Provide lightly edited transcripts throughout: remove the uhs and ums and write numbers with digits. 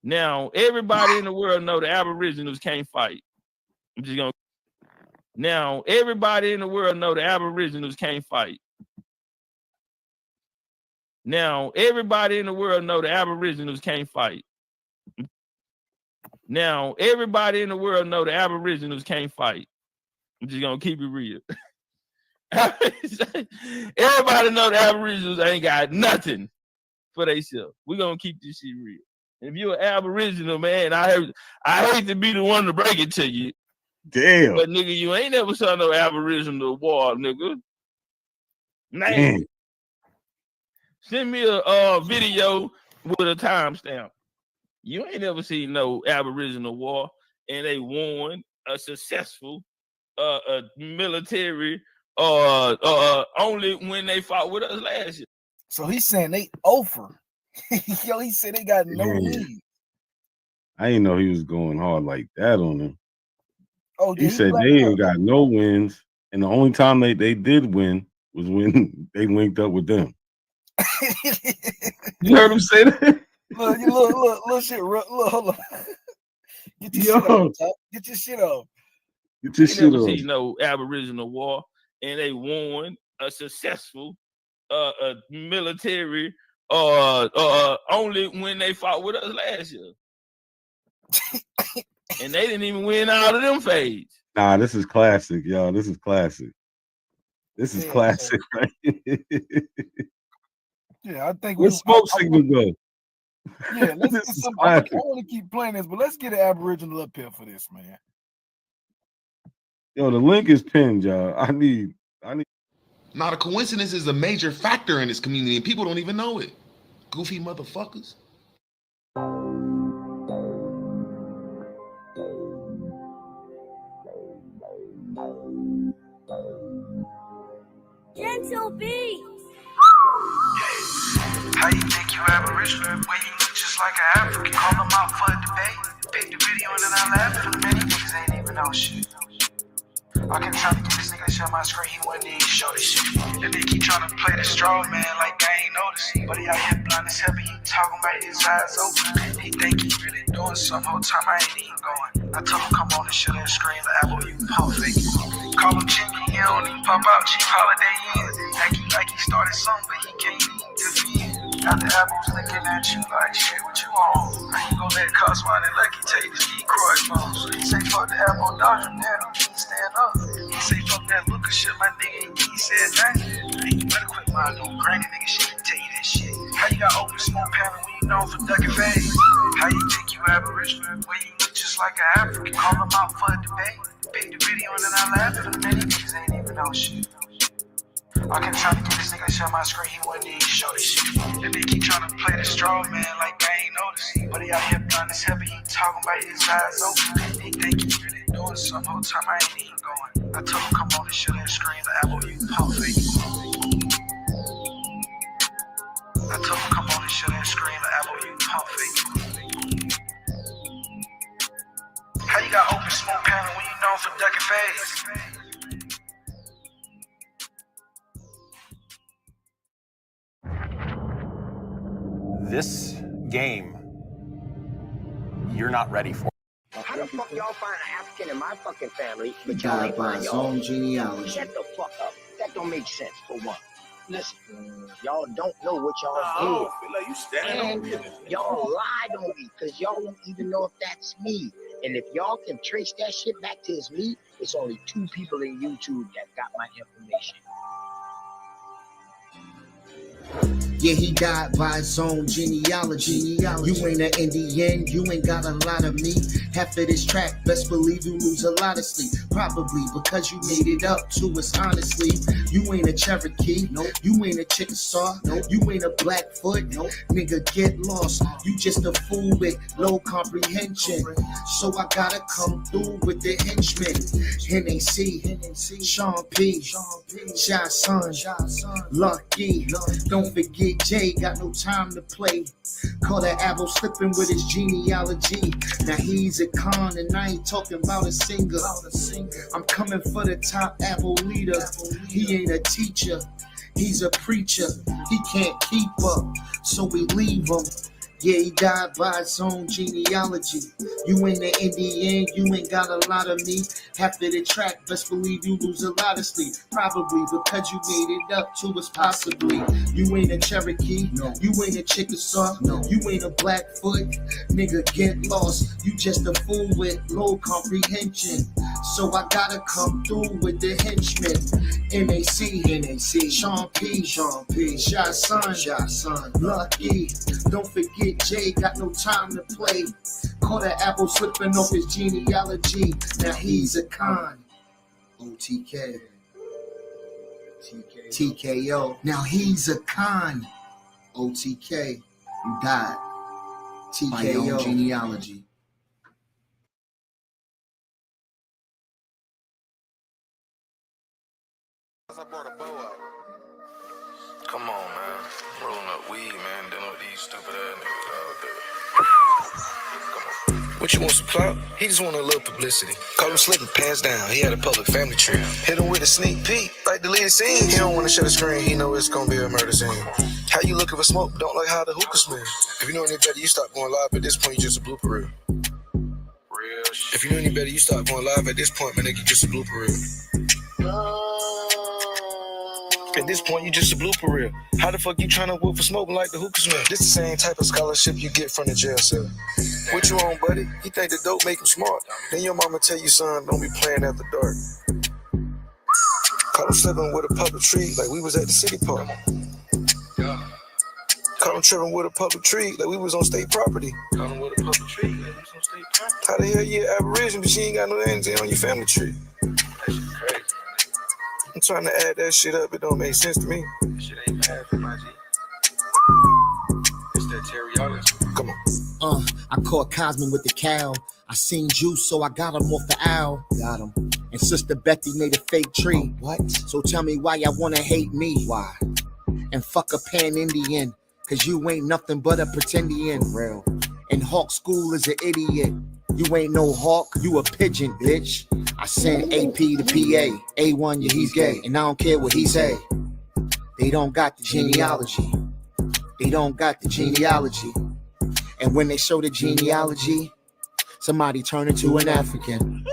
Now, everybody in the world know the Aboriginals can't fight. I'm just gonna. Now, everybody in the world know the Aboriginals can't fight. Now, everybody in the world know the Aboriginals can't fight. Now, everybody in the world know the Aboriginals can't fight. I'm just gonna keep it real. Everybody know the Aboriginals ain't got nothing for themselves. We're gonna keep this shit real. If you're an Aboriginal, man, I hate to be the one to break it to you. Damn. But nigga, you ain't never saw no Aboriginal war, nigga. Man. Send me a video with a timestamp. You ain't never seen no Aboriginal war, and they won a successful military only when they fought with us last year. So he's saying they over. Yo, he said they got no lead. I didn't know he was going hard like that on them. Oh, he said they ain't got no wins, and the only time they did win was when they linked up with them. You heard him say that? Look, shit. Look, hold on. Get your shit off. Get your shit off. Get your shit off. See no Aboriginal war, and they won a successful military only when they fought with us last year. And they didn't even win all of them fades. Nah, this is classic, y'all. This is classic. This is classic, right? Yeah, I think where's smoke signal go? Yeah, let's get some. I want to keep playing this, but let's get an Aboriginal up here for this, man. Yo, the link is pinned, y'all. I need. Not a coincidence is a major factor in this community, and people don't even know it. Goofy motherfuckers. Gentle beats. How you think you Aboriginal when you look just like an African? Call them out for a debate. Pick the video and then I laugh at them. Many niggas ain't even know shit. I can try to get this nigga to share my screen, he wouldn't even show this shit. And they keep trying to play the straw man like I ain't noticed. But he out here blind as hell, he talking about his eyes open. He think he really doing some whole time I ain't even going. I told him come on and show that screen, the Apple, you pump fake. Call him Chicky, he don't even pop out, cheap holiday in. Like he started something, but he can't even defend. Got the Abos looking at you like shit, what you on? How you gon' let Cosmo and Lucky take this decoy phone? He say fuck the Abo dodge him now, he can't stand up. He say fuck that Lucas shit, my nigga, he said that. Hey, you better quit lying on granny nigga, she can tell you that shit. How you got open smoke panel when you known for ducking phase? How you think you Aboriginal when you look just like an African? Call them out for a debate. Pick the video and then I laugh at them. Many niggas ain't even know shit. I can try to get this nigga to share my screen, he wouldn't even show this shit. And they keep trying to play the straw man like I ain't noticed. But he out here blind as hell, he talking about his eyes open. He think he really doing some whole time I ain't even going. I told him come on and show that screen, the Apple, you pump fake. I told him come on and show that screen, the Apple, you pump fake. How you got open smoke panel when you known for ducking phase? This game, you're not ready for. How the fuck y'all find an African in my fucking family, but y'all ain't find your own genealogy? Shut the fuck up. That don't make sense, for one. Listen, y'all don't know what y'all did. I don't feel like you standing on and y'all lied on me, because y'all don't even know if that's me. And if y'all can trace that shit back to it's me, it's only 2 people in YouTube that got my information. Yeah, he died by his own genealogy. You ain't an Indian, you ain't got a lot of meat. Half of this track, best believe you lose a lot of sleep. Probably because you made it up to us honestly. You ain't a Cherokee, nope. You ain't a Chickasaw, nope. You ain't a Blackfoot, nope. Nigga, get lost. You just a fool with low comprehension. So I gotta come through with the henchmen. NAC, Sean P, Shy Son, Lucky. Don't forget Jay, got no time to play. Call that Abo slipping with his genealogy. Now he's a con and I ain't talking about a singer. I'm coming for the top Abo leader. He ain't a teacher, he's a preacher. He can't keep up, so we leave him Yeah, he died by his own genealogy. You ain't an Indian, you ain't got a lot of me. Half of the track, best believe you lose a lot of sleep. Probably because you made it up to us possibly. You ain't a Cherokee, no. You ain't a Chickasaw, no. You ain't a Blackfoot, nigga get lost. You just a fool with low comprehension. So I gotta come through with the henchmen. NAC, Sean P, Shy Son, Lucky. Don't forget Jay, got no time to play. Caught an apple slipping off his genealogy. Now he's a con. OTK. TKO. Now he's a con. OTK. You died. TKO genealogy. I brought a bow out. Come on, man. Rolling up weed, man. Dealing with these stupid ass niggas out there. Come on. What you want, some clout? He just want a little publicity. Caught him slipping pants down. He had a public family trip. Hit him with a sneak peek, like deleted scene. He don't want to shut the screen. He know it's gonna be a murder scene. How you looking for smoke? Don't like how the hookah smells. If you know any better, you stop going live. At this point, you just a blooper reel. Real shit. If you know any better, you stop going live. At this point, man, nigga, just a blooper reel. At this point, you just a blooper reel. How the fuck you tryna whoop for smoking like the hookah smell? This the same type of scholarship you get from the jail cell. What you on, buddy? He think the dope make him smart. Then your mama tell you, son, don't be playing after dark. Caught him slipping with a public tree like we was at the city park. Caught him tripping with a public tree like we was on state property. Caught him with a public tree like we was on state property. How the hell you Aboriginal but you ain't got no anything on your family tree? That shit crazy. I'm trying to add that shit up. It don't make sense to me. That shit ain't bad for my G. It's that teriyaki. Come on. I caught Cosman with the cow. I seen juice, so I got him off the owl. Got him. And Sister Betty made a fake tree. What? So tell me why y'all wanna hate me. Why? And fuck a pan-Indian. Cause you ain't nothing but a pretendian. Real. And Hawk School is an idiot. You ain't no hawk, you a pigeon, bitch. I send AP to PA. A1, yeah, he's gay. And I don't care what he say. They don't got the genealogy. They don't got the genealogy. And when they show the genealogy, somebody turn into an African.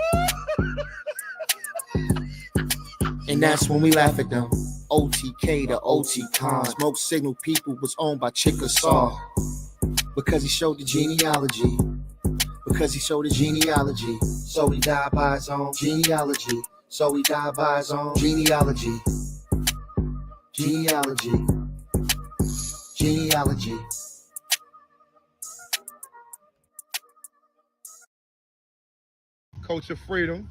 And that's when we laugh at them. OTK to OT con. Smoke Signal People was owned by Chickasaw. Because he showed the genealogy. Because he showed the genealogy. So he died by his own genealogy. So he died by his own genealogy. Genealogy. Genealogy. Culture Freedom.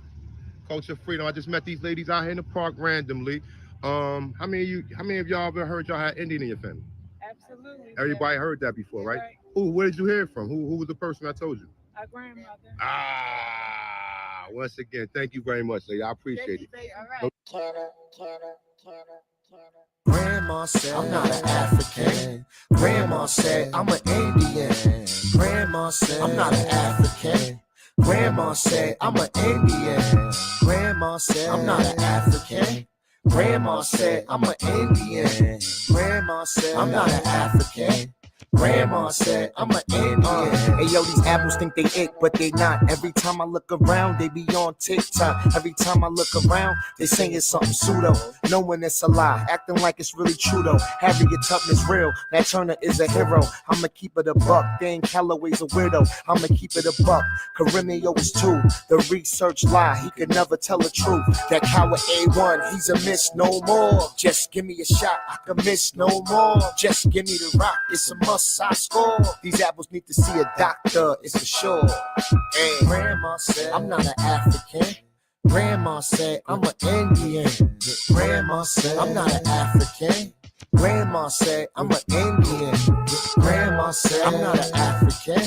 Culture Freedom. I just met these ladies out here in the park randomly. How many of y'all ever heard y'all had Indian in your family? Absolutely. Everybody heard that before, right? Who? Where did you hear it from? Who was the person I told you? Our grandmother. Once again, thank you very much, lady. I appreciate it. All right. Grandma said, I'm not an African. Grandma said, I'm an Indian. Grandma said, I'm not an African. Grandma said, I'm an Indian. Grandma said, I'm not an African. Grandma said, I'm an Indian. Grandma said, I'm not an African. Grandma said, I'm an Indian. Hey, yo, these apples think they it, but they not. Every time I look around, they be on TikTok. Every time I look around, they saying something pseudo. Knowing it's a lie, acting like it's really true though. Harriet Tubman's real, Nat Turner is a hero. I'ma keep it a buck, Dan Calloway's a weirdo. I'ma keep it a buck, Karimio is too. The research lie, he could never tell the truth. That coward A1, he's a miss no more. Just give me a shot, I can miss no more. Just give me the rock, it's a must. I score. These apples need to see a doctor, it's for sure. Hey, Grandma said, I'm not an African. Grandma said, I'm an Indian. Grandma said, I'm not an African. Grandma said, I'm an Indian. Grandma said, I'm not an African.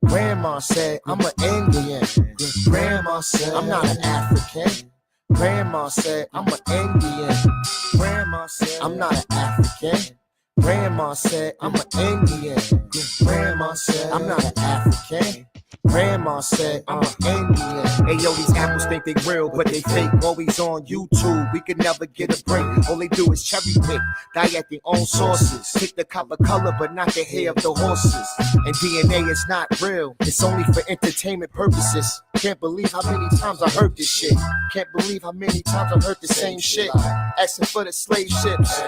Grandma said, I'm an Indian. Grandma said, I'm not an African. Grandma said, I'm an Indian. Grandma said, I'm not an African. Grandma said, I'm an Indian. Grandma said, I'm not an African. Grandma said, I'm an Indian. Hey yo, these apples think they real, but they fake. Always on YouTube, we could never get a break. All they do is cherry pick, die at their own sources. Pick the copper color, but not the hair of the horses. And DNA is not real, it's only for entertainment purposes. Can't believe how many times I heard this shit. Can't believe how many times I heard the same shit. Asking for the slave ships.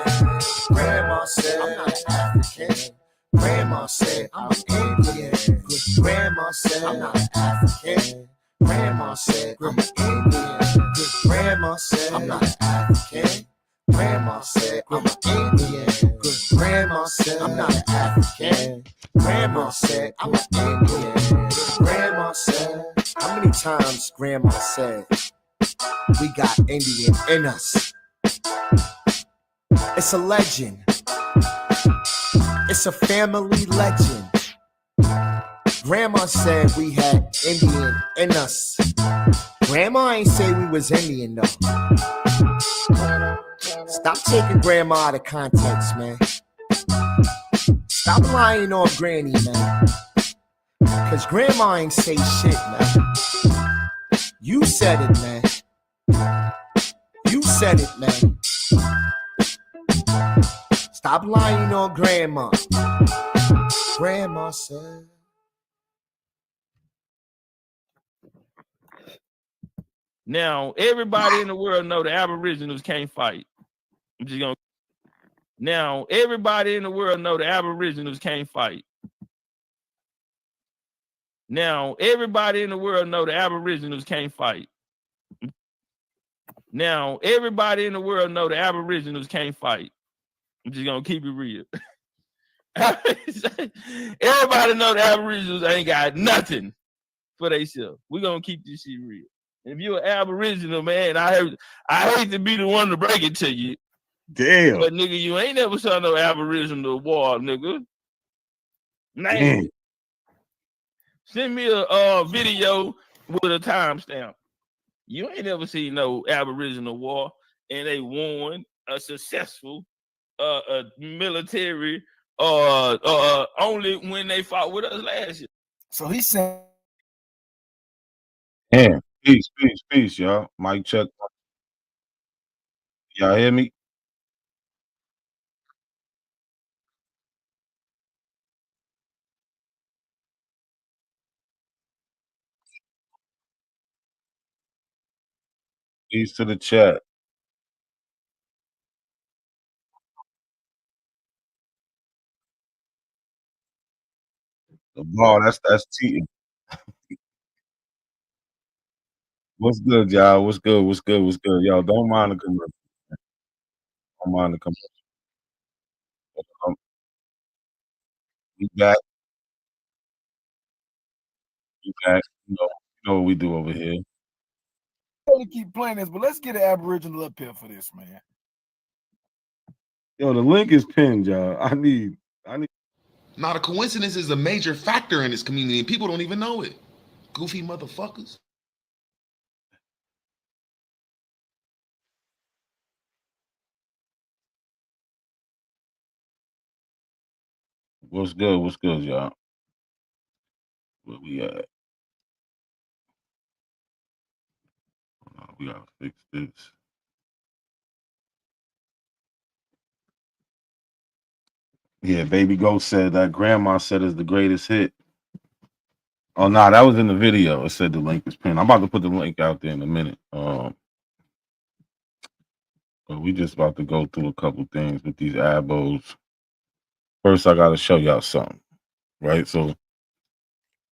Grandma said, I'm not African. Grandma said, I'm an Indian. Grandma said, I'm not African. Grandma said, I'm an Indian. Grandma said, I'm not African. Grandma said, I'm an Indian. Grandma said, I'm not African. Grandma said, I'm an Indian. Grandma said, how many times Grandma said, we got Indian in us? It's a legend. It's a family legend. Grandma said we had Indian in us. Grandma ain't say we was Indian though. Stop taking Grandma out of context, man. Stop lying on Granny, man. Cause Grandma ain't say shit, man. You said it, man. You said it, man. Stop lying on Grandma. Grandma said. Now, everybody in the world know the Aboriginals can't fight. I'm just gonna. Now, everybody in the world know the Aboriginals can't fight. Now, everybody in the world know the Aboriginals can't fight. Now, everybody in the world know the Aboriginals can't fight. I'm just gonna keep it real. Everybody know the Aboriginals ain't got nothing for themselves. We're gonna keep this shit real. If you're an Aboriginal, man, I hate to be the one to break it to you. Damn. But nigga, you ain't never saw no Aboriginal war, nigga. Name it. Send me a video with a timestamp. You ain't never seen no Aboriginal war, and they won a successful military only when they fought with us last year. So he said, Damn. Peace, y'all. Mic check. Y'all hear me? Peace to the chat. Oh, that's cheating. What's good, y'all? What's good? Y'all don't mind the commercial. Don't mind the commercial. We back. We back. You know what we do over here. I'm gonna keep playing this, but let's get an Aboriginal up here for this, man. Yo, the link is pinned, y'all. I need. Not a coincidence is a major factor in this community, and people don't even know it. Goofy motherfuckers. What's good, y'all? Where we at? We gotta fix this. Yeah, Baby Ghost said that Grandma said is the greatest hit. Oh no, that was in the video. It said the link is pinned. I'm about to put the link out there in a minute. But we just about to go through a couple things with these abos. First, I gotta show y'all something, right? So,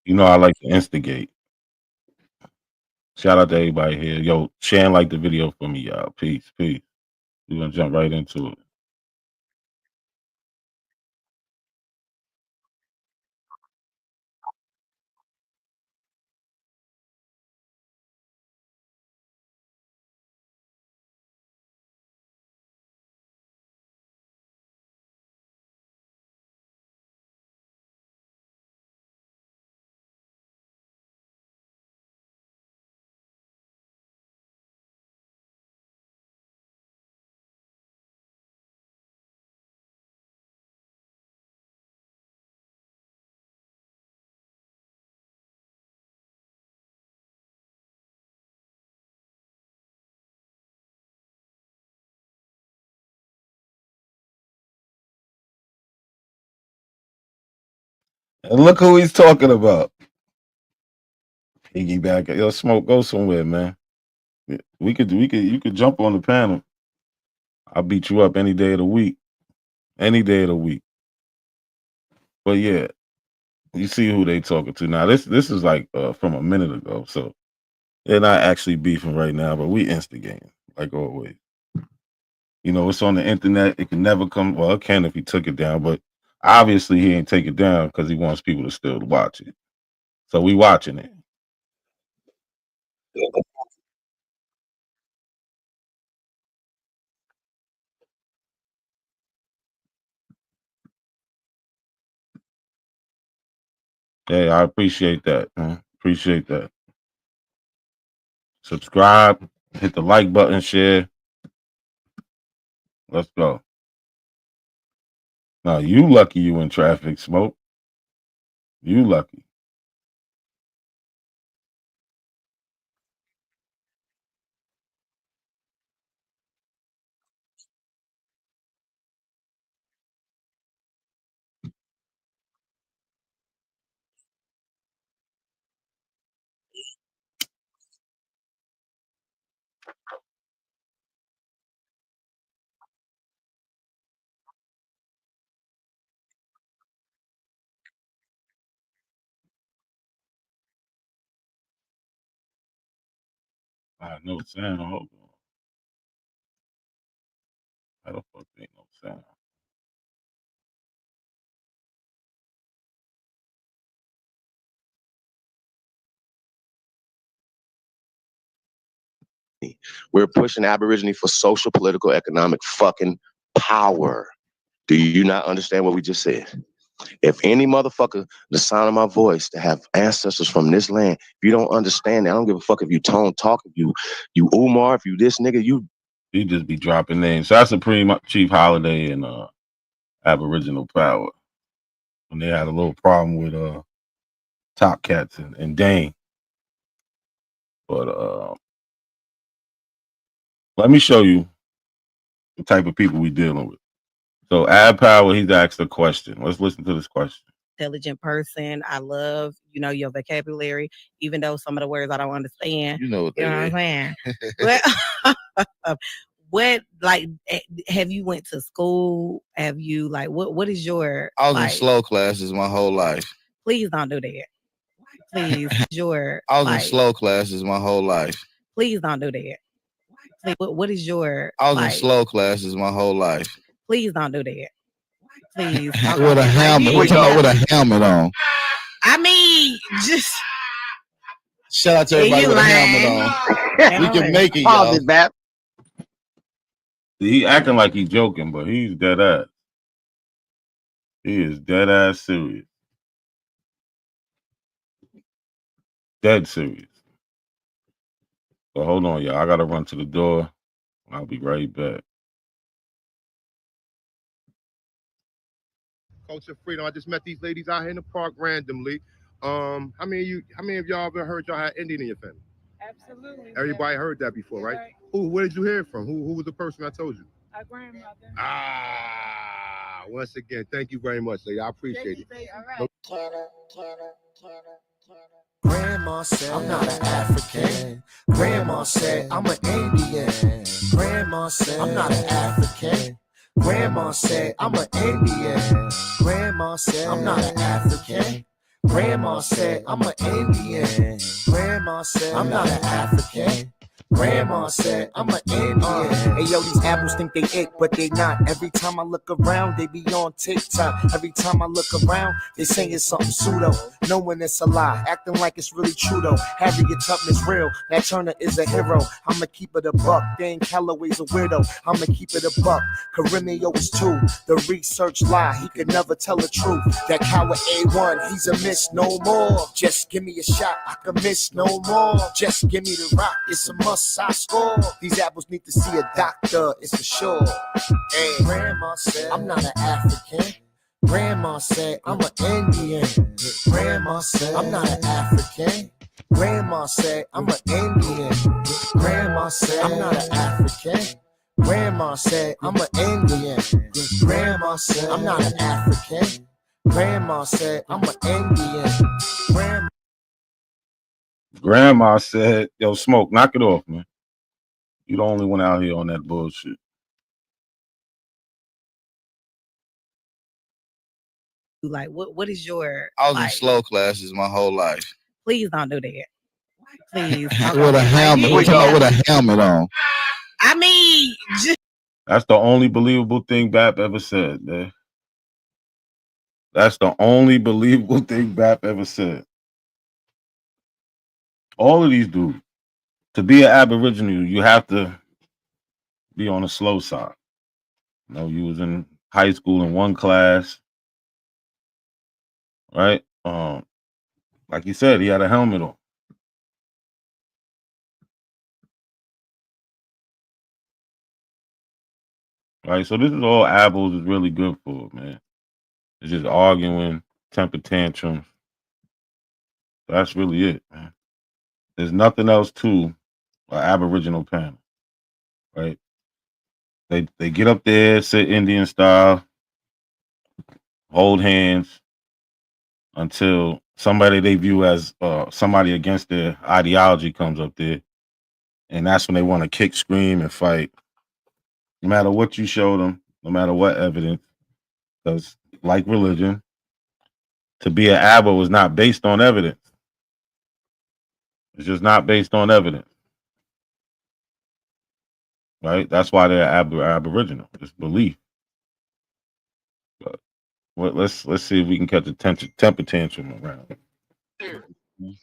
I like to instigate. Shout out to everybody here. Yo, share and like the video for me, y'all. Peace. We're gonna jump right into it. And look who he's talking about. Piggyback. Yo, Smoke, go somewhere, man. You could jump on the panel. I'll beat you up any day of the week. Any day of the week. But yeah, you see who they talking to now. This is like from a minute ago, so they're not actually beefing right now, but we instigating like always. You know, it's on the internet. It can never come. Well, it can if he took it down, but obviously he ain't take it down because he wants people to still watch it. So we watching it. Hey, I appreciate that, man. Appreciate that. Subscribe, hit the like button, share. Let's go. Now you lucky you in traffic, Smoke. You lucky. No sound. Hold on. How the fuck ain't no sound? We're pushing Aborigine for social, political, economic fucking power. Do you not understand what we just said? If any motherfucker, the sound of my voice, to have ancestors from this land, if you don't understand that, I don't give a fuck if you tone talk, if you Umar, if you this nigga, you just be dropping names. So that's a pretty much Chief Holiday and Aboriginal Power. When they had a little problem with Top Cats and Dane. But let me show you the type of people we dealing with. So Ab Power, he's asked a question. Let's listen to this question. Intelligent person. I love, your vocabulary, even though some of the words I don't understand. You know what I'm saying? What, like, have you went to school? Have you, like, what is your... I was in slow classes my whole life. Please don't do that. Please, I was in slow classes my whole life. Please don't do that. Please, what is your... I was in slow classes my whole life. Please don't do that. Please. With a helmet. We're talking about with a helmet on. I mean, just... Shout out to everybody with a helmet on. We can make it, y'all. He acting like he's joking, but he's dead ass. He is dead ass serious. Dead serious. So hold on, y'all. I gotta run to the door. I'll be right back. Culture freedom. I just met these ladies out here in the park randomly. How many of y'all ever heard y'all had Indian in your family? Absolutely. Everybody heard that before, right? Where did you hear it from? Who was the person I told you? Our grandmother. Once again, thank you very much, lady. I appreciate it. All right. Grandma said, I'm not an African. Grandma said, I'm an Indian. Grandma said, I'm not an African. Grandma said, I'm an Indian. Grandma said, I'm not an African. Grandma said, I'm an Indian. Grandma said, I'm not an African. Grandma said, I'm an Indian. Hey, yo, these apples think they it, but they not. Every time I look around, they be on TikTok. Every time I look around, they saying something pseudo. Knowing it's a lie, acting like it's really true though. Harriet Tubman's real, Nat Turner is a hero. I'ma keep it a buck, Dan Calloway's a weirdo. I'ma keep it a buck, Carimio is too. The research lie, he could never tell the truth. That coward A1, he's a miss no more. Just give me a shot, I can miss no more. Just give me the rock, it's a must. I score. These apples need to see a doctor, it's for sure. Hey, Grandma said, I'm not an African. Grandma said, I'm an Indian. Grandma said, I'm not an African. Grandma said, I'm an Indian. Grandma said, I'm not an African. Grandma said, I'm an Indian. Grandma said, I'm not an African. Grandma said I'm an Indian. Grandma said, yo, Smoke, knock it off, man. You the only one out here on that bullshit. Like, what is your? I was in like, slow classes my whole life. Please don't do that. Please. With a helmet. With a helmet on. I mean, That's the only believable thing Bap ever said, man. That's the only believable thing Bap ever said. All of these dudes. To be an Aboriginal, you have to be on the slow side. You know, you was in high school in one class, right? Like you said, he had a helmet on. Right, so this is all Abos is really good for, man. It's just arguing, temper tantrums. That's really it, man. There's nothing else to an Aboriginal panel, right? They get up there, sit Indian style, hold hands until somebody they view as somebody against their ideology comes up there, and that's when they want to kick, scream, and fight. No matter what you show them, no matter what evidence, because like religion, to be an Abo is not based on evidence. It's just not based on evidence, right? That's why they're Aboriginal. It's belief. But let's see if we can catch a temper tantrum around.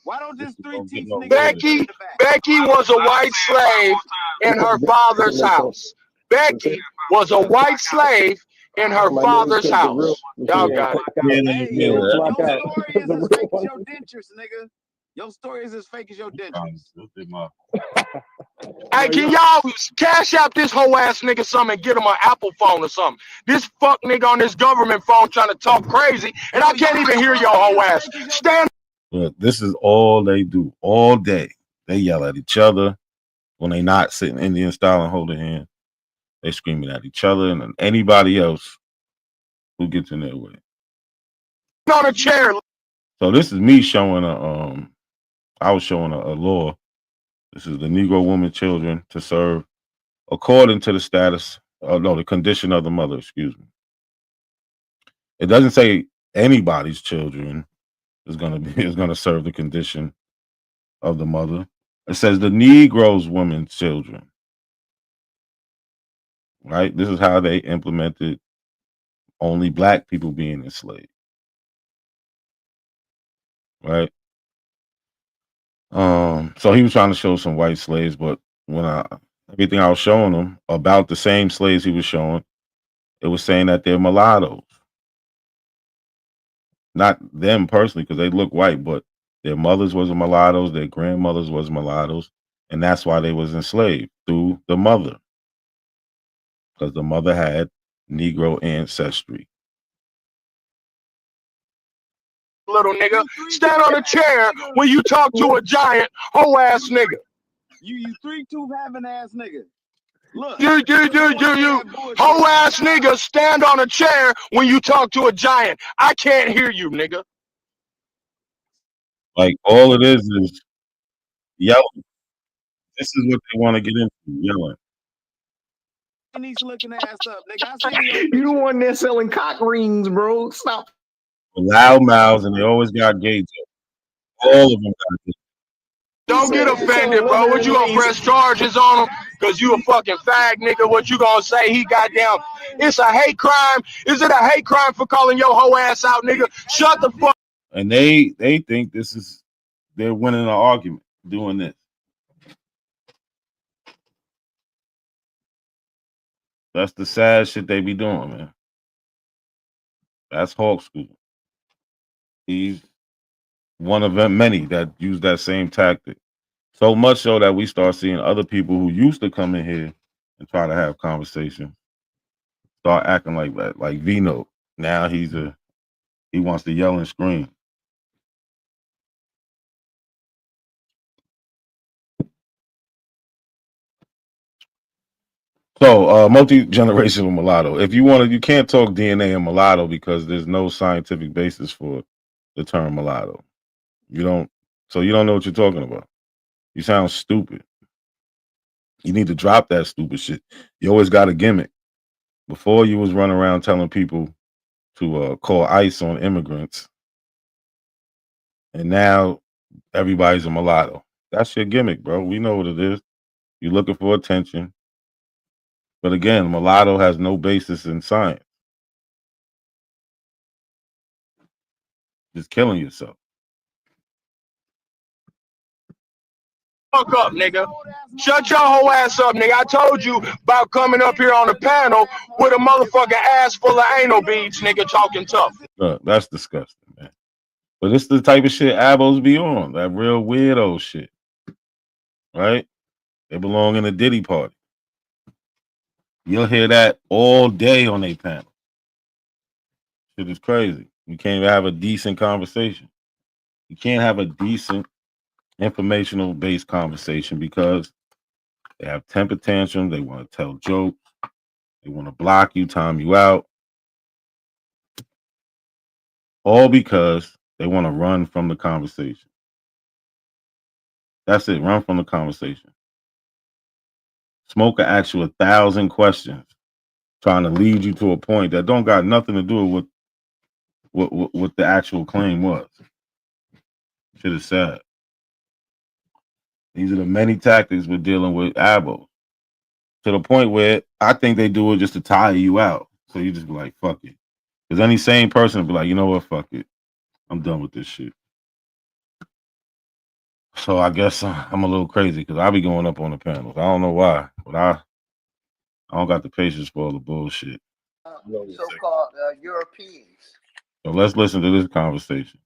Why don't just three teach Becky was a white slave in her father's house. Becky was a white slave in her father's house. Y'all got it. Hey, your story is as fake as your dentures, nigga. Your story is as fake as your dentures. Hey, can y'all cash out this whole ass nigga something and get him an Apple phone or something? This fuck nigga on this government phone trying to talk crazy, and I can't even hear your whole ass. Stand. But this is all they do all day. They yell at each other when they not sitting Indian style and holding hands. They screaming at each other and anybody else who gets in their way. On a chair. So this is me showing I was showing a law. This is the Negro woman children to serve according to the status, the condition of the mother, excuse me. It doesn't say anybody's children is gonna serve the condition of the mother. It says the Negro's woman's children. Right? This is how they implemented only black people being enslaved. Right? So he was trying to show some white slaves, but when everything I was showing him about the same slaves he was showing, it was saying that they're mulattoes. Not them personally, because they look white, but their mothers was mulattoes, their grandmothers was mulattoes, and that's why they was enslaved through the mother. Because the mother had Negro ancestry. Little nigga, stand on a chair when you talk to a giant whole ass nigga. You 3-2 having ass nigga. Look, you whole ass nigga, stand on a chair when you talk to a giant. I can't hear you, nigga. Like all it is yelling. This is what they want to get into, yelling. He's looking ass up, nigga. I see you the one there selling cock rings, bro. Stop. Loud mouths, and they always got gates up. All of them got gates. Don't get offended, bro. What you gonna press charges on him? Cause you a fucking fag, nigga. What you gonna say? He got down. It's a hate crime. Is it a hate crime for calling your whole ass out, nigga? Shut the fuck. And they think they're winning an argument doing this. That's the sad shit they be doing, man. That's Hawk School. He's one of them many that use that same tactic. So much so that we start seeing other people who used to come in here and try to have conversations start acting like that. Like Vino. Now he wants to yell and scream. So, multi-generational mulatto. If you want to, you can't talk DNA and mulatto because there's no scientific basis for the term mulatto. You don't. So you don't know what you're talking about. You sound stupid. You need to drop that stupid shit. You always got a gimmick. Before you was running around telling people to call ICE on immigrants, and now everybody's a mulatto. That's your gimmick, bro. We know what it is. You're looking for attention. But again, mulatto has no basis in science. Just killing yourself. Fuck up, nigga. Shut your whole ass up, nigga. I told you about coming up here on the panel with a motherfucking ass full of anal beads, nigga, talking tough. Look, that's disgusting, man. But it's the type of shit Abos be on. That real weirdo shit. Right? They belong in a Diddy party. You'll hear that all day on their panel. Shit is crazy. You can't even have a decent conversation. You can't have a decent informational based conversation because they have temper tantrums. They want to tell jokes. They want to block you, time you out. All because they want to run from the conversation. That's it. Run from the conversation. Smoker asks you 1,000 questions, trying to lead you to a point that don't got nothing to do with what the actual claim was. Shit is sad. These are the many tactics we're dealing with Abos. To the point where I think they do it just to tire you out. So you just be like, fuck it. Because any sane person would be like, you know what, fuck it. I'm done with this shit. So I guess I'm a little crazy because I be going up on the panels. I don't know why, but I don't got the patience for all the bullshit. So-called Europeans. So let's listen to this conversation.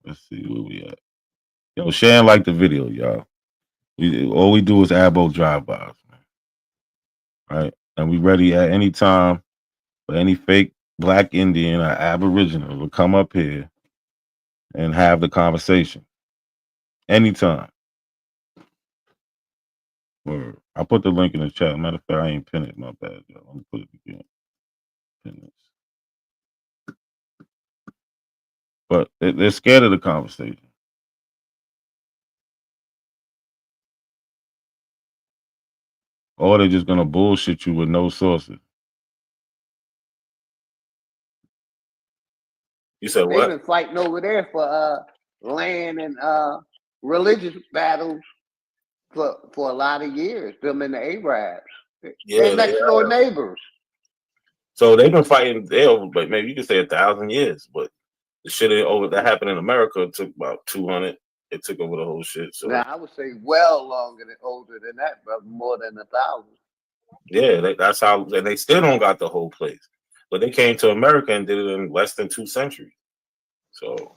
Let's see where we at. Yo, share and like the video, y'all. All we do is Abo drive-bys, man. Right? And we ready at any time for any fake Black Indian or Aboriginal to come up here and have the conversation. Anytime. Word. I put the link in the chat. Matter of fact, I ain't pin it. My bad, y'all. Let me put it again. Pin this. But they're scared of the conversation. Or they're just gonna bullshit you with no sources. You said They've what? been fighting over there for land and religious battles for a lot of years. Them and the Arabs. Yeah, They're next door neighbors. So they've been fighting there over, but maybe you could say 1,000 years. But the shit over that happened in America took about 200. It took over the whole shit. So Now I would say well longer than older than that, but more than 1,000. yeah, that's how, and they still don't got the whole place. But they came to America and did it in less than 2 centuries. So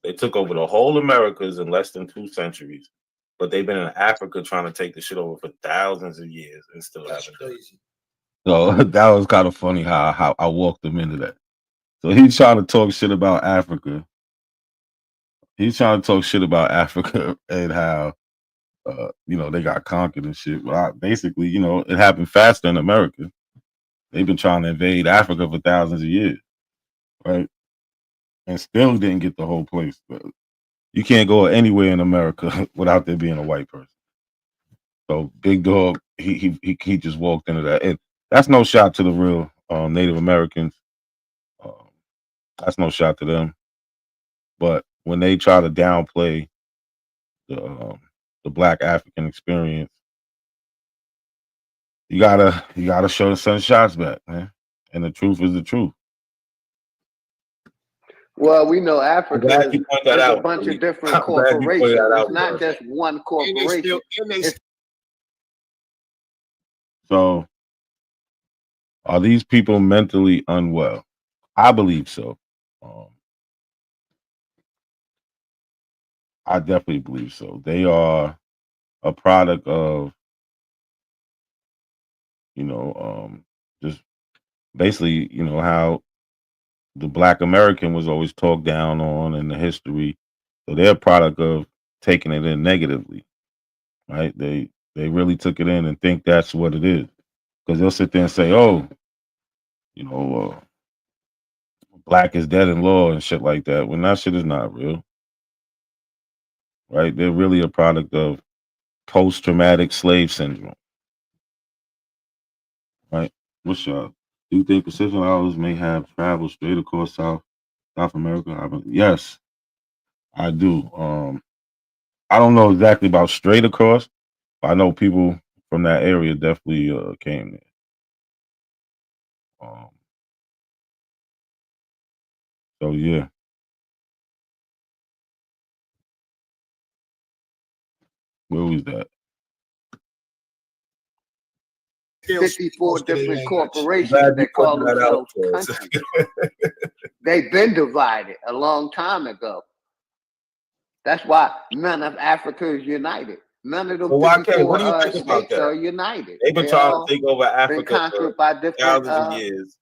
they took over the whole Americas in less than 2 centuries. But they've been in Africa trying to take the shit over for thousands of years and still haven't done it. So that was kind of funny how I walked them into that. So he's trying to talk shit about Africa. He's trying to talk shit about Africa and how they got conquered and shit. Well, basically, it happened faster in America. They've been trying to invade Africa for thousands of years, right? And still didn't get the whole place. But you can't go anywhere in America without there being a white person. So Big Dog, he just walked into that. And that's no shot to the real Native Americans. That's no shot to them. But when they try to downplay the Black African experience, you gotta send shots back, man. And the truth is the truth. Well, we know Africa glad you point that is out, a bunch Lee. of different I'm glad you pointed corporations. that out, It's not bro. just one corporation. So, are these people mentally unwell? I believe so. I definitely believe so. They are a product of, just basically, how the Black American was always talked down on in the history. So they're a product of taking it in negatively. right? They really took it in and think that's what it is, because they'll sit there and say, "Oh, you know, black is dead in law and shit like that," when that shit is not real, right? They're really a product of post-traumatic slave syndrome, right? What's y'all? Do you think precision hours may have traveled straight across South America? Yes, I do. I don't know exactly about straight across, but I know people from that area definitely came there. So yeah. Where was that? 54 different corporations that call themselves countries. They've been divided a long time ago. That's why none of Africa is united. None of them Well, why can't? What do you 54 think about states that? are united. They've been They trying to all take over been Africa conquered for by different. thousands of years.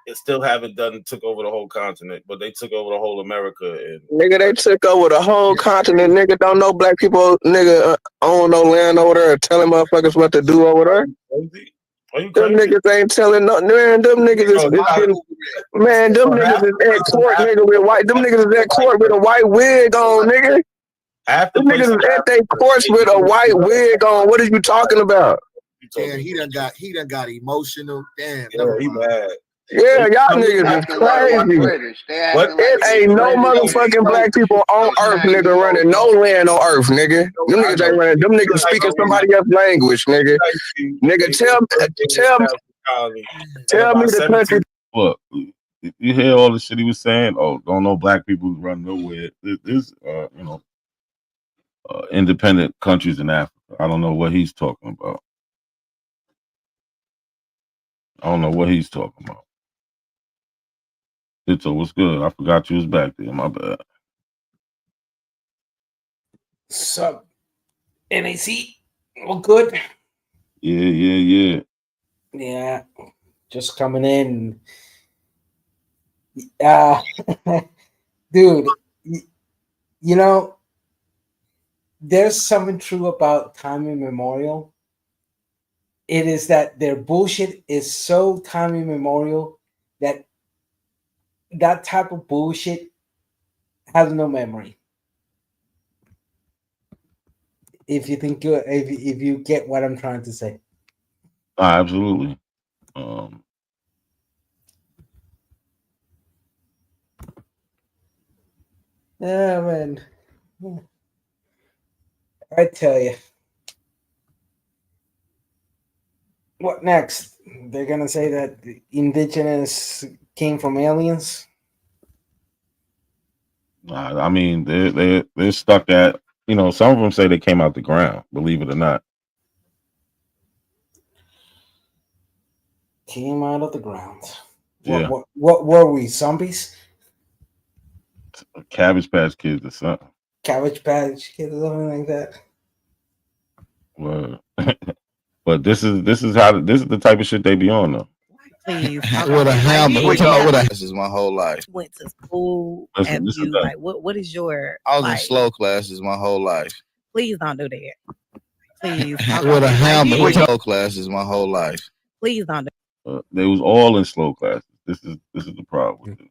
It still haven't took over the whole continent, but they took over the whole America. And Nigga, they took over the whole continent. Nigga, don't know black people. Nigga, own no land over there, telling motherfuckers what to do over there. Are you Them crazy? niggas ain't telling no. Man, them niggas is getting. Man, them niggas is at court, nigga, with white. Them niggas is at court with a white wig on, nigga. Them niggas is at their courts with a white wig on. What are you talking about? Damn, he done got emotional. Damn, Yeah, he mad. Yeah, y'all niggas is crazy. It ain't no motherfucking black people on earth, nigga, running no land on earth, nigga. Them niggas ain't running. Them niggas speaking somebody else's language, nigga. Nigga, tell me the country. Look, you hear all the shit he was saying. Oh, don't know black people who run nowhere. There's independent countries in Africa. I don't know what he's talking about. I don't know what he's talking about. Ditto, what's good? I forgot you was back there. My bad. Sup, NAC? All good? Yeah. Yeah, just coming in. Dude, you know, there's something true about time immemorial. It is that their bullshit is so time immemorial that that type of bullshit has no memory. If you think if you get what I'm trying to say. Absolutely. Yeah, man. I tell you. What next? They're gonna say that the indigenous came from aliens. I mean, they're stuck at, some of them say they came out the ground, believe it or not. Came out of the ground. Yeah. What were we? Zombies? Cabbage Patch Kids or something. Cabbage Patch Kids or something like that. Well, but this is the type of shit they be on though. Please. With a hammer. This is my whole life. Went to school. Listen, Have you like what is your? I was in like, slow classes my whole life. Please don't do that. Please. With a hammer. Slow classes my whole life. Please don't do. They was all in slow classes. This is the problem with it.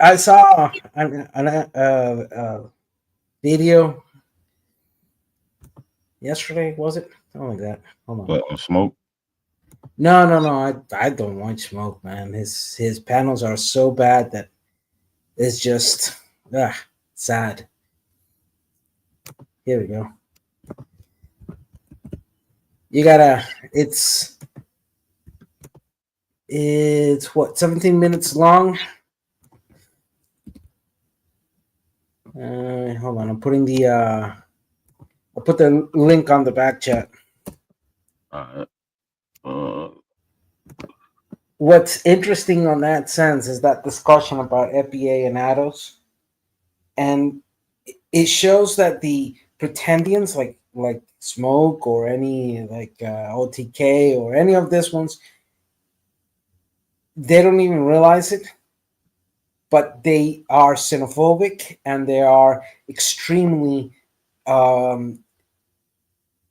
I saw a video yesterday. Was it something like that? Hold on. But smoke. No. I don't want smoke, man. His panels are so bad that it's just sad. Here we go. You gotta. It's what 17 minutes long. Hold on. I'm putting the. I'll put the link on the back chat. What's interesting on that sense is that discussion about FBA and Abos, and it shows that the pretendians like Smoke or any like OTK or any of these ones, they don't even realize it, but they are xenophobic and they are extremely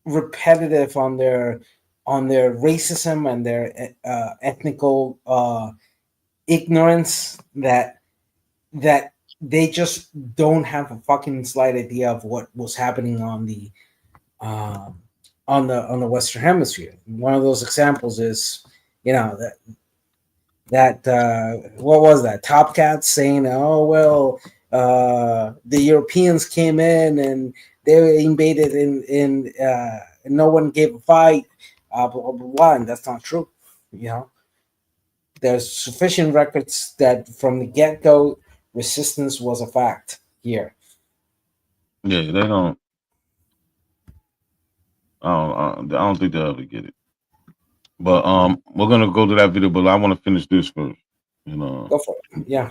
repetitive on their racism and their ethnical ignorance that they just don't have a fucking slight idea of what was happening on the Western Hemisphere. One of those examples is, that what was that? Top Cat saying, "Oh well, the Europeans came in and they invaded and no one gave a fight." Blah, blah, blah, blah, and that's not true. There's sufficient records that from the get-go, resistance was a fact here. Yeah, they don't. I don't think they'll ever get it. But we're gonna go to that video, but I want to finish this first. Go for it. Yeah.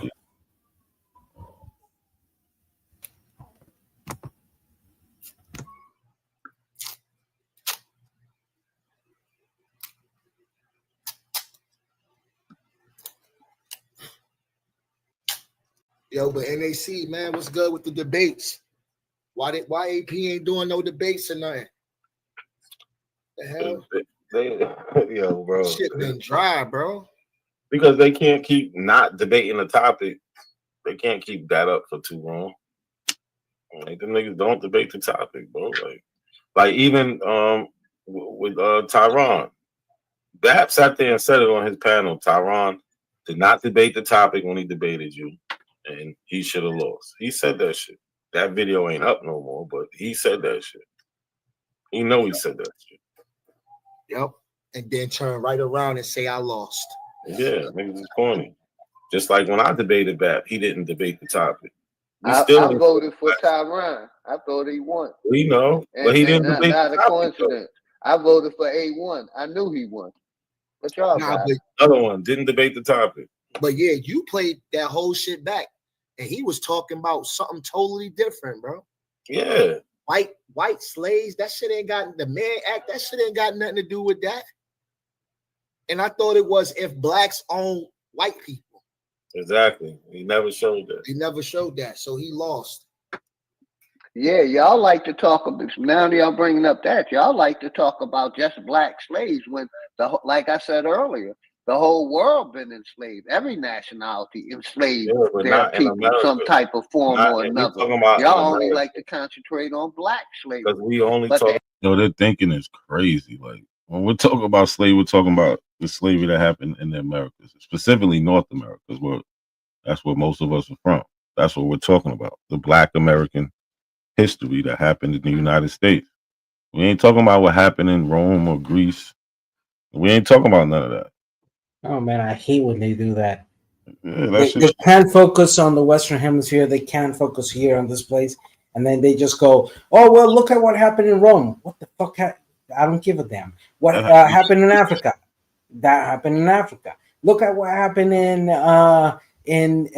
Yo, but NAC, man, what's good with the debates? Why AP ain't doing no debates or nothing? The hell? Yo, bro. Shit been dry, bro. Because they can't keep not debating the topic. They can't keep that up for too long. Like, them niggas don't debate the topic, bro. Like even with Tyron. Bap sat there and said it on his panel. Tyron did not debate the topic when he debated you, and he should have lost. He said that shit. That video ain't up no more, but he said that shit. He know he said that shit. Yep. And then turn right around and say I lost. Yeah, niggas is corny. Just like when I debated Bap, he didn't debate the topic. I voted for Tyron. I thought he won. We know, but he didn't debate not the a topic. coincidence. I voted for A1. I knew he won. But y'all got it. Another one didn't debate the topic. But yeah, you played that whole shit back, and he was talking about something totally different, bro. Yeah. White slaves, that shit ain't got the Mann Act, that shit ain't got nothing to do with that. And I thought it was if blacks own white people. Exactly. He never showed that. He never showed that, so he lost. Yeah, y'all like to talk about, now y'all bringing up that, y'all like to talk about just black slaves when, like I said earlier, the whole world been enslaved. Every nationality enslaved their people, some type of form or another. Y'all only like to concentrate on black slavery. Because we only talk. Their thinking is crazy. Like when we're talking about slavery, we're talking about the slavery that happened in the Americas, specifically North America, that's where most of us are from. That's what we're talking about. The Black American history that happened in the United States. We ain't talking about what happened in Rome or Greece. We ain't talking about none of that. Oh man, I hate when they do that. Yeah, they can't focus on the Western Hemisphere. They can't focus here on this place, and then they just go, "Oh well, look at what happened in Rome." What the fuck? I don't give a damn. What happened in Africa? That happened in Africa. Look at what happened in I don't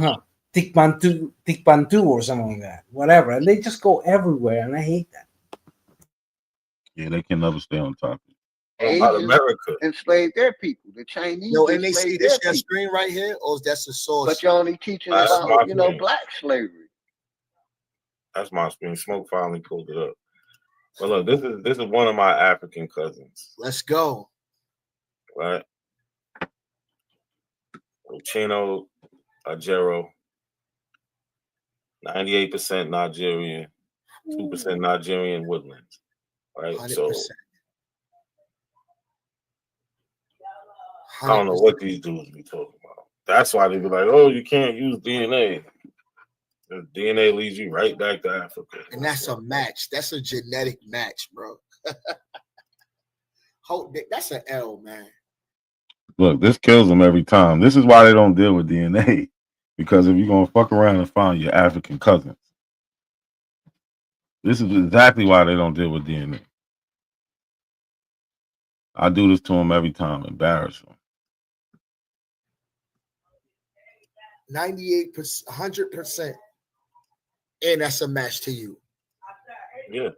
know, Tikbantu or something like that. Whatever, and they just go everywhere, and I hate that. Yeah, they can never stay on topic. Asians enslaved their people. The Chinese. Yo, and they see this your screen right here, or that's a source? But you're only teaching about black slavery. That's my screen. Smoke finally pulled it up. But look, this is one of my African cousins. Let's go. Right, Chino Ajero, 98% Nigerian, 2% Nigerian Woodlands. Right, 100%. So I don't know what these dudes be talking about. That's why they be like, "Oh, you can't use DNA." The DNA leads you right back to Africa. And that's a match. That's a genetic match, bro. That's an L, man. Look, this kills them every time. This is why they don't deal with DNA. Because if you're going to fuck around and find your African cousins, this is exactly why they don't deal with DNA. I do this to them every time, embarrass them. 98%, 100%. And that's a match to you. Yeah.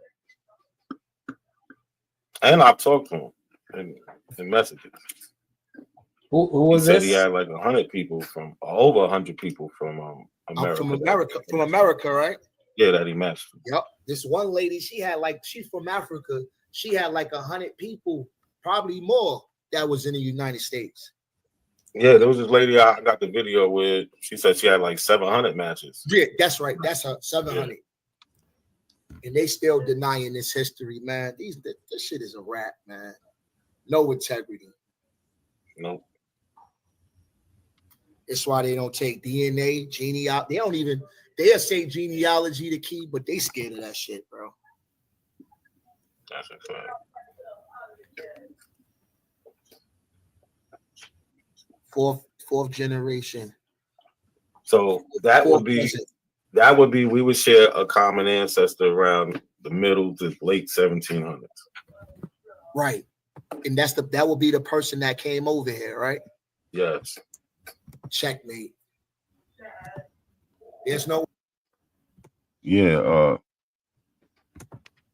And I've talked to him in messages. Who He was said he this? had like 100 people from over 100 people from I'm America. from America, right? Yeah, that he matched. Yep. This one lady, she's from Africa. She had like 100 people, probably more, that was in the United States. Yeah, there was this lady I got the video with. She said she had like 700 matches. Yeah, that's right. That's her 700. Yeah. And they still denying this history, man. This shit is a rap, man. No integrity. Nope. That's why they don't take DNA, genealogy. They'll say genealogy the key, but they scared of that shit, bro. That's a fact. Fourth generation. So that would be we would share a common ancestor around the middle to late 1700s. Right. And that would be the person that came over here, right? Yes. Checkmate. There's no. Yeah,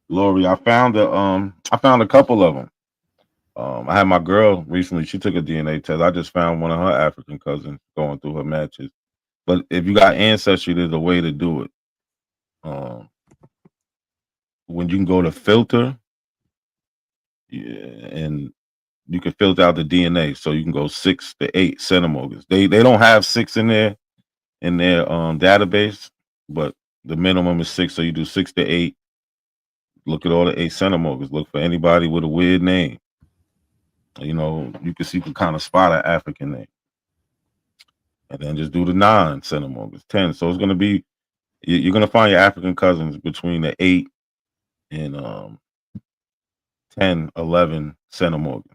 Lori, I found a couple of them. I had my girl recently. She took a DNA test. I just found one of her African cousins going through her matches. But if you got ancestry, there's a way to do it. When you can go to filter, and you can filter out the DNA, so you can go 6 to 8 centimorgans. They don't have 6 in their database, but the minimum is 6. So you do 6 to 8. Look at all the 8 centimorgans. Look for anybody with a weird name. You know, you can kind of spot an African name. And then just do the 9 centimorgans, 10. So it's going to be, you're going to find your African cousins between the 8 and 10, 11 centimorgans.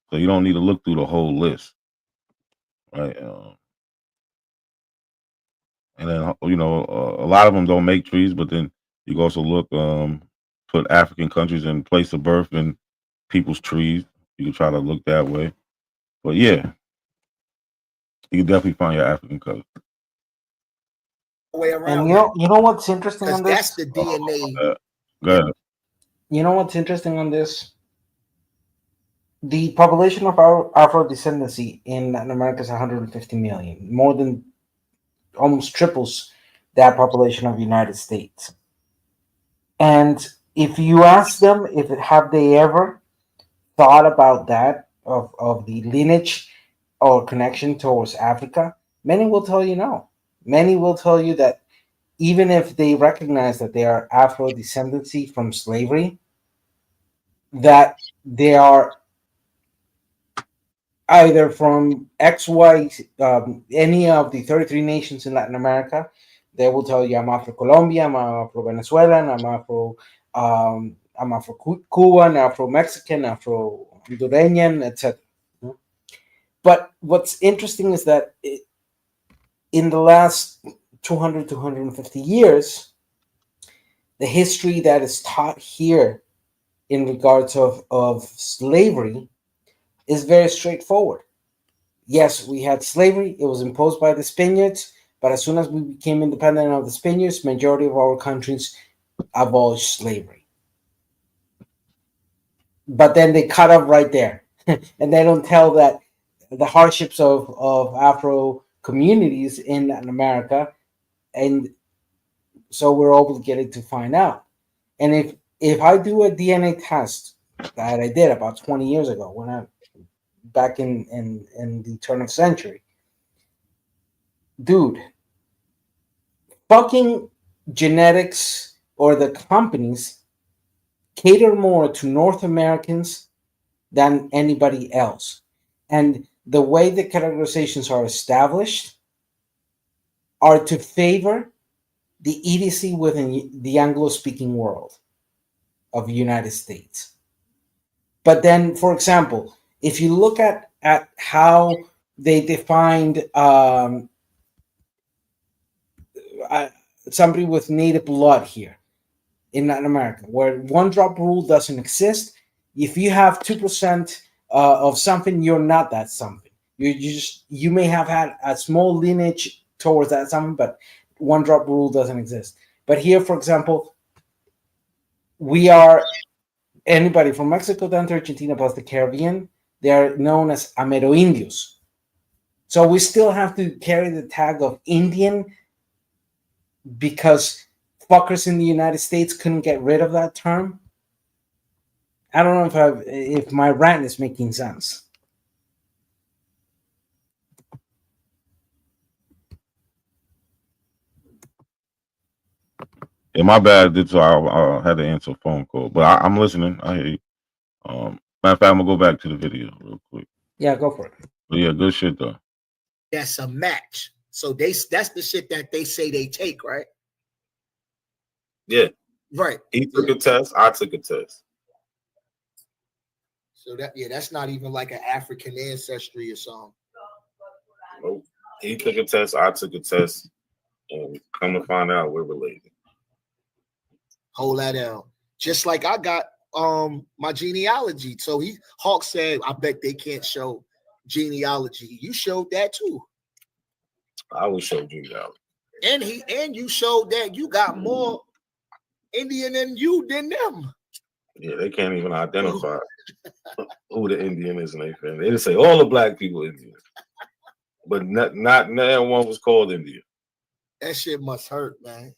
So you don't need to look through the whole list, right? And then, you know, a lot of them don't make trees, but then you can also look, put African countries in place of birth in people's trees. You can try to look that way. But yeah, you can definitely find your African cousin. Way around. And you know what's interesting on this? That's the DNA. Go ahead. You know what's interesting on this? The population of our Afro-descendancy in Latin America is 150 million, more than almost triples that population of the United States. And if you ask them have they ever thought about that of the lineage or connection towards Africa, many will tell you no. Many will tell you that even if they recognize that they are Afro-descendancy from slavery, that they are either from any of the 33 nations in Latin America. They will tell you, I'm Afro-Colombian, I'm Afro-Venezuelan, I'm Afro-Cuban, Afro-Mexican, Afro-Hondureñan, etc. But what's interesting is that in the last 200, 250 years, the history that is taught here in regards of slavery is very straightforward. Yes, we had slavery. It was imposed by the Spaniards, but as soon as we became independent of the Spaniards, majority of our countries abolished slavery. But then they cut off right there. And they don't tell that the hardships of Afro communities in Latin America, and so we're obligated to find out. And if I do a DNA test that I did about 20 years ago, back in the turn of the century, dude, fucking genetics or the companies cater more to North Americans than anybody else. And the way the categorizations are established are to favor the EDC within the Anglo-speaking world of the United States. But then, for example, if you look at how they defined somebody with native blood here in Latin America, where one-drop rule doesn't exist. If you have 2% of something, you're not that something. You may have had a small lineage towards that something, but one-drop rule doesn't exist. But here, for example, we are anybody from Mexico down to Argentina plus the Caribbean They are known as Amerindios. So we still have to carry the tag of Indian because fuckers in the United States couldn't get rid of that term. I don't know if my rant is making sense. Yeah, my bad. I had to answer a phone call, but I'm listening. I hear you. Matter of fact, I'm gonna go back to the video real quick. Yeah, go for it. But yeah, good shit though. That's a match. So that's the shit that they say they take, right? Yeah. Right. He took a test. I took a test. So that's not even like an African ancestry or something. Nope. He took a test. I took a test, and come to find out, we're related. Hold that down. Just like I got my genealogy. So Hawk said, I bet they can't show genealogy. You showed that too. I will show genealogy. And you showed that you got more Indian than them. Yeah, they can't even identify who the Indian is in their family. They just say all the black people Indian, but not one was called Indian. That shit must hurt, man.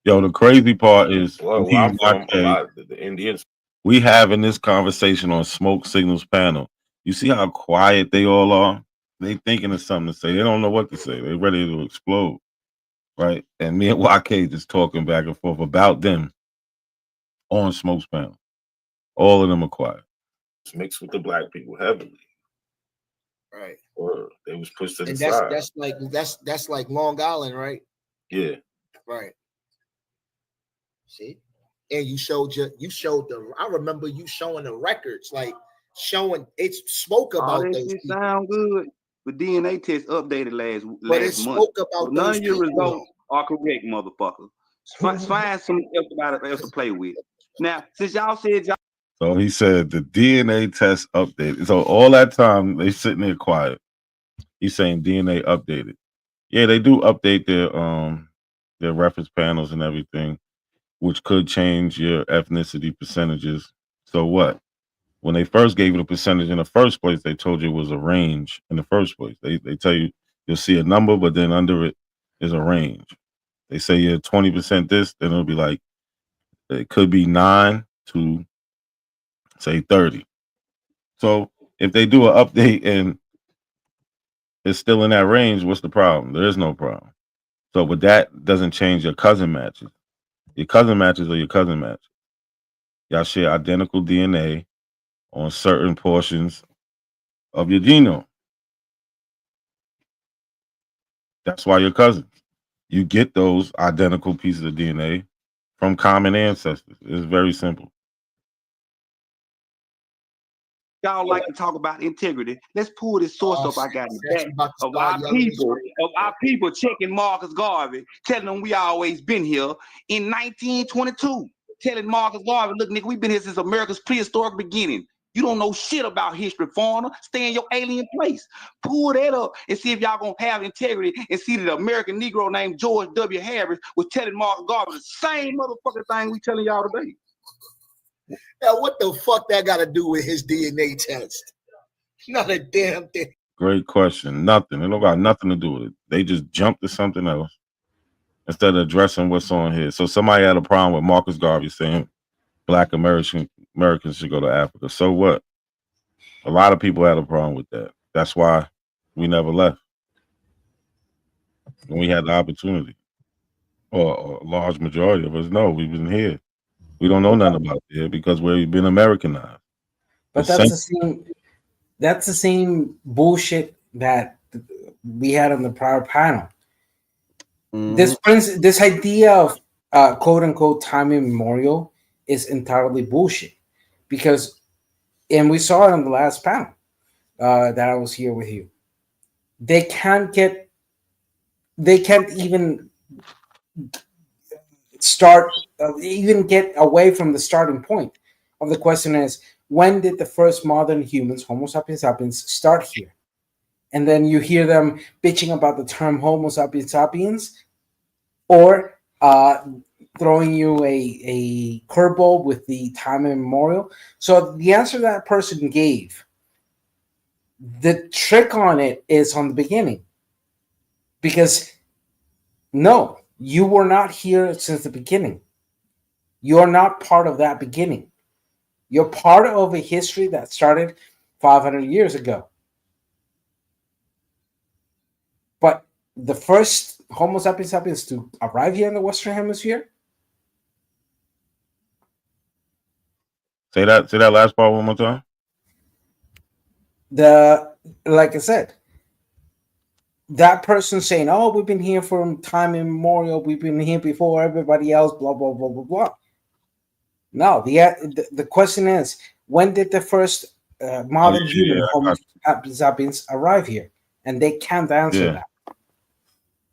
Yo, the crazy part is Well, I'm from a lot of the Indians. We having this conversation on Smoke Signals panel. You see how quiet they all are? They thinking of something to say. They don't know what to say. They're ready to explode, right? And me and YK just talking back and forth about them on Smoke's panel. All of them are quiet. It's mixed with the black people heavily. Right. Or they was pushed to the And side. that's like Long Island, right? Yeah. Right. See? And you showed I remember you showing the records, like showing it spoke about all those shit people. sound good. The DNA test updated last it month. spoke about None those of your people, results are correct, motherfucker. Find something else to play with. Now, since y'all said y'all. So he said the DNA test updated. So all that time they sitting there quiet. He's saying DNA updated. Yeah, they do update their reference panels and everything, which could change your ethnicity percentages. So what? When they first gave you the percentage in the first place, they told you it was a range in the first place. They tell you you'll see a number, but then under it is a range. They say you're 20% this, then it'll be like it could be 9 to say 30. So if they do an update and it's still in that range, what's the problem? There is no problem. So, but that doesn't change your cousin matches. Your cousin matches are your cousin matches. Y'all share identical DNA on certain portions of your genome. That's why you're cousins. You get those identical pieces of DNA from common ancestors. It's very simple. Y'all like to talk about integrity. Let's pull this source up. I got it back of our people checking Marcus Garvey, telling them we always been here in 1922. Telling Marcus Garvey, look, nigga, we've been here since America's prehistoric beginning. You don't know shit about history, foreigner. Stay in your alien place. Pull that up and see if y'all gonna have integrity and see that the American Negro named George W. Harris was telling Marcus Garvey the same motherfucking thing we telling y'all today. Now, what the fuck that got to do with his DNA test? Not a damn thing. Great question. Nothing. It don't got nothing to do with it. They just jumped to something else instead of addressing what's on here. So somebody had a problem with Marcus Garvey saying Black Americans should go to Africa. So what? A lot of people had a problem with that. That's why we never left when we had the opportunity. Or a large majority of us know we've been here. We don't know nothing about it here because we've been Americanized. But that's the same bullshit that we had on the prior panel. This idea of quote unquote time immemorial is entirely bullshit because, and we saw it on the last panel that I was here with you. They can't even even get away from the starting point of the question is, when did the first modern humans, Homo sapiens sapiens, start here? And then you hear them bitching about the term Homo sapiens sapiens or throwing you a curveball with the time immemorial. So the answer that person gave, the trick on it is on the beginning, because no, you were not here since the beginning. You're not part of that beginning. You're part of a history that started 500 years ago. But the first Homo sapiens sapiens to arrive here in the Western Hemisphere. Say that last part one more time. Like I said, that person saying, "Oh, we've been here from time immemorial. We've been here before everybody else." Blah blah blah blah blah. No, the question is, when did the first modern human Homo sapiens arrive here? And they can't answer that.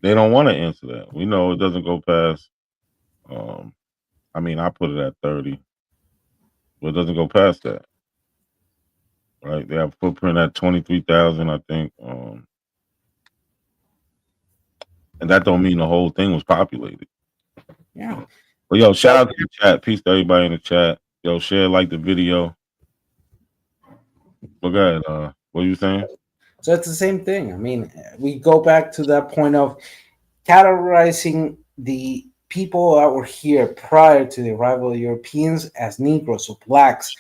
They don't want to answer that. We know it doesn't go past. I mean, I put it at 30, but it doesn't go past that. Right? They have a footprint at 23,000, I think. And that don't mean the whole thing was populated. Yeah. But yo, shout out to the chat. Peace to everybody in the chat. Yo, share, like the video. But go ahead. What are you saying? So it's the same thing. I mean, we go back to that point of categorizing the people that were here prior to the arrival of Europeans as Negroes or blacks,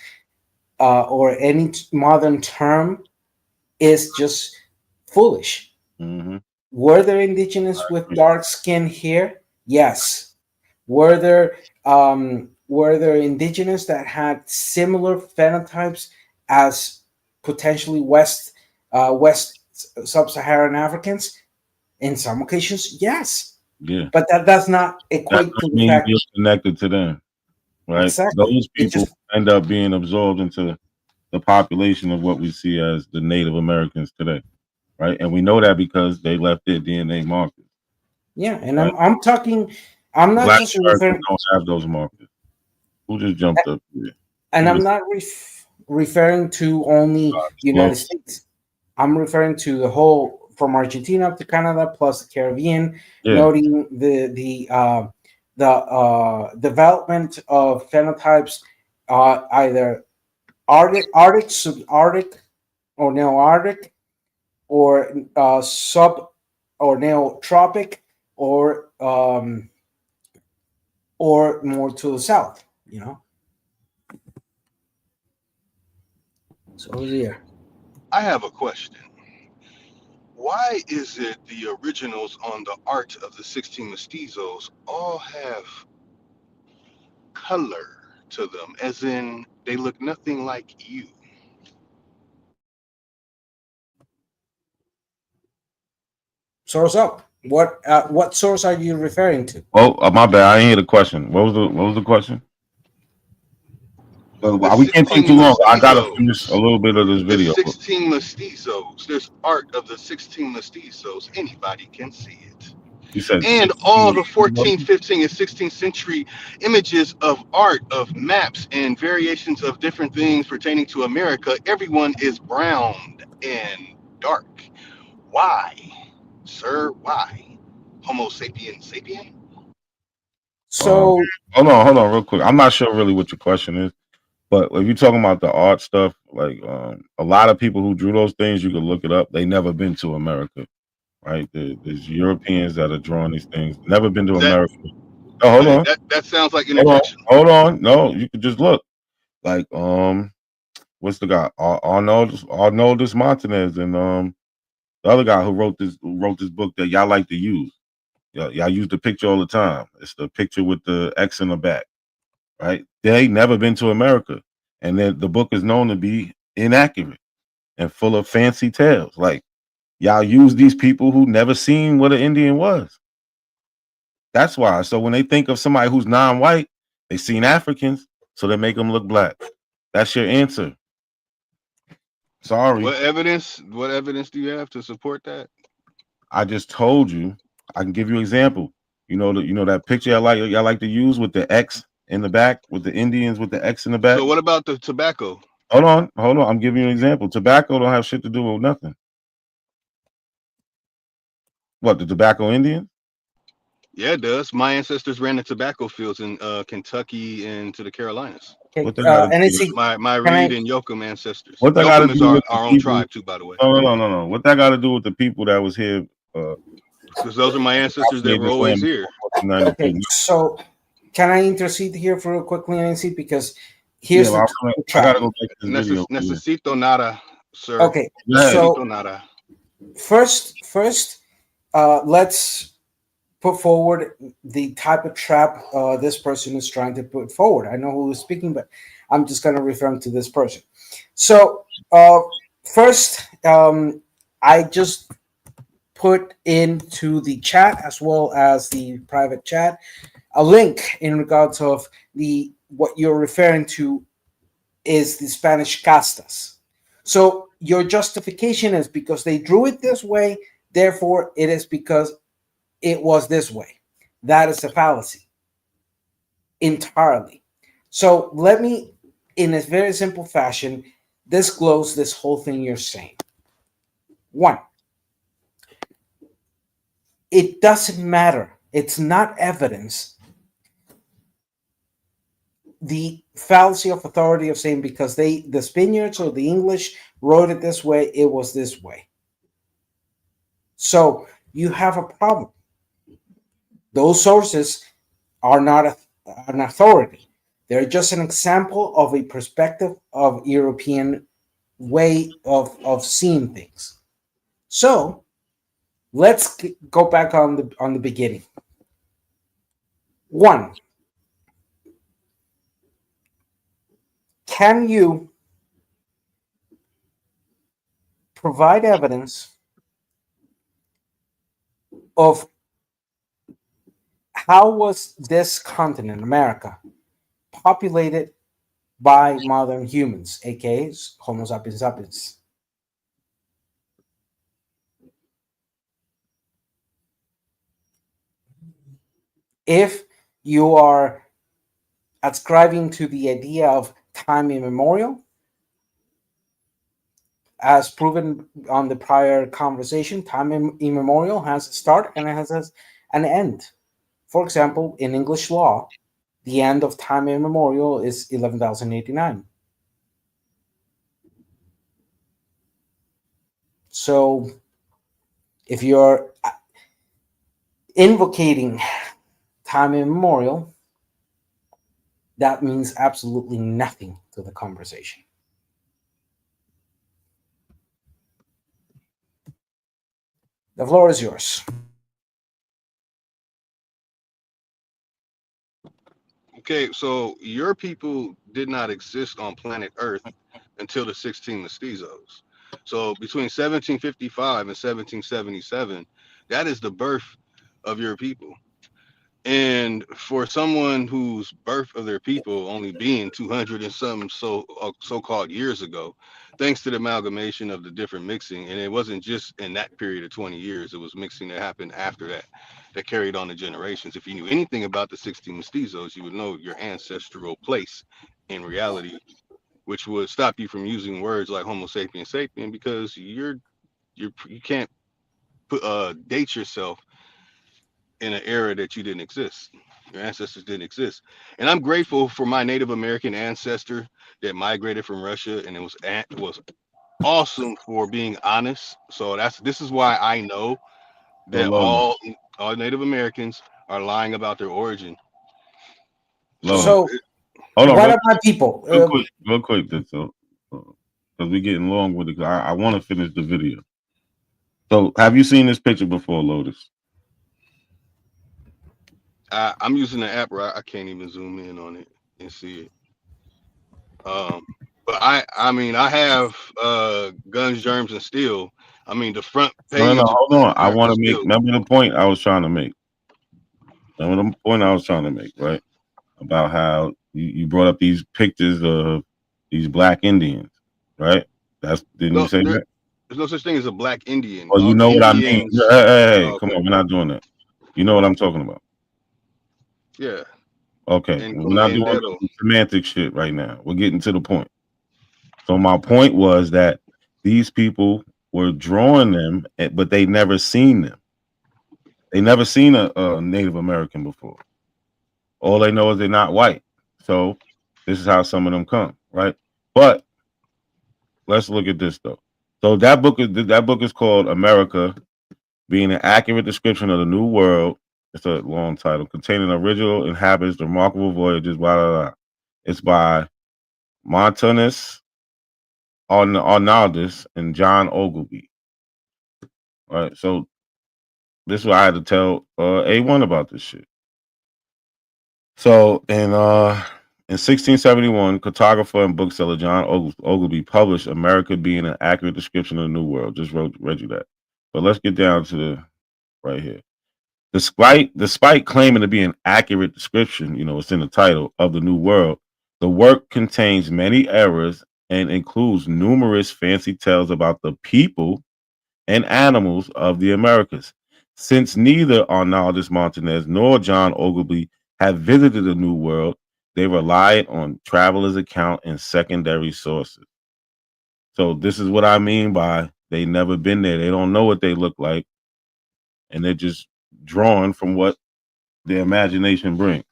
or any modern term, is just foolish. Mm-hmm. Were there indigenous with dark skin here? Yes. Were there indigenous that had similar phenotypes as potentially West Sub-Saharan Africans? In some occasions, yes. Yeah. But that does not equate to the fact you're connected to them. Right? Exactly. Those people end up being absorbed into the population of what we see as the Native Americans today. Right? And we know that because they left their DNA markers. Yeah, and right? I'm talking, I'm not Black just referring, don't have those markers. Who just jumped up here? And I'm not referring to only United States. I'm referring to the whole, from Argentina up to Canada plus the Caribbean, noting the development of phenotypes, either Arctic, subarctic, or Neoarctic, or sub or Neotropic, or more to the south, you know. So yeah. I have a question. Why is it the originals on the art of the 16 mestizos all have color to them, as in they look nothing like you? Source up. What source are you referring to? Oh, my bad. I ain't hear the question. What was the question? We can't take too long. I gotta finish a little bit of this video. The 16 mestizos. There's art of the 16 mestizos. Anybody can see it. You said and all the 14th, 15th, and 16th century images of art, of maps, and variations of different things pertaining to America. Everyone is brown and dark. Why, sir? Why? Homo sapien sapien? So hold on, real quick. I'm not sure really what your question is, but if you're talking about the art stuff, like a lot of people who drew those things, you can look it up. They never been to America, right? There's Europeans that are drawing these things, never been to America. Oh, hold on. That sounds like interjection. Hold on. No, you can just look. Like what's the guy? Arnoldus Montanez, and the other guy who wrote this book that y'all like to use. Y'all use the picture all the time. It's the picture with the X in the back, right? They never been to America, and then the book is known to be inaccurate and full of fancy tales. Like y'all use these people who never seen what an Indian was. That's why. So when they think of somebody who's non-white, they seen Africans, so they make them look black. That's your answer. Sorry. What evidence do you have to support that? I just told you. I can give you an example. You know that picture y'all like to use with the X in the back, with the Indians with the X in the back. So what about the tobacco? Hold on. I'm giving you an example. Tobacco don't have shit to do with nothing. What, the tobacco Indian? Yeah, it does. My ancestors ran the tobacco fields in Kentucky and to the Carolinas. Okay, What they got to and do? it's My Reed and Yoakum ancestors. What that got to Yoakum is do our with the own people? tribe too, by the way. No. What that got to do with the people that was here? Because those are my ancestors that were always here. Okay, so can I intercede here for real quickly, Nancy? Because here's I gotta go back to this video. Necesito nada, sir. Okay, Necesito so nada. first, let's put forward the type of trap this person is trying to put forward. I know who is speaking, but I'm just going to refer to this person. So first, I just put into the chat as well as the private chat a link in regards of what you're referring to is the Spanish castas. So your justification is because they drew it this way, therefore it is because it was this way. That is a fallacy entirely. So let me, in a very simple fashion, disclose this whole thing you're saying. One, it doesn't matter. It's not evidence. The fallacy of authority of saying because the Spaniards or the English wrote it this way, it was this way. So you have a problem. Those sources are not an authority. They're just an example of a perspective of European way of seeing things. So let's go back on the beginning. One, can you provide evidence of how was this continent, America, populated by modern humans, aka Homo sapiens sapiens? If you are ascribing to the idea of time immemorial, as proven on the prior conversation, time immemorial has a start and it has an end. For example, in English law, the end of time immemorial is 11,089. So if you're invocating time immemorial, that means absolutely nothing to the conversation. The floor is yours. Okay, so your people did not exist on planet Earth until the 16 mestizos. So between 1755 and 1777, that is the birth of your people. And for someone whose birth of their people only being 200 and some so-called years ago, thanks to the amalgamation of the different mixing, and it wasn't just in that period of 20 years, it was mixing that happened after that carried on the generations. If you knew anything about the 16 mestizos, you would know your ancestral place in reality, which would stop you from using words like Homo sapiens sapien, because you can't date yourself in an era that you didn't exist. Your ancestors didn't exist. And I'm grateful for my Native American ancestor that migrated from Russia, and it was awesome for being honest. So this is why I know that all Native Americans are lying about their origin. So hold on, what are my people? Real quick, because we're getting long with it. I want to finish the video. So, have you seen this picture before, Lotus? I'm using the app where I can't even zoom in on it and see it. But I mean, I have Guns, Germs, and Steel. I mean, the front page. No, hold on. I want to make. Remember the point I was trying to make. Right? About how you brought up these pictures of these black Indians, right? Didn't you say that? There's no such thing as a black Indian. Oh, you know what I mean? Hey, come on, we're not doing that. You know what I'm talking about? Yeah. Okay, we're not doing semantic shit right now. We're getting to the point. So my point was that these people were drawing them, but they never seen them. They never seen a Native American before. All they know is they're not white. So this is how some of them come, right? But let's look at this though. So that book is called America, being an accurate description of the New World. It's a long title, containing original inhabitants, remarkable voyages, blah, blah, blah. It's by Montanus Arnaldus and John Ogilvy. Right. So this is what I had to tell A1 about this shit. So in 1671, cartographer and bookseller John Ogilvy published America, being an accurate description of the New World. Just read you that. But let's get down to the right here. Despite claiming to be an accurate description, it's in the title of the New World, the work contains many errors and includes numerous fancy tales about the people and animals of the Americas. Since neither Arnaldus Montanez nor John Ogilvy have visited the New World, they relied on travelers' account and secondary sources. So this is what I mean by they never been there. They don't know what they look like, and they're just drawing from what their imagination brings.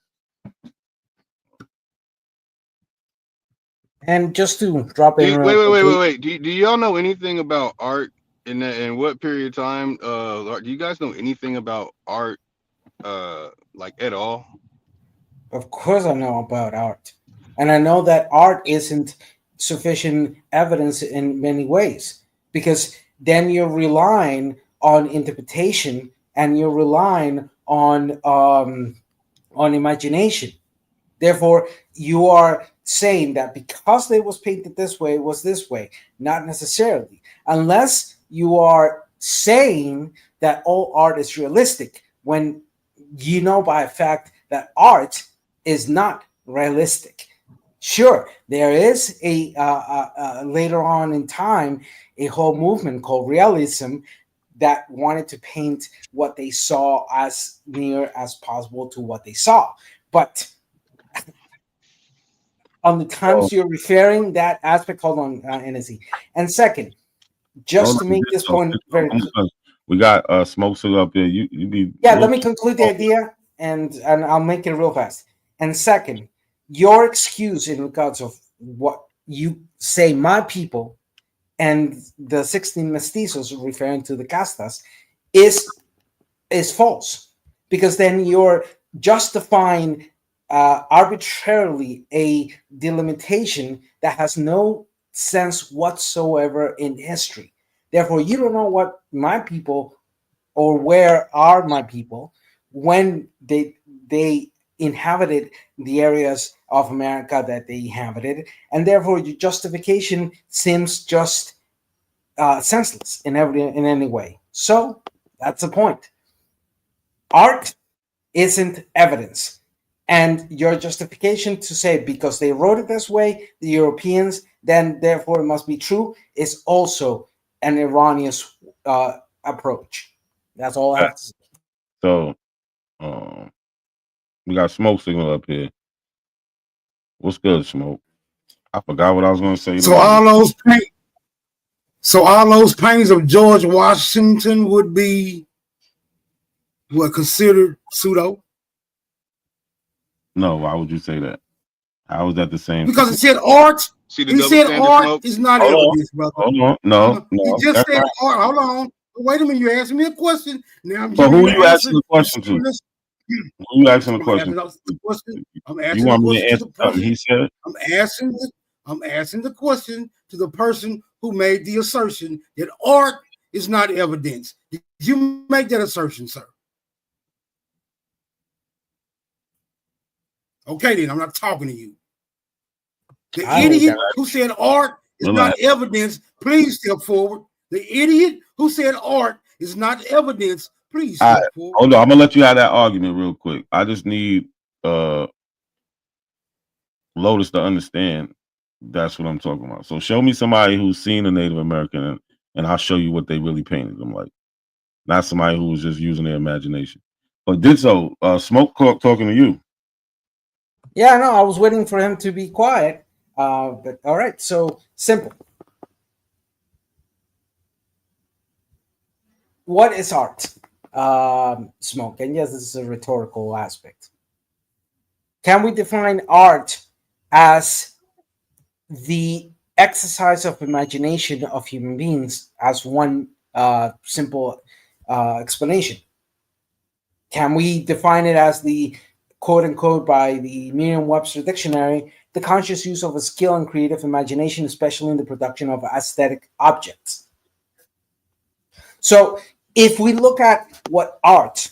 And just to drop in, wait. Do y'all know anything about art in that? In what period of time? Do you guys know anything about art, like at all? Of course, I know about art, and I know that art isn't sufficient evidence in many ways, because then you're relying on interpretation and you're relying on imagination. Therefore, you are saying that because they was painted this way, it was this way. Not necessarily, unless you are saying that all art is realistic, when you know by fact that art is not realistic. Sure, there is a later on in time a whole movement called realism that wanted to paint what they saw as near as possible to what they saw. But on the times you're referring, that aspect, hold on, NSC. And second, just to make this point very clear. We got Smoke Signal up there. You be let me conclude the idea, and I'll make it real fast. And second, your excuse in regards of what you say, my people and the 16 mestizos, referring to the castas, is false, because then you're justifying arbitrarily a delimitation that has no sense whatsoever in history. Therefore, you don't know what my people, or where are my people, when they inhabited the areas of America that they inhabited, and therefore your justification seems just senseless in any way. So that's the point. Art isn't evidence, and your justification to say because they wrote it this way, the Europeans, then therefore it must be true, is also an erroneous approach. That's all I have to say. So we got Smoke Signal up here. What's good, Smoke? I forgot what I was going to say. So all those paintings of George Washington would be what considered pseudo? No, why would you say that? How is that the same? Because it said art. He said art is not evidence, brother. Hold on. No. He just said art. Hold on. Wait a minute. You asked me a question. Now I'm so who you asking the question to? Who you asking the question? I'm asking you want me to answer something he said? I'm asking the question to the person who made the assertion that art is not evidence. Did you make that assertion, sir? Okay, then I'm not talking to you. The idiot who said art is not evidence, please step forward. The idiot who said art is not evidence, please step forward. Hold on, I'm gonna let you have that argument real quick. I just need Lotus to understand that's what I'm talking about. So show me somebody who's seen a Native American and I'll show you what they really painted them like. Not somebody who was just using their imagination. But did so, Smoke Corp talking to you. Yeah, no, I was waiting for him to be quiet. But all right, so simple. What is art? Smoke, and yes, this is a rhetorical aspect. Can we define art as the exercise of imagination of human beings as one simple explanation? Can we define it as the quote unquote by the Merriam-Webster dictionary, the conscious use of a skill and creative imagination, especially in the production of aesthetic objects? So if we look at what art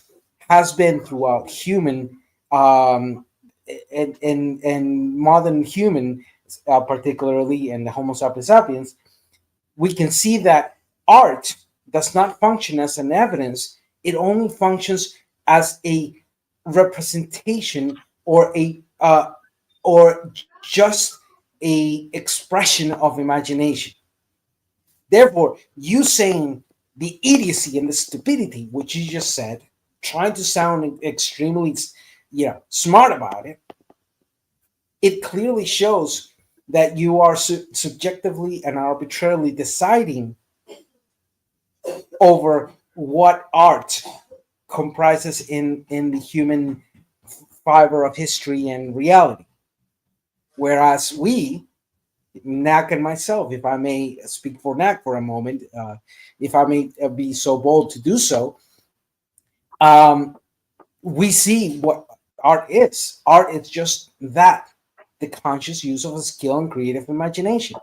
has been throughout human and modern human, particularly in the Homo sapiens sapiens, we can see that art does not function as an evidence. It only functions as a representation or just a expression of imagination. Therefore, you saying the idiocy and the stupidity, which you just said, trying to sound extremely, smart about it, it clearly shows that you are subjectively and arbitrarily deciding over what art comprises in the human fiber of history and reality. Whereas we, Knack and myself, if I may speak for Knack for a moment, if I may be so bold to do so, we see what art is. Art is just that, the conscious use of a skill and creative imagination.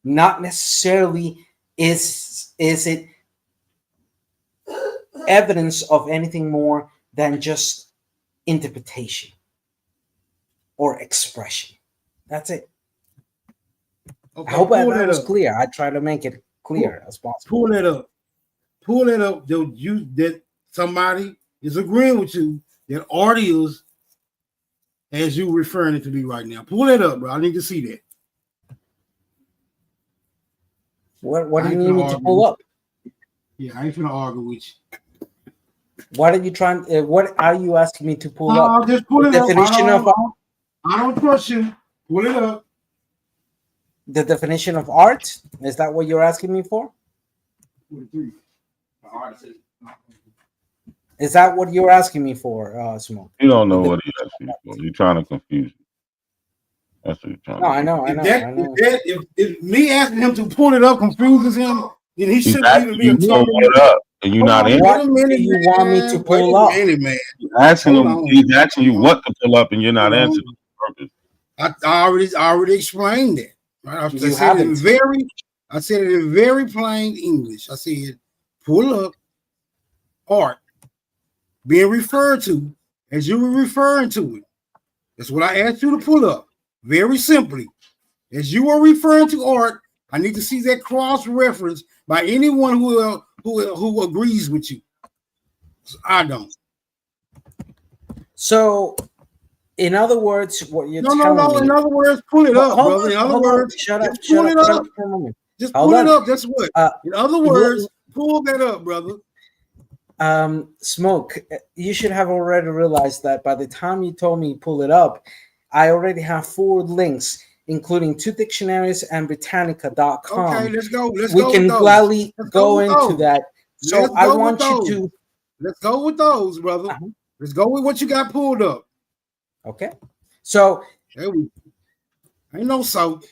Not necessarily is it evidence of anything more than just interpretation or expression. That's it. Okay, I hope that was up. clear. I try to make it clear as possible. Pull it up. Pull it up. That somebody is agreeing with you that art is as you referring it to me right now. Pull it up, bro. I need to see that. What do you need me to pull up? Yeah, I ain't gonna argue with you. What are you trying? What are you asking me to pull up? I'll just pull The it up. definition of I don't trust you. Pull it up. the definition of art. Is that what you're asking me for? Is that what you're asking me for, Smoke? You don't know what he's asking for. You're trying to confuse you. That's what you're trying to do. If me asking him to pull it up confuses him, then he shouldn't even be you pull it up and you're not in. What do you want me to pull up? He's asking you what to pull up and you're not answering the purpose. I already explained that. Right? I said it in very plain English. I said, pull up art being referred to as you were referring to it. That's what I asked you to pull up. Very simply. As you are referring to art, I need to see that cross-reference by anyone who agrees with you. I don't. So, in other words, what you're telling me... In other words, pull it up, brother. In other words, shut up pull it up. For a moment. Just pull it up. That's what. In other words, pull that up, brother. Smoke, you should have already realized that by the time you told me pull it up, I already have 4 links, including 2 dictionaries and Britannica.com. Okay, let's go. We can gladly go into that. So I want you to... Let's go with those, brother. Let's go with what you got pulled up. Okay. So... Ain't no soap.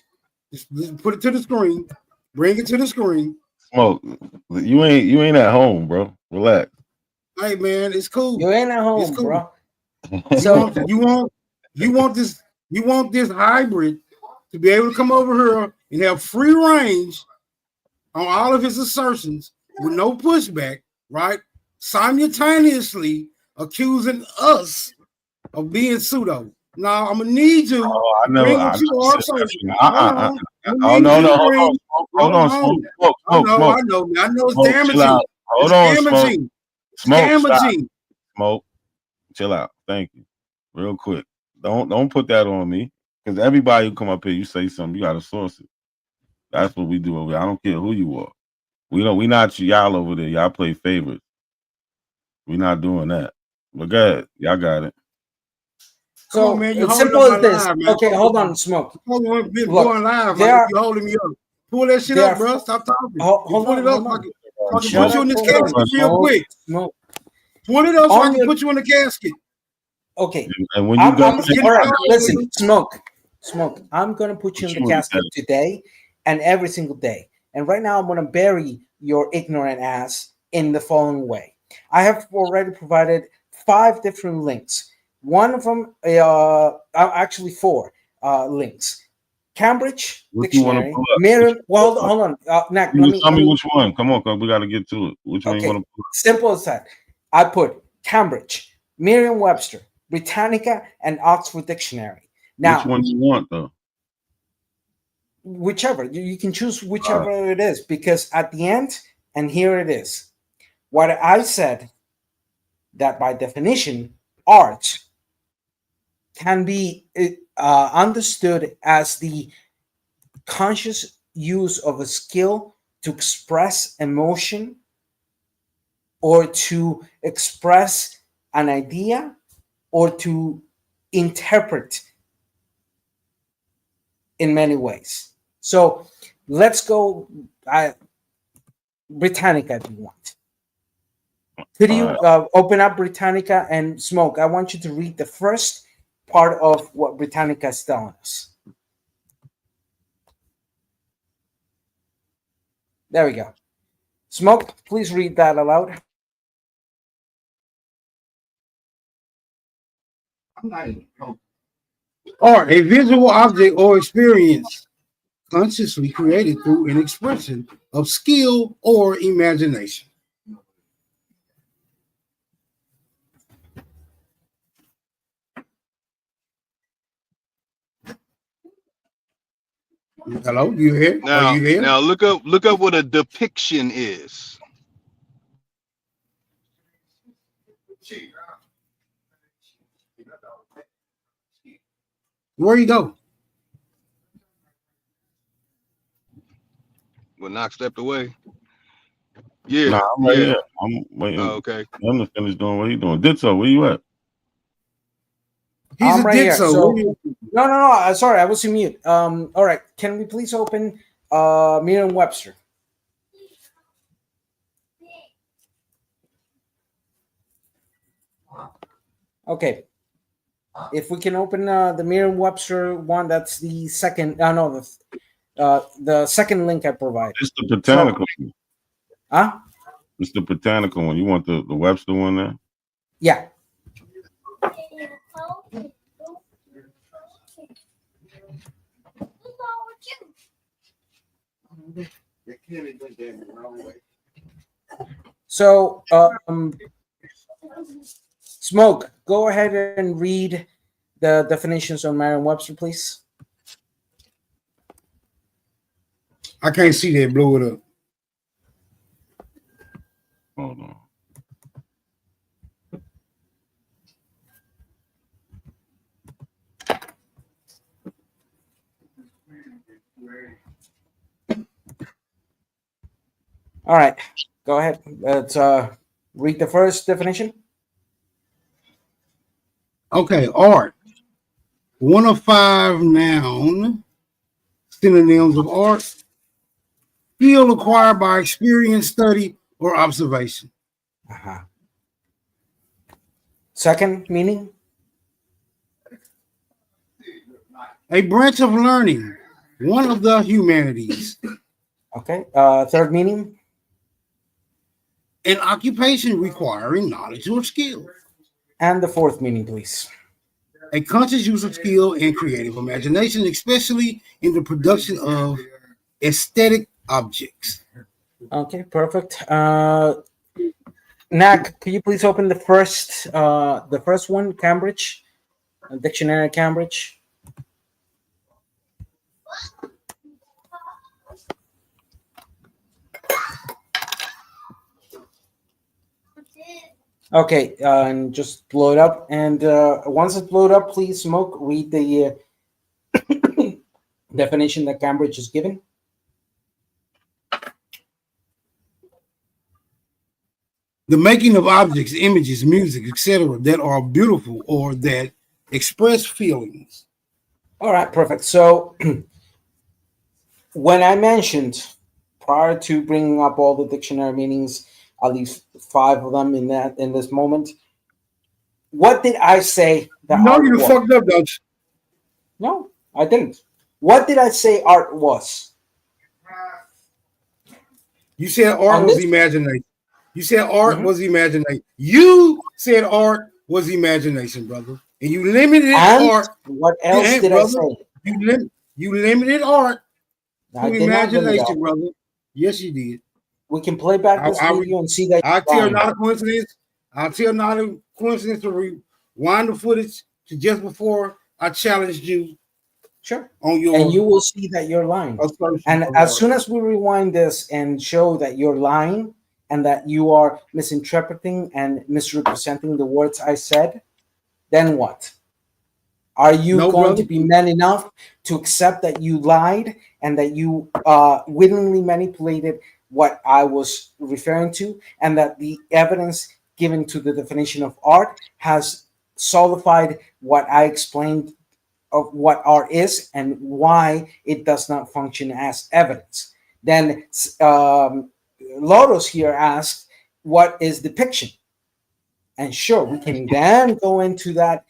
Just put it to the screen. Bring it to the screen. Smoke, you ain't at home, bro. Relax. Hey man, it's cool. You ain't at home, cool. bro. So you want this hybrid to be able to come over here and have free range on all of his assertions with no pushback, right? Simultaneously accusing us of being pseudo. Now I'm gonna need you. Oh, I know. Bring what you are. Hold on, Smoke. I know it's damaging. Hold on, Smoke. Chill out. Thank you. Real quick. Don't put that on me, because everybody who come up here, you say something, you gotta source it. That's what we do over here. I don't care who you are. We not y'all over there. Y'all play favorites. We not doing that. But go ahead. Y'all got it. So it's simple as this. Okay, hold on, Smoke. Look, going live, you're holding me up. Pull that shit up, bro. Stop talking. Hold on. It up. I can put you in this case real quick. Pull it up so I On can put you in the casket. Okay. And when you go, all right, listen, smoke. I'm gonna put you in the Sure, casket today and every single day. And right now, I'm gonna bury your ignorant ass in the following way. I have already provided 5 different links. One of them, actually 4 links. Cambridge what you want to Dictionary, pull up? Merriam. Well, hold on, Nick, You tell me which one. Come on, cause we got to get to it. Which one you Okay, want to pull up? simple as that. I put Cambridge, Merriam-Webster, Britannica, and Oxford Dictionary. Now, Which one you want though? whichever you can choose, whichever it is, because at the end, and here it is. What I said that by definition, art can be understood as the conscious use of a skill to express emotion or to express an idea or to interpret in many ways. So let's go Britannica if you want. Could you open up Britannica and Smoke? I want you to read the first part of what Britannica is telling us. There we go. Smoke, please read that aloud. Art, a visual object or experience consciously created through an expression of skill or imagination. Hello, you here? Now, Are you here? now look up what a depiction is. Where you go? Well, Knox stepped away. Yeah, Nah, I'm right yeah. here. I'm waiting. Oh, okay. I'm to finish doing what he's doing. Ditso, where you at? He's I'm a right here. ditso. So, no. Sorry, I was in mute. All right. Can we please open Merriam-Webster? Okay. If we can open the Merriam-Webster one, that's the second. The second link I provided. It's the botanical one. Huh? It's the botanical one. You want the Webster one there? Yeah. So, Smoke, go ahead and read the definitions on Merriam-Webster, please. I can't see that. Blow it up. Hold on. All right, go ahead. Let's read the first definition. Okay, art. One of 5 noun synonyms of art. Skill acquired by experience, study, or observation. Second meaning? A branch of learning, one of the humanities. Okay. Third meaning? An occupation requiring knowledge or skill. And the fourth meaning, please. A conscious use of skill and creative imagination, especially in the production of aesthetic objects. Okay, perfect. Nak, could you please open the first one, Cambridge, Dictionary Cambridge? Okay, and just blow it up. And once it's blown up, please, Smoke, read the definition that Cambridge is given. The making of objects, images, music, etc., that are beautiful or that express feelings. All right, perfect. So when I mentioned prior to bringing up all the dictionary meanings, at least 5 of them in this moment. What did I say that You know art you was? fucked up, don't you? No, I didn't. What did I say art was? You said art was imagination. You said art was imagination. You said art was imagination, brother. And you limited art. What else did I say? You limited art I to did not limit imagination, art. brother. Yes, you did. We can play back this video and see that. I'll tell not a coincidence. I'll tell not a coincidence to rewind the footage to just before I challenged you. Sure. On your and you will see that you're lying. And as soon as we rewind this and show that you're lying and that you are misinterpreting and misrepresenting the words I said, then what? Are you going to be man enough to accept that you lied and that you willingly manipulated what I was referring to, and that the evidence given to the definition of art has solidified what I explained of what art is and why it does not function as evidence? Then Lotus here asked, what is depiction? And sure, we can then go into that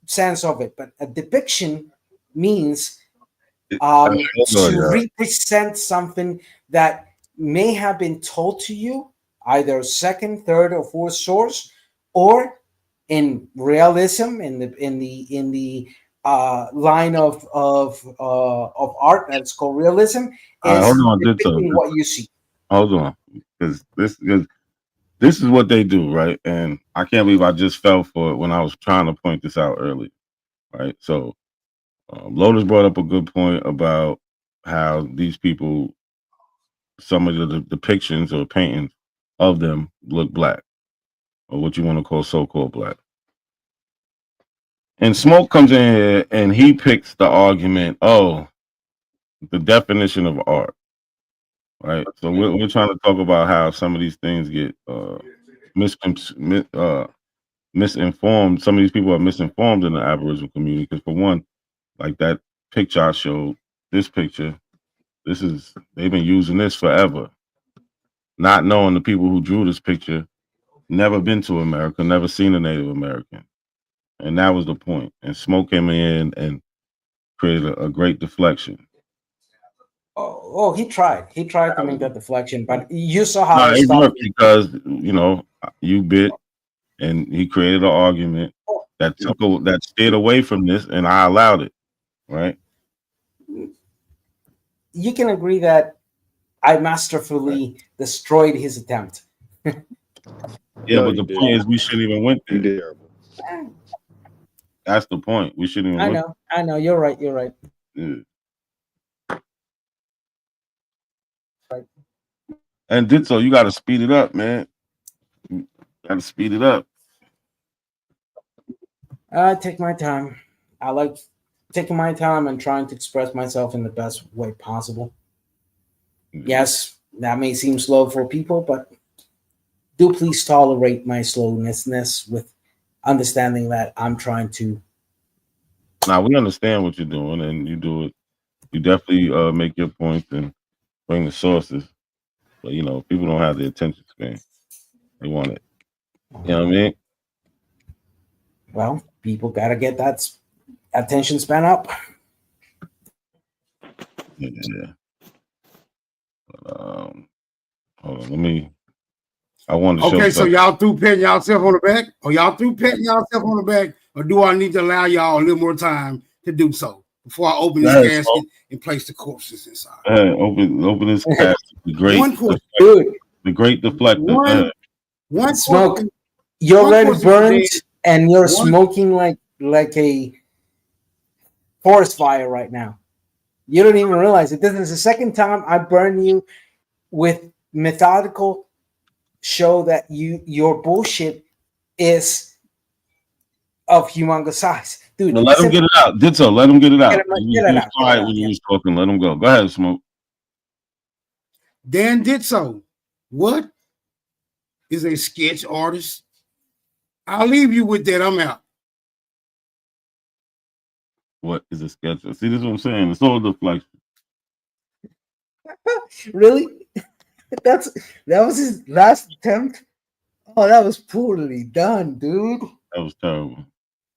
sense of it, but a depiction means to represent something that may have been told to you, either second, third, or fourth source, or in realism, in the line of art that's called realism, is hold on, depicting what you see. Hold on, because this is what they do, right? And I can't believe I just fell for it when I was trying to point this out earlier, right? So Lotus brought up a good point about how these people, some of the depictions or paintings of them look black, or what you want to call so-called black. And Smoke comes in here and he picks the argument, oh, the definition of art, right? So we're trying to talk about how some of these things get misinformed. Some of these people are misinformed in the Aboriginal community because, for one, like that picture I showed, this picture, they've been using this forever, not knowing the people who drew this picture never been to America, never seen a Native American. And that was the point. And Smoke came in and created a great deflection. Oh, he tried to make that deflection, but you saw how it stopped worked because, you bit, and he created an argument that stayed away from this, and I allowed it, right? You can agree that I masterfully destroyed his attempt. Yeah, but the point is we shouldn't even went there. That's the point. We shouldn't even I know. You're right. Yeah. Right. And did so. You got to speed it up, man. You got to speed it up. I take my time. I like taking my time and trying to express myself in the best way possible. Yes, that may seem slow for people, but do please tolerate my slowness with understanding that I'm trying to. Now, we understand what you're doing, and you do it. You definitely make your points and bring the sources. But, people don't have the attention span. They want it. You know what I mean? Well, people got to get that attention span up. Yeah. But, hold on, I want to show. Okay, so y'all through patting yourself on the back? Or y'all through patting yourself on the back? Or do I need to allow y'all a little more time to do so before I open this casket and place the corpses inside? Open this casket. The great deflector. One Smoke. You're already burned, and you're smoking like a forest fire right now. You don't even realize it. This is the second time I burn you with methodical show that your bullshit is of humongous size, dude. Let him get it out. Did so. Let him get it out. He was quiet when he was talking. Let him go. Go ahead, Smoke. Dan did so. What is a sketch artist? I'll leave you with that. I'm out. What is a sketch? See, this is what I'm saying. It's all deflection. Really? That was his last attempt. Oh, that was poorly done, dude. That was terrible.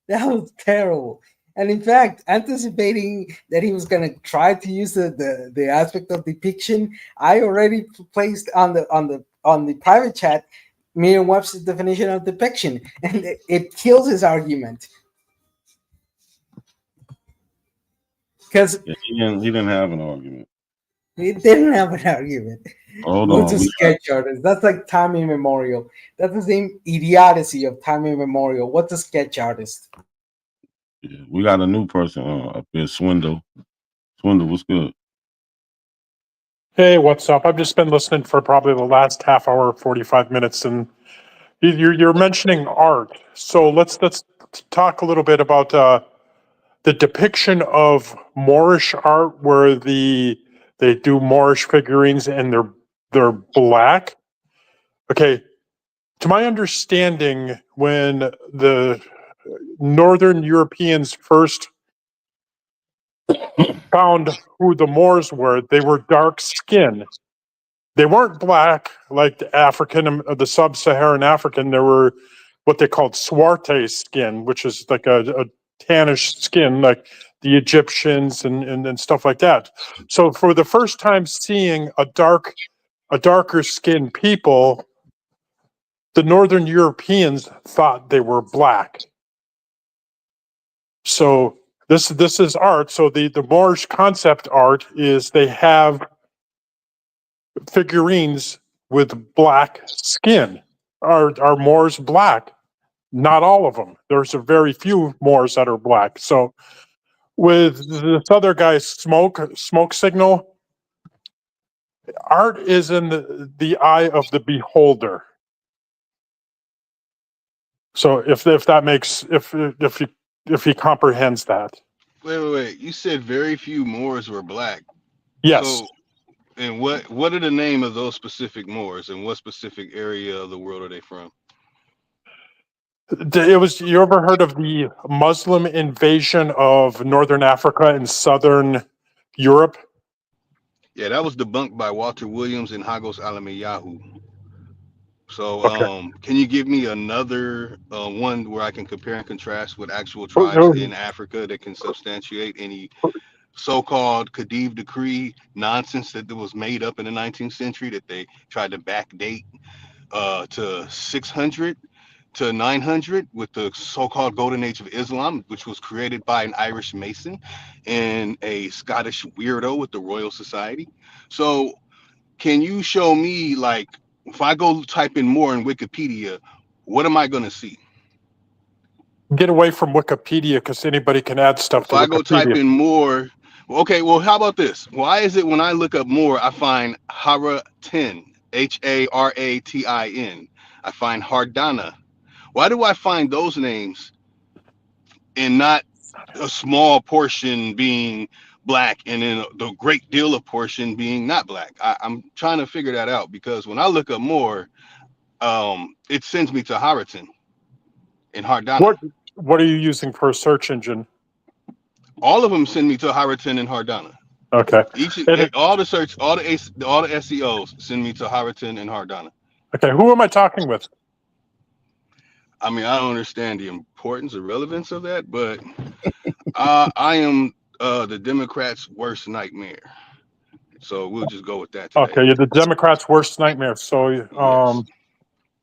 That was terrible. And in fact, anticipating that he was gonna try to use the aspect of depiction, I already placed on the private chat Merriam-Webster's definition of depiction, and it kills his argument. Because he didn't have an argument. He didn't have an argument. Hold What's on. a sketch artist? That's like time immemorial. That's the same idiocy of time immemorial. What's a sketch artist? Yeah, we got a new person up here, Swindle. Swindle, what's good? Hey, what's up? I've just been listening for probably the last half hour, 45 minutes, and you're mentioning art. So let's talk a little bit about the depiction of Moorish art, where they do Moorish figurines and they're black. Okay, to my understanding, when the Northern Europeans first found who the Moors were, they were dark skinned. They weren't black like the sub-Saharan African. They were what they called swarte skin, which is like a tannish skin, like the Egyptians and stuff like that. So for the first time seeing a darker skinned people, the Northern Europeans thought they were black. So this is art. So the Moorish concept art is they have figurines with black skin. Are Moors black? Not all of them. There's a very few Moors that are black. So with this other guy's smoke signal, art is in the eye of the beholder. So if that makes if he comprehends that. Wait. You said very few Moors were black. Yes. So, and what are the name of those specific Moors, and what specific area of the world are they from? You ever heard of the Muslim invasion of Northern Africa and Southern Europe? Yeah, that was debunked by Walter Williams and Hagos Alamiyahu. So, Okay. can you give me another one where I can compare and contrast with actual tribes in Africa that can substantiate any so-called Khedive decree nonsense that was made up in the 19th century that they tried to backdate to 600 to 900 with the so-called Golden Age of Islam, which was created by an Irish Mason and a Scottish weirdo with the Royal Society. So can you show me, like, if I go type in more in Wikipedia, what am I going to see? Get away from Wikipedia, because anybody can add stuff If to I Wikipedia. go type in more, okay, well, how about this? Why is it when I look up more, I find Haratin, Haratin. I find Hardana. Why do I find those names and not a small portion being black and then the great deal of portion being not black? I'm trying to figure that out, because when I look up more, it sends me to Haratin and Hardana. What are you using for a search engine? All of them send me to Haratin and Hardana. Okay. All the SEOs send me to Haratin and Hardana. Okay, who am I talking with? I mean, I don't understand the importance or relevance of that, but I am the Democrats' worst nightmare. So we'll just go with that today. Okay, you're the Democrats' worst nightmare. So, Yes.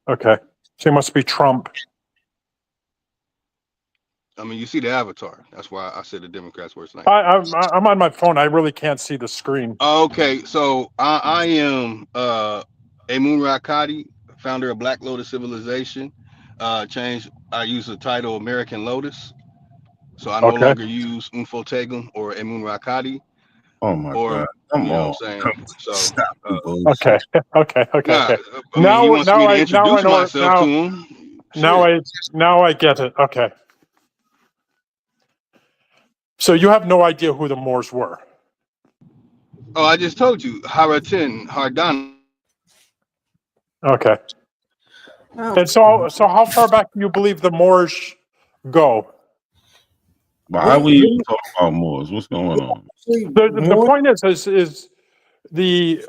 Okay, so you must be Trump. I mean, you see the avatar. That's why I said the Democrats' worst nightmare. I'm on my phone. I really can't see the screen. Okay, so I am Moon Rakati, founder of Black Lotus Civilization. I use the title American Lotus. So I no longer use Umfotegum or Emun Rakati. Oh my God! Come you know on. what I'm saying? So Stop the Okay. Nah, Okay. Now he wants me to introduce know myself to him. Now I get it. Okay. So you have no idea who the Moors were? Oh, I just told you, Haratin, Hardana. Okay. And so how far back do you believe the Moors go? Why are we even talking about Moors? What's going on? The point is the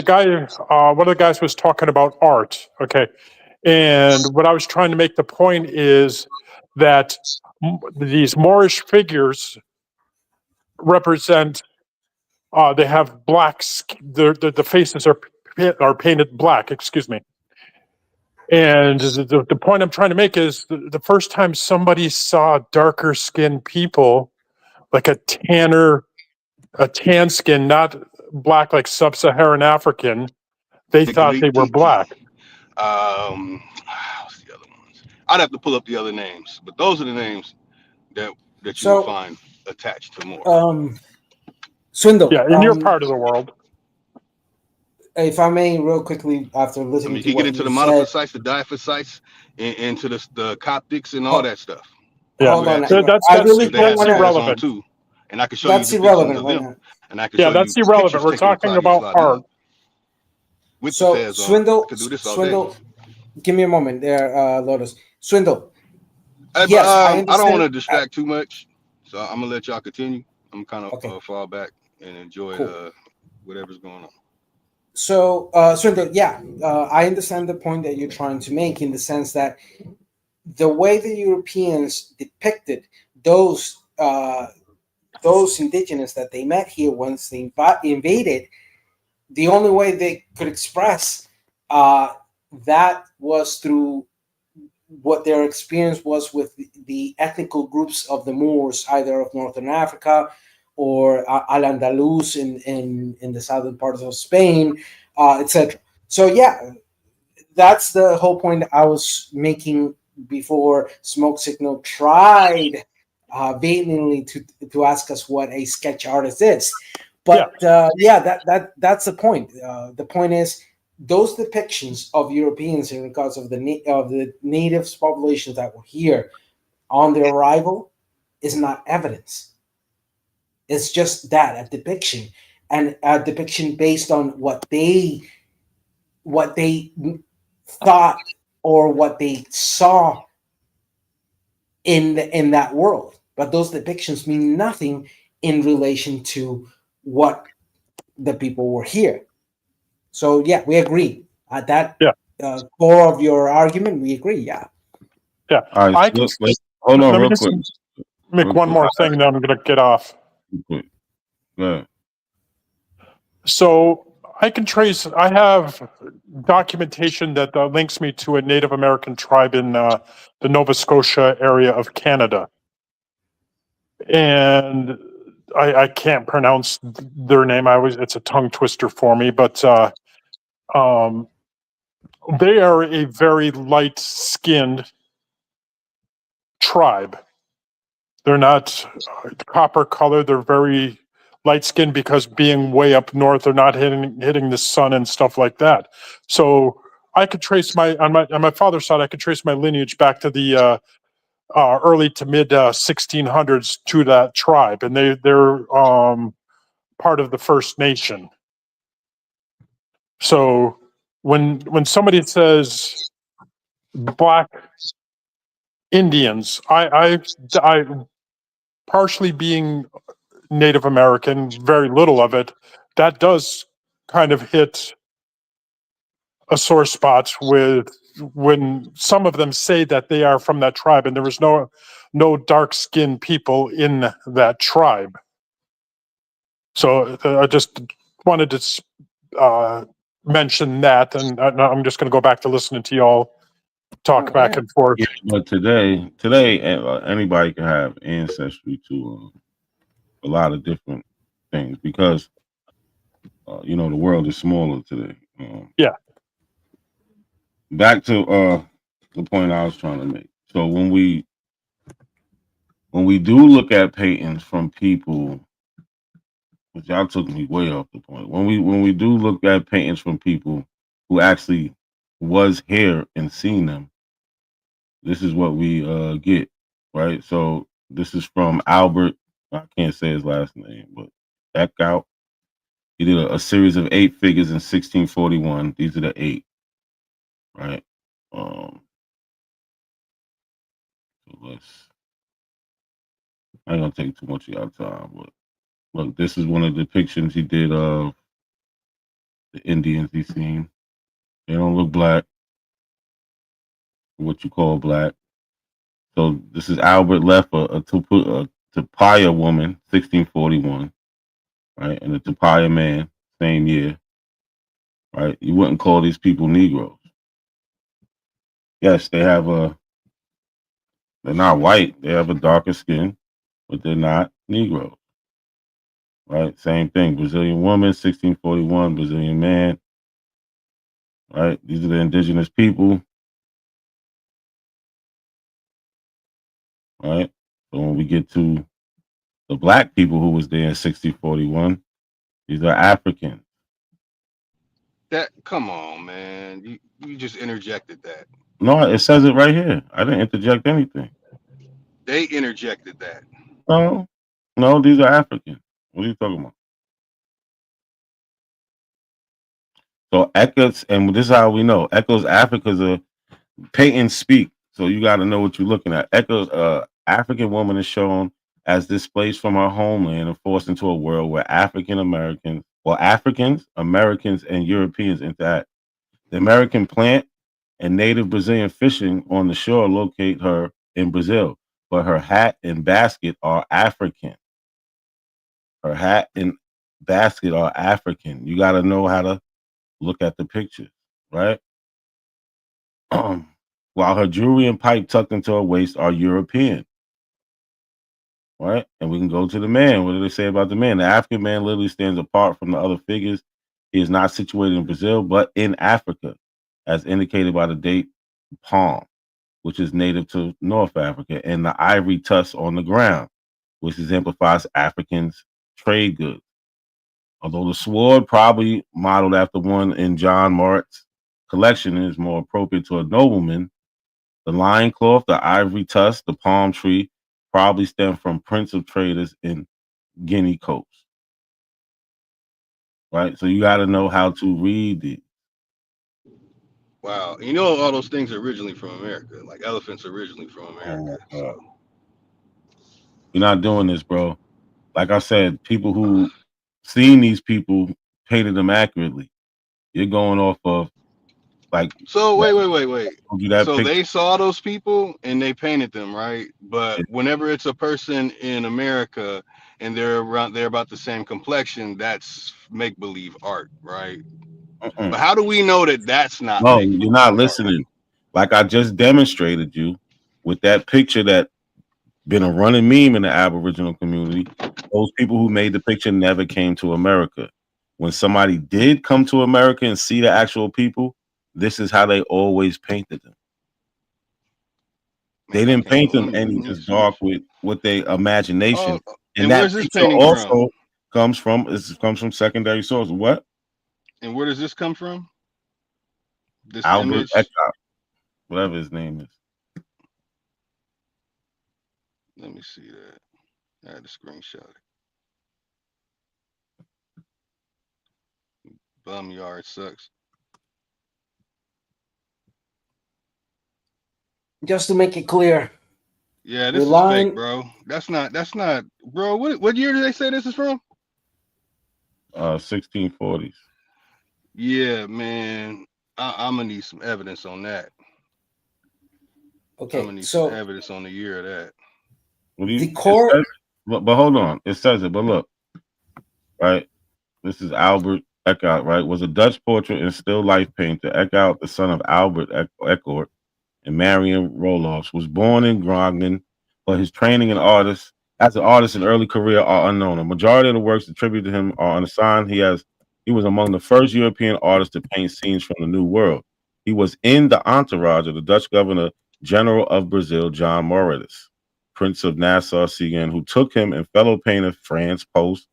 guy, one of the guys was talking about art. Okay, and what I was trying to make the point is that these Moorish figures represent. They have black. The faces are painted black. Excuse me. And the point I'm trying to make is the first time somebody saw darker skinned people, like a tan skin, not black like sub-Saharan African, they thought they were black. What's the other ones? I'd have to pull up the other names, but those are the names that you will find attached to more. Swindle. Yeah, in your part of the world. If I may, real quickly, after listening You to can what get into you the said, monophysites, the diaphysites, and into the Coptics and all that stuff. Yeah, hold on. that's I really don't want irrelevant too, and I can show That's you depictions irrelevant of right them, now. and I can Yeah, show that's you irrelevant. pictures We're taken with talking about Flavia art. with So the fez on. I Swindle, could do this all Swindle, day. give me a moment there, Lotus. Swindle. Hey, Yes, but, I I understand. don't want to distract too much, so I'm gonna let y'all continue. I'm kind of fall back and enjoy whatever's going on. So, Swindle, yeah, I understand the point that you're trying to make in the sense that the way the Europeans depicted those indigenous that they met here once they invaded, the only way they could express that was through what their experience was with the ethnical groups of the Moors, either of Northern Africa or Al-Andalus in the southern parts of Spain, etc. So yeah, that's the whole point I was making before Smoke Signal tried vehemently to ask us what a sketch artist is. But that's the point. The point is those depictions of Europeans in regards of the natives populations that were here on their arrival is not evidence. It's just that a depiction, and a depiction based on what they thought or what they saw in that world. But those depictions mean nothing in relation to what the people were here. So yeah, we agree at that core of your argument. We agree. Yeah. Yeah. All right, I can hold on let me real just quick. make one more thing, then I'm going to get off. Go ahead. So I have documentation that links me to a Native American tribe in the Nova Scotia area of Canada. And I can't pronounce their name. It's a tongue twister for me, but they are a very light-skinned tribe. They're not copper color. They're very light skinned because being way up north, they're not hitting the sun and stuff like that. So I could trace on my father's side, I could trace my lineage back to the early to mid 1600s to that tribe, and they're part of the First Nation. So when somebody says Black Indians, I partially being Native American, very little of it, that does kind of hit a sore spot with when some of them say that they are from that tribe, and there was no dark-skinned people in that tribe. So I just wanted to mention that, and I'm just going to go back to listening to y'all talk back and forth. Yeah, but today, anybody can have ancestry to a lot of different things because the world is smaller today. Yeah. Back to the point I was trying to make. So when we do look at paintings from people, which y'all took me way off the point. When we do look at paintings from people who actually was here and seen them, this is what we get, right? So this is from Albert. I can't say his last name, but Eckhout. He did a series of 8 figures in 1641. These are the 8, right? So I ain't gonna take too much of y'all time, but Look, this is one of the depictions he did of the Indians he seen. They don't look black, what you call black. So this is Albert Leffer, a Tupaya woman, 1641, right, and a Tupaya man, same year, right. You wouldn't call these people Negroes. Yes, they're not white. They have a darker skin, but they're not Negroes. Right? Same thing. Brazilian woman, 1641, Brazilian man. Right? These are the indigenous people. Right? So when we get to the black people who was there in 1641, these are Africans. That come on, man. You just interjected that. No, it says it right here. I didn't interject anything. They interjected that. No, these are Africans. What are you talking about? So Echoes, and this is how we know. Echoes Africa's a paint speak. So you got to know what you're looking at. Echoes, African woman is shown as displaced from her homeland and forced into a world where African Americans, Africans, Americans, and Europeans interact. The American plant and native Brazilian fishing on the shore locate her in Brazil, but her hat and basket are African. Her hat and basket are African. You got to know how to look at the pictures, right? While her jewelry and pipe tucked into her waist are European, right? And we can go to the man. What do they say about the man? The African man literally stands apart from the other figures. He is not situated in Brazil, but in Africa, as indicated by the date palm, which is native to North Africa, and the ivory tusk on the ground, which exemplifies Africans' trade goods. Although the sword, probably modeled after one in John Mart's collection, is more appropriate to a nobleman, the lion cloth, the ivory tusk, the palm tree probably stem from prints of traders in Guinea coast. Right? So you got to know how to read it. Wow. You know all those things are originally from America. Like elephants are originally from America. So. You're not doing this, bro. Like I said, people who seen these people painted them accurately. You're going off of like. So wait. So picture. they saw those people and they painted them, right? But whenever it's a person in America and they're about the same complexion, that's make believe art, right? But how do we know that that's not? No, you're not listening. Like I just demonstrated you with that picture that been a running meme in the Aboriginal community. Those people who made the picture never came to America. When somebody did come to America and see the actual people, this is how they always painted them. They didn't paint them any just dark with their imagination. And where's this painting also comes from secondary sources. What? And where does this come from? This Albert image? Eckhart, whatever his name is. Let me see that. I had to screenshot it. Bum yard sucks. Just to make it clear. Yeah, this is fake, bro. That's not, bro. What year did they say this is from? 1640s. Yeah, man. I'm gonna need some evidence on that. Okay, I'm gonna need some evidence on the year of that. The court, but hold on, it says it. But look, right. This is Albert Eckhart, right? Was a Dutch portrait and still life painter. Eckhart, the son of Albert Eckhart and Marion Roelofs, was born in Groningen, but his training as an artist and early career are unknown. A majority of the works attributed to him are unassigned. He was among the first European artists to paint scenes from the New World. He was in the entourage of the Dutch Governor General of Brazil, John Maurits, Prince of Nassau-Siegen, who took him and fellow painter Frans Post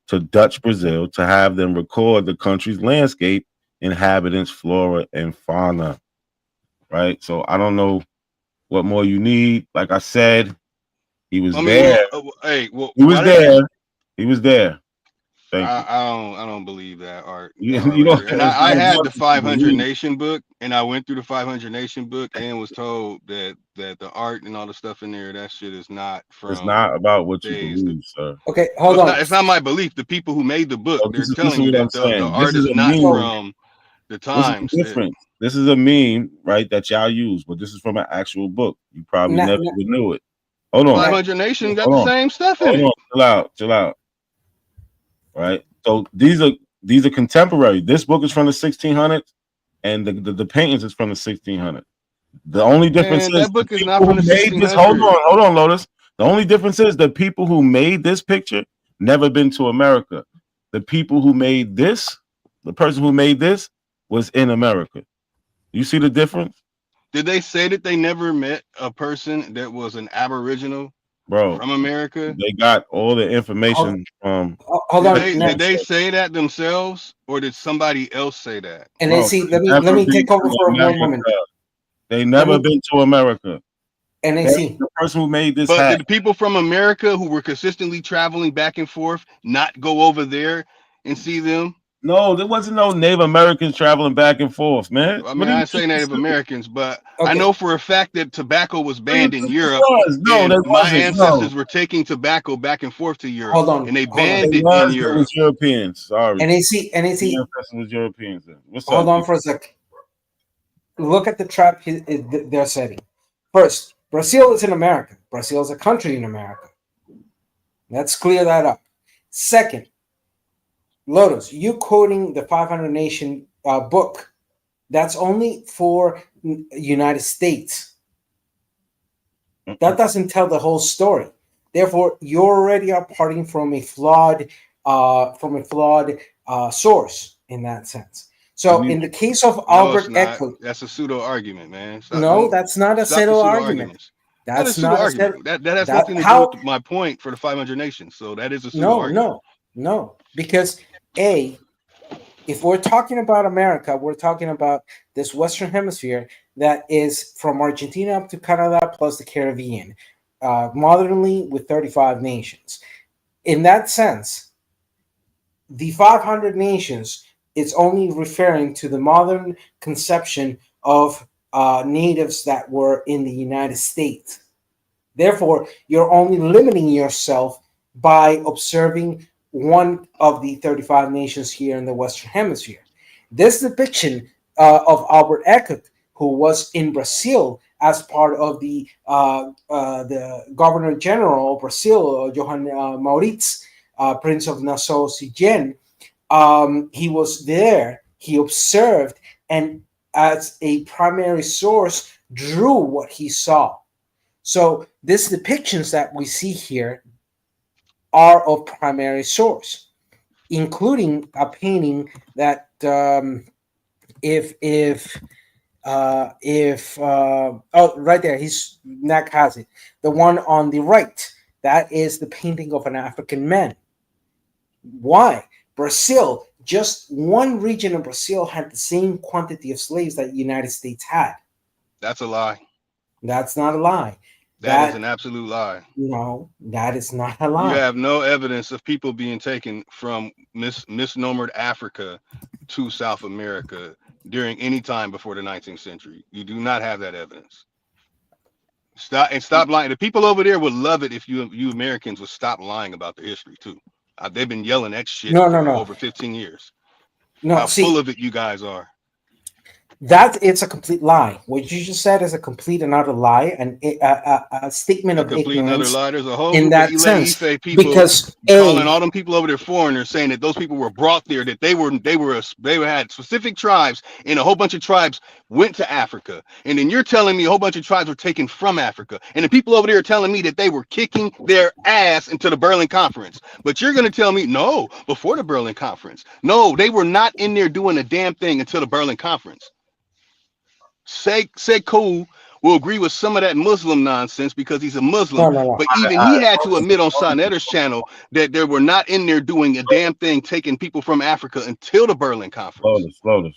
to Dutch Brazil to have them record the country's landscape, inhabitants, flora, and fauna. Right? So I don't know what more you need. Like I said, he was there. He was there. I don't believe that, Art. You and I had the 500 Nation book, And I went through the 500 Nation book and was told that the art and all the stuff in there, that shit is not from. It's not about what you days believe, sir. Okay, hold on. It's not my belief. The people who made the book, So they're this telling is you what I'm that the saying. art This is is a not meme. from the times. This is different. This is a meme, right, that y'all use, but this is from an actual book. You probably never even knew it. Hold on. 500 Nation got Hold the on. same stuff in Hold it. on. Chill out. Right. So these are contemporary. This book is from the 1600s, and the paintings is from the 1600s. The only difference Man, is that book the is not people from who the made this. 1600s. Hold on, Lotus. The only difference is the people who made this picture never been to America. The people who made this, the person who made this, was in America. You see the difference? Did they say that they never met a person that was an Aboriginal Bro, from America? they got all the information from. Did they say that themselves, or did somebody else say that? And then see, let me take over for one moment. They never been to America. And then see, the person who made this But hat. did the people from America who were consistently traveling back and forth not go over there and see them? No, there wasn't no Native Americans traveling back and forth, man. I mean, I say Native Americans, but I Okay. know for a fact that tobacco was banned in Europe. No, and there my wasn't, ancestors were taking tobacco back and forth to Europe. Hold on, and they hold on. banned They it was, in there Europe. was Europeans. Sorry. And see, The ancestors was Europeans. Then. What's hold up? on for a second. Look at the trap they're setting. First, Brazil is in America. Brazil is a country in America. Let's clear that up. Second, Lotus, you quoting the 500 Nation book. That's only for United States. That doesn't tell the whole story. Therefore, you already are parting from a flawed source in that sense. So, in the case of Albert Eckert, That's a pseudo argument, man. that's not a pseudo argument. That is pseudo argument. That has nothing to do with my point for the 500 Nations. So that is a pseudo argument. No, because if we're talking about America, we're talking about this Western Hemisphere that is from Argentina up to Canada plus the Caribbean, modernly with 35 nations. In that sense, the 500 nations is only referring to the modern conception of natives that were in the United States. Therefore, you're only limiting yourself by observing one of the 35 nations here in the Western Hemisphere. This depiction of Albert Eckert, who was in Brazil as part of the Governor General of Brazil, Johann Maurits, Prince of Nassau-Siegen, he was there, he observed, and as a primary source, drew what he saw. So these depictions that we see here are of primary source, including a painting that right there, his neck has it. The one on the right, that is the painting of an African man. Why? Brazil, just one region of Brazil had the same quantity of slaves that the United States had. That's a lie. That's not a lie. That is an absolute lie. No, that is not a lie. You have no evidence of people being taken from misnomered Africa to South America during any time before the 19th century. You do not have that evidence. Stop lying. The people over there would love it if you Americans would stop lying about the history too. They've been yelling that shit for over 15 years. How full of it you guys are. That it's a complete lie. What you just said is a complete and utter lie, and a statement of ignorance. Lie. There's a whole in group that of sense, people because calling all them people over there foreigners, saying that those people were brought there, that they had specific tribes, and a whole bunch of tribes went to Africa, and then you're telling me a whole bunch of tribes were taken from Africa, and the people over there are telling me that they were kicking their ass into the Berlin Conference, but you're going to tell me no, before the Berlin Conference, no, they were not in there doing a damn thing until the Berlin Conference. Sekou will agree with some of that Muslim nonsense because he's a Muslim, but even he had to admit on Sonetter's channel that they were not in there doing a damn thing, taking people from Africa until the Berlin Conference. Lotus.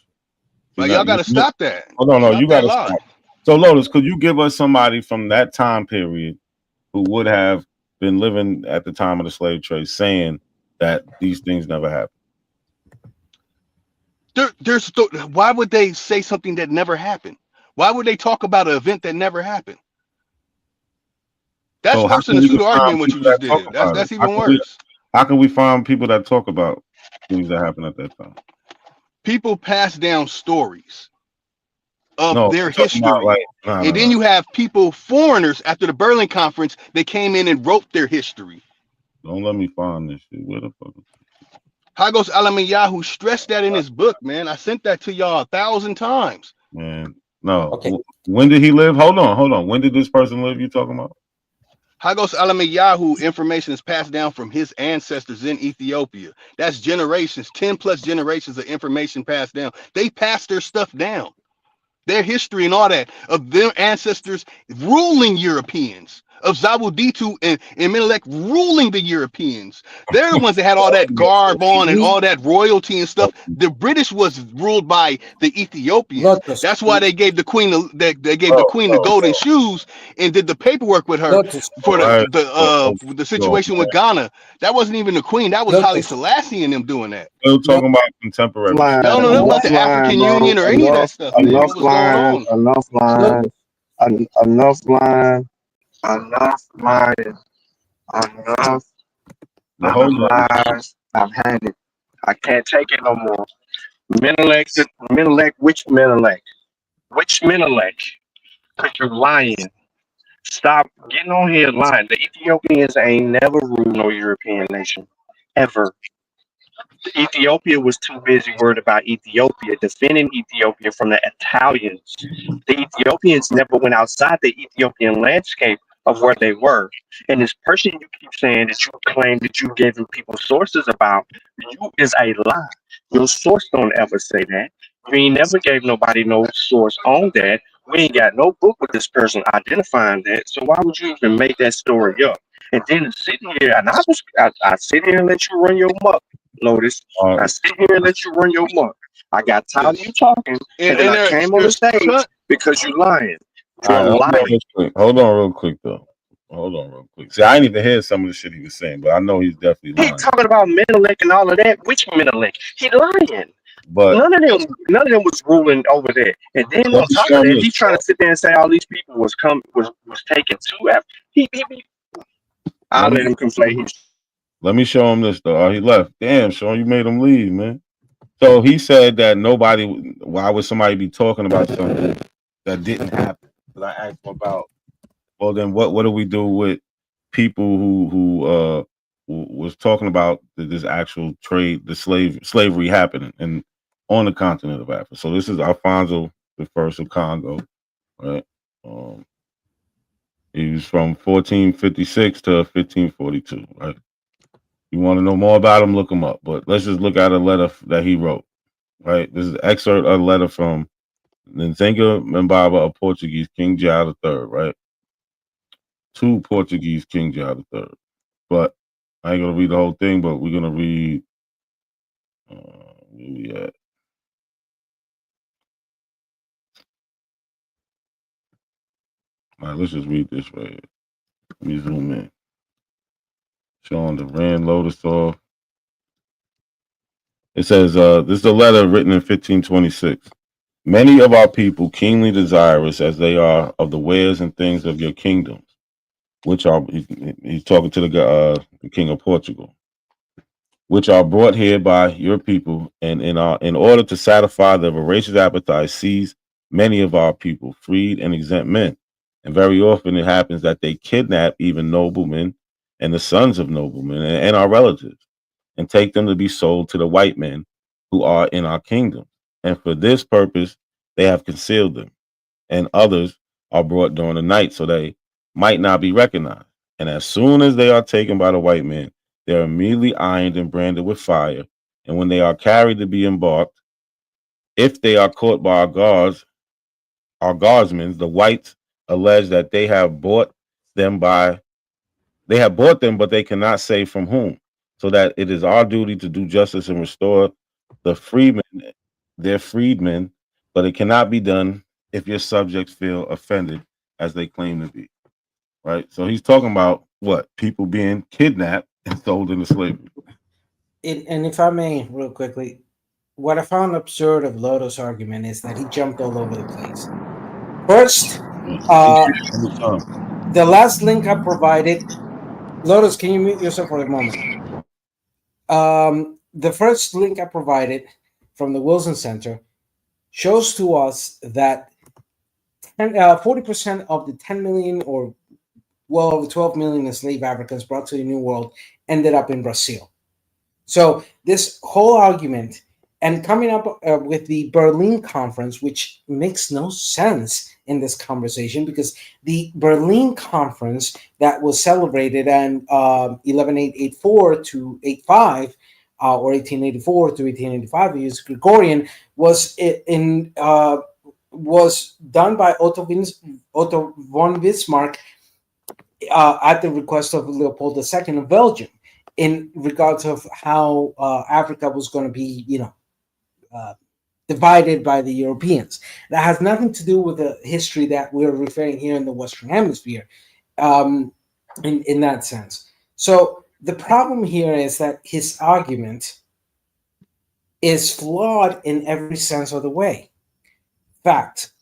Like, y'all got to stop that. Oh, no, you got to stop. So, Lotus, could you give us somebody from that time period who would have been living at the time of the slave trade saying that these things never happened? Why would they say something that never happened? Why would they talk about an event that never happened? That's So how worse than can the we pseudo find argument what you people just that talk did. about it? That's even worse. How can we find people that talk about things that happened at that time? People pass down stories of No, their I'm talking about history. And then you have people, foreigners, after the Berlin Conference, they came in and wrote their history. Don't let me find this shit. Where the fuck? Hagos Alamayahu stressed that in his book, man. I sent that to y'all 1,000 times. Man, no. Okay. When did he live? Hold on. When did this person live? You talking about? Hagos Alamayahu information is passed down from his ancestors in Ethiopia. That's generations, 10 plus generations of information passed down. They passed their stuff down, their history and all that, of their ancestors ruling Europeans, of Zabuditu and Menelik ruling the Europeans. They're the ones that had all that garb on and all that royalty and stuff. The British was ruled by the Ethiopians. That's why they gave the queen the golden shoes and did the paperwork with her for the situation with Ghana. That wasn't even the queen. That was Haile Selassie and them doing that. Still talking about contemporary. They don't know nothing about the African Union or any of that stuff, man. What was going on? Enough lying. Lies. I've had it. I can't take it no more. Menelik, which Menelik? Which Menelik? Because you're lying. Stop getting on here lying. The Ethiopians ain't never ruled no European nation. Ever. Ethiopia was too busy worried about Ethiopia, defending Ethiopia from the Italians. The Ethiopians never went outside the Ethiopian landscape of where they were. And this person you keep saying that you claim that you giving people sources about, you is a lie. Your source don't ever say that. You ain't never gave nobody no source on that. We ain't got no book with this person identifying that. So why would you even make that story up? And then sitting here, and I sit here and let you run your muck. Lotus, I sit here and let you run your muck. I got tired of you talking, and then I came on the stage because you lying. Hold on real quick, though. Hold on real quick. See, I ain't even hear some of the shit he was saying, but I know he's definitely lying. He talking about Menelik and all of that. Which Menelik? He lying. But none of them was ruling over there. And then on top of that, he trying to sit there and say all these people was taken to after. I'll let him conflate. Let me show him this, though. Oh, he left. Damn, Sean, you made him leave, man. So he said that why would somebody be talking about something that didn't happen? Because I asked him about, well, then what do we do with people who was talking about this actual trade, the slavery happening and on the continent of Africa? So this is Alfonso I of Congo, right? He was from 1456 to 1542, right? You want to know more about him, look him up. But let's just look at a letter that he wrote, right? This is an excerpt of a letter from Nzinga Mbaba, a Portuguese King Jao III, right? To Portuguese King Jao III. But I ain't going to read the whole thing, but we're going to read, where we at? All right, let's just read this right here. Let me zoom in. Showing the Rand Lotus off. It says, this is a letter written in 1526. Many of our people, keenly desirous as they are of the wares and things of your kingdoms, which are, he's talking to the king of Portugal, which are brought here by your people, and in order to satisfy their voracious appetite, seize many of our people, freed and exempt men. And very often it happens that they kidnap even noblemen and the sons of noblemen and our relatives, and take them to be sold to the white men who are in our kingdom. And for this purpose, they have concealed them. And others are brought during the night so they might not be recognized. And as soon as they are taken by the white men, they are immediately ironed and branded with fire. And when they are carried to be embarked, if they are caught by our guardsmen, the whites allege that they have bought them, but they cannot say from whom. So that it is our duty to do justice and restore their freedmen, but it cannot be done if your subjects feel offended as they claim to be. Right? So he's talking about what? People being kidnapped and sold into slavery. And if I may, real quickly, what I found absurd of Loto's argument is that he jumped all over the place. First, the last link I provided, Lotus, can you mute yourself for a moment? The first link I provided from the Wilson Center shows to us that 40% of the 10 million or well over 12 million enslaved Africans brought to the New World ended up in Brazil. So this whole argument, and coming up with the Berlin Conference, which makes no sense in this conversation, because the Berlin Conference that was celebrated in 11884 to 85, or 1884 to 1885, we use Gregorian, was done by Otto von Bismarck at the request of Leopold II of Belgium, in regards of how Africa was going to be, divided by the Europeans. That has nothing to do with the history that we're referring here in the Western Hemisphere, in that sense. So the problem here is that his argument is flawed in every sense of the way. Fact,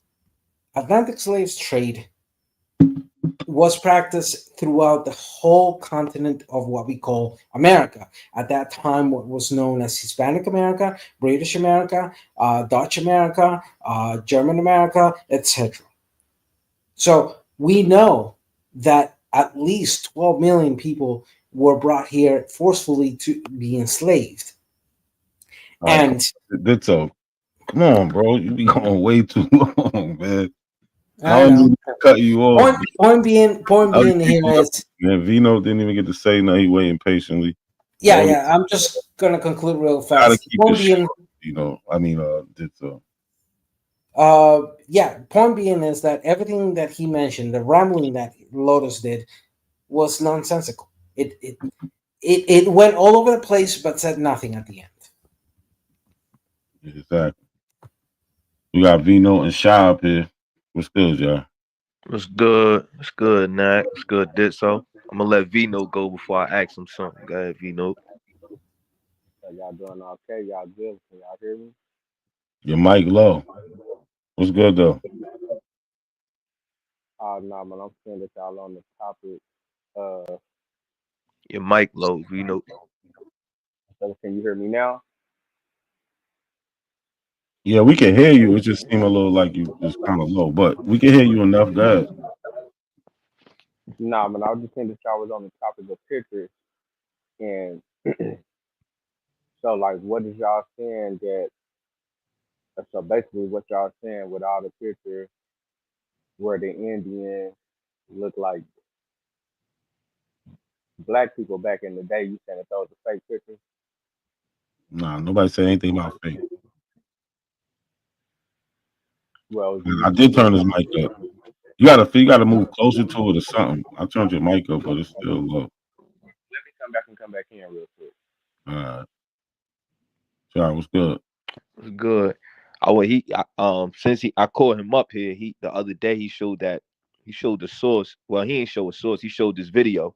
Atlantic slaves trade was practiced throughout the whole continent of what we call America. At that time, what was known as Hispanic America, British America, Dutch America, German America, etc. So we know that at least 12 million people were brought here forcefully to be enslaved. And Ditto. Come on, bro. You be going way too long, man. I don't need to cut you off. Point being here is, man, Vino didn't even get to say nothing. He waiting patiently. Yeah. I'm just gonna conclude real fast. Gotta keep Point this being, Ditto. point being is that everything that he mentioned, the rambling that Lotus did, was nonsensical. It went all over the place, but said nothing at the end. Exactly. We got Vino and Shy up here. What's good, y'all? What's good? What's good, Nak? What's good, Ditso? I'm gonna let Vino go before I ask him something. Go ahead, Vino. Y'all doing okay? Y'all good? Can y'all hear me? Your mic low. What's good though? No, man, I'm saying that y'all on the topic. Your mic low, Vino. So can you hear me now? Yeah, we can hear you. It just seemed a little like you just kind of low, but we can hear you enough, guys. Nah, man, I was just saying that y'all was on the topic of pictures, and so like, what is y'all saying that? So basically, what y'all saying with all the pictures where the Indians look like black people back in the day, you saying that those are fake pictures? Nah, nobody said anything about fake. Well, I did turn his mic up. You gotta move closer to it or something. I turned your mic up, but it's still low. Let me come back and come back in real quick. All right. Sorry, what's good? What's good? I called him up here. The other day he showed the source. Well, he ain't show a source. He showed this video.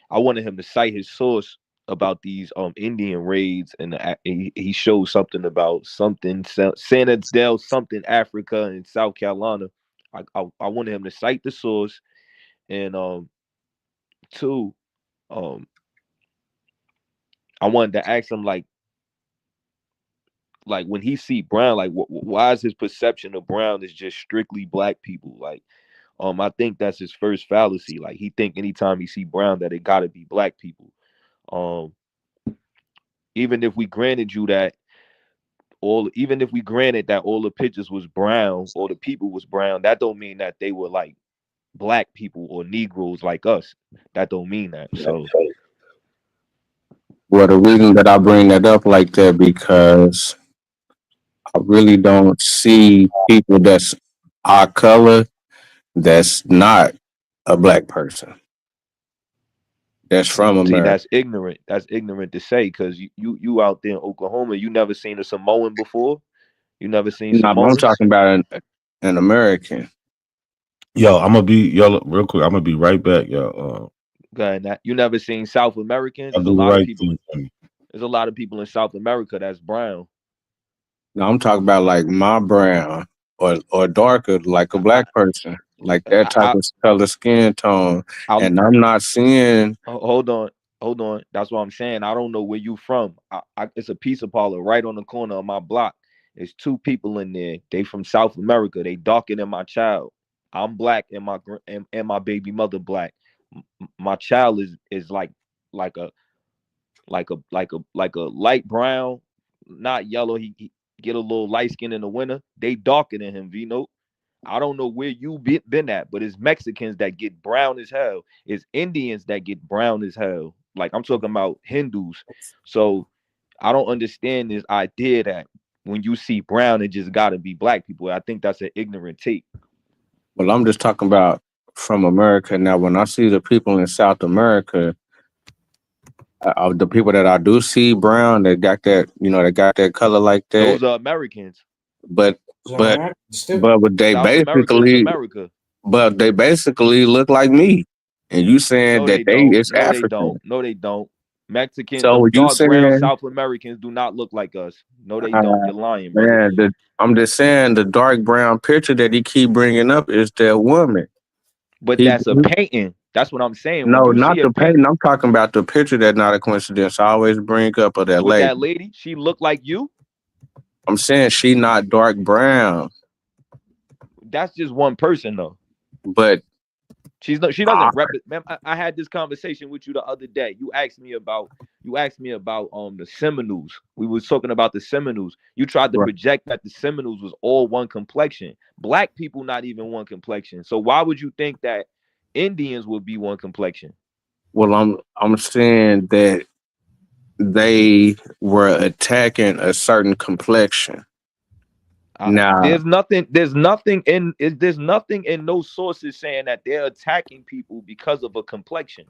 I wanted him to cite his source about these Indian raids, and he showed something about something Sanadel, something Africa and South Carolina. I wanted him to cite the source, and two, I wanted to ask him like when he see brown, like why is his perception of brown is just strictly black people? Like, I think that's his first fallacy. Like he think anytime he see brown that it gotta be black people. Even if we granted that all the pictures was brown or the people was brown, that don't mean that they were like black people or Negroes like us. That don't mean that. So Well, the reason that I bring that up like that, because I really don't see people that's our color that's not a black person. That's from America. See, that's ignorant. That's ignorant to say, because you out there in Oklahoma, you never seen a Samoan before. You never seen Samoans? I'm talking about an American. Yo, I'm gonna be real quick. I'm gonna be right back, yo. Go ahead. You never seen South Americans? I'll do the right thing. There's a lot of people in South America that's brown. No, I'm talking about like my brown or darker, like a black person, like that type of color skin tone. And I'm not seeing. Hold on. That's what I'm saying. I don't know where you from. It's a pizza parlor right on the corner of my block. There's two people in there. They from South America. They darker than my child. I'm black and my baby mother black. My child is like a light brown, not yellow. He get a little light skin in the winter. They darker than him, Vino. I don't know where you been at, but it's Mexicans that get brown as hell. It's Indians that get brown as hell. Like I'm talking about Hindus. So I don't understand this idea that when you see brown, it just gotta be black people. I think that's an ignorant take. Well, I'm just talking about from America. Now, when I see the people in South America, the people that I do see brown, they got that, they got that color like that. Those are Americans. But they South America is America. But they basically look like me. And you saying No, that they don't. it's No, African. they don't. No, they don't. Mexicans, So them you dark brown saying, South Americans do not look like us. No, they don't. You're lying, brother. man, I'm just saying the dark brown picture that he keep bringing up is that woman. But that's a painting. That's what I'm saying. No, when you not see the painting. I'm talking about the picture that's not a coincidence. I always bring up of that with lady. that lady, she looked like you. I'm saying she not dark brown. That's just one person though. But she doesn't represent. I had this conversation with you the other day. You asked me about the Seminoles. We was talking about the Seminoles. You tried to project that the Seminoles was all one complexion. Black people not even one complexion. So why would you think that Indians would be one complexion? Well, I'm saying that they were attacking a certain complexion. Now, there's nothing in those sources saying that they're attacking people because of a complexion.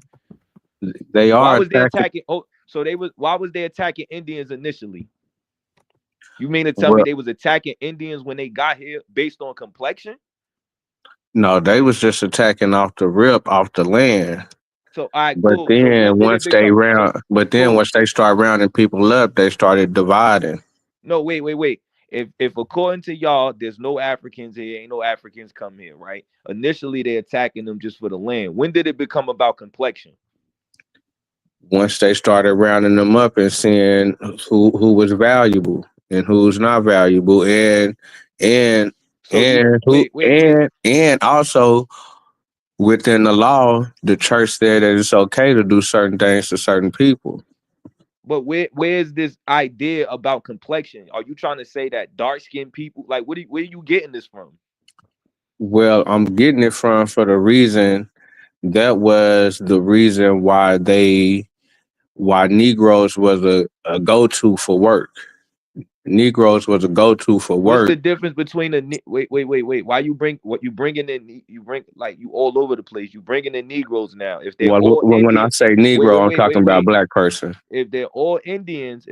They are. Why was they attacking? Why was they attacking Indians initially? You mean to tell me they was attacking Indians when they got here based on complexion? No, they was just attacking off the rip, off the land. So all right, but cool. then once they start rounding people up, they started dividing. No, wait. If according to y'all, there's no Africans here, ain't no Africans come here, right? Initially, they're attacking them just for the land. When did it become about complexion? Once they started rounding them up and seeing who was valuable and who's not valuable, and also within the law, the church said that it's okay to do certain things to certain people. But where's this idea about complexion? Are you trying to say that dark-skinned people, like where are you getting this from? Well, I'm getting it for the reason that was the reason why Negroes was a go-to for work. Negroes was a go-to for work. What's the difference between wait? Why you bringing in? You bring like you all over the place. You bringing in Negroes now. If they're all Indians, when I say Negro, I'm talking about black person. If they're all Indians,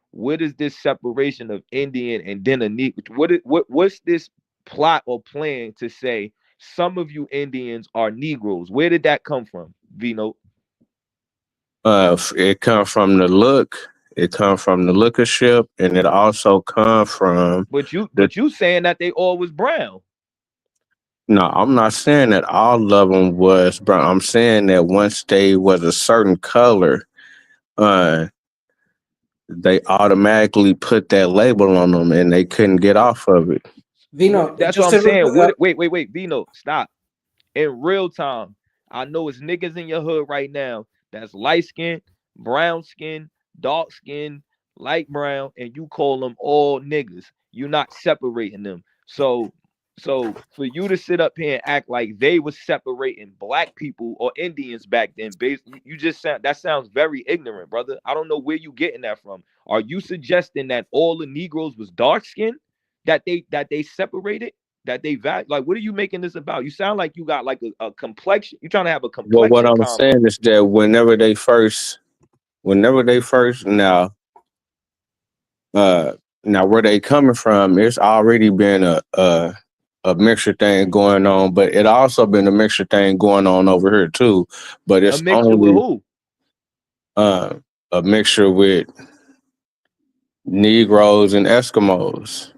what is this separation of Indian and then a Negro? What's this plot or plan to say some of you Indians are Negroes? Where did that come from, Vino? It come from the look. It come from the lookership, and it also come from. But you saying that they all was brown? No, I'm not saying that all of them was brown. I'm saying that once they was a certain color, they automatically put that label on them, and they couldn't get off of it. Vino, that's what I'm saying. Wait, Vino, stop. In real time, I know it's niggas in your hood right now that's light skin, brown skin, dark skin, light brown, and you call them all niggas. You're not separating them. So for you to sit up here and act like they were separating black people or Indians back then, you just that sounds very ignorant, brother. I don't know where you getting that from. Are you suggesting that all the Negroes was dark skinned, that they separated? That they value, like, what are you making this about? You sound like you got like a complexion. You're trying to have a complexion. Well, what I'm saying is that whenever they first now where they coming from, it's already been a mixture thing going on, but it also been a mixture thing going on over here too. But it's a mixture with who? A mixture with Negroes and Eskimos.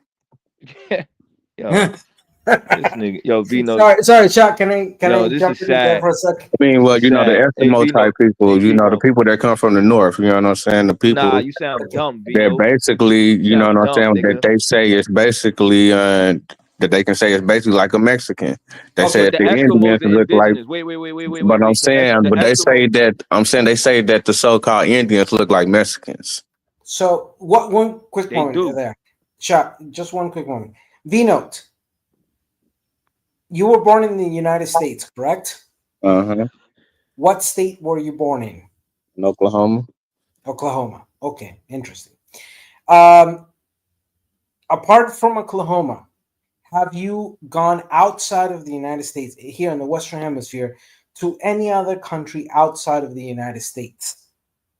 Yo, this nigga, yo, Vino. Sorry, Chuck. Can I this jump is in there sad. for a second? I mean, well, It's you know, the sad. Hey, Eskimo Vino. type people, Hey, you know, the Vino. people that come from the north, you know what I'm saying? The people Nah, you sound dumb, they're Vino. basically, you know sound what I'm saying, dumb, that nigga. they say is basically that they can say it's basically like a Mexican. They say But that the the Eskimos Indians are look like, indigenous. Wait. but I'm The saying, but they say Eskimos. that they say that the so-called Indians look like Mexicans. So, one quick They moment do. there, Chuck. Just one quick moment. V-Note, you were born in the United States, correct? Uh-huh. What state were you born in? In Oklahoma. Oklahoma. Okay, interesting. Apart from Oklahoma, have you gone outside of the United States, here in the Western Hemisphere, to any other country outside of the United States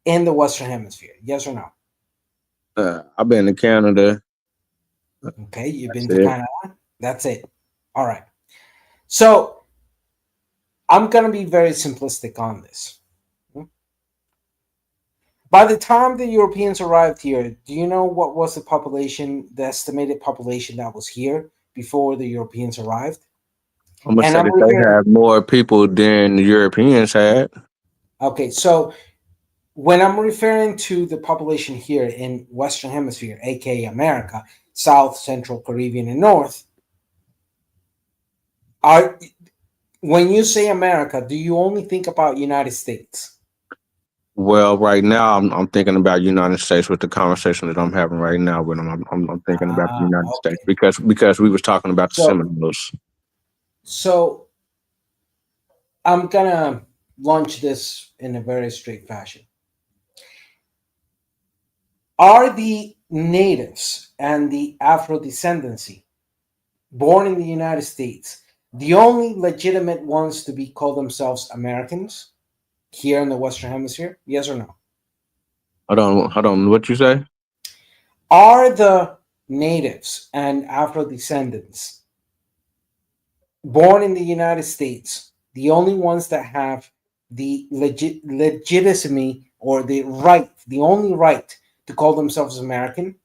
in the Western Hemisphere? Yes or no? I've been to Canada. Okay, you've been That's to it. Canada. That's it. All right. So I'm going to be very simplistic on this. By the time the Europeans arrived here, do you know what was the population, the estimated population that was here before the Europeans arrived? I'm gonna And say I'm that they referring, have more people than the Europeans had. okay, so when I'm referring to the population here in Western Hemisphere, aka America, South, Central, Caribbean, and North, when you say America, do you only think about United States? Well, right now I'm thinking about United States with the conversation that I'm having right now. But I'm thinking about the United States because we was talking about the Seminoles. So I'm gonna launch this in a very straight fashion. Are the natives and the Afro-descendancy born in the United States the only legitimate ones to be called themselves Americans here in the Western Hemisphere? Yes or no? Hold on. What you say? Are the natives and Afro-descendants born in the United States the only ones that have the legitimacy or the only right to call themselves American?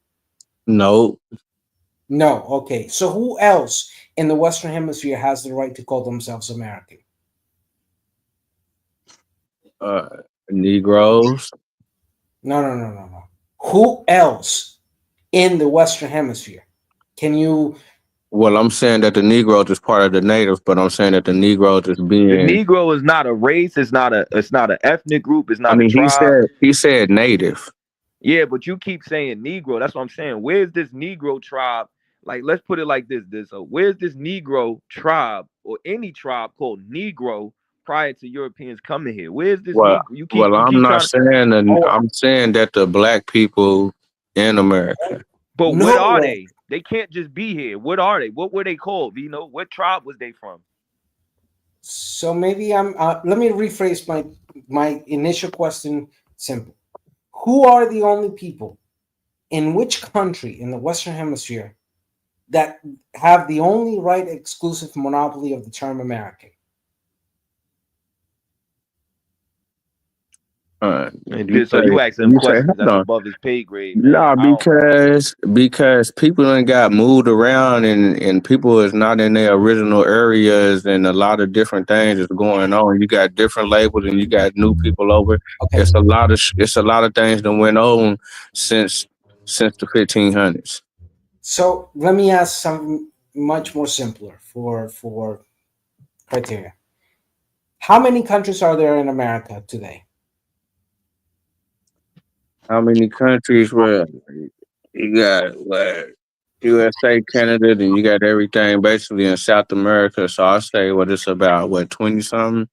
No. No. Okay. So who else in the Western Hemisphere has the right to call themselves American? Negroes. No. Who else in the Western Hemisphere? Can you? Well, I'm saying that the Negroes is part of the natives, but I'm saying that the Negroes is being. The Negro is not a race. It's not an ethnic group. It's not I mean, a tribe. he said native. Yeah, but you keep saying Negro. That's what I'm saying. Where's this Negro tribe? Like, let's put it like this. Where's this Negro tribe or any tribe called Negro prior to Europeans coming here? Where's this Well, Negro? I'm not saying that. I'm saying that the black people in America. But what are they? They can't just be here. What are they? What were they called? Do you know? What tribe was they from? So maybe let me rephrase my initial question simple. Who are the only people in which country in the Western Hemisphere that have the only right exclusive monopoly of the term American? So you ask him questions that's above his pay grade, man. No, because people ain't got moved around and people is not in their original areas and a lot of different things is going on. You got different labels and you got new people over. Okay. It's a lot of things that went on since the 1500s. So let me ask something much more simpler for criteria. How many countries are there in America today? How many countries? Well, you got USA, Canada, then you got everything basically in South America. So I say it's about 20 something.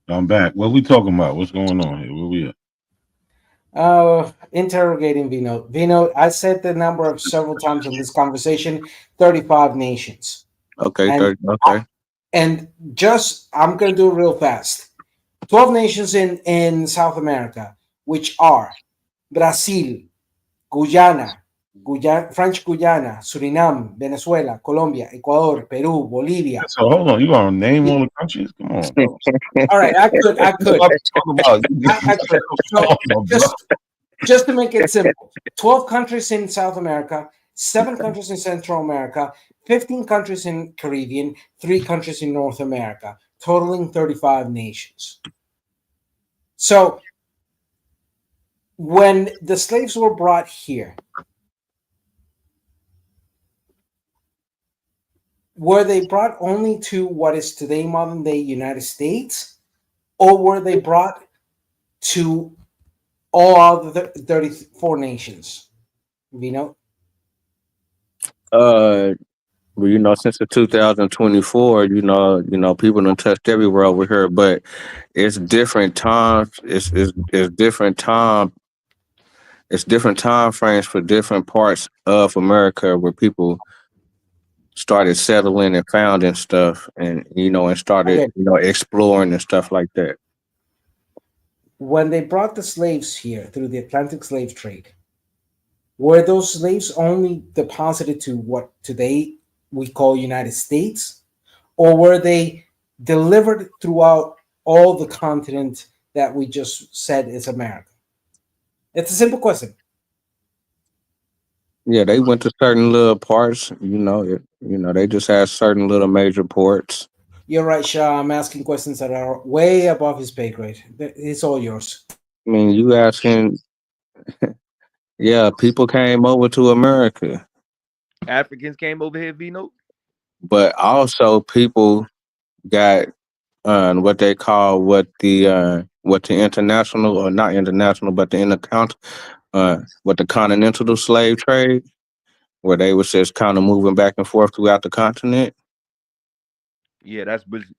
I'm back. What we talking about? What's going on here? Where we at? Interrogating V-Note. V-Note, I said the number several times in this conversation, 35 nations. Okay, and I'm going to do it real fast. 12 nations in South America, which are Brazil, Guyana, French Guyana, Suriname, Venezuela, Colombia, Ecuador, Peru, Bolivia. So hold on, you gonna name all the countries? Come on, bro. All right, I could. Just to make it simple, 12 countries in South America, 7 countries in Central America, 15 countries in Caribbean, 3 countries in North America, totaling 35 nations. So when the slaves were brought here, were they brought only to what is today modern day United States, or were they brought to all other 34 nations? Vino? Well, since the 2024, people done touched everywhere over here, but it's different times. It's different time. It's different time frames for different parts of America where people started settling and founding stuff, and started exploring and stuff like that. When they brought the slaves here through the Atlantic slave trade, were those slaves only deposited to what today we call United States, or were they delivered throughout all the continent that we just said is America? It's a simple question. Yeah, they went to certain little parts. They just had certain little major ports. You're right, Shah. I'm asking questions that are way above his pay grade. It's all yours. I mean, you asking? Yeah, people came over to America. Africans came over here, Vino. But also people got what they call what the international, or not international, but what the continental slave trade, where they was just kind of moving back and forth throughout the continent. Yeah,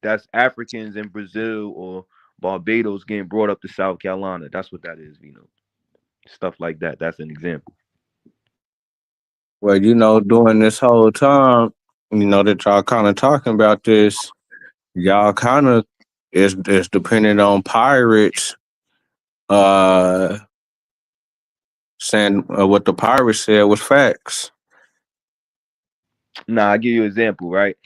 that's Africans in Brazil or Barbados getting brought up to South Carolina. That's what that is, stuff like that. That's an example. Well, during this whole time, that y'all kind of talking about this, y'all kind of is dependent on pirates saying what the pirates said was facts. Nah, I'll give you an example, right?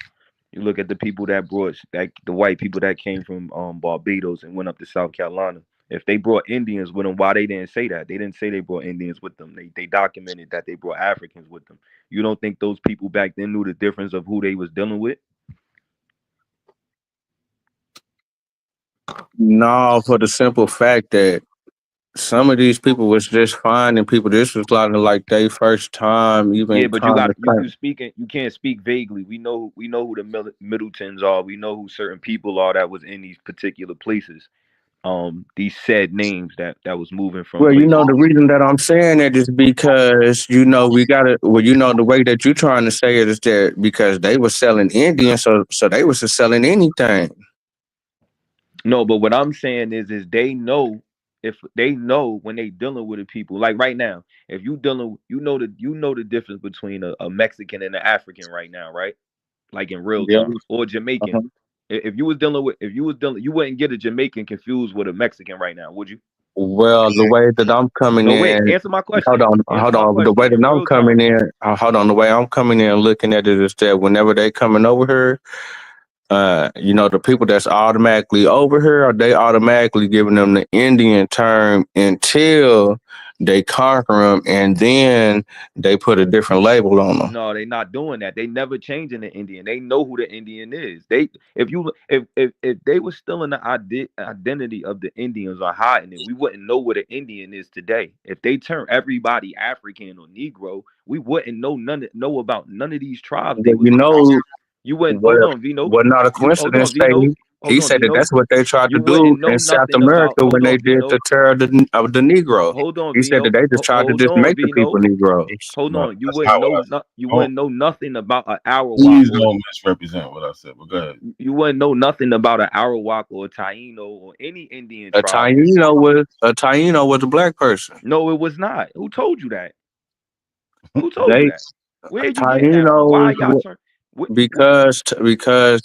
You look at the people that brought the white people that came from Barbados and went up to South Carolina. If they brought Indians with them, why they didn't say that? They didn't say they brought Indians with them. They documented that they brought Africans with them. You don't think those people back then knew the difference of who they was dealing with? No, for the simple fact that some of these people was just finding people. This was like their first time even. Yeah, but you speaking. You can't speak vaguely. We know who the Middletons are. We know who certain people are that was in these particular places. These said names that was moving from. Well, the reason that I'm saying that is because we gotta. Well, the way that you're trying to say it is that because they were selling Indians, so they was selling anything. No, but what I'm saying is they know. If they know when they dealing with the people, like right now, if you dealing, the difference between a Mexican and an African right now, right? Like in real time, or Jamaican. Uh-huh. If you wouldn't get a Jamaican confused with a Mexican right now, would you? Well, the way that I'm coming in. Wait, answer my question. Hold on. The way that I'm coming in. Hold on. The way I'm coming in, looking at it is that whenever they coming over here, the people that's automatically over here, they automatically giving them the Indian term until they conquer them, and then they put a different label on them. No, they not doing that. They never changing the Indian. They know who the Indian is. If they were still in the identity of the Indians or hiding it, we wouldn't know what an Indian is today. If they turn everybody African or Negro, we wouldn't know about none of these tribes. You wouldn't. Hold on, Vino. Well, not a coincidence. He said that that's what they tried to do in South America when they did the terror of the Negro. Hold on, he said that they just tried to just make the people Negroes. Hold on, you wouldn't know nothing about an Arawak. Please don't misrepresent what I said. But go ahead. You wouldn't know nothing about an Arawak or a Taino or any Indian tribe. A Taino was a black person. No, it was not. Who told you that? Who told you that? Where you getting that from? Why y'all turn? Because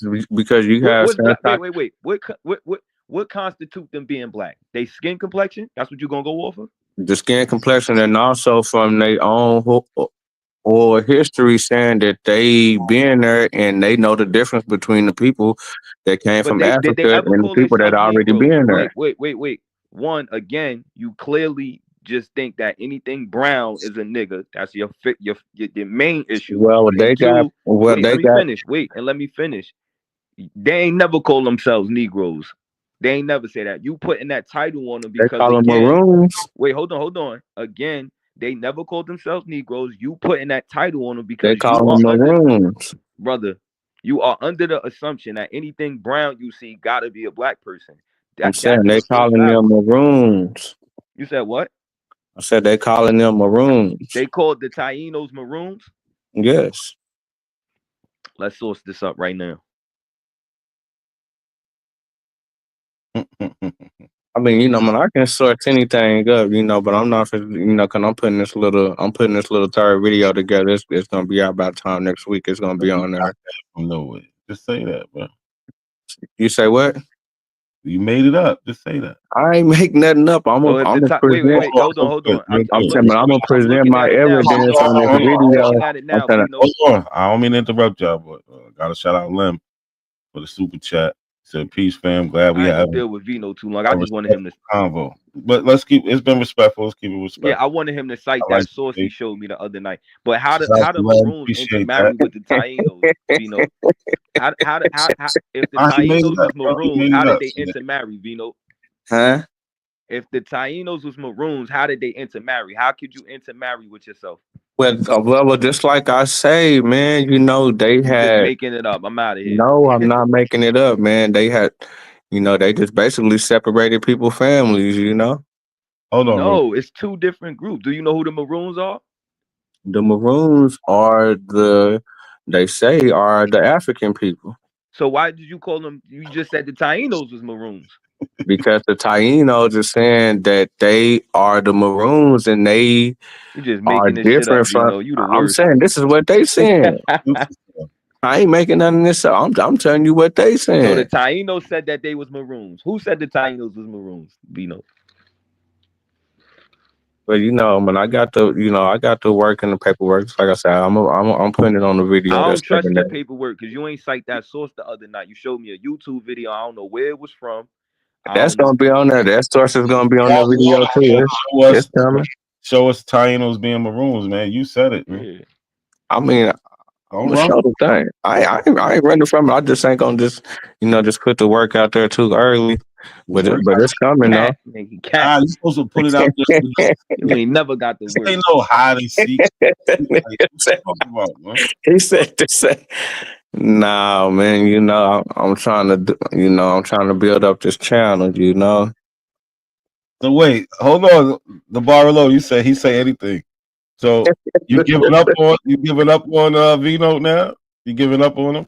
you have wait. What constitute them being black? They skin complexion? That's what you're gonna go off of? The skin complexion, and also from their own or history saying that they been there and they know the difference between the people that came from Africa and the people that already been there. Wait. One, again, you clearly just think that anything brown is a nigga. That's your main issue. Well, And they got. two, Well, wait, they let me got. finish. Wait, and let me finish. They ain't never call themselves Negroes. They ain't never say that. You putting that title on them They because call them again, Maroons. wait, hold on. Again, they never called themselves Negroes. You putting that title on them They because call you them are under, Maroons. brother. You are under the assumption that anything brown you see gotta be a black person. I'm saying That's they what's so calling them fallacious. Maroons. You said what? I said they calling them Maroons. They called the Tainos Maroons. Yes. Let's source this up right now. I mean, you know, man, I can sort anything up, you know, but I'm not, you know, cause I'm putting this little third video together. It's gonna be out by the time next week. It's gonna be on there. No way. Just say that, bro. You say what? You made it up. Just say that. I ain't make nothing up. I'm So gonna wait, present. hold on. I'm gonna present looking my at it now, evidence Vino. on this I'm video. looking at it now, I'm Vino. Hold on. I don't mean to interrupt y'all, but gotta shout out Lem for the super chat. Said peace, fam. Glad we I ain't have gonna deal with Vino too long. I just wanted him to convo. But let's keep. It's been respectful. Let's keep it respectful. Yeah, I wanted him to cite I like that source he showed me the other night. But how Shout the out to Lem. Maroons Appreciate intermarry that. with the Tainos, Vino? How if the He made it Tainos up, was bro. He Maroons, made how it did up, they man. intermarry, Vino? Huh? If the Tainos was Maroons, how did they intermarry? How could you intermarry with yourself? Well, just like I say, man, you know, they You just had. making it up. I'm out of here. No, I'm not making it up, man. They had, you know, they just basically separated people's families, you know. Hold on. No, it's two different groups. Do you know who the Maroons are? The Maroons are they say are the African people. So why did you call them? You just said the Tainos was Maroons. Because the Tainos are saying that they are the Maroons and they You just are making this shit up, different from. Vino. You the I'm worst. saying this is what they saying. I ain't making none of this up. I'm telling you what they saying. So the Tainos said that they was Maroons. Who said the Tainos was Maroons? Vino. But you know, man, I got the work and the paperwork. Like I said, I'm putting it on the video. I That's don't trust coming your out. paperwork because you ain't cite that source the other night. You showed me a YouTube video. I don't know where it was from. That's gonna be on there. That source is gonna be on the video too. It's coming. Show us Tainos being Maroons, man. You said it, man. Yeah. I mean, I'm gonna show the thing. I ain't running from it. I just ain't gonna just put the work out there too early. But it's coming though. You supposed to put it out there. You ain't never got the word. Ain't no hide and seek. He said to say, "Nah, man. You know, I'm trying to build up this channel. You know." So wait, hold on. The bar low. He say anything. So you giving up on Vino now? You giving up on him?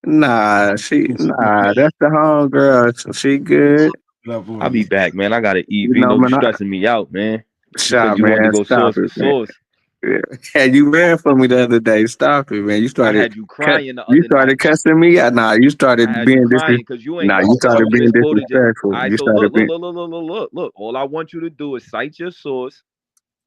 Nah, that's the homegirl. She good. I'll be back, man. I gotta eat. You know, Vino, you man, stressing me out, man. You Stop, said you wanted to man. go Stop source for it, man. source. Yeah, you ran for me the other day. Stop it, man. You I had you crying the You other started night. cussing me out. Nah, you started I had being you crying because you ain't. you started you being misquoted. disrespectful. All right, You so started being. look. All I want you to do is cite your source.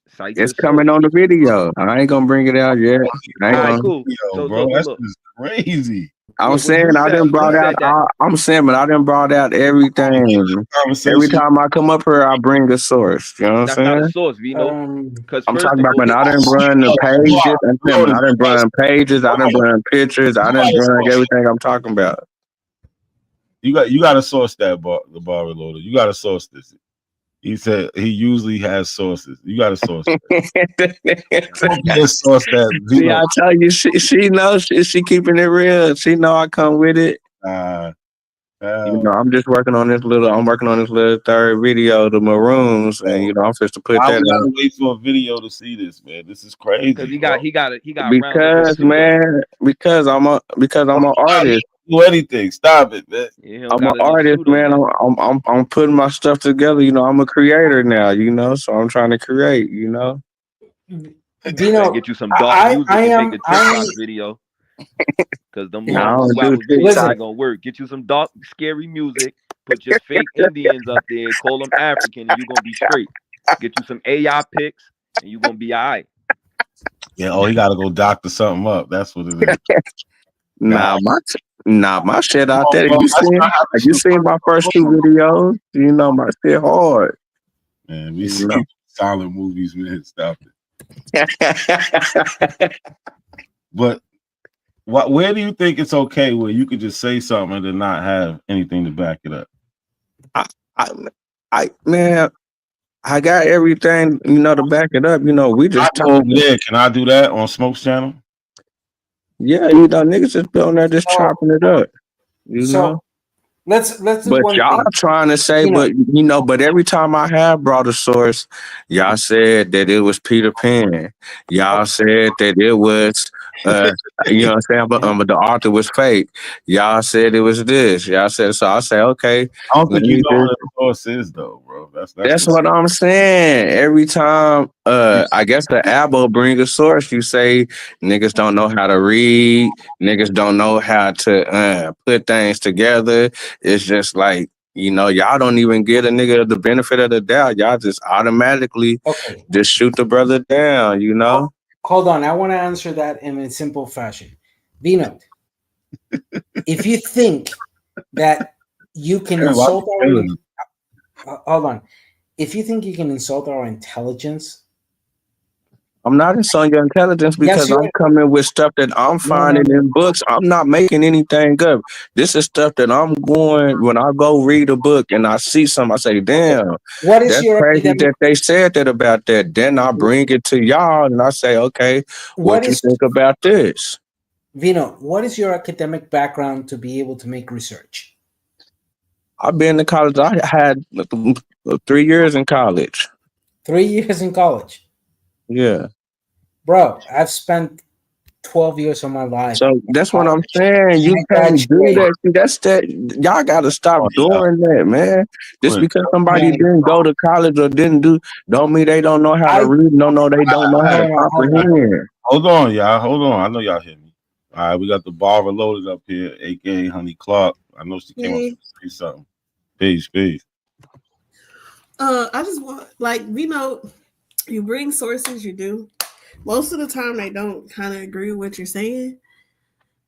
Cite It's your coming source. on the video. I ain't gonna bring it out yet. All right, cool. So bro, look. that's crazy. I'm Yeah, saying you I said- done you brought out. said that- I'm saying, but I done brought out everything. Every time I come up here, I bring a source. You know what I'm That's saying? not a source, Vino. Because I'm first talking of about, all, man, I done run the pages. I'm saying, I done run pages. I done run pictures. I done run everything I'm talking about. You got to source the bar reloader. You got to source this. He said he usually has sources. You got to source that. Source that. See, I tell you, she knows she keeping it real. She know I come with it. You know, I'm working on this little third video, the Maroons, and you know, I'm supposed to put Why that we gotta out. wait for a video to see this, man? This is crazy. Because he got Because I'm an artist. Do anything. Stop it, man. I'm an artist, man. I'm putting my stuff together. You know, I'm a creator now. You know, so I'm trying to create. You know, Dino, get you some dark music and make a TikTok video. Because them No, I long don't squabble do videos TikTok. ain't gonna work. Get you some dark, scary music. Put your fake Indians up there. Call them African, and you gonna be straight. Get you some AI pics, and you gonna be all right. Yeah. Oh, he got to go doctor something up. That's what it is. Nah, Nah, my shit out there. Bro, that's not how this You shit seen my first two works. videos? You know my shit hard. Man, we You see know. silent movies, man. Stop it. But where do you think it's okay where you could just say something and then not have anything to back it up? Man, I got everything, to back it up. We just talking. Yeah, can I do that on Smoke's channel? Yeah, niggas just be on there just chopping it up. You know? Let's do But one y'all thing. trying to say, but every time I have brought a source, y'all said that it was Peter Pan. Y'all said that it was, you know what I'm saying? But the author was fake. Y'all said it was this. Y'all said so. I say, okay. I don't think you know what the source is, though, bro. That's what I'm saying. Every time, I guess the Abo bring a source, you say niggas don't know how to read, niggas don't know how to put things together. It's just like, y'all don't even give a nigga the benefit of the doubt. Y'all just automatically just shoot the brother down, Hold on, I want to answer that in a simple fashion. Vino, if you think that you can insult hold on. If you think you can insult our intelligence, I'm not insulting your intelligence because I'm coming with stuff that I'm finding in books. I'm not making anything up. This is stuff that I'm going, when I go read a book and I see something, I say, damn, what is that's your crazy academic? that they said that about that. Then I bring it to y'all and I say, okay, what you think about this? Vino, what is your academic background to be able to make research? I've been to college. I had 3 years in college. 3 years in college? Yeah. Bro, I've spent 12 years of my life. So that's what I'm saying. You can't do that. See, that's that. Y'all got to stop doing that, man. Just because somebody didn't go to college or didn't don't mean they don't know how to read. No, they don't know how to comprehend. Hold on, y'all. Hold on. I know y'all hear me. All right, we got the bar loaded up here, aka Honey Clark. I know she came up to say something. Peace. I just want, you bring sources, you do. Most of the time, they don't kind of agree with what you're saying.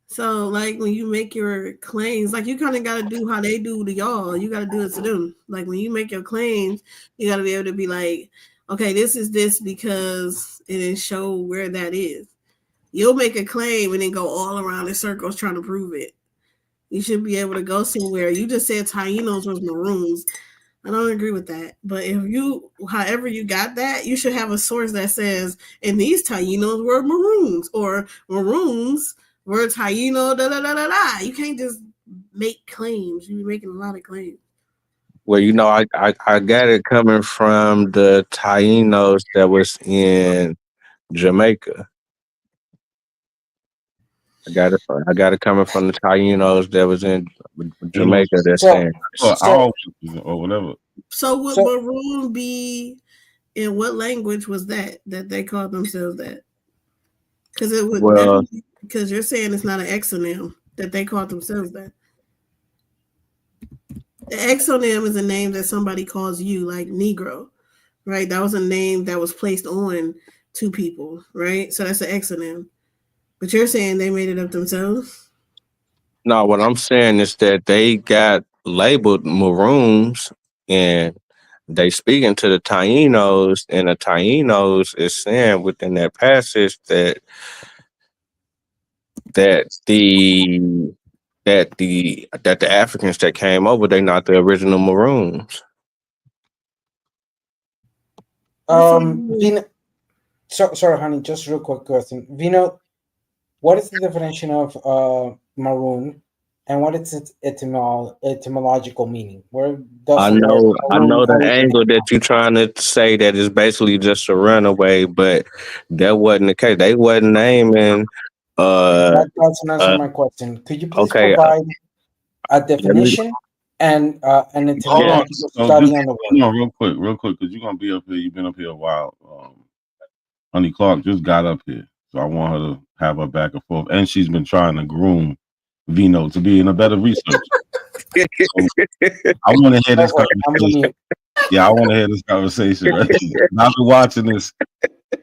So, when you make your claims, you kind of got to do how they do to y'all. You got to do it to them. When you make your claims, you got to be able to be like, okay, this is this because it didn't show where that is. You'll make a claim and then go all around in circles trying to prove it. You should be able to go somewhere. You just said Tainos was Maroons. I don't agree with that. But however you got that, you should have a source that says, and these Tainos were Maroons, or Maroons were Taino, da-da-da-da-da. You can't just make claims. You're making a lot of claims. Well, I got it coming from the Tainos that was in Jamaica. I got it coming from the Tainos that was in Jamaica. That's saying or whatever. So would Maroon be in what language was that they called themselves that? Because it would because you're saying it's not an exonym that they called themselves that. The exonym is a name that somebody calls you, like Negro, right? That was a name that was placed on two people, right? So that's an exonym. But you're saying they made it up themselves? No, what I'm saying is that they got labeled Maroons and they speaking to the Tainos, and the Tainos is saying within that passage that the Africans that came over, they not the original Maroons. Vino, sorry, honey, just real quick question. Vino, what is the definition of maroon, and what is its etymological meaning? Where does I know the angle that you're trying to say that is basically just a runaway, but that wasn't the case. They wasn't naming. That doesn't answer my question. Could you please provide a definition and an etymological study on the word? No, real quick, because you're gonna be up here. You've been up here a while. Honey Clark just got up here, so I want her to have her back and forth, and she's been trying to groom Vino to be in a better research. So I want to hear this conversation. Yeah, I want to hear this conversation. Right? I've been watching this.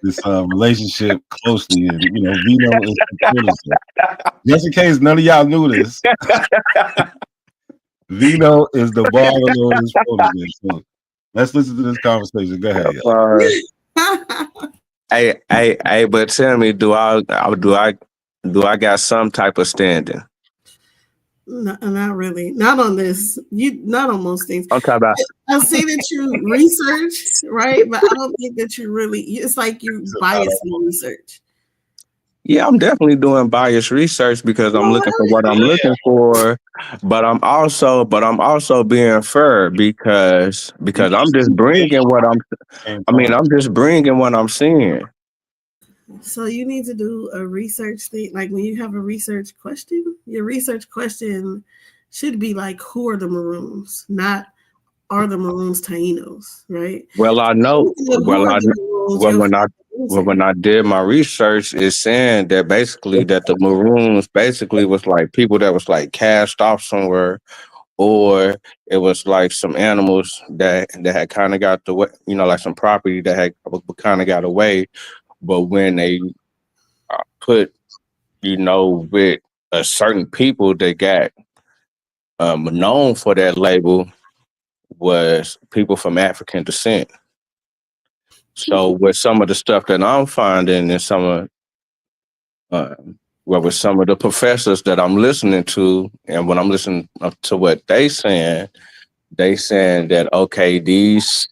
this relationship closely, and Vino is the protege. Just in case none of y'all knew this, Vino is the Barbado's protege. So let's listen to this conversation. Go ahead, Hey, but tell me, do I got some type of standing? No, not really. Not on this. Not on most things. I'm talking about. I see that you research, right? But I don't think that you really. It's like you biased in research. Yeah, I'm definitely doing biased research because I'm looking for what I'm looking for, but I'm also being fair because I'm just bringing what I'm just bringing what I'm seeing. So you need to do a research thing. Like when you have a research question, your research question should be like, who are the Maroons? Not are the Maroons Tainos, right? Well, I know. When I did my research, it's saying that basically that the Maroons basically was like people that was like cast off somewhere, or it was like some animals that had kind of got the way, like some property that had kind of got away. But when they put, with a certain people that got known for that label was people from African descent. So with some of the stuff that I'm finding and some of with some of the professors that I'm listening to, and when I'm listening to what they saying that okay, these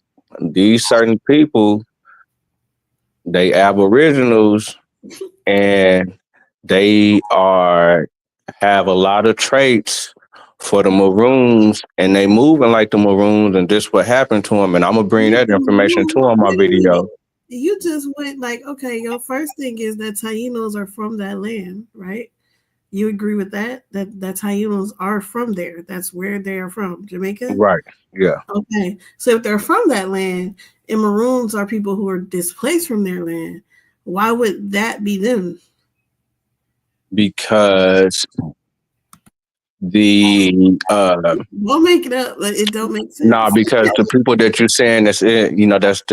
certain people, they Aboriginals, and they have a lot of traits for the Maroons, and they moving like the Maroons, and this what happened to them, and I'm gonna bring that information to on my video. You just went like, okay, your first thing is that Tainos are from that land, right? You agree with that? That Tainos are from there. That's where they are from, Jamaica? Right, yeah. Okay, so if they're from that land, and Maroons are people who are displaced from their land, why would that be them? Because don't make it up. Like, it don't make sense. Nah, because the people that you're saying that's the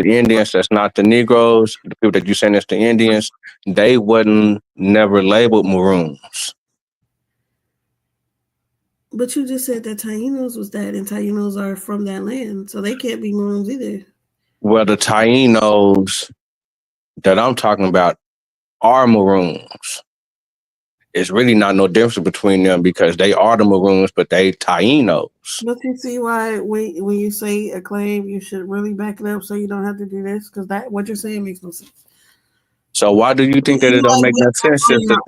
Indians, that's not the Negroes. The people that you're saying that's the Indians, they wasn't never labeled Maroons. But you just said that Tainos was that, and Tainos are from that land, so they can't be Maroons either. Well, the Tainos that I'm talking about are Maroons. It's really not no difference between them because they are the Maroons, but they Tainos. But you see why when you say a claim, you should really back it up so you don't have to do this, because that what you're saying makes no sense. So why do you think that it don't make no sense if the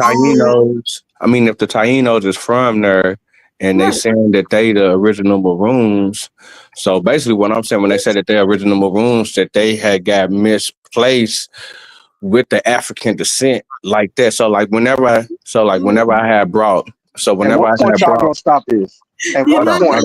Tainos is from there and they saying that they the original Maroons? So basically what I'm saying when they said that they're original Maroons, that they had got misplaced with the African descent like that. So like whenever I had brought, so whenever I had y'all gonna stop this? At what point?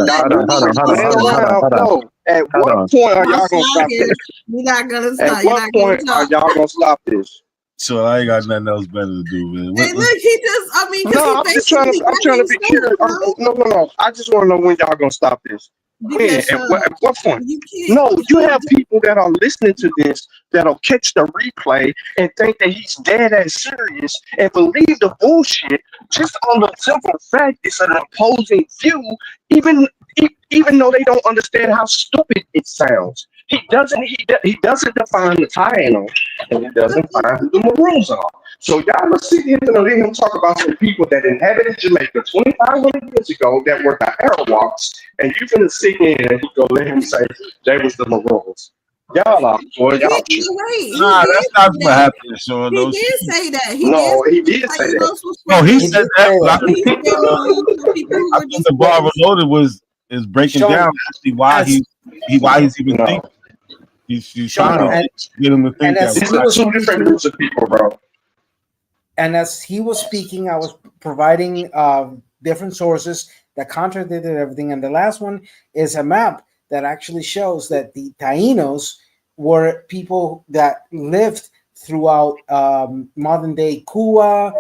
At what point are y'all gonna stop this? We're not gonna stop. At what point are y'all gonna stop this? So I ain't got nothing else better to do, man. Hey, look, he just, I mean, no, I'm trying to be curious. No. I just want to know when y'all gonna stop this. When? At what point? No, you have people that are listening to this that'll catch the replay and think that he's dead ass serious and believe the bullshit just on the simple fact it's an opposing view, even though they don't understand how stupid it sounds. He doesn't define the Taino, and he doesn't define who the Maroons are. So y'all are sitting here and letting him talk about some people that inhabited Jamaica 2,500 years ago that were the Arawaks, and you finna sit here and go let him say they was the Maroons. Y'all are boy, y'all. Nah, that's not what happened, Sean. He did say that. He did say that. No, he said that. I think the bar reloaded is breaking down actually why he's even thinking. He's trying to get him to think that. These are two different groups of people, bro. And as he was speaking, I was providing different sources that contradicted everything. And the last one is a map that actually shows that the Tainos were people that lived throughout modern day Cuba,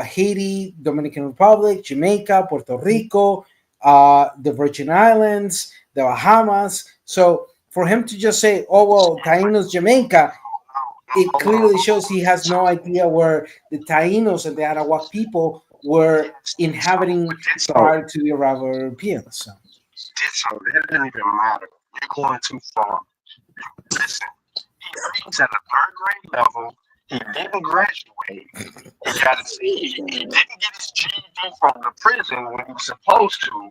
Haiti, Dominican Republic, Jamaica, Puerto Rico, the Virgin Islands, the Bahamas. So for him to just say, oh, well, Tainos, Jamaica, it clearly shows he has no idea where the Taínos and the Arawak people were inhabiting prior to the arrival of Europeans. So. So it doesn't even matter. You're going too far. Listen, he reads at a third grade level. He didn't graduate. He didn't get his GED from the prison when he was supposed to.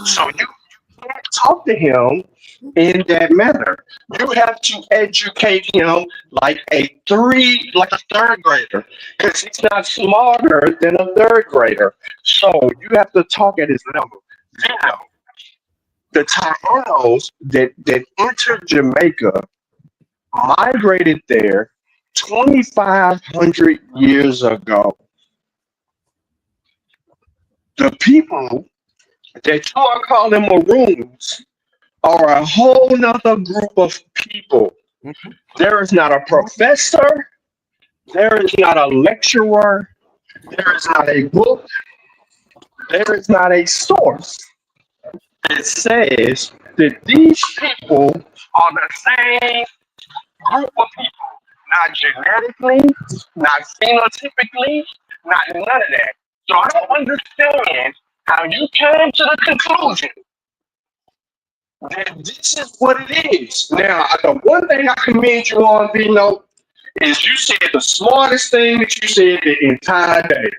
So you can't talk to him in that manner. You have to educate him like a third grader, because he's not smarter than a third grader. So you have to talk at his level. The Taínos that entered Jamaica migrated there 2,500 years ago. The people that you are calling Maroons are a whole nother group of people. There is not a professor, there is not a lecturer, there is not a book, there is not a source that says that these people are the same group of people. Not genetically, not phenotypically, not none of that. So I don't understand how you came to the conclusion that this is what it is. Now, the one thing I commend you on, Vino, is you said the smartest thing that you said the entire day.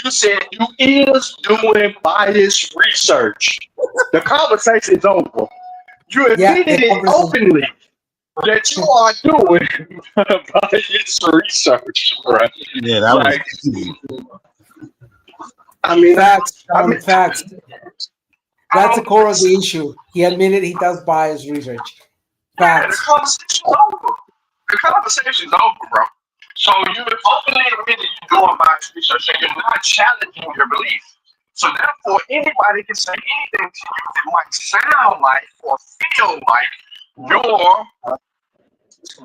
You said you is doing bias research. The conversation's over. You admitted it openly that you are doing bias research, bro. Yeah, that like, was easy. I mean, facts. That's the core of the issue. He admitted he does bias research. Facts. The conversation's over. The conversation's over, bro. So you openly admitted you're doing bias research and you're not challenging your belief. So therefore, anybody can say anything to you that might sound like or feel like your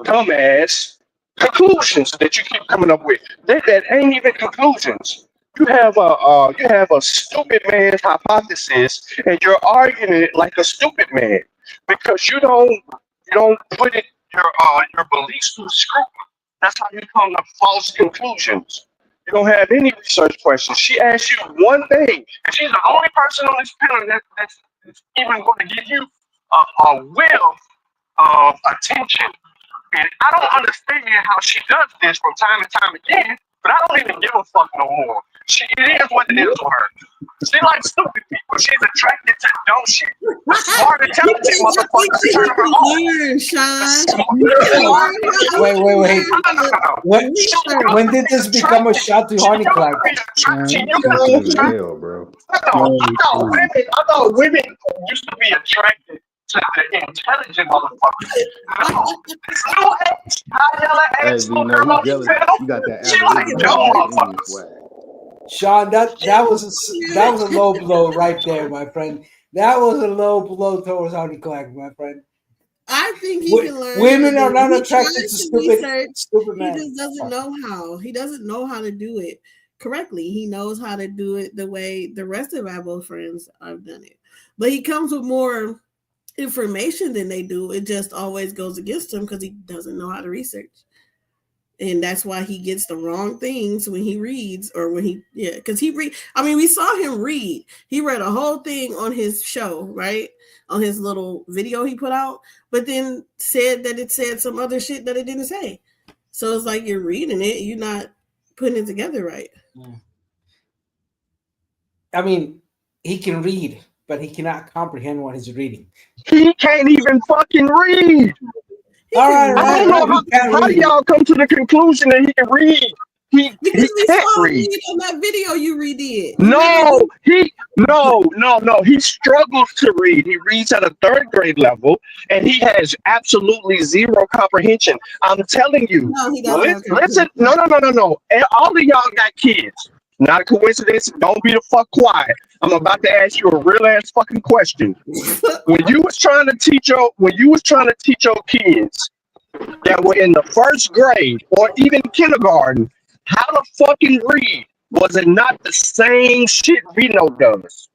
dumbass conclusions that you keep coming up with. That ain't even conclusions. You have a stupid man's hypothesis, and you're arguing it like a stupid man because you don't put it your beliefs through scrutiny. That's how you come to false conclusions. You don't have any research questions. She asked you one thing, and she's the only person on this panel that's even going to give you a wealth of attention. And I don't understand how she does this from time to time again, but I don't even give a fuck no more. It is what it is for her. She likes stupid people. She's attracted to dumb shit. Smart, intelligent motherfuckers turn her on. Wait. When did this become a shot to Honey Clap? Bro. I thought women used to be attracted to the intelligent motherfuckers. No, Hey, you know, you got that motherfuckers. Sean, that was a low blow right there, my friend. That was a low blow towards Honey Clack, my friend. I think he can learn. Women are not attracted to stupid men. He just doesn't know how. He doesn't know how to do it correctly. He knows how to do it the way the rest of Abo friends have done it. But he comes with more information than they do. It just always goes against him because he doesn't know how to research. And that's why he gets the wrong things when he reads or when because we saw him read. He read a whole thing on his show, right? On his little video he put out, but then said that it said some other shit that it didn't say. So it's like you're reading it, you're not putting it together right. I mean, he can read, but he cannot comprehend what he's reading. He can't even fucking read. All right, I don't know how y'all come to the conclusion that he can read. He can't read. On that video you redid. No, he struggles to read. He reads at a third grade level, and he has absolutely zero comprehension. I'm telling you. No, he doesn't. Listen, no. And all of y'all got kids. Not a coincidence. Don't be the fuck quiet. I'm about to ask you a real ass fucking question. When you was trying to teach your kids that were in the first grade or even kindergarten how to fucking read, was it not the same shit Reno does?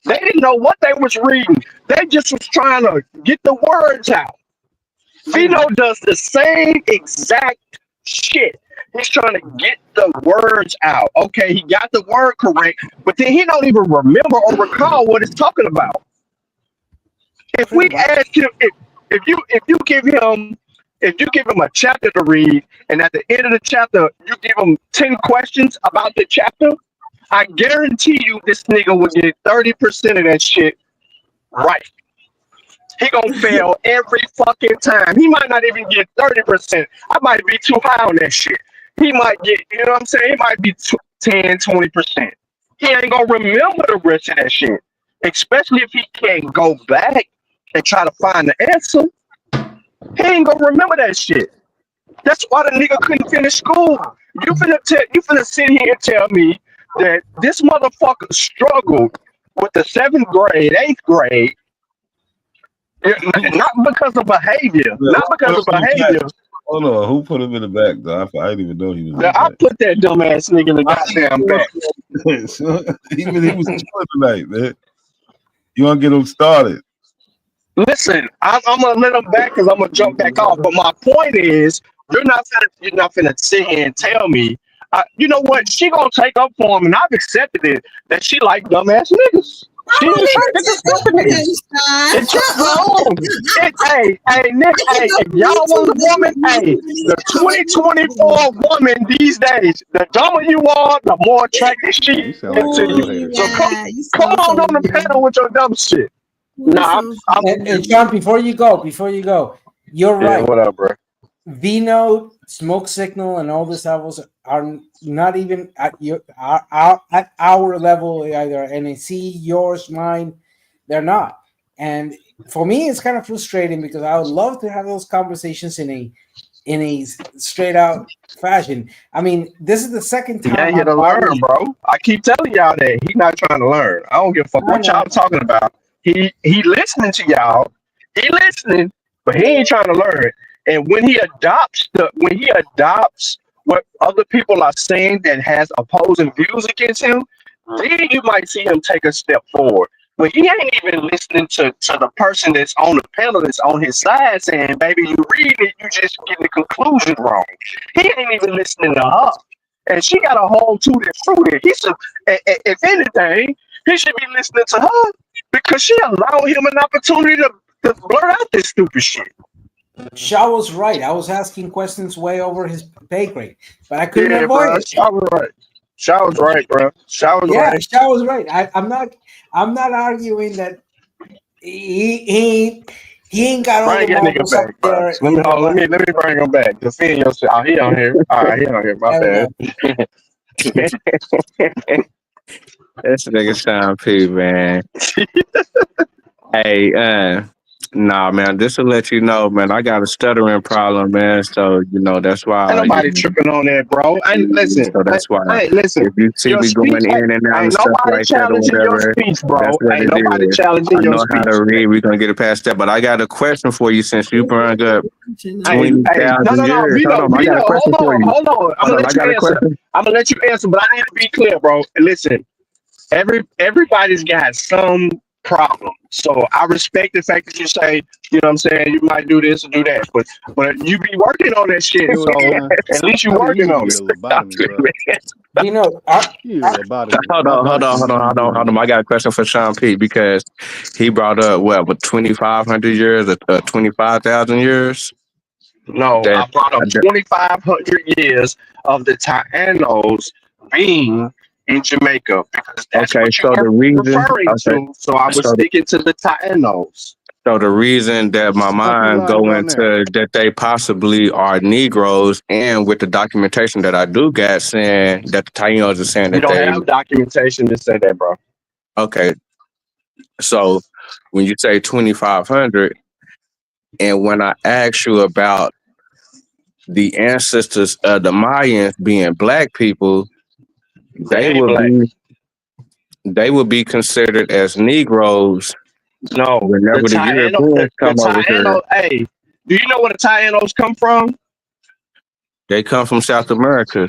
They didn't know what they was reading. They just was trying to get the words out. Vino does the same exact shit. He's trying to get the words out. Okay, he got the word correct, but then he don't even remember or recall what it's talking about. If we ask him, if you give him a chapter to read, and at the end of the chapter you give him 10 questions about the chapter, I guarantee you this nigga will get 30% of that shit right. He gonna fail every fucking time. He might not even get 30%. I might be too high on that shit. He might get, you know what I'm saying? He might be 10, 20%. He ain't gonna remember the rest of that shit. Especially if he can't go back and try to find the answer. He ain't gonna remember that shit. That's why the nigga couldn't finish school. You finna sit here and tell me that this motherfucker struggled with the 7th grade, 8th grade, not because of behavior. Not because of behavior. Hold on, who put him in the back, though? I didn't even know he was in the I back. put that dumbass nigga in the goddamn back. He was chilling tonight, man. You want to get him started? Listen, I'm gonna let him back because I'm gonna jump back off. But my point is, you're not finna sit here and tell me. You know what? She gonna take up for him, and I've accepted it that she like dumbass niggas. She niggas stupid niggas. It's wrong. Hey, Nick. Hey, if y'all want a woman, hey, the 2024 woman these days, the dumber you are, the more attractive she is to you. So come on the panel with your dumb shit. Nah, and John, before you go, you're right. What up, bro? Vino, Smoke Signal, and all these albums are not even at our level, either NAC, yours, mine. They're not. And for me, it's kind of frustrating because I would love to have those conversations in a straight out fashion. I mean, this is the second time. He ain't here to learn, bro. I keep telling y'all that he's not trying to learn. I don't give a fuck what y'all talking about. He listening to y'all. He listening, but he ain't trying to learn. And when he adopts what other people are saying that has opposing views against him, then you might see him take a step forward. But he ain't even listening to the person that's on the panel that's on his side saying, baby, you read it, you just get the conclusion wrong. He ain't even listening to her. And she got a whole two that's true there. He should, if anything, he should be listening to her because she allowed him an opportunity to blurt out this stupid shit. Shaw was right. I was asking questions way over his pay grade, but I couldn't avoid it. Shaw was right. Shaw was right, bro. Shaw was right. Shaw was right. I'm not arguing that he ain't got all the marbles up there. Let me bring him back. Defend yourself. Oh, he on here. All right, he on here. My bad. This nigga Sean P, man. Hey, nah, man, just to let you know, man, I got a stuttering problem, man. So, you know, that's why. Ain't nobody tripping on that, bro. And listen, so that's why. Hey, listen. If you see me going in and out and stuff like that or whatever, speech, bro. that's what Ain't nobody it is. challenging I your know how to read. We're going to get it past that. But I got a question for you since you brought up 20,000 years. Vito, I got a question for you. Hold on. I'm going to let you answer. I'm going to let you answer, but I need to be clear, bro. Listen, everybody's got some problem. So I respect the fact that you say, you know what I'm saying, you might do this or do that, but you be working on that shit. So at least you working on it. You know, hold on. I got a question for Sean P because he brought up what 2,500 years or 25,000 years. No, I brought up 2,500 years of the Taínos being in Jamaica because that's what you were referring to. So I was sticking to the Taínos. So the reason that my mind go into that they possibly are Negroes, and with the documentation that I do get saying that the Taínos are saying that you don't have documentation to say that, bro. Okay, so when you say 2,500, and when I ask you about the ancestors of the Mayans being black people, they would be considered as Negroes. No, whenever the Europeans come over here. Hey, do you know where the Taínos come from? They come from South America.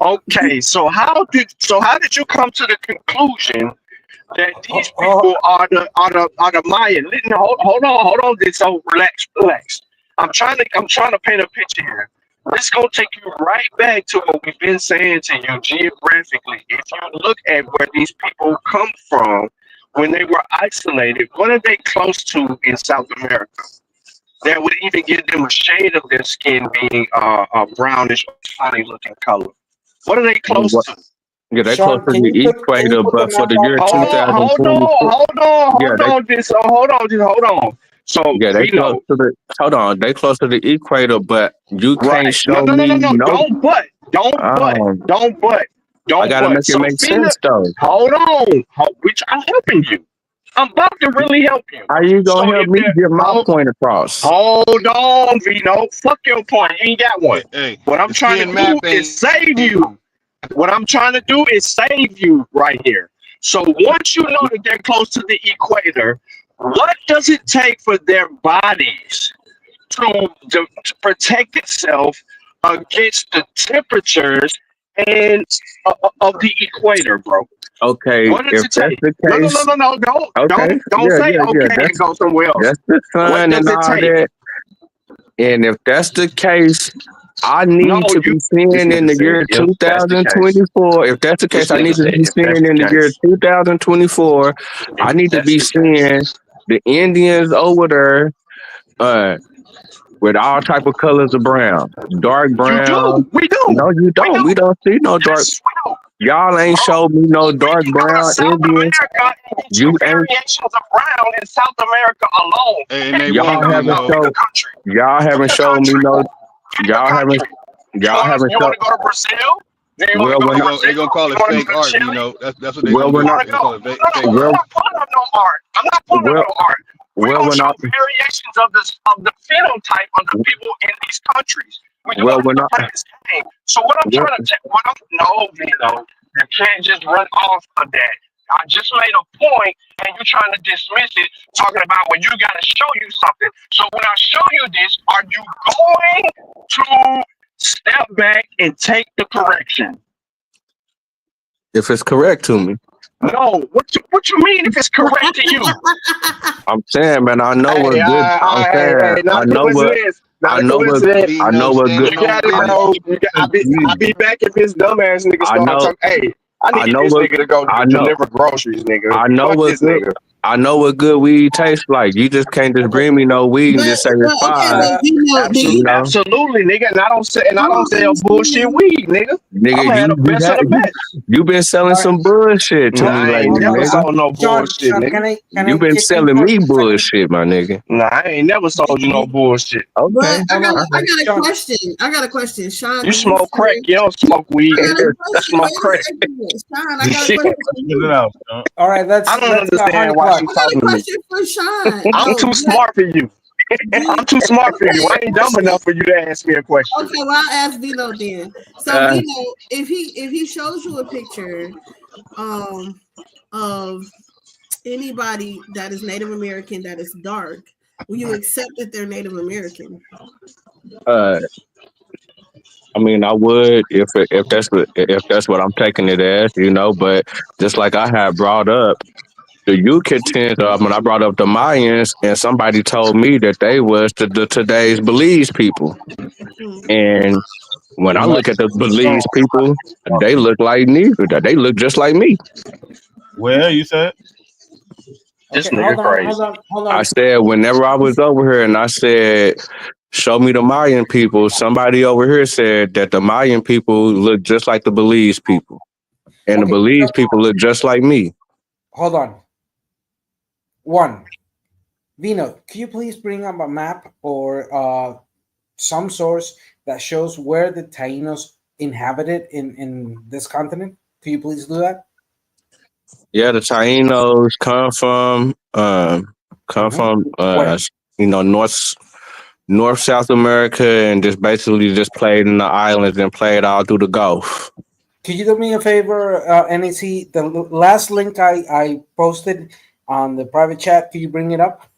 Okay, so how did you come to the conclusion that these people are the Mayan? Hold on. So relax. I'm trying to paint a picture here. This gonna take you right back to what we've been saying to you geographically. If you look at where these people come from when they were isolated, what are they close to in South America? That would even give them a shade of their skin being a brownish, funny looking color. What are they close to? Yeah, they close Sean, to the equator, but for the year Hold on. So yeah, they close Vito, to the they close to the equator, but you can't right? No, show no, no, me no, no. no. I Don't gotta but. make it So make Vito, sense though. hold on. Which I'm helping you. I'm about to really help you. How you So gonna help if me there, get my point across? hold on, Vito. Fuck your point. You ain't got one. Hey, What I'm the trying skin to map do is ain't. save you. What I'm trying to do is save you right here. So once you know that they're close to the equator, what does it take for their bodies to protect itself against the temperatures and of the equator, bro? Okay, What does if it that's take? the No. case, okay, Don't yeah, say yeah, yeah. okay and That's go somewhere else. the What sun does and it all take? that. And if that's the case, I No, need to be this seeing in nigga the said year if that's the case. 2024. If that's the This case, I nigga need to said be if that's seeing in the the year case. 2024. I If need to that's be the case. seeing the Indians over there with all type of colors of brown, dark You brown. do. We do. No, you We don't. do. We don't see no dark. Yes, we do. Y'all ain't Bro, showed me no we dark can go to brown South Indians. America and get you You ain't. variations of brown in South America alone. And they Y'all won't, haven't Vino. Pick a showed. country. Y'all haven't Pick a showed me country. no. Pick a Y'all haven't. country. Y'all haven't You showed. want to go to Brazil? Do you want to Well, go we're to not. They Brazil? gonna call You it want to fake go to art, Chile? Vino. That's what they Well, gonna You we're do. want not. to They gonna go? call it fake I'm Well, art. not pulling up no art. I'm not pulling up well, no art. We're well, gonna we're show not. variations of the phenotype of the people in these countries. We're Well, doing we're it the not. plain game. So what I'm Well, trying to tell, no, Vito, you can't just run off of that. I just made a point, and you're trying to dismiss it, talking about when you got to show you something. So when I show you this, are you going to step back and take the correction? if it's correct to me, No. What you mean if it's correct to you? I'm saying, man, I know Hey, what good. I'm saying, not a coincidence. Not I a know what, coincidence. I know Vino what good. You standing on got it, business. bro. I be back if this dumbass nigga I start know, talking. Hey, I need I to get know this what, nigga to go I know, deliver groceries, nigga. I know Fuck what this good. nigga. I know what good weed tastes like. You just can't just bring me no weed and just say it's Okay, fine. but you know, You know, Absolutely, nigga. And I don't don't sell bullshit understand. weed, nigga. I'm nigga, gonna have the best of the best. you been selling All right, some bullshit to hold, me Nah, I ain't lately, hold never on. nigga. sold no bullshit, Sean, nigga. can You I been kick in selling for me a second? bullshit, my nigga. Nah, I ain't never sold you no bullshit. Okay, But Hold I on, got a Sean. question. I got a question. Sean, You do you smoke crack, feel you don't smoke weed. I got a That question. smoke Wait a crack. second. Sean, I got a question for Get it you. out, Sean. All right, I don't let's understand honey why club. she's I got a talking to me. question for Sean. I'm No, too smart for you. I'm too smart for you. I ain't dumb question. enough for you to ask me a question. Okay, well I'll ask Vino then. So Vino, if he shows you a picture of anybody that is Native American that is dark, will you accept that they're Native American? I mean, I would if that's what I'm taking it as, you know. But just like I had brought up, the Yucatans, when I brought up the Mayans, and somebody told me that they was the today's Belize people, and when I look at the Belize people, they look like neither. They look just like me. Where you said? This Okay, nigga crazy. hold I on. said whenever I was over here, and I said, "Show me the Mayan people." Somebody over here said that the Mayan people look just like the Belize people. And the Okay, Belize people look just like me. hold on. One, Vino, can you please bring up a map or some source that shows where the Taínos inhabited in this continent? Can you please do that? Yeah, the Taínos come from Where? North South America, and just basically just played in the islands and played all through the Gulf. Could you do me a favor, NAC? The last link I posted on the private chat, can you bring it up?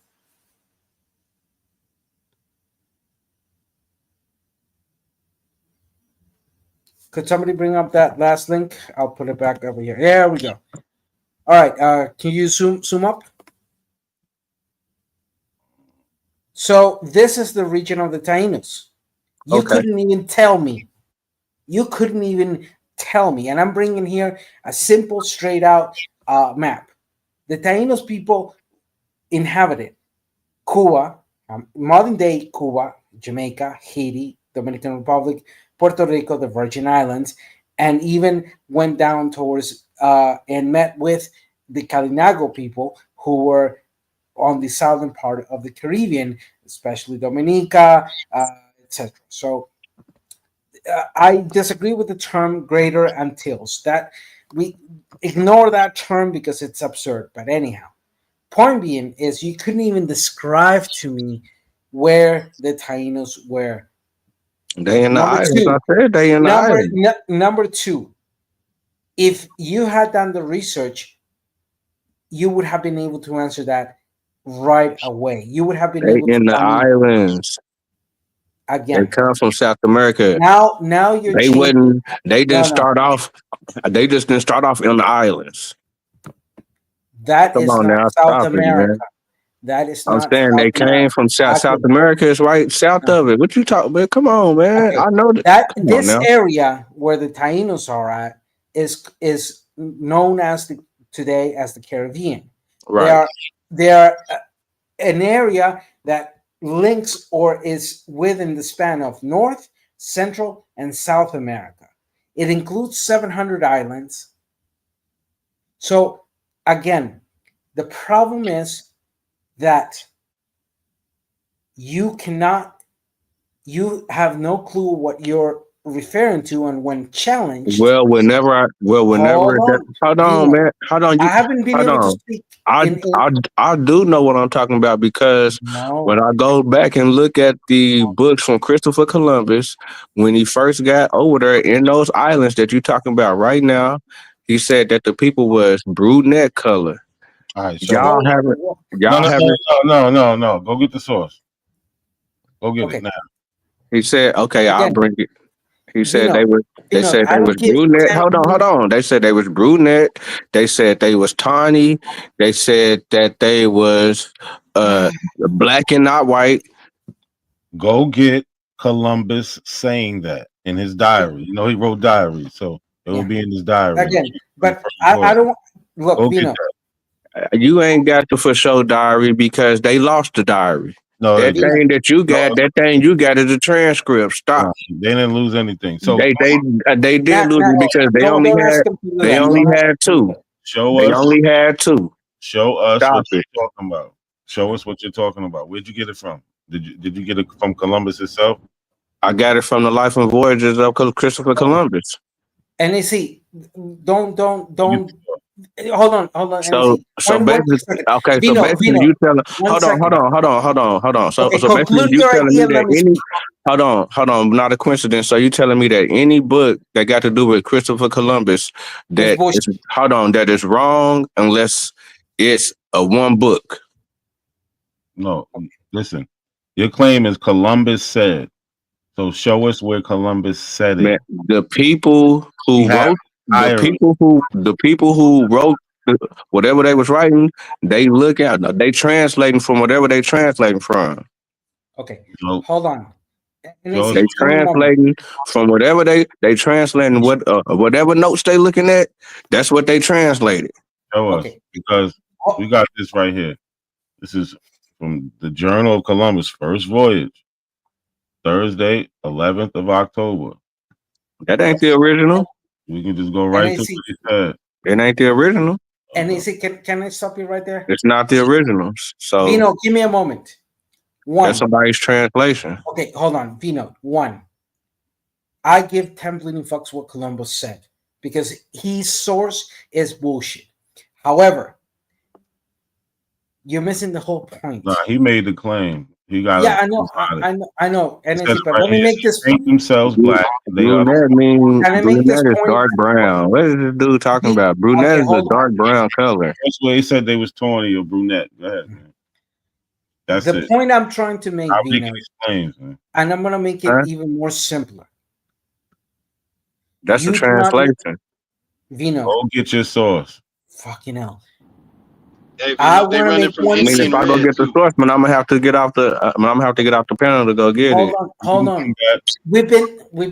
Could somebody bring up that last link? I'll put it back over here. There we go. All right. Can you zoom up? So this is the region of the Taínos. You Okay. couldn't even tell me. You couldn't even tell me. And I'm bringing here a simple, straight out map. The Taínos people inhabited Cuba, modern day Cuba, Jamaica, Haiti, Dominican Republic, Puerto Rico, the Virgin Islands, and even went down towards and met with the Kalinago people who were on the southern part of the Caribbean, especially Dominica, etc. So I disagree with the term Greater Antilles. That we ignore that term because it's absurd. But anyhow, point being is you couldn't even describe to me where the Taínos were. They in the Number islands. two, I said they in the islands. number two, if you had done the research, you would have been able to answer that right away. You would have been They able to in the tell me islands. They again. come from South America. Now you're They changing. wouldn't. They didn't No. start off. They just didn't start off in the islands. That Come is on not now, South stop it, America. man. That is I'm not saying South they came America. from South Again, America. Is right south of it. What you talking about? Come on, man. okay. I know that. That Come on this now. area where the Taínos are at is known as today as the Caribbean. Right. They are an area that links or is within the span of North, Central, and South America. It includes 700 islands. So again, the problem is that you have no clue what you're referring to, and when challenged, Hold on, Vino, man. Hold on. I haven't been Hold able to on. speak. I do know what I'm talking about because when I go back and look at the books from Christopher Columbus, when he first got over there in those islands that you're talking about right now, he said that the people was brunette color. All right, Y'all haven't. Y'all haven't. No. Go get the source. Go get it now. He said, "Okay, I'll Again, bring it." He said Vino, they said I they was don't give brunette. 10 Hold on. They said they was brunette. They said they was tawny. They said that they was black and not white. Go get Columbus saying that in his diary. You know, he wrote diaries, so it will be in his diary. Again, but I don't look, Go Vino. get that. You ain't got the for show diary because they lost the diary. No, that thing that you got, that thing you got is a transcript. Stop. They didn't lose anything. So they did lose it because they only had two. Show They us. only had two. Show us Stop what it. you're talking about. Show us what you're talking about. Where'd you get it from? Did you get it from Columbus itself? I got it from the Life and Voyages of Christopher Columbus. NAC, don't hold on. So NAC. basically, okay. Vino, So basically, Vino, you telling one second. hold on. So Okay, so basically, conclude you your telling me idea, that let me any speak. hold on, not a coincidence. So you telling me that any book that got to do with Christopher Columbus that that is wrong unless it's a one book. No, listen. Your claim is Columbus said. So show us where Columbus said it. Man, the people who wrote the people who wrote whatever they was writing, they look out. They translating from whatever they translating from. Okay, hold on. They translating from whatever they translating whatever notes they looking at. That's what they translated. Show us because we got this right here. This is from the Journal of Columbus' first voyage, Thursday, 11th of October. That ain't the original. We can just go right to what he said. It ain't the original. NAC, can I stop you right there? It's not the original. So Vino, give me a moment. That's somebody's translation. Okay, hold on. Vino, one. I give 10 bleeding fucks what Columbus said because his source is bullshit. However, you're missing the whole point. Nah, he made the claim. He got I know. NAC, but let me make this paint themselves black. Brunette means Can I make this brunette is point? dark brown. What is this dude talking about? Brunette is a dark brown color. That's what he said they was tawny or brunette. Go ahead, man. That's the it. point I'm trying to make, Vino, these claims, man. and I'm gonna make it even more simpler. That's a translation. Vino, go get your source. Fucking hell. Hey, I they want to running make from one I mean, if Indian I go red get the too. source, man, I'm gonna have to get off the. I'm gonna have to get off the panel to go get it. Hold on. We've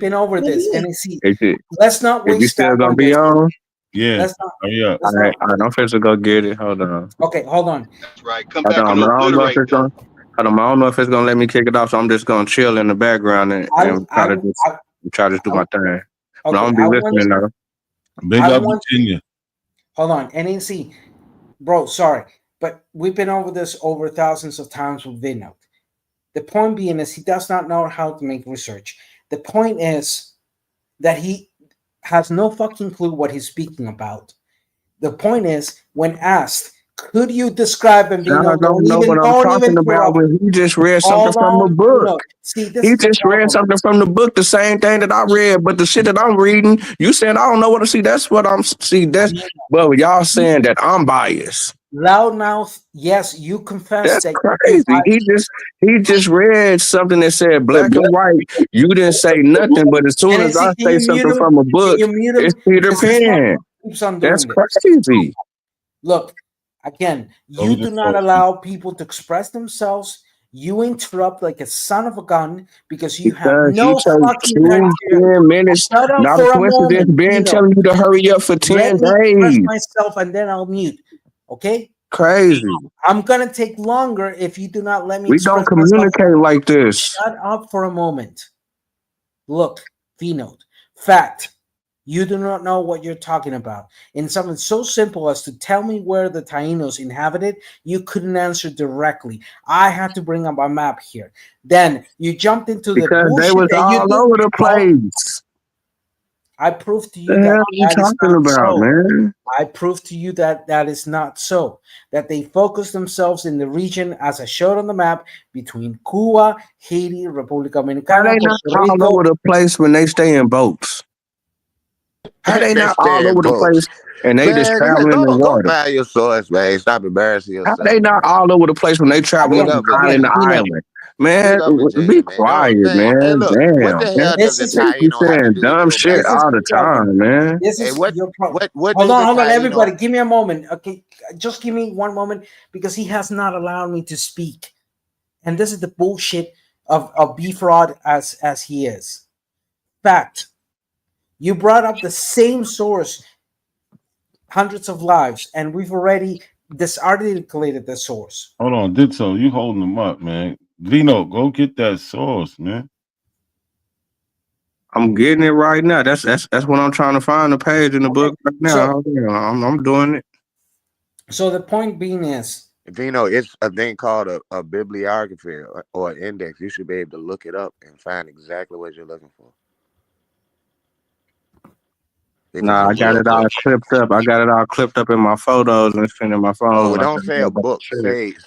been over this, and see, Is it? let's not Is you waste still time gonna on be this. on? Yeah. Let's not. Hurry up. Let's All right, not. I'm finna go get it. Hold on. Okay, hold on. That's right. Come Hold back on, and man. I don't know if obliterate it's them. gonna. Hold on, I don't know if it's gonna let me kick it off, so I'm just gonna chill in the background and try to do my thing. But Okay, I'm gonna be listening though. Big I up want. Virginia. Hold on, NAC, bro. Sorry, but we've been over this over thousands of times with Vinod. The point being is he does not know how to make research. The point is that he has no fucking clue what he's speaking about. The point is, when asked, could you describe and I don't know what I'm don't even talking about interrupt. when he just read something Hold from a on, book. See, this He is the just read problem. something from the book, the same thing that I read, but the shit that I'm reading, you saying I don't know what to see. That's what I'm see. That's well, y'all saying that I'm biased. Loudmouth, yes, you confess That's that crazy. He just read something that said black and white. You didn't say nothing, but as soon as I NAC, can say you mute something him? from a Can book, you mute it's him? Peter Because this Pan. motherfucker keeps on That's doing this. crazy. Look, again, Oh, you do not allow people to express themselves. You interrupt like a son of a gun because you have Because you no take fucking 10 criteria. minutes. Shut up Not a for a coincidence. moment, Ben Vino. telling you to hurry up for 10 Let me express days. myself and then I'll mute. Okay? Crazy. I'm gonna take longer if you do not let me We don't express myself. communicate like this. Shut up for a moment. Look, Vino. Fact. You do not know what you're talking about. In something so simple as to tell me where the Taínos inhabited, you couldn't answer directly. I had to bring up a map here. Then you jumped into the Because they bullshit was that you all do. over the place. I proved to you The that hell you that is talking not about, so. man? I proved to you that that is not so. That they focus themselves in the region as I showed on the map between Cuba, Haiti, República How Dominicana, they not Puerto all Rico. over the place when they stay in boats? How they They not stay all in over the boats. place and they just Man, traveling in the go water? find your source, man. Stop embarrassing How yourself, they not man. all over the place when they traveling Big from up island to Virginia. island? Man, Big up be Virginia, man. No, quiet, man. Hey, man. look, what Damn, the man. hell does This the is They be Taino have to saying do with dumb your shit this is all background? the the problem. time, man. This Hey, is your problem. what Hold does on, the Taino? everybody. Give me a moment. Okay, just give me one moment because he has not allowed me to speak. And this is the bullshit of B fraud as he is. Fact. You brought up the same source, hundreds of lives, and we've already disarticulated the source. Hold on, Ditto, you holding them up, man. Vino, go get that source, man. I'm getting it right now. That's what I'm trying to find the page in the book right now. Hold on. I'm doing it. So the point being is, Vino, it's a thing called a bibliography or an index. You should be able to look it up and find exactly what you're looking for. Nah, I got it all clipped up. I got it all clipped up in my photos and it's in my phone. Oh, well, Like, don't say a book.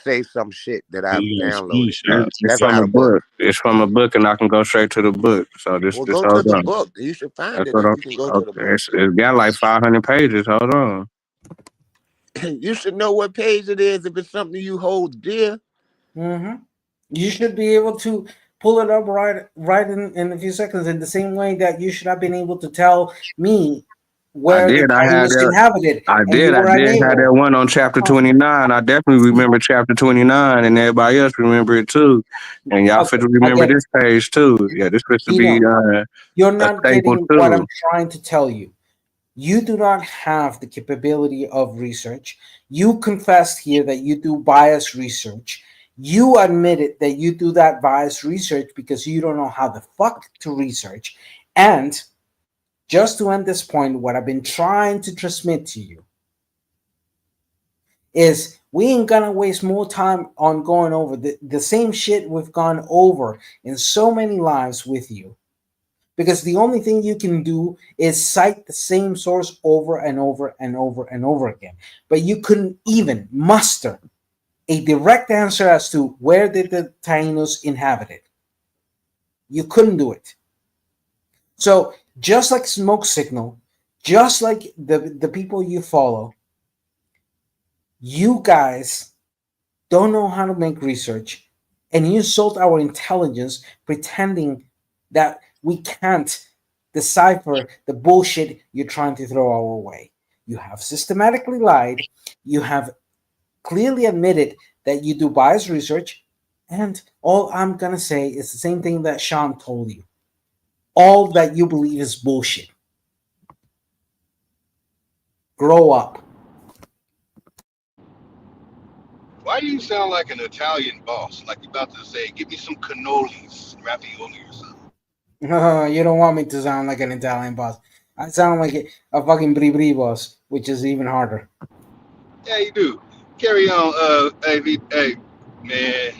Say some shit that I've downloaded. it's That's from not a a book. book. It's from a book, and I can go straight to the book. So this Well, go to hold the on. book. You should find That's it what if I'm. you can go to the Okay, book. it's got like 500 pages. Hold on. You should know what page it is if it's something you hold dear. mm-hmm. You should be able to pull it up right in a few seconds in the same way that you should have been able to tell me I where the did. I had Taínos that. inhabited, and you I were did have that unable. one on chapter 29. I definitely remember chapter 29, and everybody else remember it too. And y'all Okay, fit to remember again, this page too. Yeah, this supposed to be you're a not staple getting what I'm too. trying to tell you. You do not have the capability of research. You confessed here that you do bias research. You admitted that you do that bias research because you don't know how the fuck to research. And just to end this point, what I've been trying to transmit to you is we ain't gonna waste more time on going over the same shit we've gone over in so many lives with you. Because the only thing you can do is cite the same source over and over and over and over again. But you couldn't even muster a direct answer as to where did the Taínos inhabit it. You couldn't do it. So just like Smoke Signal, just like the people you follow, you guys don't know how to make research, and you insult our intelligence pretending that we can't decipher the bullshit you're trying to throw our way. You have systematically lied. You have clearly admitted that you do biased research, and all I'm gonna say is the same thing that Sean told you. All that you believe is bullshit. Grow up. Why do you sound like an Italian boss? Like you're about to say, give me some cannolis, ravioli or something. You don't want me to sound like an Italian boss. I sound like a fucking bri boss, which is even harder. Yeah, you do. Carry on. Hey, man.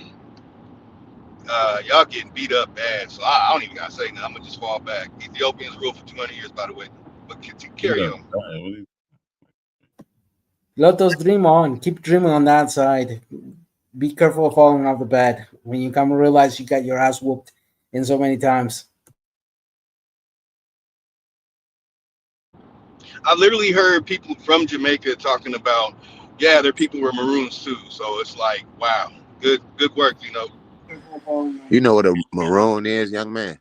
Y'all getting beat up bad, so I don't even gotta say nothing. I'm gonna just fall back. Ethiopians ruled for 200 years, by the way. But carry on. Let us dream on. Keep dreaming on that side. Be careful of falling off the bed when you come to realize you got your ass whooped in so many times. I literally heard people from Jamaica talking about, yeah, their people were Maroons too. So it's like, wow, good work, you know. You know what a Maroon is, young man?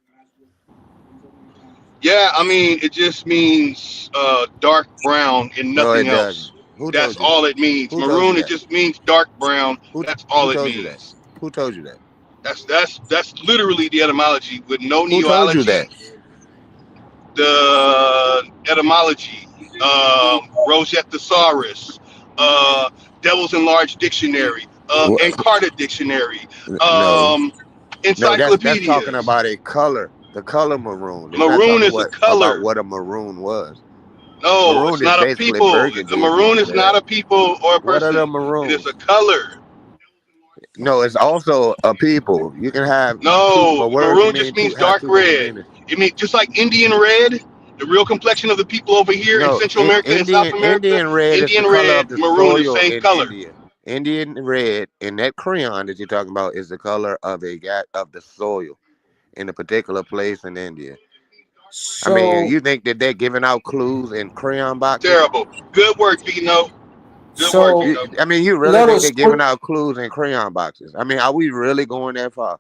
Yeah, I mean, it just means dark brown and No, nothing it doesn't. else. Who That's told you that? all it means. Who told you Maroon, it that? just means dark brown. That's all Who it told you that? means. Who told you that? That's literally the etymology with no Who told you that? neology. The etymology, Rosetta Thesaurus, Devil's Enlarged Dictionary, What? Encarta Dictionary, No. No, that's talking encyclopedias. about a color. The color maroon. It's not Maroon talking is a about color. what a maroon was. No, it's Maroon is not a basically people. The burgundy, if you maroon want to is say not that. a people or a What are person. the It is maroons? a color. No, it's also a people. You can have No, a word can maroon just mean means have dark two different red. meanings. It means just like Indian red, the real complexion of the people over here in No, Central America and South America. Indian red is the Indian color red, of the maroon is soil same in color. India. Indian red and that crayon that you're talking about is the color of of the soil in a particular place in India. I mean, So, you think that they're giving out clues in crayon boxes? Terrible. Good work, Vino. Good work, so Vino. I mean, you really let think us they're giving out clues in crayon boxes? I mean, are we really going that far?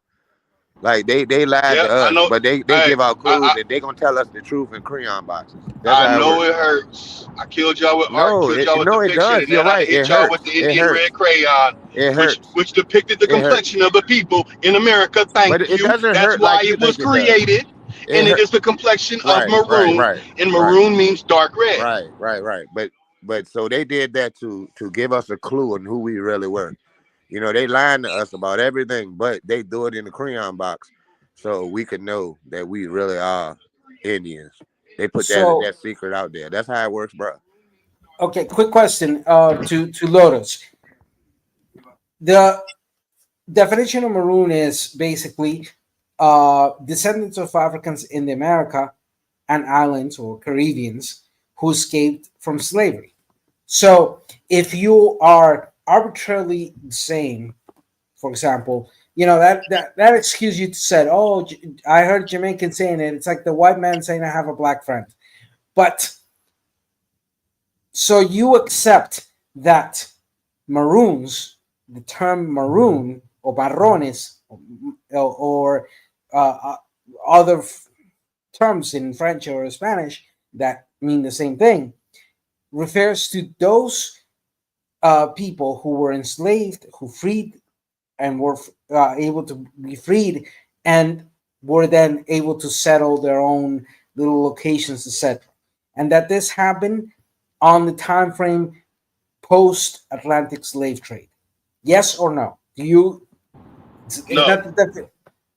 Like they lied Yeah, to I us, know. but they give out clues and they gonna tell us the truth in crayon boxes. That's I how it know works. it hurts. I killed y'all with art, No, killed y'all with it depiction, does. and You're then I right. It hit y'all with hurts. the It Indian hurts. red crayon, It hurts. which depicted the It hurts. complexion of the people in America. But Thank it you. doesn't That's hurt like why you it was think it does. created, It and it hurt. is the complexion of Right. maroon, and maroon means dark red. Right. But so they did that to give us a clue on who we really were. You know, they lied to us about everything, but they do it in the crayon box so we could know that we really are Indians. They put that secret out there. That's how it works, bro. okay, quick question to Lotus. The definition of maroon is basically descendants of Africans in the America and islands or Caribbeans who escaped from slavery. So if you are arbitrarily the same, for example, you know that excuse you said, oh, I heard Jamaican saying it. It's like the white man saying I have a black friend. But so you accept that maroons, the term maroon or marrones or other terms in French or Spanish that mean the same thing, refers to those people who were enslaved, who freed and were able to be freed and were then able to settle their own little locations to settle. And that this happened on the time frame post-Atlantic slave trade. Yes or no? Do you? No.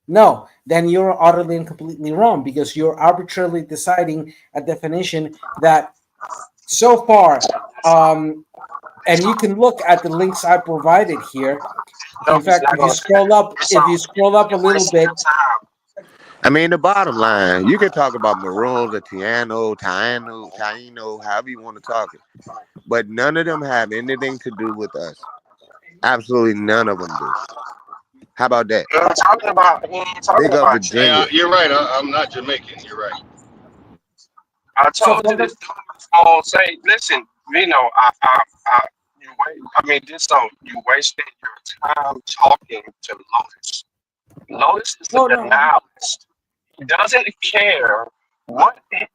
No, then you're utterly and completely wrong because you're arbitrarily deciding a definition that so far, and you can look at the links I provided here. In fact, if you scroll up a little bit. I mean, the bottom line, you can talk about maroons or Taino, however you want to talk it. But none of them have anything to do with us. Absolutely none of them do. How about that? He ain't talking about Big up you. Virginia. You're right. I'm not Jamaican. You're right. I told you this phone say, listen, Vino, you wait. I mean, you wasted your time talking to Lotus. Lotus is the denialist. He doesn't care what the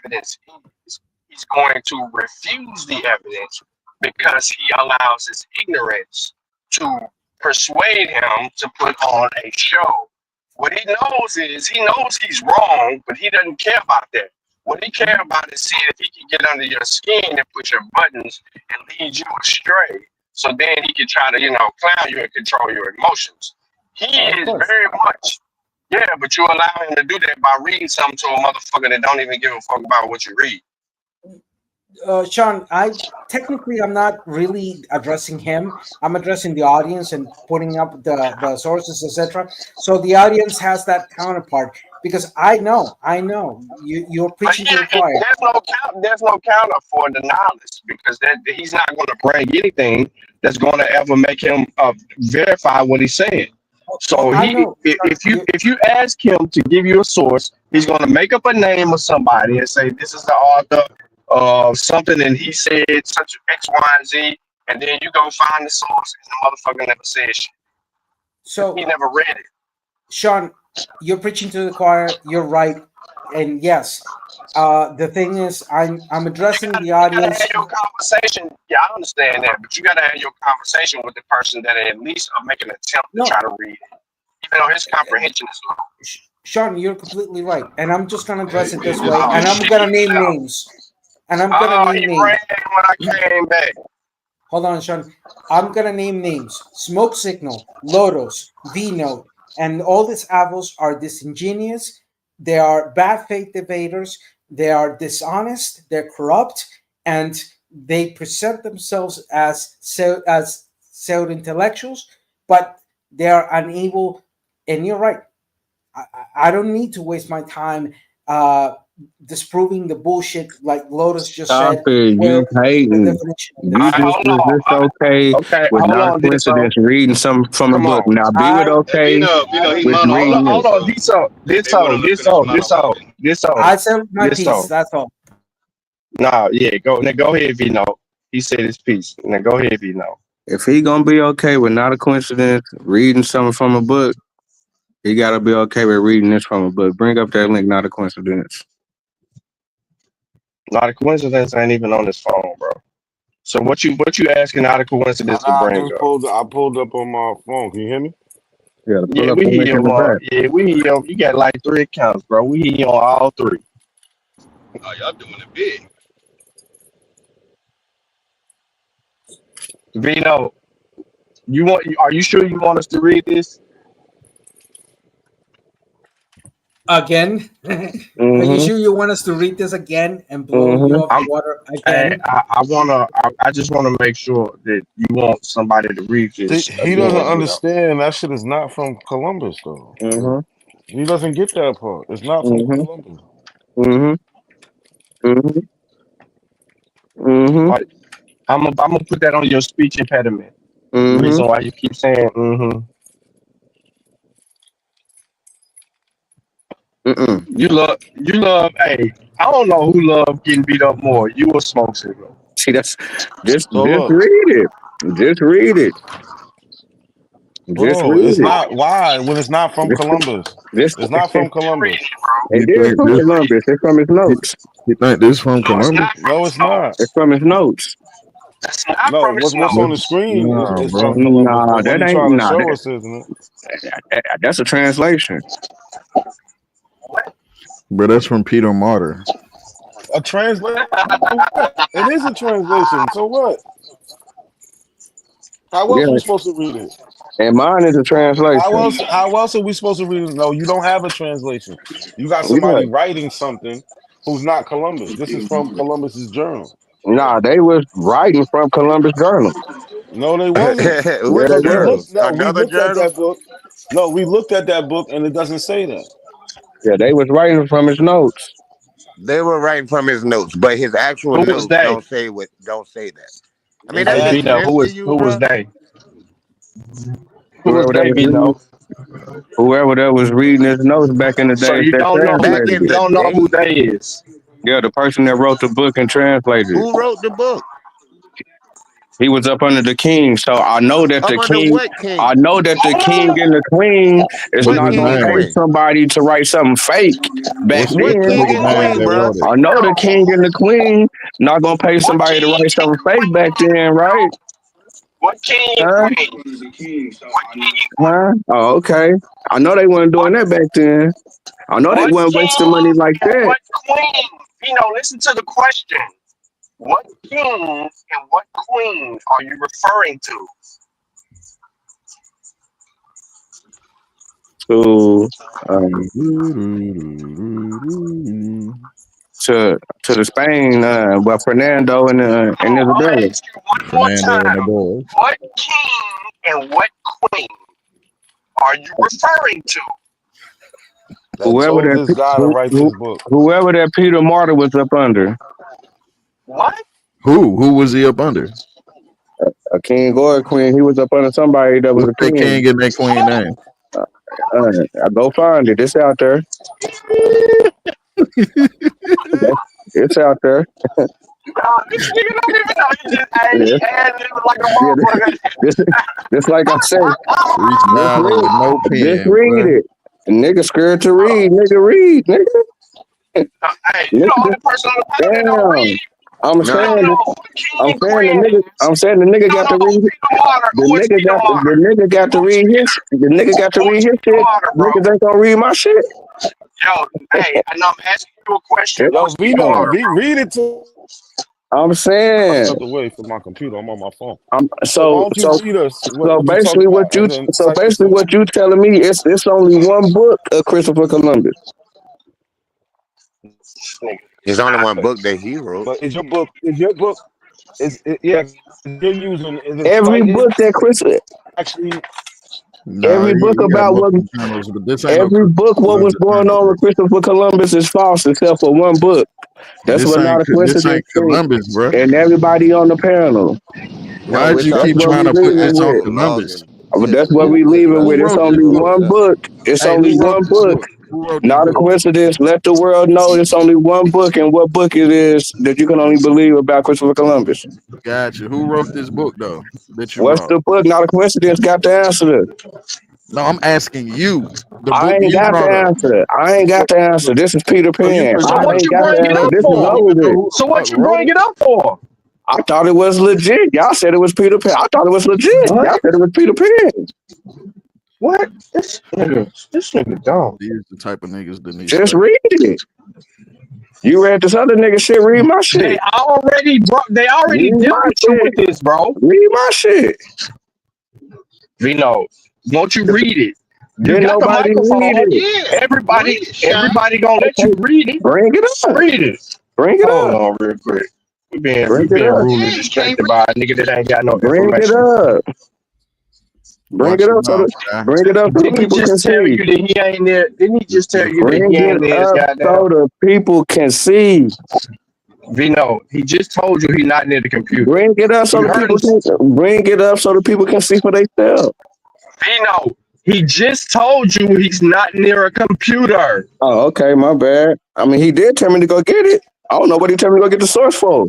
evidence is. He's going to refuse the evidence because he allows his ignorance to persuade him to put on a show. What he knows is he knows he's wrong, but he doesn't care about that. What he cares about is seeing if he can get under your skin and push your buttons and lead you astray. So then he can try to, clown you and control your emotions. He is very much, but you allow him to do that by reading something to a motherfucker that don't even give a fuck about what you read. Sean, I'm not really addressing him. I'm addressing the audience and putting up the sources, etc. So the audience has that counterpart because I know you're preaching to the choir. There's no counter for the knowledge because he's not going to bring anything that's going to ever make him verify what he's saying. So if you ask him to give you a source, he's going to make up a name of somebody and say this is the author of something, and he said such X, Y, and Z, and then you go find the source, and the motherfucker never said shit. So he never read it. Sean, you're preaching to the choir. You're right, and yes, the thing is, I'm addressing the audience. Have your conversation. Yeah, I understand that, but you got to have your conversation with the person that at least are making an attempt to try to read it, even though his comprehension is low. Sean, you're completely right, and I'm just gonna address it this way, and I'm gonna name names. And I'm gonna name names. When I came back. Hold on, Sean. I'm gonna name names. Smoke Signal, Lotus, V-Note, and all these Abos are disingenuous. They are bad faith debaters. They are dishonest. They're corrupt, and they present themselves as pseudo intellectuals, but they are unable. And you're right. I don't need to waste my time disproving the bullshit like Lotus just said. You hating. You just was just okay with not a coincidence reading some from a book. Now be with okay with reading. Hold on, this. I said my piece. That's all. Nah, go ahead, Vino. He said his piece. Now go ahead, Vino. If he gonna be okay with not a coincidence reading something from a book, he gotta be okay with reading this from a book. Bring up that link, not a coincidence. Not a coincidence ain't even on this phone, bro. So what you asking out of coincidence to bring up? I pulled up on my phone. Can you hear me? Yeah, we hear you. We hear you. You got like 3 accounts, bro. We hear you on all 3. Oh, y'all doing it big. Vino, are you sure you want us to read this? Again? Are you sure you want us to read this again and blow you off the water again? I just want to make sure that you want somebody to read this. He doesn't understand that shit is not from Columbus though. He doesn't get that part. It's not from Columbus. I'm gonna put that on your speech impediment. The reason why you keep saying You love. Hey, I don't know who love getting beat up more. You or Smoke Signal? See, that's just read it. Just read it. It's not why when it's not from Columbus. It's not from Columbus. It is from Columbus. It's from his notes. You think this from Columbus? No, it's not. It's from his notes. No, what's on the screen is from Columbus. Nah, that ain't. Nah, show us, isn't it? That's a translation. Bro, that's from Peter Martyr. A translation? It is a translation. So what? How else are we supposed to read it? And mine is a translation. How else are we supposed to read it? No, you don't have a translation. You got somebody writing something who's not Columbus. This is from Columbus's journal. Nah, they was writing from Columbus Journal. No, they wasn't. We looked at that book. No, we looked at that book and it doesn't say that. Yeah, they was writing from his notes. They were writing from his notes, but his actual notes don't say that. I mean, that's who was they? Whoever that was reading his notes back in the day. So you don't know who they is. Yeah, the person that wrote the book and translated it. Who wrote the book? He was up under the king, so I know that the king. I know that the king and the queen is not going to pay somebody to write something fake back then. I know the king and the queen Not gonna pay What somebody to king write and something fake back queen, then, right? what king and Huh? queen, what king and Huh? Oh, okay. I know they weren't doing that back then. I know they what weren't wasting money king like and that. what queen? Listen to the question. What king and what queen are you referring to? To to the Spain, but Fernando and I'm gonna Isabella. ask you one more time. What king and what queen are you referring to? That Whoever told that this guy to write this book. whoever that Peter Martyr was up under. What? Who was he up under? A king or a queen. He was up under somebody that was What's a that king. king and that queen name? I go find it. It's out there. It's out there. This nigga don't even know. He just added it like a Yeah, motherfucker. just like I say, Freestyling with no just pen, read bro. it. Nigga scared to read. Nigga read. Nigga. Hey, you the only person on the panel that don't read. I'm You don't saying know that. who the king and queen is. I'm saying the nigga You don't got to know read. who Peter Martyr. Who is Peter Martyr? The nigga got to read his. The nigga got to read his Peter shit. Martyr, bro? Niggas ain't gonna read my shit. Yo, hey, and I'm asking you a question. Yo, Who's Peter Vino, Martyr, bro? read it to. I'm I saying. stepped away from my computer. I'm on my phone. So why So don't you read us what you basically talking about and then cite the source? what you telling me is it's only one book of Christopher Columbus. It's only one book that he wrote. But is your book yeah, you're using is it Every book cited that Christopher actually Nah, every book he got about what multiple channels, but this ain't no every Christopher book what was Columbus going panel, on bro. with Christopher Columbus is false except for one book. That's This what not ain't a coincidence thing. Columbus, bro. And everybody on the panel. No, Why'd we're you That's keep talking what trying we to about put leaving this on with. actual Columbus? logging. But that's what we His leaving with. Who It's wrote only this book? one stuff. book. It's Hey, only who wrote one this book. book? Who wrote this Not a book? coincidence. Let the world know it's only one book, and what book it is that you can only believe about Christopher Columbus. Gotcha. Who wrote this book though that you What's brought? the book? Not a coincidence. Got the answer. No, I'm asking you. The I book ain't you got the brought up. answer. I ain't got the answer. This is Peter So you Pan. So I what presenting ain't you got the bring it answer. so up This you is for? don't over even know with. who the So fuck what you wrote bring it? it up for? I thought it was legit. Y'all said it was Peter Pan. I thought it was legit. What? Y'all said it was Peter Pan. What? This nigga dumb. These the type of niggas that need Just study. read it. You read this other nigga shit. Read my shit. They already Read dealt my with you shit. with this, bro. Read my shit. Vino, won't you read it? You Didn't got the nobody read microphone. it. Yeah, Everybody, read it, Shine. everybody gonna let you Okay, read it. bring it up. Read it. Bring it Hold up. on, real quick. We being Bring it up. rudely Yeah, you can't distracted by a nigga that ain't got no Bring it information. up. Bring Watch it your up so mouth, that guy. the Didn't he people can just tell see. you that he ain't there? Didn't he just tell you that Bring he ain't it there? up Goddamn. so the people can see. Vino, he just told you he not near the computer. Bring it up so You the heard him. people can bring it up so the people can see for themselves. Vino, he just told you he's not near a computer. Oh, okay, my bad. I mean, he did tell me to go get it. I don't know what he told me to go get the source for.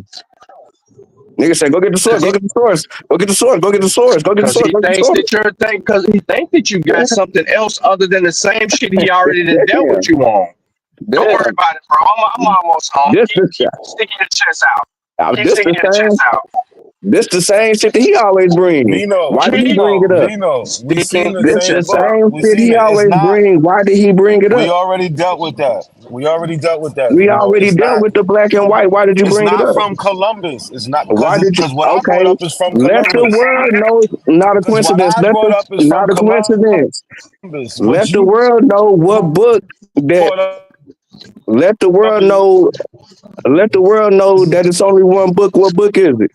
Nigga said, go get the source, Cause go he, get the source, go get the source, go get the source, go get the cause source, he go get the thinks source. that you're thing. Cause he thinks that you got something else other than the same shit he already done dealt with you on. Don't worry Damn. about it, bro. I'm almost home. Keep sticking your chest out. Keep sticking your chest out. This the same shit that he always brings. Vino, Why did he bring it up? we seen Sticking the your This the same chest book. out. same We shit seen he it. It's always not. brings. Why did he bring it We up? already dealt with that. We already dealt with that. We Vino. already It's dealt not. with the black and white. Why did you It's bring it not up? from Columbus. It's not Why did you? because what I brought Okay, up is from let the Columbus. world know. Not a Because what coincidence. I brought up is from Not a coincidence. Columbus. What Let the you world know what book that. brought up Let the world is know. Let the world know that it's only one book. What book is it?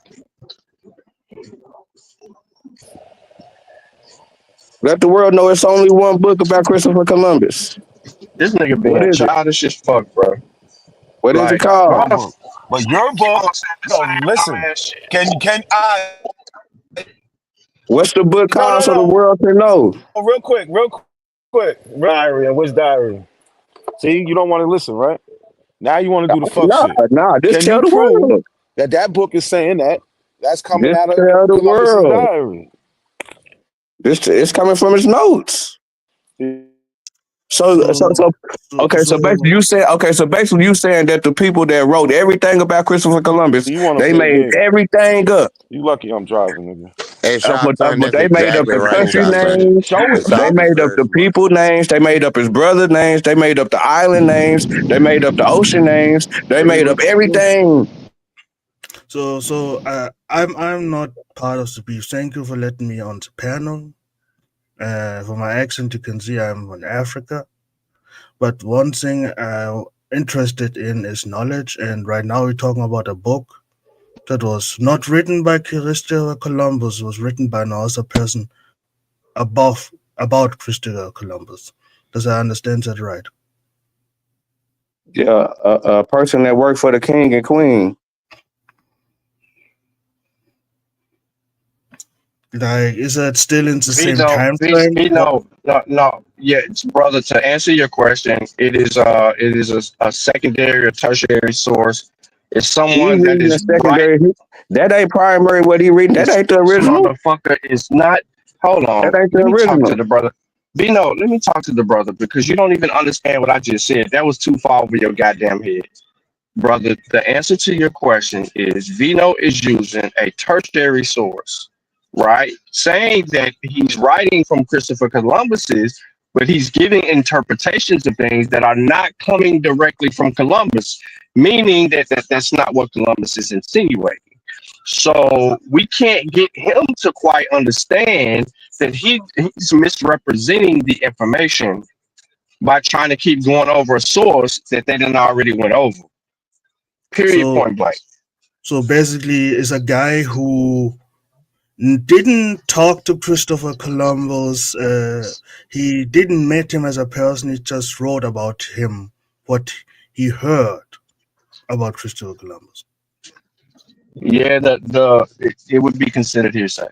Let the world know it's only one book about Christopher Columbus. This nigga What being is it? childish as fuck, bro. What is it Like, called? why your the book. But your keep book, on saying the no, same listen. dumbass shit? Can I What's the book called so the no. world can know? Real quick. Diary and which diary? See, you don't want to listen, right? Now you want to do the fuck shit. Nah. Just Can tell you the prove world. that book is saying that's coming Just out of tell the Columbus's world. diary? It's coming from his notes. So basically you saying that the people that wrote everything about Christopher Columbus, You want to they play made games? everything up. You lucky I'm driving, nigga. Hey, But Shotgun, that's they made up exactly the right, country Shotgun. names. Show us. They made up the people names. They made up his brother names. They made up the island names. They made up the ocean names. They made up everything. I'm not part of the beef. Thank you for letting me on the panel. For my accent, you can see I'm from Africa. But one thing I'm interested in is knowledge, and right now we're talking about a book that was not written by Christopher Columbus. It was written by another person about Christopher Columbus. Does I understand that right? Yeah, a person that worked for the king and queen. Like, is that still in the same time frame? Yeah, brother. To answer your question, it is a secondary or tertiary source. It's He someone that reading the is secondary. That ain't primary. What he reading? That ain't the This original. motherfucker is not. Hold on. That ain't the Let me talk original. to the brother. Bino, let me talk to the brother because you don't even understand what I just said. That was too far over your goddamn head. Brother, the answer to your question is Vino is using a tertiary source, right? Saying that he's writing from Christopher Columbus's, but he's giving interpretations of things that are not coming directly from Columbus, meaning that's not what Columbus is insinuating. So we can't get him to quite understand that he's misrepresenting the information by trying to keep going over a source that they didn't already went over. Period, point blank. So basically, it's a guy who didn't talk to Christopher Columbus. He didn't meet him as a person. He just wrote about him, what he heard about Christopher Columbus. Yeah, it would be considered hearsay.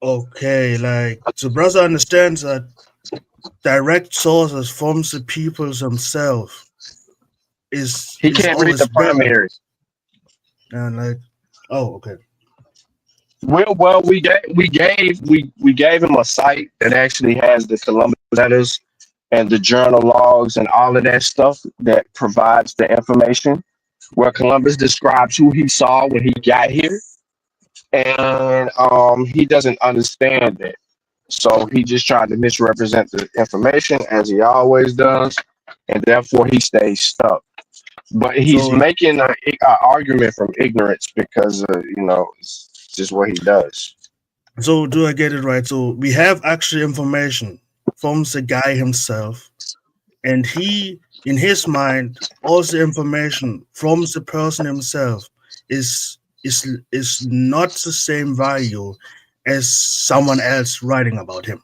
Okay, like the brother understands that direct sources from the people themselves He is can't read always the better. primaries. And like, oh, okay. Well, we gave him a site that actually has the Columbus letters and the journal logs and all of that stuff that provides the information where Columbus describes who he saw when he got here, and he doesn't understand that, so he just tried to misrepresent the information as he always does, and therefore he stays stuck. But he's making an argument from ignorance because it's just what he does. So do I get it right? So we have actual information from the guy himself, and he, in his mind, all the information from the person himself is not the same value as someone else writing about him.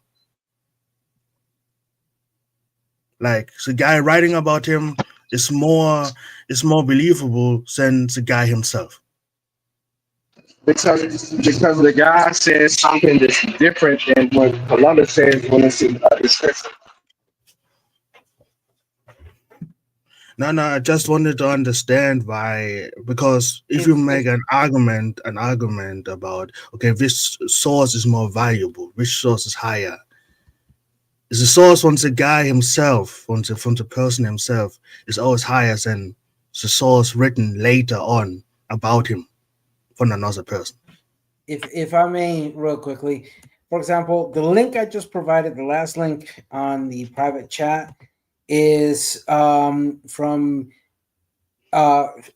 Like the guy writing about him is more believable than the guy himself. Because the guy says something that's different than what Columbus says when it's in a description. No, I just wanted to understand why, because if you make an argument about, okay, which source is more valuable, which source is higher, is the source from the guy himself, from the person himself, is always higher than the source written later on about him from another person. If I may, real quickly, for example, the link I just provided, the last link on the private chat, is from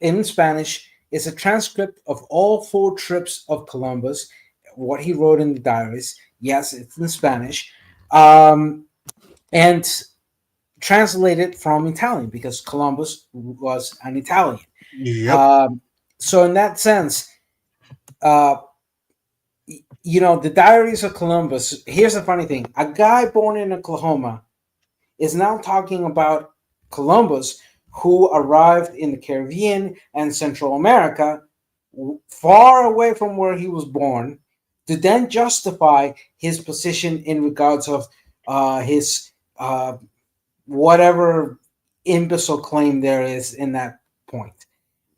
in Spanish. It's a transcript of all 4 trips of Columbus, what he wrote in the diaries. Yes, it's in Spanish, and translated from Italian because Columbus was an Italian. Yep. So in that sense, the diaries of Columbus, here's the funny thing. A guy born in Oklahoma is now talking about Columbus, who arrived in the Caribbean and Central America, far away from where he was born, to then justify his position in regards of his whatever imbecile claim there is in that point.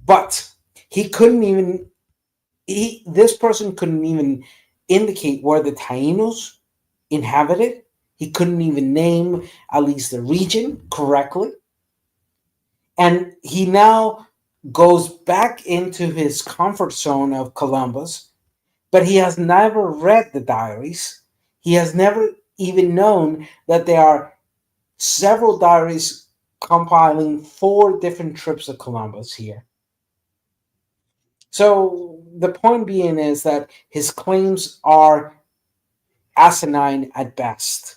But he couldn't even, this person couldn't even indicate where the Taínos inhabited. He couldn't even name at least the region correctly. And he now goes back into his comfort zone of Columbus, but he has never read the diaries. He has never even known that there are several diaries compiling 4 different trips of Columbus here. So the point being is that his claims are asinine at best.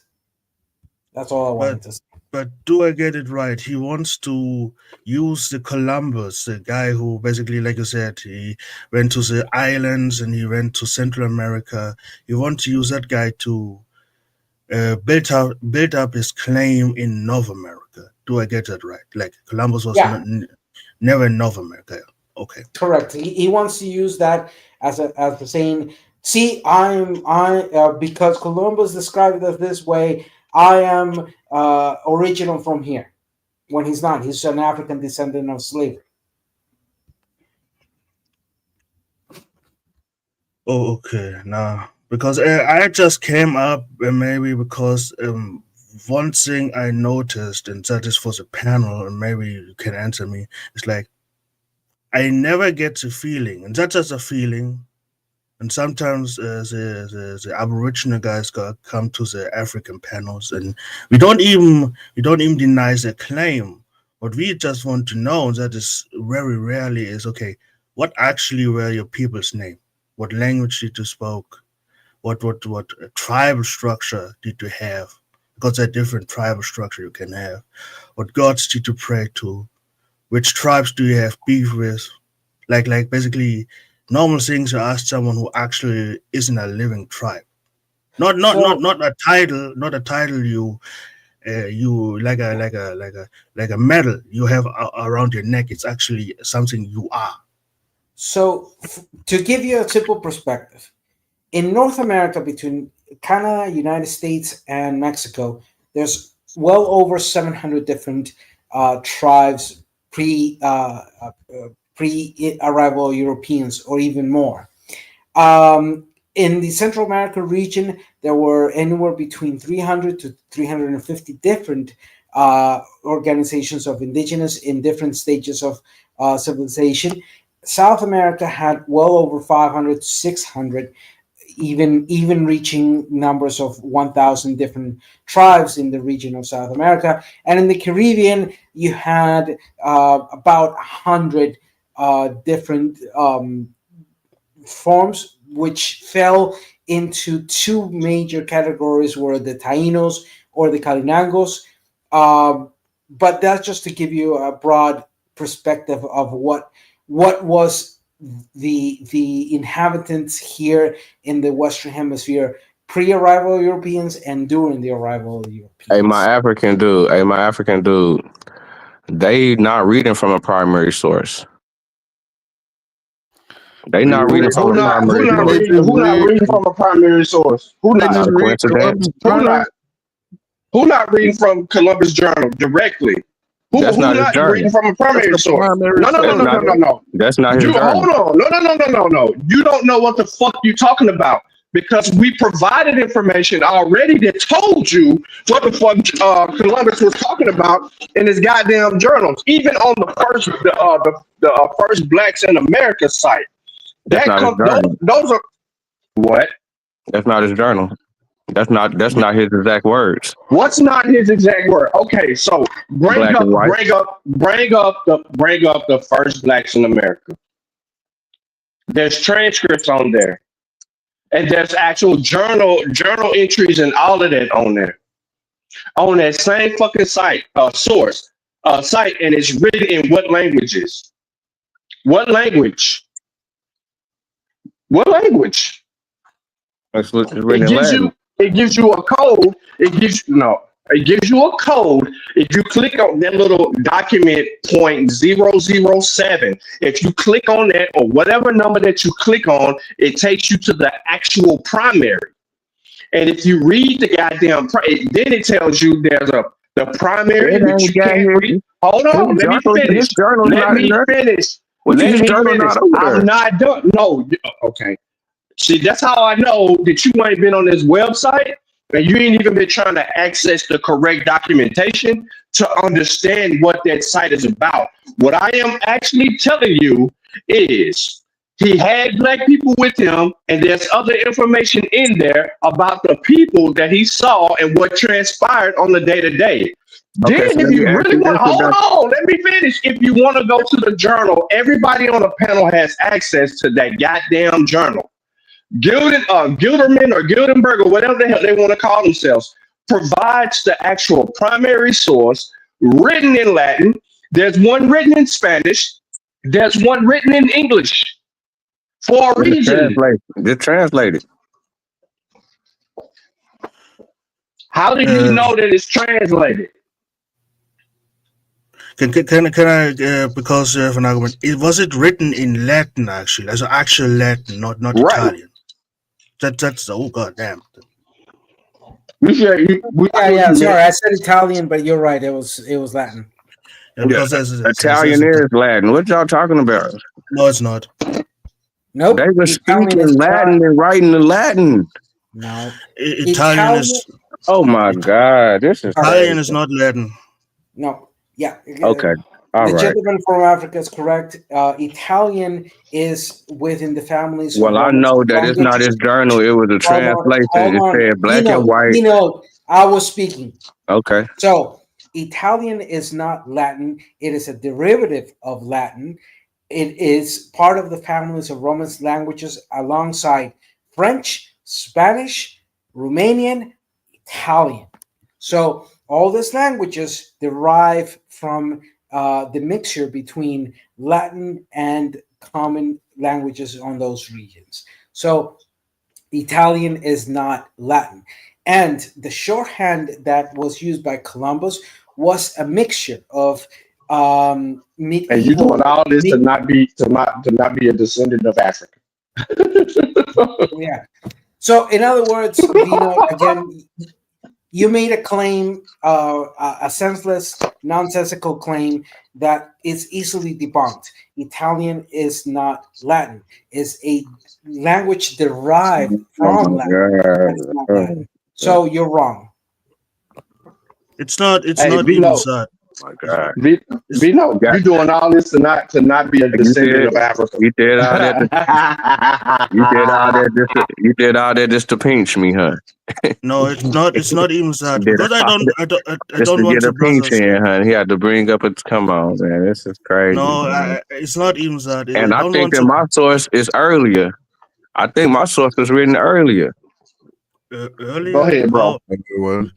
That's all I wanted to say. But do I get it right? He wants to use the Columbus, the guy who basically, like you said, he went to the islands and he went to Central America. He wants to use that guy to build up his claim in North America. Do I get that right? Like Columbus was never in North America. Okay. Correct. He wants to use that as a saying, see, because Columbus described it this way, I am original from here. When he's not, he's an African descendant of slavery. Oh, okay. Now, because I just came up, maybe because one thing I noticed, and that is for the panel, and maybe you can answer me, it's like, I never get the feeling, and that's just a feeling, and sometimes the Aboriginal guys come to the African panels, and we don't even deny the claim. What we just want to know, that is very rarely, is okay, what actually were your people's name? What language did you spoke? What tribal structure did you have? Because there are different tribal structure you can have. What gods did you pray to? Which tribes do you have beef with? Like basically normal things you ask someone who actually isn't a living tribe. Not a title, not a title you like a medal you have around your neck. It's actually something you are. So to give you a simple perspective, in North America, between Canada, United States, and Mexico, there's well over 700 different tribes pre-arrival Europeans, or even more. In the Central America region, there were anywhere between 300 to 350 different organizations of indigenous in different stages of civilization. South America had well over 500 to 600, even reaching numbers of 1,000 different tribes in the region of South America. And in the Caribbean, you had about 100 different forms, which fell into 2 major categories, were the Taínos or the Calinangos. But that's just to give you a broad perspective of what was the inhabitants here in the Western Hemisphere pre-arrival Europeans and during the arrival of the Europeans. Hey, my African dude, they not reading from a primary source. They not reading from a primary source. Who not reading from a primary source? Who not reading from Columbus Journal directly? Who not reading from a primary source? No. That's not his Hold on. No. You don't know what the fuck you talking about, because we provided information already that told you what the fuck Columbus was talking about in his goddamn journals. Even on the first Blacks in America site. Those are what? That's not his journal. That's not his exact words. What's not his exact word? Okay, so bring up the first Blacks in America. There's transcripts on there, and there's actual journal entries and all of that on there, on that same fucking site, site, and it's written in what languages? What language? It gives you a code. It gives you a code. If you click on that little document 0.007, if you click on that, or whatever number that you click on, it takes you to the actual primary. And if you read the goddamn, then it tells you there's the primary that you can't read. Hold on, let me finish. I'm not done. No, okay. See, that's how I know that you ain't been on this website and you ain't even been trying to access the correct documentation to understand what that site is about. What I am actually telling you is he had black people with him, and there's other information in there about the people that he saw and what transpired on the day-to-day. Okay, Then so if let me you ask really you want, this hold about. on, let me finish. If you want to go to the journal, everybody on the panel has access to that goddamn journal. Gilderman or Gildenberg or whatever the hell they want to call themselves provides the actual primary source written in Latin. There's one written in Spanish. There's one written in English for a reason. Just translate it. How do you know that it's translated? Can I because of an argument? Was it written in Latin actually, as actual Latin, not Right. Italian? That's oh god damn. Yeah. Sorry, I said Italian, but you're right. It was Latin. Yeah, because Italian is Latin. What y'all talking about? No, it's not. Nope. They were Italian speaking is Latin not. and writing in Latin. No. Italian is. Oh my god, this is Italian crazy. is not Latin. No. Yeah. Okay. All the right. gentleman from Africa is correct. Italian is within the families of Well, I Romance know that it's not language. his journal. It was a translation. It said black and white. I was speaking. Okay. So Italian is not Latin. It is a derivative of Latin. It is part of the families of Romance languages alongside French, Spanish, Romanian, Italian. So all these languages derive from the mixture between Latin and common languages on those regions. So Italian is not Latin. And the shorthand that was used by Columbus was a mixture of medieval. And you doing all this to not be a descendant of Africa. Yeah. So in other words, again, you made a claim, a senseless, nonsensical claim that is easily debunked. Italian is not Latin. It's a language derived from Latin. It's not Latin. So you're wrong. It's not. It's Hey, not Vino. even sad. Oh my god. Vino, you doing all this to not be a descendant of Africa. You did all that. You did all that. You did all that just to pinch me, huh? No, it's not. It's not even sad because I don't Just to want get to a pinch brothers. in, huh? He had to bring up a. Come on, man. This is crazy. No, it's not even that. And I think that my source is earlier. I think my source was written earlier. Earlier. Go ahead, bro.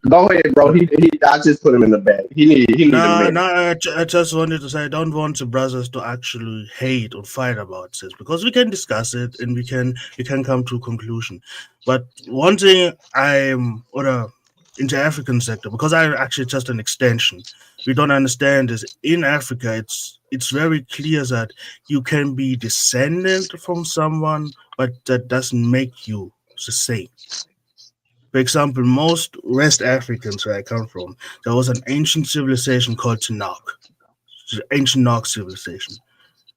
Go ahead, bro. He I just put him in the bag. He need a minute. I just wanted to say I don't want the brothers to actually hate or fight about this because we can discuss it and we can come to a conclusion. But one thing in the African sector, because I'm actually just an extension, we don't understand is in Africa it's very clear that you can be descendant from someone, but that doesn't make you the same. For example, most West Africans where I come from, there was an ancient civilization called Tanakh, the ancient Nok civilization.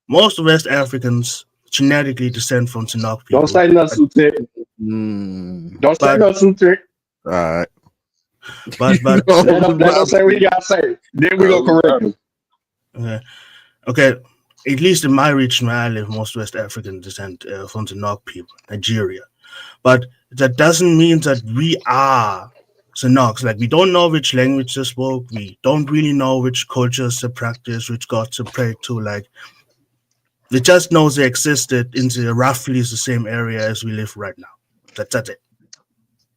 Most West Africans genetically descend from Tanakh people. Don't say nothing, Sutik. Don't say nothing, Sutik. All right. But let them say what you gotta say. Then we go correct him. Okay. At least in my region where I live, most West Africans descend from Tanakh people, Nigeria. But that doesn't mean that we are Sanoks. Like, we don't know which language they spoke. We don't really know which cultures they practice, which gods they pray to. Like, we just know they existed in roughly the same area as we live right now. That's it.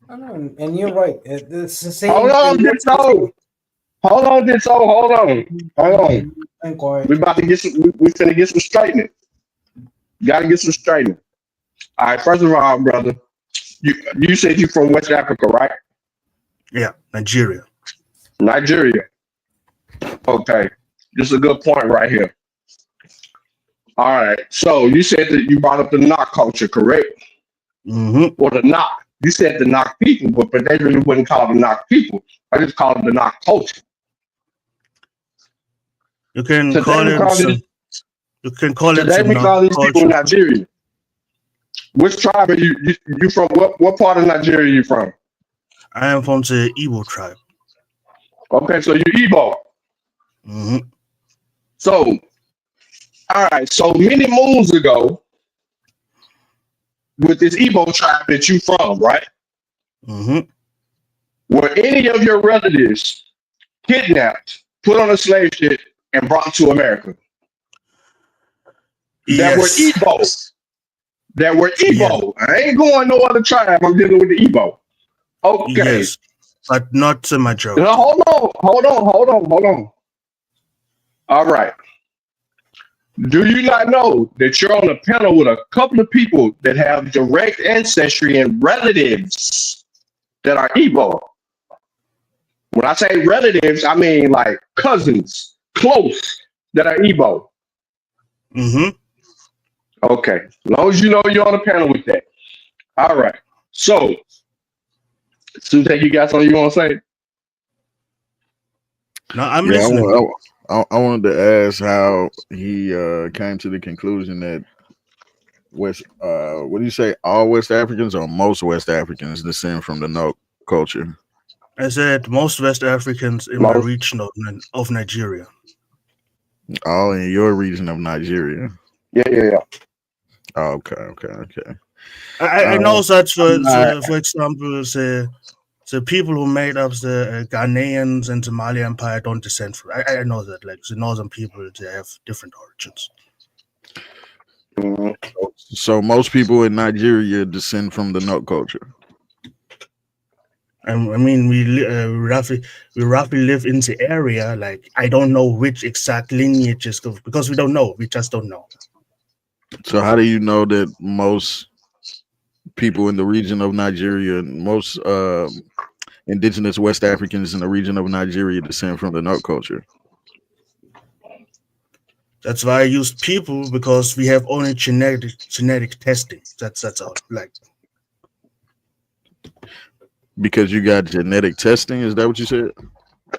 And you're right. It's the same. Hold on, Ditso. Hold on. We about to get some. We finna get some straightening. Gotta get some straightening. All right. First of all, brother, you said you from West Africa, right? Yeah, Nigeria. Okay, this is a good point right here. All right. So you said that you brought up the Nok culture, correct? Mm-hmm. Or the Nok. You said the Nok people, but they really wouldn't call them Nok people. I just call it the Nok culture. You can So call it. You can call it. Let me call these people Nigerian. Which tribe are you from? What part of Nigeria are you from? I am from the Igbo tribe. Okay, so you're Igbo. Mm-hmm. So, all right. So many moons ago, with this Igbo tribe that you from, right? Mm-hmm. Were any of your relatives kidnapped, put on a slave ship, and brought to America? That were Yes. Igbo. That were Igbo. Yes. I ain't going no other tribe. I'm dealing with the Igbo. Okay. Yes, but not the majority. Now, hold on. All right. Do you not know that you're on a panel with a couple of people that have direct ancestry and relatives that are Igbo? When I say relatives, I mean like cousins, close, that are Igbo. Mm-hmm. Okay. As long as you know you're on a panel with that. All right. So, Sute, you got something you want to say? No, I'm listening. I wanted to ask how he came to the conclusion that what do you say, all West Africans or most West Africans descend from the No culture? I said most West Africans in my region of Nigeria. All in your region of Nigeria? Yeah. Oh, okay. I know that for example, the people who made up the Ghanaians and the Mali Empire don't descend from. I know that, like the northern people, they have different origins. So most people in Nigeria descend from the No culture. I mean, we roughly live in the area. Like, I don't know which exact lineages because we don't know. We just don't know. So how do you know that most people in the region of Nigeria, most indigenous West Africans in the region of Nigeria descend from the No culture? That's why I used people, because we have only genetic testing. That's all. Like, because you got genetic testing, is that what you said?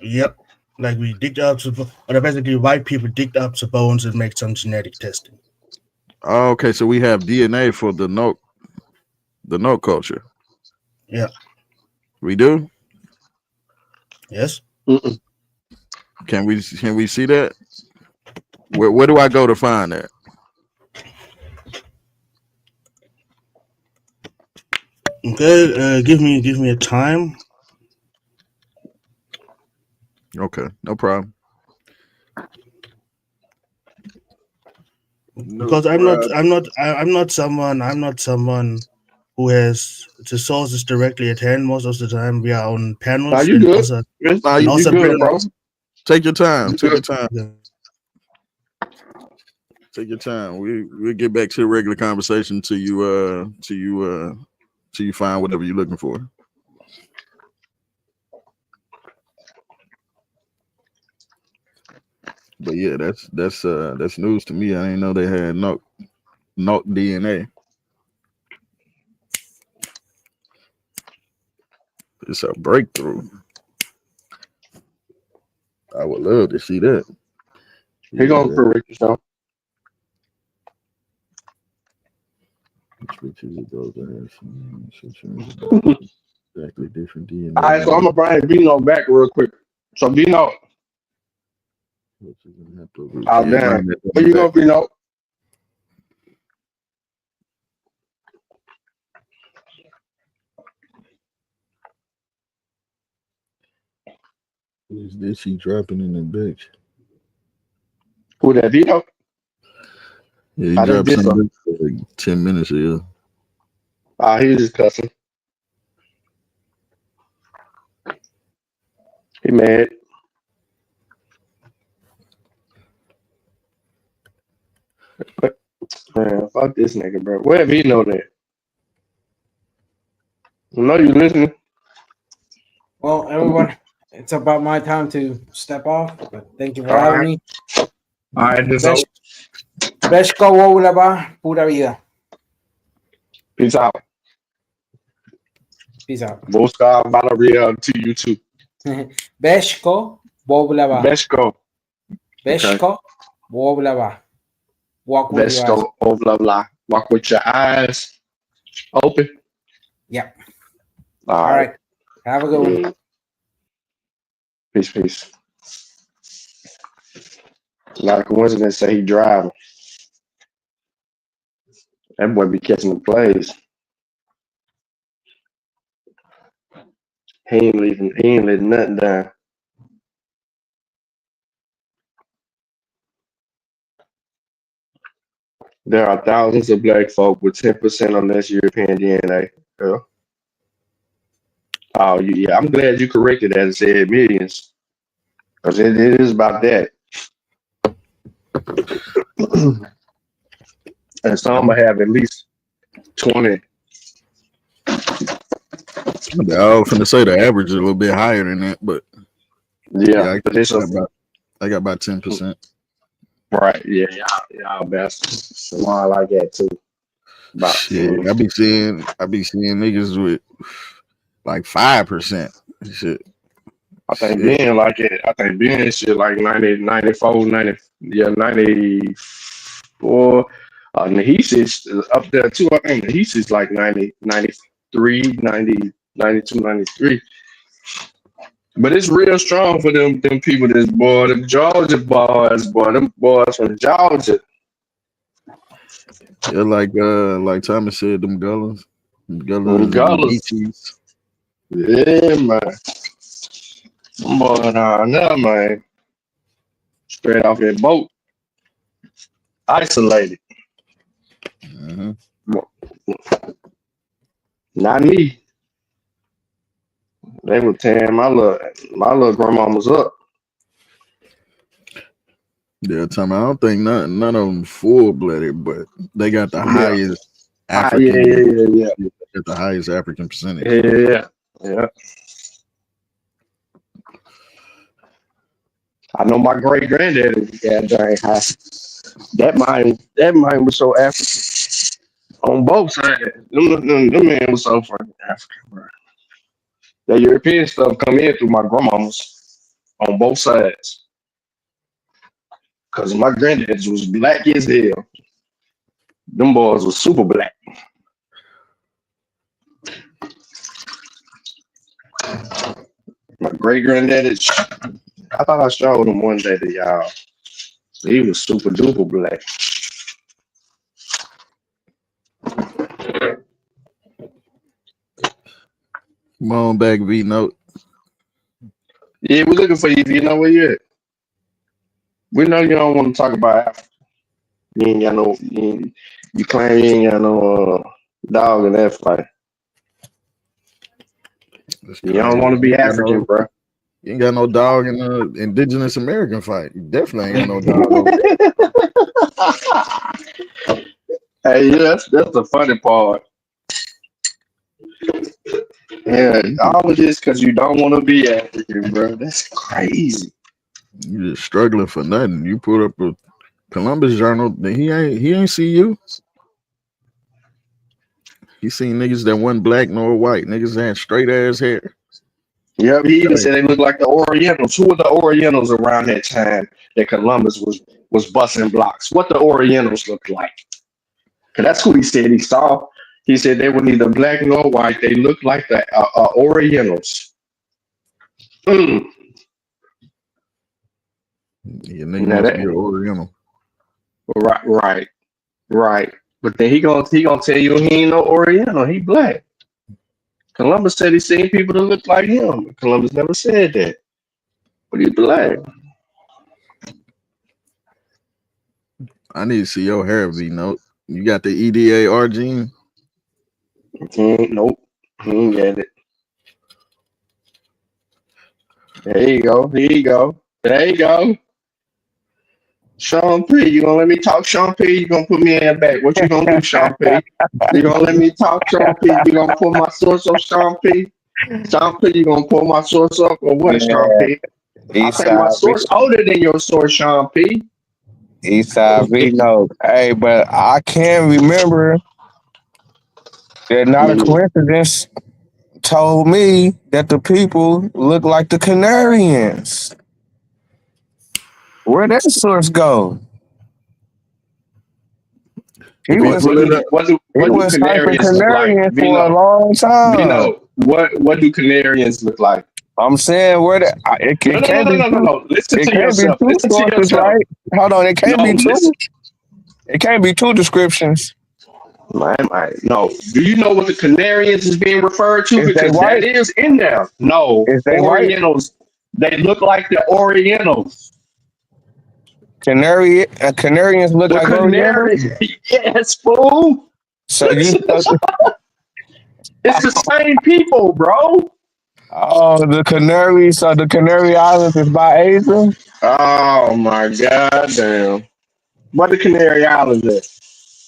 Yep. Like we digged up or basically white people digged up the bones and make some genetic testing. Oh, okay, so we have DNA for the No culture. Yeah. We do? Yes. Can we see that? Where do I go to find that? Okay, give me a time. Okay, no problem. Because I'm not someone who has the sources directly at hand. Most of the time, we are on panels. Nah, you good. You good, bro. Take your time. Take your time. Take your time. We'll get back to the regular conversation till you find whatever you're looking for. But yeah, that's news to me. I didn't know they had no DNA. It's a breakthrough. I would love to see that. He gonna correct yourself. Exactly different DNA. All right, so I'm gonna bring Vino back real quick. So Vino, oh damn, where you go, Vino? Is this he dropping in the bitch? Who that, Vino? Yeah, he dropped something like 10 minutes ago. He was just cussing. He mad. Man, fuck this nigga, bro. Where Vino that? I know you listening. Well, everyone, it's about my time to step off. But thank you for having me. All right, this over. Beshko Wowulaba, pura vida. Peace out. Peace out. Bosca Valeria to you too. Beshko Wowulaba. Beshko. Beshko Wowulaba. Walk with your eyes. Beshko Wowulaba. Walk with your eyes. Open. Yep. All All right. Have a good one. Peace. Not a coincidence say he driving. That boy be catching the plays. He ain't letting nothing down. There are thousands of black folk with 10% or less European DNA. Yeah. Oh, yeah. I'm glad you corrected that and said millions. Because it is about that. And some will have at least 20. I was finna say the average is a little bit higher than that, but yeah but it's I got about 10%. Right. Yeah. Y'all best. Someone like that too. About Shit, I be seeing niggas with like 5%. Shit. I think being like it. I think being shit like 90, 94, 90, 94. And the Hesis up there too. I think the Hesis like 90, 93, 90, 92, 93. But it's real strong for them people that's boy, them Georgia boys, boy, them boys from Georgia. Yeah, like Thomas said, them Gullers. Gullers. Yeah, man. Boy, nah, man. Straight off that boat. Isolated. Mm-hmm. Not me. They were tearing my little grandmamas up. Yeah, Tom. I don't think none of them full blooded, but they got the highest African. Yeah. They got the highest African percentage. Yeah. I know my great granddaddy was dang high. That mine was so African on both sides. Them men was so fucking African, bro. That European stuff come in through my grandmamas on both sides. Cause my granddaddy was black as hell. Them boys was super black. My great granddaddy, I thought I showed him one day to y'all. He was super duper black. Come on back, V Note. Yeah, we're looking for you. You know where you at? We know you don't want to talk about Africa. You ain't got no. You claim you ain't got no dog in that fight. You don't want to be African, bro. You ain't got no dog in the indigenous American fight. You definitely ain't got no dog over there. Hey, yeah, that's the funny part. Yeah, all of this because you don't want to be African, bro. That's crazy. You just struggling for nothing. You put up a Columbus Journal. He ain't see you. He seen niggas that wasn't black nor white. Niggas that had straight ass hair. Yep, he even said they look like the Orientals. Who were the Orientals around that time that Columbus was busting blocks? What the Orientals look like? Because that's who he said he saw. He said they were neither black nor white. They looked like the Orientals. Yeah, nigga must be an Oriental. Right. But then he gonna tell you he ain't no Oriental. He black. Columbus said he seen people that look like him. Columbus never said that. But he's black. I need to see your hair, V Note. You got the EDAR gene? Nope. He ain't get it. There you go. Sean P, you gonna let me talk, Sean P? You gonna put me in the back? What you gonna do, Sean P? You gonna let me talk, Sean P? You gonna pull my source up, Sean P? Sean P, you gonna pull my source up or what, Sean P? I think my source older than your source, Sean P. Eastside V Note. Hey, but I can remember that not a coincidence told me that the people look like the Canarians. Where'd that source go? He was what do hyping Canarians look like? Canarian for a long time. What do Canarians look like? I'm saying it can't be two. No. Listen It to can't be yourself. two Listen to sources, yourself. right? Hold on, it can't be two. Listen. It can't be two descriptions. No. Do you know what the Canarians is being referred to? Is they Because white? that is in there. No. Is they white? Orientals. They look like the Orientals. Canarians look like Orientals? Yes, fool. So it's the same people, bro. Oh, the Canary Islands is by Asia? Oh my god damn. What the Canary Islands is?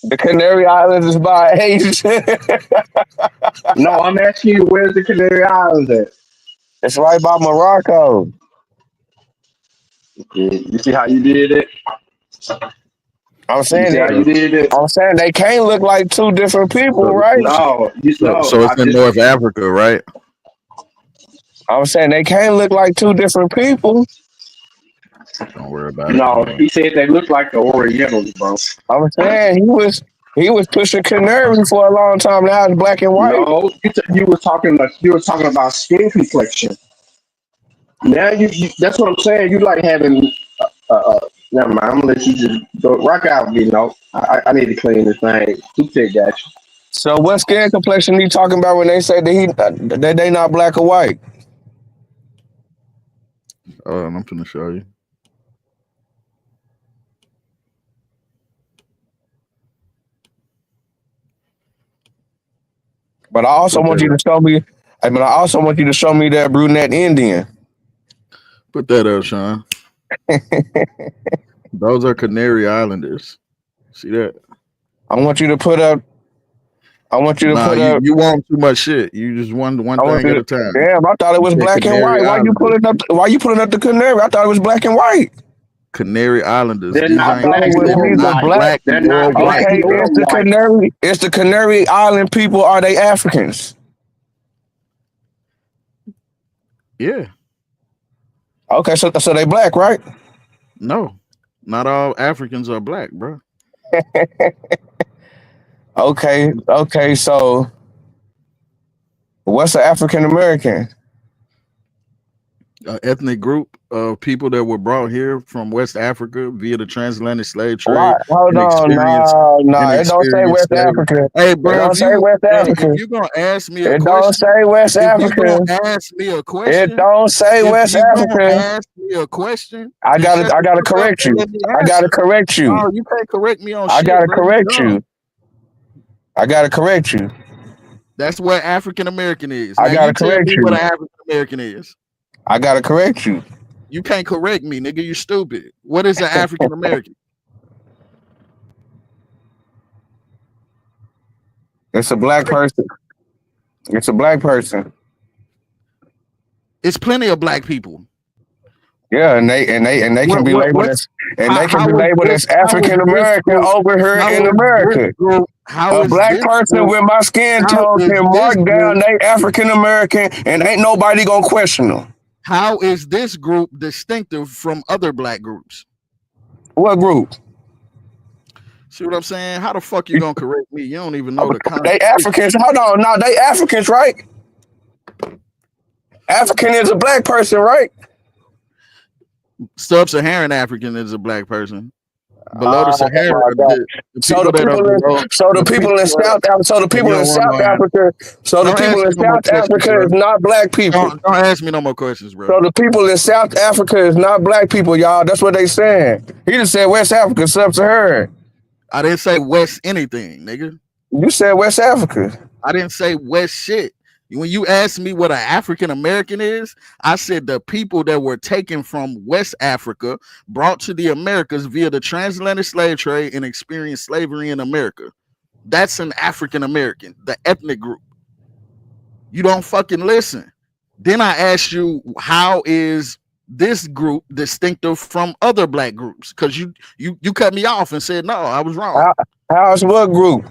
The Canary Islands is by Asia. No, I'm asking you, where's the Canary Islands at? It's right by Morocco. You see how you did it? I'm saying you did it. I'm saying they can't look like two different people, right? No, so it's in North Africa, right? I'm saying they can't look like two different people. Don't worry about it. No, he said they look like the Orientals, bro. I'm saying he was pushing Canary for a long time. Now it's black and white. No, you were talking about skin complexion. Now you that's what I'm saying. You like having never mind. I'm gonna let you just go rock out, you know. I need to clean this thing. Toothpick got you. So what skin complexion you talking about when they say that they not black or white? I'm gonna show you. But I also want you to show me. I also want you to show me that brunette Indian. Put that up, Sean. Those are Canary Islanders. See that? I want you to put up. I want you to put up. You want too much shit. You just want one thing at a time. Damn, I thought it was black and white. Why you pulling up? Why you pulling up the Canary? I thought it was black and white. Canary Islanders. They're not black. They're not black. Okay, it's the Canary Island people. Are they Africans? Yeah. Okay, so they black, right? No, not all Africans are black, bro. Okay, so what's an African American? An ethnic group of people that were brought here from West Africa via the transatlantic slave trade. Right. Hold on, no, it don't say West Africa. Hey, bro, it don't say West Africa. If you're gonna ask me a it question, don't say West Africa. Ask me a question. It don't say West Africa. Ask me a question. I gotta correct you. I gotta correct you. No, you can't correct me on I shit. gotta bro. correct you. I gotta correct you. That's what African American is. I Now, gotta you tell correct me you. what an African American is. I gotta correct you. You can't correct me, nigga. You stupid. What is an African American? It's a black person. It's a black person. It's plenty of black people. Yeah, and they can be labeled as African American over here in America. A black person with my skin tone can mark down they African American and ain't nobody gonna question them. How is this group distinctive from other black groups? What group? See what I'm saying? How the fuck you gonna correct me? You don't even know the context. They Africans. Hold on, no, they Africans, right? African is a black person, right? Sub-Saharan African is a black person. Below the Sahara, So the people in South Africa is not black people. Don't ask me no more questions, bro. So the people in South Africa is not black people, y'all. That's what they saying. He just said West Africa, Sub-Saharan. I didn't say West anything, nigga. You said West Africa. I didn't say West shit. When you asked me what an African American is, I said the people that were taken from West Africa, brought to the Americas via the transatlantic slave trade and experienced slavery in America. That's an African American, the ethnic group. You don't fucking listen. Then I asked you, how is this group distinctive from other black groups? Because you cut me off and said, no, I was wrong. How's what group?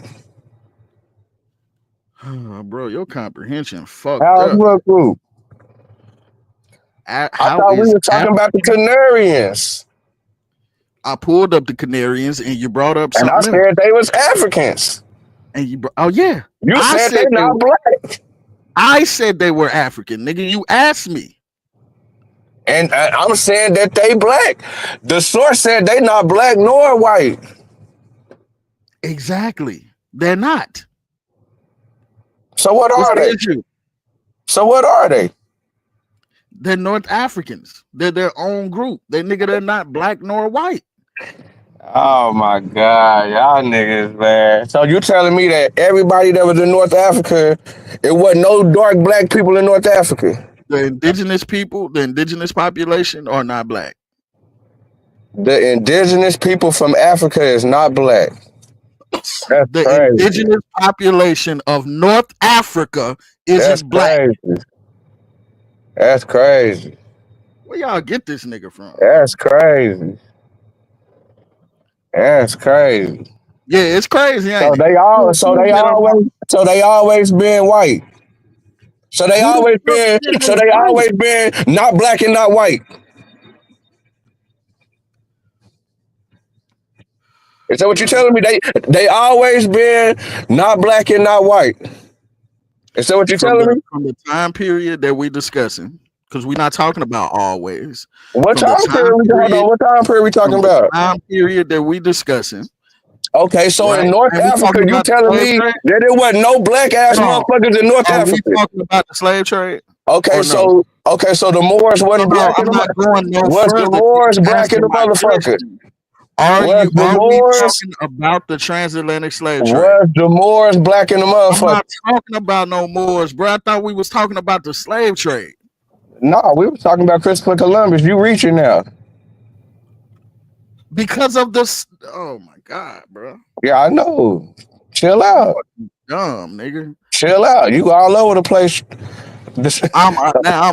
Bro, your comprehension fucked How's up. what group? I thought we were talking about the Canarians. I pulled up the Canarians, and you brought up And I something else. said they was Africans. And you, oh yeah, You I said they they not were, black. I said they were African, nigga. You asked me. And I'm saying that they black. The source said they not black nor white. Exactly. They're not. So what What's are the they? issue? So what are they? They're North Africans. They're their own group. They're not black nor white. Oh my God, y'all niggas, man. So you telling me that everybody that was in North Africa, it wasn't no dark black people in North Africa? The indigenous people, the indigenous population are not black. The indigenous people from Africa is not black. That's The crazy. indigenous population of North Africa isn't That's black. crazy. That's crazy. Where y'all get this nigga from? That's crazy. That's crazy. Yeah, it's crazy, So ain't it? they always been white. So they Who the always fuck been said they white? not black and not white. Is that what you're telling me? They always been not black and not white. Is that what you're telling me? From the time period that we discussing, because we're not talking about always. What From the time period we talking from about? the time period that we discussing. Okay, so Right? in North And we Africa, talking you about the telling slave me trade? that it wasn't no black ass Hold on. motherfuckers in North Are Africa? we talking about the slave trade? Okay, Or no? so the Moors wasn't No, black in I'm the not going no was the further. Moors You black in answer the my motherfucker? question. Are Was the we Moors talking about the transatlantic slave trade? was the Moors black in the I'm motherfucker? not talking about no Moors, bro. I thought we was talking about the slave trade. No, we were talking about Christopher Columbus. You reaching now? Because of this. Oh my God, bro. Yeah, I know. Chill out. Dumb nigga. Chill out. You all over the place. I'm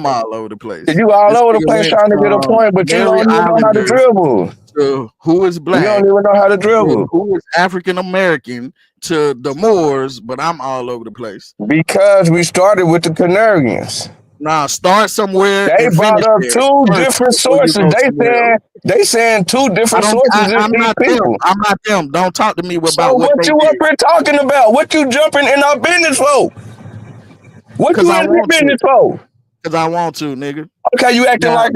all over the place. You all This over the nigga place went trying to get a from point, but you Canary don't even know how to Islanders dribble. to who is You black, don't even know how to to dribble. who is African American, to the Moors, but I'm all over the place. Because we started with the Canarians. Nah, start somewhere They and brought finish up there two first different before you sources. go somewhere else. They saying two different sources is I'm these not them. people. I'm not them. Don't talk to me So about what what they you up did. here talking about? What you jumping in our business for? What Cause you I in your want to. business for? Cause I want to, nigga. Okay, you acting Now, like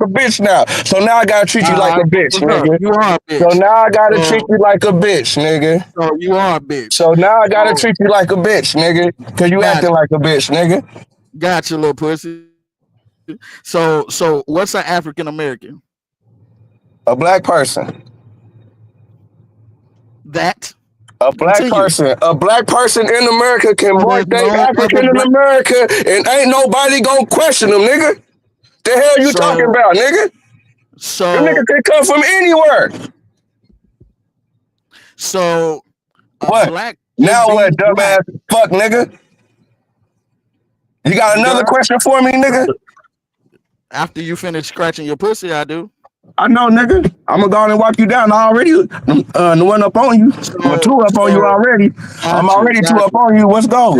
a bitch now. So now I gotta treat you like a bitch, what's up? nigga. You are a bitch. So now I gotta treat So, you like a bitch, nigga. so you are a bitch. So now I gotta So, treat you like a bitch, nigga. Cause you acting like a bitch, nigga. Got you, little pussy. So what's an African American? A black person. That. A black person in America can So mark there's they no other African in black. America and ain't nobody gonna question them, nigga. The hell you talking about, nigga? Them niggas can come from anywhere. So What? black. Now what, dumbass Black. fuck, nigga? You got another question for me, nigga? After you finish scratching your pussy, I do. I know, nigga. I'm gonna go on and walk you down. I already one up on you. I'm two up on you already. I'm already two up on you. What's goes?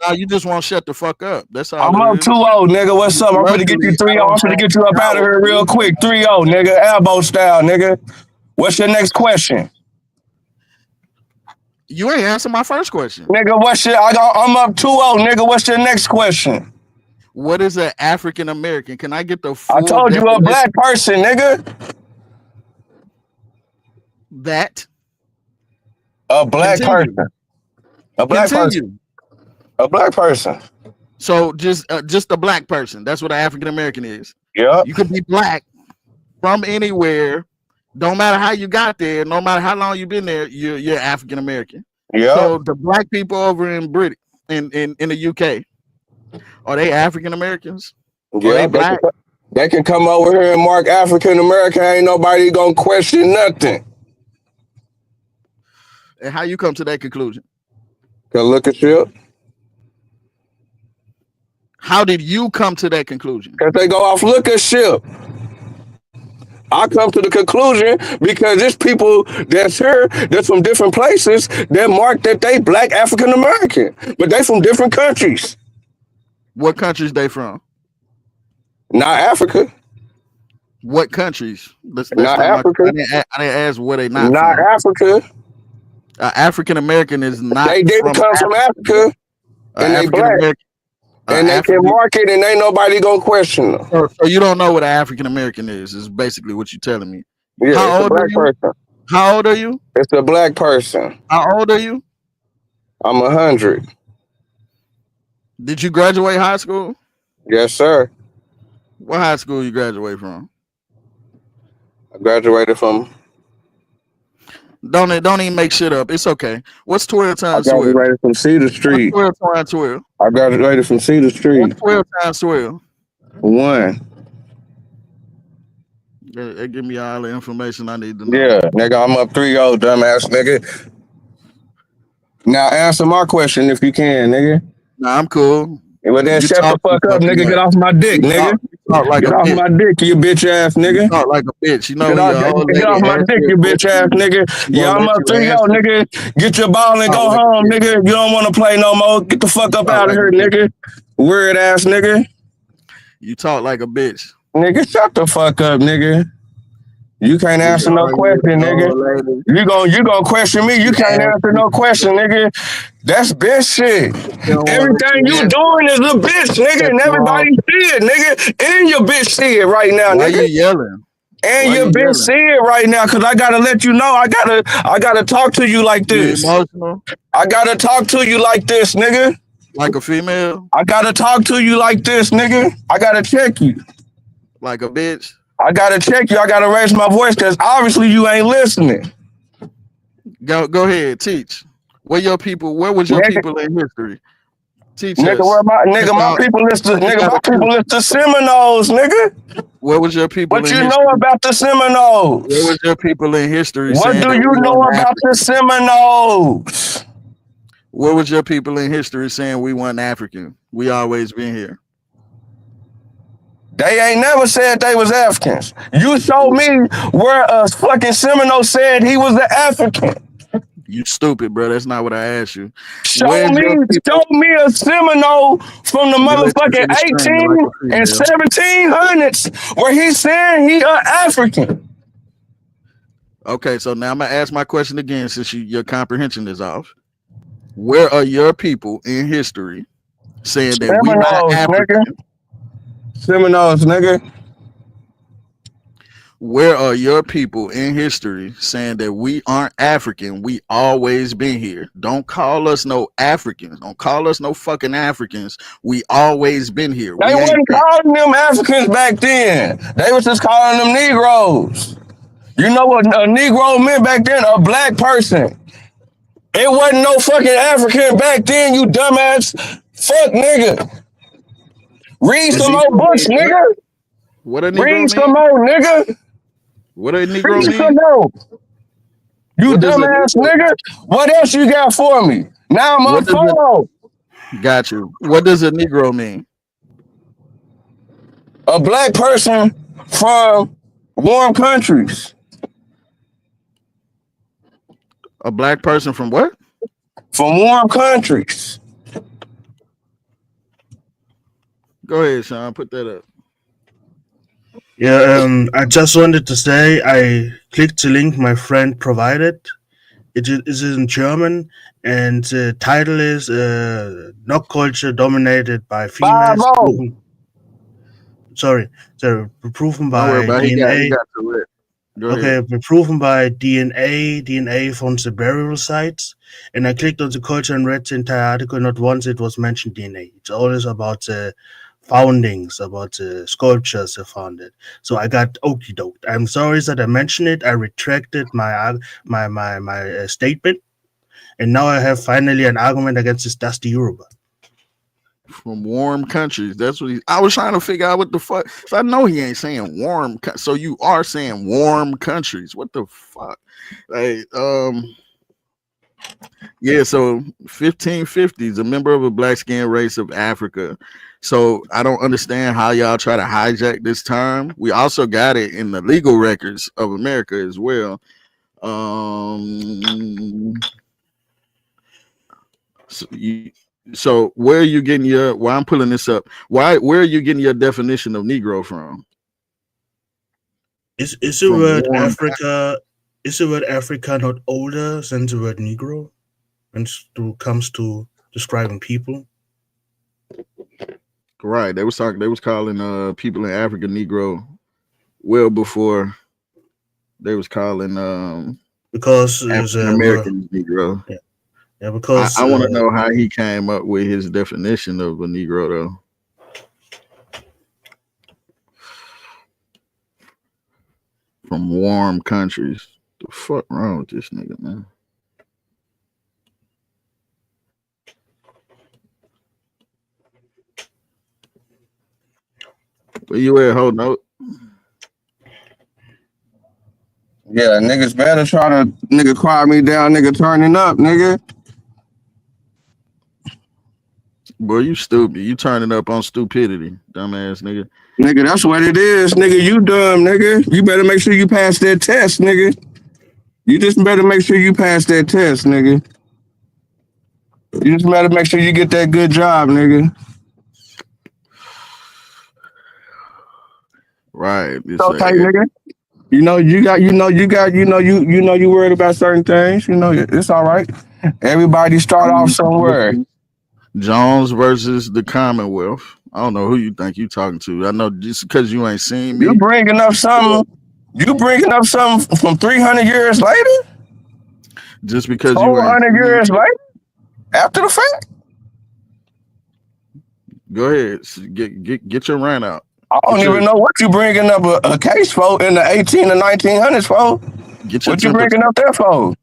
Now you just want to shut the fuck up. That's all I'm it up is. 2-0, nigga. What's up? I'm finna get you 3-0. I'm finna get you up out of here real quick. 3-0, nigga. Elbow style, nigga. What's your next question? You ain't answer my first question. Nigga, I'm up 2-0, nigga. What's your next question? What is an African American? Can I get the full I told you a black person, nigga. That. A black person. A black person. A black person. So just a black person. That's what an African American is. Yeah. You could be black from anywhere. Don't matter how you got there. No matter how long you've been there. You're African American. Yeah. So the black people over in Britain in the UK, are they African Americans? Yeah. Are they black? They can come over here and mark African American. Ain't nobody gonna question nothing. And how you come to that conclusion? Go look at ship. How did you come to that conclusion? Because they go off look at ship. I come to the conclusion because there's people that's here, that's from different places that mark that they black African American, but they from different countries. What countries they from? Not Africa. What countries? That's Not not my. Africa. I didn't ask where they not Not from. Africa. African American is not They didn't from come from Africa, and they African black, American. and they can African. mark it, and ain't nobody gonna question them. So you don't know what an African American is basically what you're telling me. Yeah, it's How a old are black you? person. How old are you? It's a black person. How old are you? I'm 100. Did you graduate high school? Yes, sir. What high school you graduate from? I graduated from. Don't even make shit up. It's okay. What's 12 I times 12? graduated from Cedar What's Street. 12 times 12? I graduated from Cedar Street. What's 12 times 12? 1. They give me all the information I need to know. Yeah, nigga, I'm up 3-0, dumbass nigga. Now answer my question if you can, nigga. Nah, I'm cool. Well then You shut the talk fuck up, nigga. Get off my dick, nigga. talk like Get a off bitch. my dick, you bitch ass nigga. You talk like a bitch. You know Get when off, your old get lady off my asks dick, you a you bitch ass question, nigga. she Yeah, won't I'm let up you 3-0, answer. nigga. Get your ball and Talk go like a home, bitch. nigga. You don't want to play no more. Get the fuck up Talk out of like here, a bitch. nigga. Weird ass nigga. You talk like a bitch. Nigga, shut the fuck up, nigga. You can't answer no question, nigga. You gonna question me? You can't answer no question, nigga. That's bitch shit. Everything you doing is a bitch, nigga, and everybody see it, nigga. And your bitch see it right now, Why nigga. you yelling? And Why your you bitch yelling? see it right now, cause I gotta let you know. I gotta talk to you like You this. emotional? I gotta talk to you like this, nigga. Like a female? I gotta talk to you like this, nigga. I gotta check you. Like a bitch? I gotta check you. I gotta raise my voice, cause obviously you ain't listening. Go ahead, teach. Where was your people in history? Teach Nigga, us. my people is the Seminoles, nigga. Where was your people What in you history? know about the Seminoles? Where was your people in history What saying do that you we know weren't about the African? Seminoles? Where was your people in history saying we weren't African? We always been here. They ain't never said they was Africans. You show me where a fucking Seminole said he was an African. You stupid, bro. That's not what I asked you. Show Where's your people? me a Seminole from the They let you motherfucking finish screaming 18 like a and female. 1700s where he's saying he an African. Okay, so now I'm gonna ask my question again since your comprehension is off. Where are your people in history saying that we not Seminoles, African? nigga. Seminoles, nigga. Where are your people in history saying that we aren't African? We always been here. Don't call us no Africans. Don't call us no fucking Africans. We always been here. They We ain't wasn't calling them Africans back then. They was just calling them Negroes. You know what a Negro meant back then? A black person. It wasn't no fucking African back then, you dumbass. Fuck, nigga. Read some more books, nigga. What a Negro Read mean? some more, nigga. What a Negro Read mean? some more. You What does a dumbass Negro? nigga. What else you got for me? Now I'm What up does it? 4. Got you. What does a Negro mean? A black person from warm countries. A black person from what? From warm countries. Go ahead, Sean. Put that up. Yeah, I just wanted to say I clicked the link my friend provided. It is in German, and the title is "Not Culture Dominated by Females." 5-0. Sorry, proven Don't worry by about it. He DNA. got to it. Go Okay, ahead. proven by DNA from the burial sites. And I clicked on the culture and read the entire article. Not once it was mentioned DNA. It's always about the foundings, about the sculptures they founded. So I got okie doke. I'm sorry that I mentioned it. I retracted my statement, and now I have finally an argument against this dusty Yoruba. From warm countries. That's what I was trying to figure out what the fuck. So I know he ain't saying warm. So you are saying warm countries. What the fuck? Like, yeah, so 1550s, a member of a black skin race of Africa. So I don't understand how y'all try to hijack this term. We also got it in the legal records of America as well. So where are you getting your? Why I'm pulling this up? Where are you getting your definition of Negro from? Is the from word warm. Africa not older than the word Negro when it comes to describing people? Right. They was calling people in Africa Negro well before they was calling Because African Americans Negro. Yeah, because I want to know how he came up with his definition of a Negro though. From warm countries. The fuck wrong with this nigga, man? Where you at, hold note? Yeah, niggas better try to quiet me down, nigga turning up, nigga. Boy, you stupid. You turning up on stupidity, dumbass nigga. Nigga, that's what it is, nigga. You dumb, nigga. You better make sure you pass that test, nigga. You just better make sure you pass that test, nigga. You just better make sure you get that good job, nigga. Right. It's okay, nigga. You worried about certain things. You know, it's all right. Everybody start off somewhere. Jones versus the Commonwealth. I don't know who you think you talking to. I know just because you ain't seen me. You bringing up something from 300 years later? Just because you 400 years later? After the fact? Go ahead. Get your rant out. I don't even know what you bringing up a case for in the 18 or 1900s for. What you bringing up there for?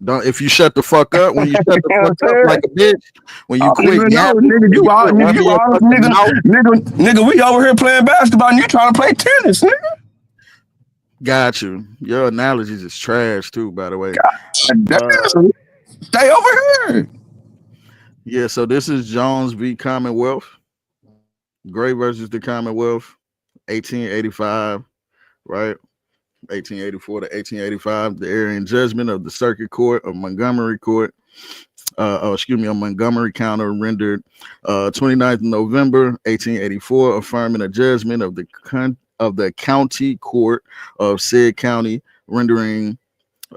Don't if you shut the fuck up when you shut the fuck up like a bitch when you quit yapping, nigga, we over here playing basketball and you trying to play tennis, nigga. Got you. Your analogies is trash too, by the way. Stay over here. Yeah, so this is Jones v. Commonwealth. Gray versus the Commonwealth, 1885, right? 1884 to 1885, the area in judgment of the Circuit Court of Montgomery Court, Montgomery County rendered 29th November 1884, affirming a judgment of the County Court of said county, rendering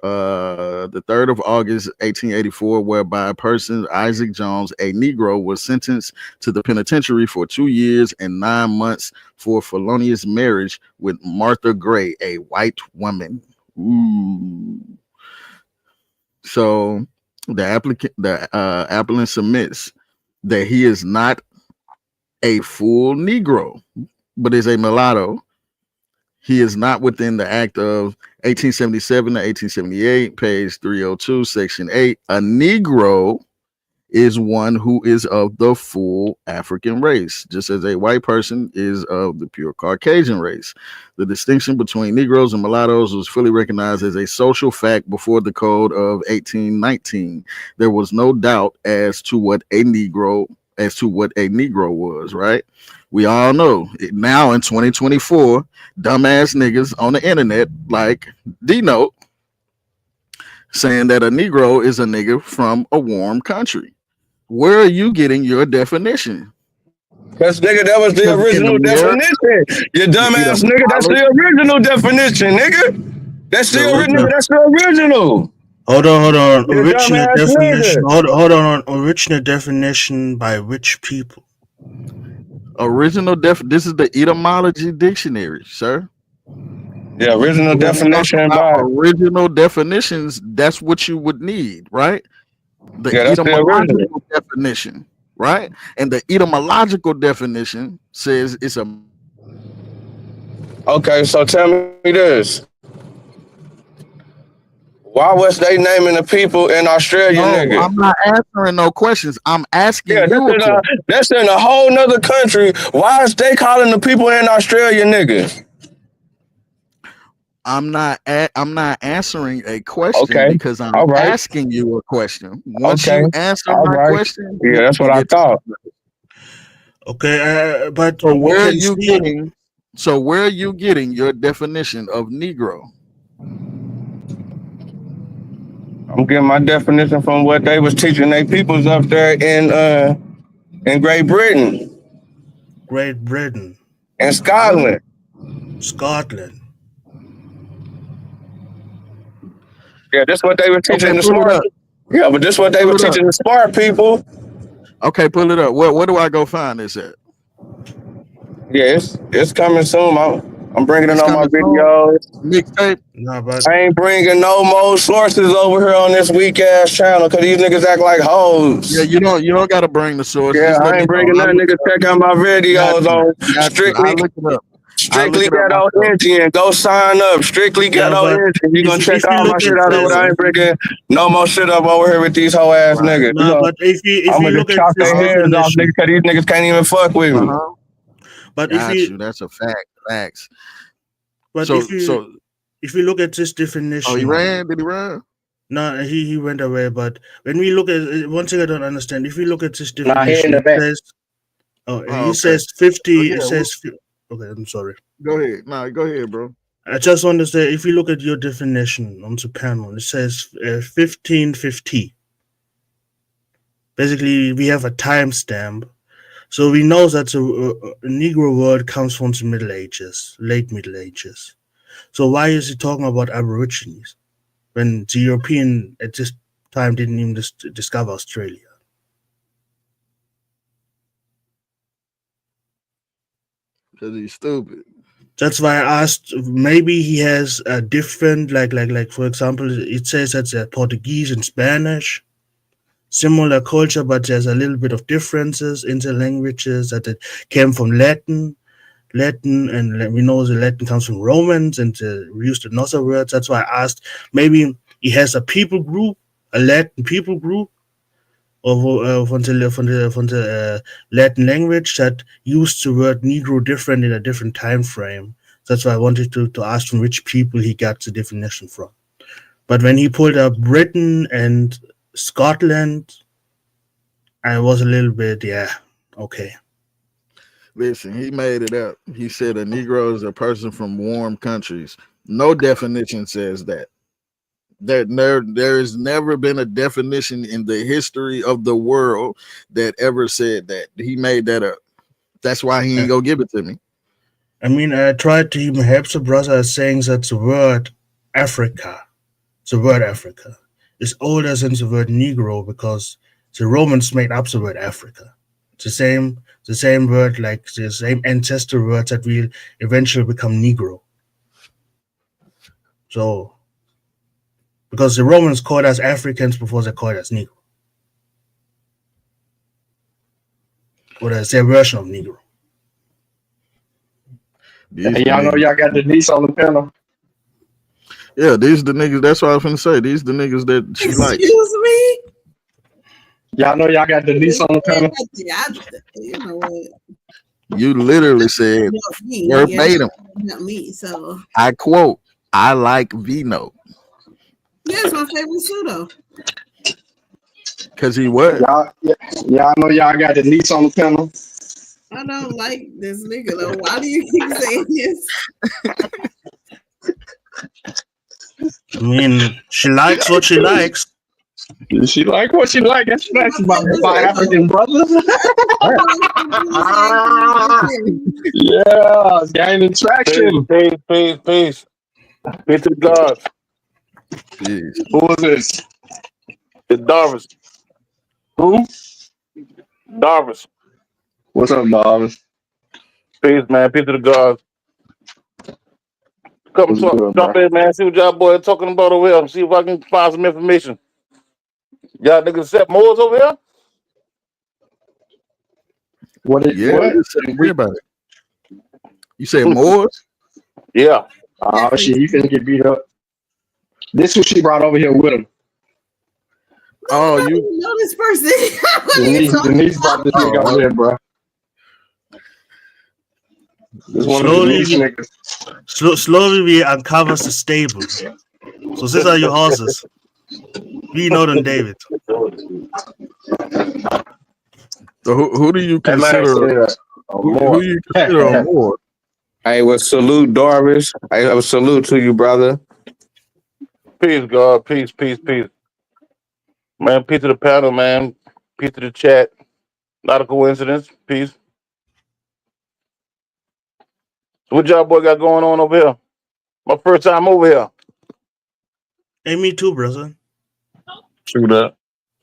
the 3rd of August 1884, whereby a person, Isaac Jones, a Negro, was sentenced to the penitentiary for 2 years and 9 months for felonious marriage with Martha Gray, a white woman. Ooh. So the applicant submits that he is not a full Negro, but is a mulatto. He is not within the Act of 1877 to 1878, page 302, section 8. A Negro is one who is of the full African race, just as a white person is of the pure Caucasian race. The distinction between Negroes and mulattoes was fully recognized as a social fact before the Code of 1819. There was no doubt as to what a Negro was, right? We all know it now in 2024, dumbass niggas on the internet like D-Note saying that a Negro is a nigga from a warm country. Where are you getting your definition? Because nigga, that was the original definition. You dumbass nigga, that's the original definition, nigga. That's the original. That's the original. Hold on. Original definition. Hold on. Original definition by which people? This is the etymology dictionary, sir. Yeah, original definition by original definitions. That's what you would need, right? The etymological definition, right? And the etymological definition says it's a. Okay, so tell me this. Why was they naming the people in Australia, nigga? I'm not answering no questions. I'm asking you. That's in a whole nother country. Why is they calling the people in Australia, nigga? I'm not answering a question because I'm asking you a question. Once you answer my question, yeah, that's what I thought. Okay, but so where are you getting? So where are you getting your definition of Negro? I'm getting my definition from what they was teaching their peoples up there in Great Britain. Great Britain. And Scotland. Scotland. Yeah, that's what they were teaching Okay, the pull it smart. up. Yeah, but this what they Pull were it up. teaching the smart people. Okay, pull it up. Where do I go find this at? Yeah, it's coming soon. I'm bringing it It's on my coming soon. videos. Mixtape. No, but I ain't bringing no more sources over here on this weak ass channel because these niggas act like Yeah, hoes. you don't gotta bring the source. Yeah, Just let I me ain't know. bringing I'll nothing. look Niggas it up. check out my Got videos you. on Got you. I'll look it up. I'll look Strictly it up Ghetto myself. Engine. Go sign up. Strictly no, Ghetto but Engine. You gonna check if you all my look shit at out over this, there. I ain't bringing no more shit up over here with these hoe ass Right. niggas. no, but if I'm you gonna look just at chop this their hands off niggas definition, because these niggas can't even fuck with me. Uh-huh. but Got you. That's a fact. Facts. So if you look at this he definition, ran? Did he run? no, he went away. But when we look at one thing, I don't understand. If we look at this Nah, he in definition, the it back. says, Oh, he okay. says 50. So, It yeah, says, okay, I'm sorry. go ahead. No, go ahead, bro. I just want to say, if you look at your definition on the panel, it says 1550. Basically, we have a timestamp, so we know that the Negro word comes from the Middle Ages, late Middle Ages. So why is he talking about Aborigines when the European at this time didn't even discover Australia? Because he's stupid. That's why I asked. Maybe he has a different, like for example, it says that the Portuguese and Spanish similar culture, but there's a little bit of differences in the languages that it came from Latin, and we know the Latin comes from Romans, and we used another words. That's why I asked. Maybe he has a people group, a Latin people group, or from the Latin language that used the word Negro different in a different time frame. That's why I wanted to ask from which people he got the definition from. But when he pulled up Britain and Scotland, I was a little bit, okay. Listen, he made it up. He said a Negro is a person from warm countries. No definition says that. There has never been a definition in the history of the world that ever said that. He made that up. That's why he ain't gonna give it to me. I mean, I tried to even help the brother saying that the word Africa is older than the word Negro because the Romans made up the word Africa. The same word, like the same ancestor words that will eventually become Negro. So, because the Romans called us Africans before they called us Negro. Or that's their version of Negro. Hey, y'all know y'all got the niece on the panel. Yeah, these the niggas. That's what I was finna say. These the niggas that she likes. Excuse me? Y'all know y'all got the niece on the panel. You know what? You literally said verbatim. Not me, so. I quote, I like Vino. Yeah, it's my favorite pseudo. Because he was. Y'all know y'all got the niece on the panel. I don't like this nigga though. Why do you keep saying this? I mean, she likes what she likes. She like what she like. That's my African brothers. Yeah, gaining traction. Peace. Peace to God. Who is this? It's Darvis. Who? Darvis. What's up, Darvis? Peace, man. Peace to the gods. Come talk, drop in, man. See what y'all boys talking about over here. See if I can find some information. Y'all niggas set Moors over here? What? Everybody. You said Moors? Yeah. Oh shit, you finna get beat up. This who she brought over here with him. Oh, you know this person. Denise brought this nigga over here, bro. This one of the Denise niggas. Slowly we uncover the stable. So these are your horses. We know them, David. So who do you consider? Who you consider a Moor? I will salute Darvish. I will salute to you, brother. Peace, God. Peace. Man, peace to the panel, man. Peace to the chat. Not a coincidence. Peace. So what y'all boy got going on over here? My first time over here. Hey, me too, brother. True that.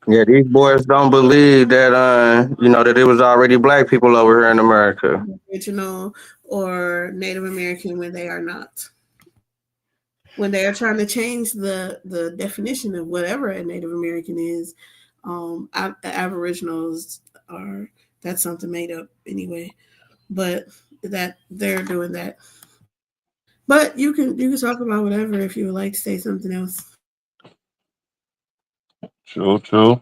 Yeah, these boys don't believe that that it was already black people over here in America. Aboriginal or Native American when they are not. When they are trying to change the definition of whatever a Native American is, Aboriginals are that's something made up anyway. But that they're doing that. But you can talk about whatever if you would like to say something else. True.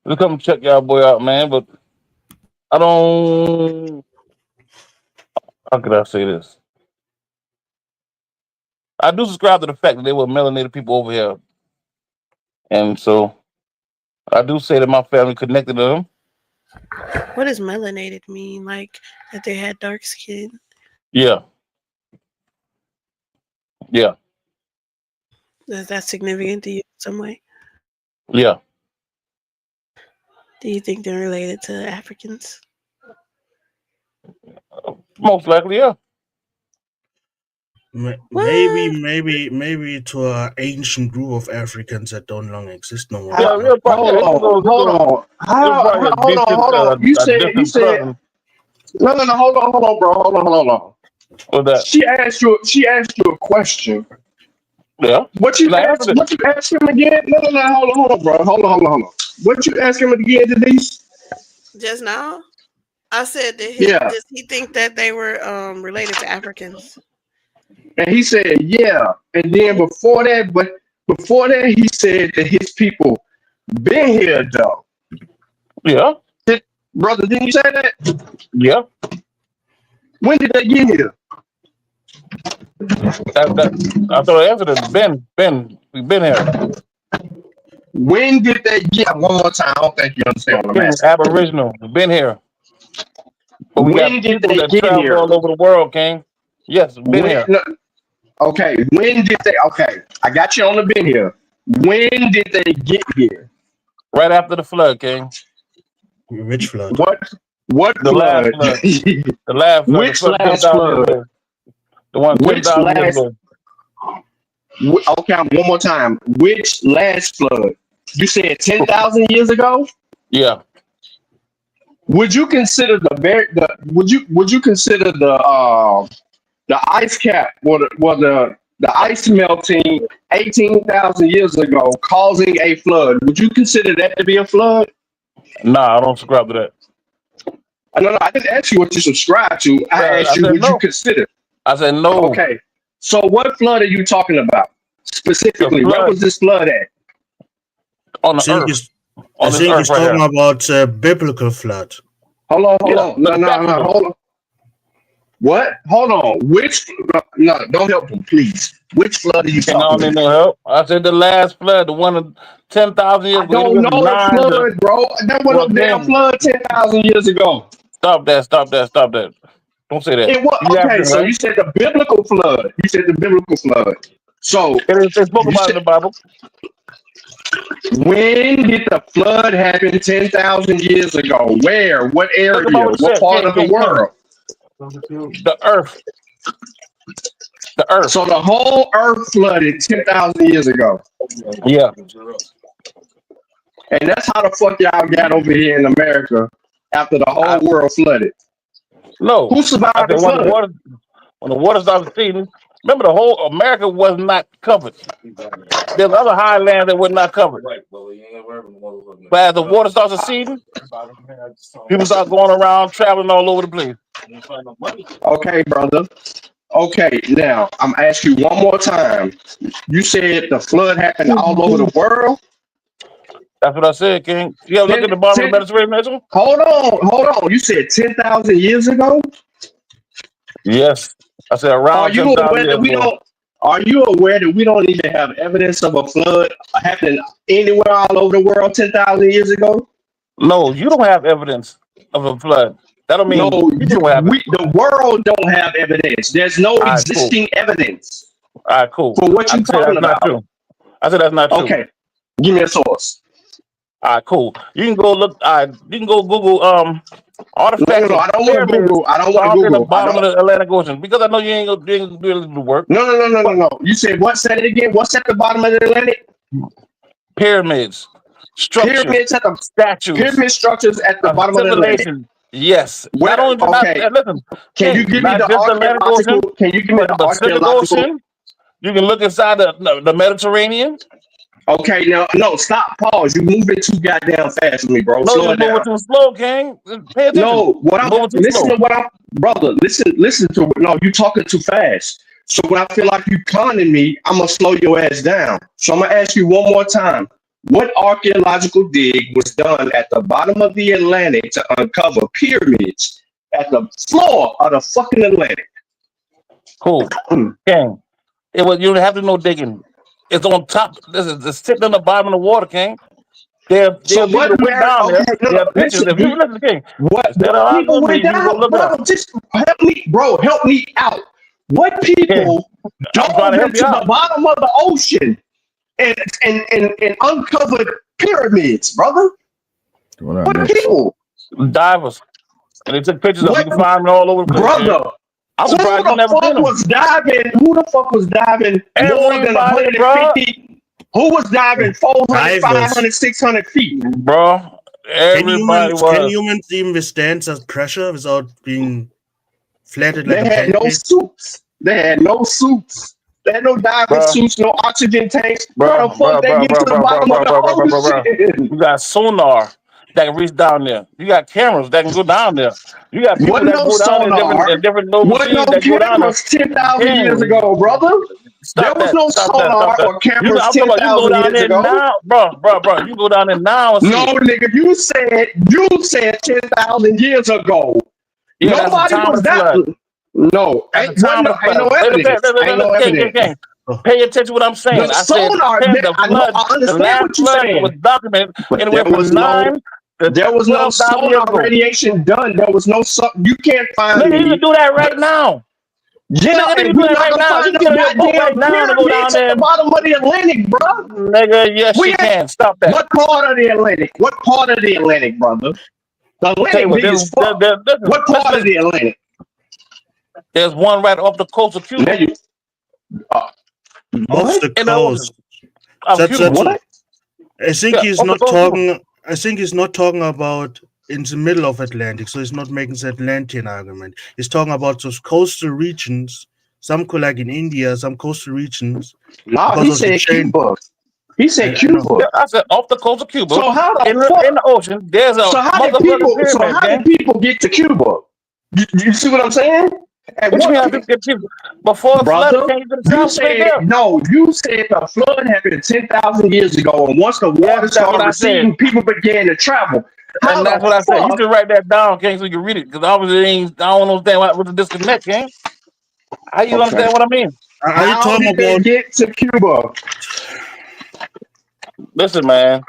Let's come check y'all boy out, man. But I don't. How could I say this? I do subscribe to the fact that they were melanated people over here, and so I do say that my family connected to them. What does melanated mean? Like that they had dark skin? Yeah. Is that significant to you in some way? Yeah. Do you think they're related to Africans? Most likely, yeah. Maybe to an ancient group of Africans that don't long exist no more. Hold on. You said. No, hold on, bro. Hold on. What's that? She asked you a question. Yeah. What you asked him again? No, hold on, bro. Hold on. What you asked him again, Denise? Just now? I said that does he think that they were related to Africans? And he said, yeah. And then before that, he said that his people been here though. Yeah. Brother, didn't you say that? Yeah. When did they get here? I thought I answered it. We've been here. When did they get? One more time. I don't think you understand what I'm asking. Aboriginal. We've been here. But we when got did people they that get travel here? all over the world, King. Yes, been here. Okay, when did they? Okay, I got you on the bin here. When did they get here? Right after the flood, King. Which flood? What the flood? last flood? The last flood. Which last 10,000 flood? years ago. The one 10,000 years ago. Okay, one more time. Which last flood? You said 10,000 years ago? Yeah. Would you consider would you consider the ice cap or the ice melting 18,000 years ago causing a flood? Would you consider that to be a flood? Nah, I don't subscribe to that. No, I didn't ask you what you subscribe to. I asked you would you consider. I said no. Okay. So what flood are you talking about? Specifically, where was this flood at? On the earth. I think he's talking about biblical flood. Hold on. No, hold on. What? Hold on. No, don't help him, please. Which flood are you talking about? No help. I said the last flood, the one of 10,000 years ago. I don't know the flood, bro. That was a damn flood 10,000 years ago. Stop that. Don't say that. Okay, so you said the biblical flood. So it's spoken about in the Bible. When did the flood happen 10,000 years ago? Where? What area? What part of the world? The earth. So the whole earth flooded 10,000 years ago. Yeah. And that's how the fuck y'all got over here in America after the whole world flooded. No. Who survived the flood? When the water started receding, remember the whole America was not covered. There's other highlands that were not covered. But as the water starts receding, people start going around, traveling all over the place. Okay, brother. Okay, now I'm asking you one more time. You said the flood happened all over the world? That's what I said, King. You ever look at the bottom of the Mediterranean? Hold on. You said 10,000 years ago? Yes. I said around 10,000 years ago. Are you aware that we don't even have evidence of a flood happening anywhere all over the world 10,000 years ago? No, you don't have evidence of a flood. That don't mean you don't have it. The world don't have evidence. There's no existing evidence. All right, cool. For what you're talking about. I said that's not true. Okay, give me a source. All right, cool. You can go look. You can go Google artifacts No. of I don't want to pyramids Google. I don't want to found in the Google. I bottom of don't. the Atlantic Ocean because I know you ain't gonna do the work. No. You said what? Said it again. What's at the bottom of the Atlantic? Pyramids, structures, Pyramids at the statues, pyramid structures at the a bottom of the Atlantic. civilization. Yes, not Where? only Okay. listen, Can you King, give me not the just the Atlantic archaeological? Ocean, Can you give me but the the Pacific archaeological? Ocean. You can look inside the Mediterranean. Okay, now no, stop, pause. You moving too goddamn fast for me, bro. No, Slow you're it moving down. too slow, King. Pay attention. No, what I'm Moving too listen slow. to what I'm brother. Listen to no. You talking too fast. So when I feel like you conning me, I'm gonna slow your ass down. So I'm gonna ask you one more time. What archaeological dig was done at the bottom of the Atlantic to uncover pyramids at the floor of the fucking Atlantic? Cool, King. It was you don't have to know digging. It's on top. This is it's sitting on the bottom of the water, King. There So are people what? that went Where? down there. Okay, There are pictures. listen. If you listen, King, instead of What arguing people with me, went you can go down, look it bro? up. Just help me, bro. Help me out. What King, people I'm trying to dove help you into the out. bottom of the ocean and uncovered pyramids, brother? What people? Divers, and they took pictures of them. What, You can find them all over the place, King. brother? I'm Who surprised you the never seen fuck them. was diving? Who the fuck was diving more than Everybody, bro. 150? Who was diving 400, Divers. 500, 600 feet? Bro, everybody Can was. humans even withstand such pressure without being flattened like They a had no pancake? suits. They had no suits. They had no diving Bro, suits, no oxygen tanks. bro, How the bro, fuck they bro, get bro, to the bro, bro, bottom of bro, the bro, bro, bro, bro, bro. ocean? You got sonar that can reach down there. You got cameras that can go down there. You got people Wasn't that no go down there sonar. in different little Wasn't no machines that go down there. cameras 10,000 years King, ago, brother. There stop was that, no stop that, stop sonar that. or cameras I'm talking about you can go 10,000 down years there ago. now, bro. You can go down there now and see No, it. nigga, you said 10,000 years ago. Yeah, that's the Nobody time was of the that. flood. No, At the time of the ain't no flood. evidence. Ain't no King. evidence. Pay attention to what I'm saying. The I said sonar, the I know, flood, I the understand last what you're flood saying, was documented but anywhere from 9 to there was no 12,000 years sonar ago. radiation done. There was no you can't find Nigga, you can me. do that right now. Yeah, Nigga, you and can do we that not right gonna now. You find can no get on your boat right goddamn now to go down pyramids at there. the bottom of the Atlantic, bro. Nigga, yes, We you ain't, can. Stop that. what part of the Atlantic? What part of the Atlantic, brother? The Tell you Atlantic what, big as fuck. What part of the Atlantic? There's one right off the coast of Cuba. Now you, Off the In the coast. ocean of That's Cuba. What? I think Yeah, he's off the not coast of Cuba. talking. I think he's not talking about in the middle of Atlantic. So he's not making the Atlantean argument. He's talking about those coastal regions. Some like in India, some coastal regions. Nah, because he of the said chain. Cuba. He said I know. Cuba. Yeah, I said off the coast of Cuba. So how the In fuck? the ocean, there's a So how did motherfucking people? So pyramid, how gang. did people get to Cuba? You see what I'm saying? And What you mean what, how people get Cuba? Before the flood, they brother? came to the You south straight said there. no. You said the flood happened 10,000 years ago, and once the Yes, water that's what started I said. receding, people began to travel. How And that's the what I said. You fuck? should write that down, King, so you can read it. Because obviously I don't understand what the disconnect, King. How you Okay. understand what I mean? Are you How talking did they about? get to Cuba? Listen, man.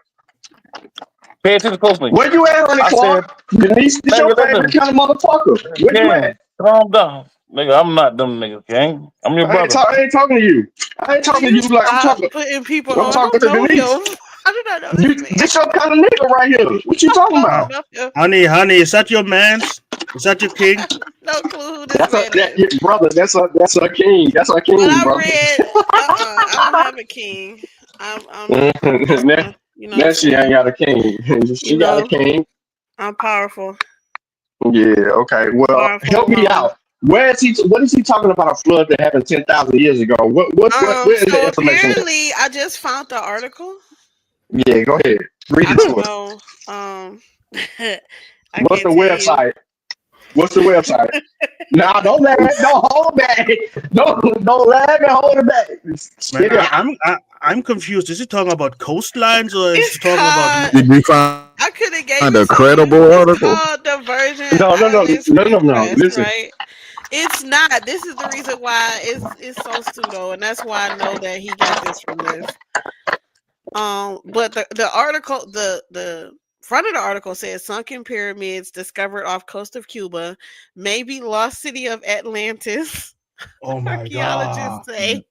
Pay attention closely. Where you at, honey I said, Clark? Denise, this your nigga, favorite listen. kind of motherfucker. Where you King, at? calm down. Nigga, I'm not them niggas, King. I'm your brother. I ain't talking to you. I ain't talking to you like I'm Stop talking. putting people I'm on. I talking don't to know Denise. him. I do not know this man. This your kind of nigga right here. What you talking I about? don't know him. Honey, is that your man's? Is that your king? No clue who this That's man is. yeah, brother. That's a king. That's a But king, I brother. read. I don't have a king. I'm now, you know what I'm now she saying? ain't got a king. You She got a know, king. I'm powerful. Yeah. Okay. Well, Powerful help me woman. out. Where is he? What is he talking about? A flood that happened 10,000 years ago. Where is the So information? apparently, I just found the article. Yeah. Go ahead. Read I it don't to us. know. I What's can't the tell you. website? What's the website? Nah, don't laugh. Don't hold back. Don't laugh and hold it back. Man, Spit it out. I'm confused. Is he talking about coastlines or is It's he talking about? Did you find I could have gave it a to credible you. It's article? called the Virgin No. Islands No. Press, Listen. right? It's not. This is the reason why it's so pseudo, and that's why I know that he got this from this. But the article, the front of the article says sunken pyramids discovered off coast of Cuba, maybe lost city of Atlantis. Oh my god! Archaeologists say.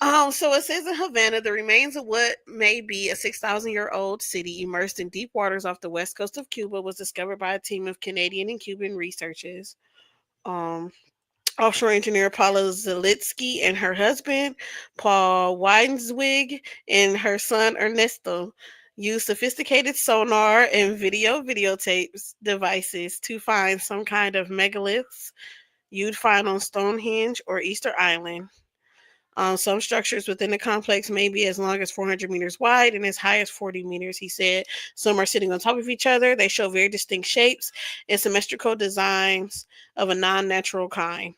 So it says in Havana, the remains of what may be a 6,000-year-old city immersed in deep waters off the west coast of Cuba was discovered by a team of Canadian and Cuban researchers. Offshore engineer Paula Zalitsky and her husband, Paul Weinswig, and her son Ernesto used sophisticated sonar and videotapes devices to find some kind of megaliths you'd find on Stonehenge or Easter Island. Some structures within the complex may be as long as 400 meters wide and as high as 40 meters, he said. Some are sitting on top of each other. They show very distinct shapes and symmetrical designs of a non-natural kind.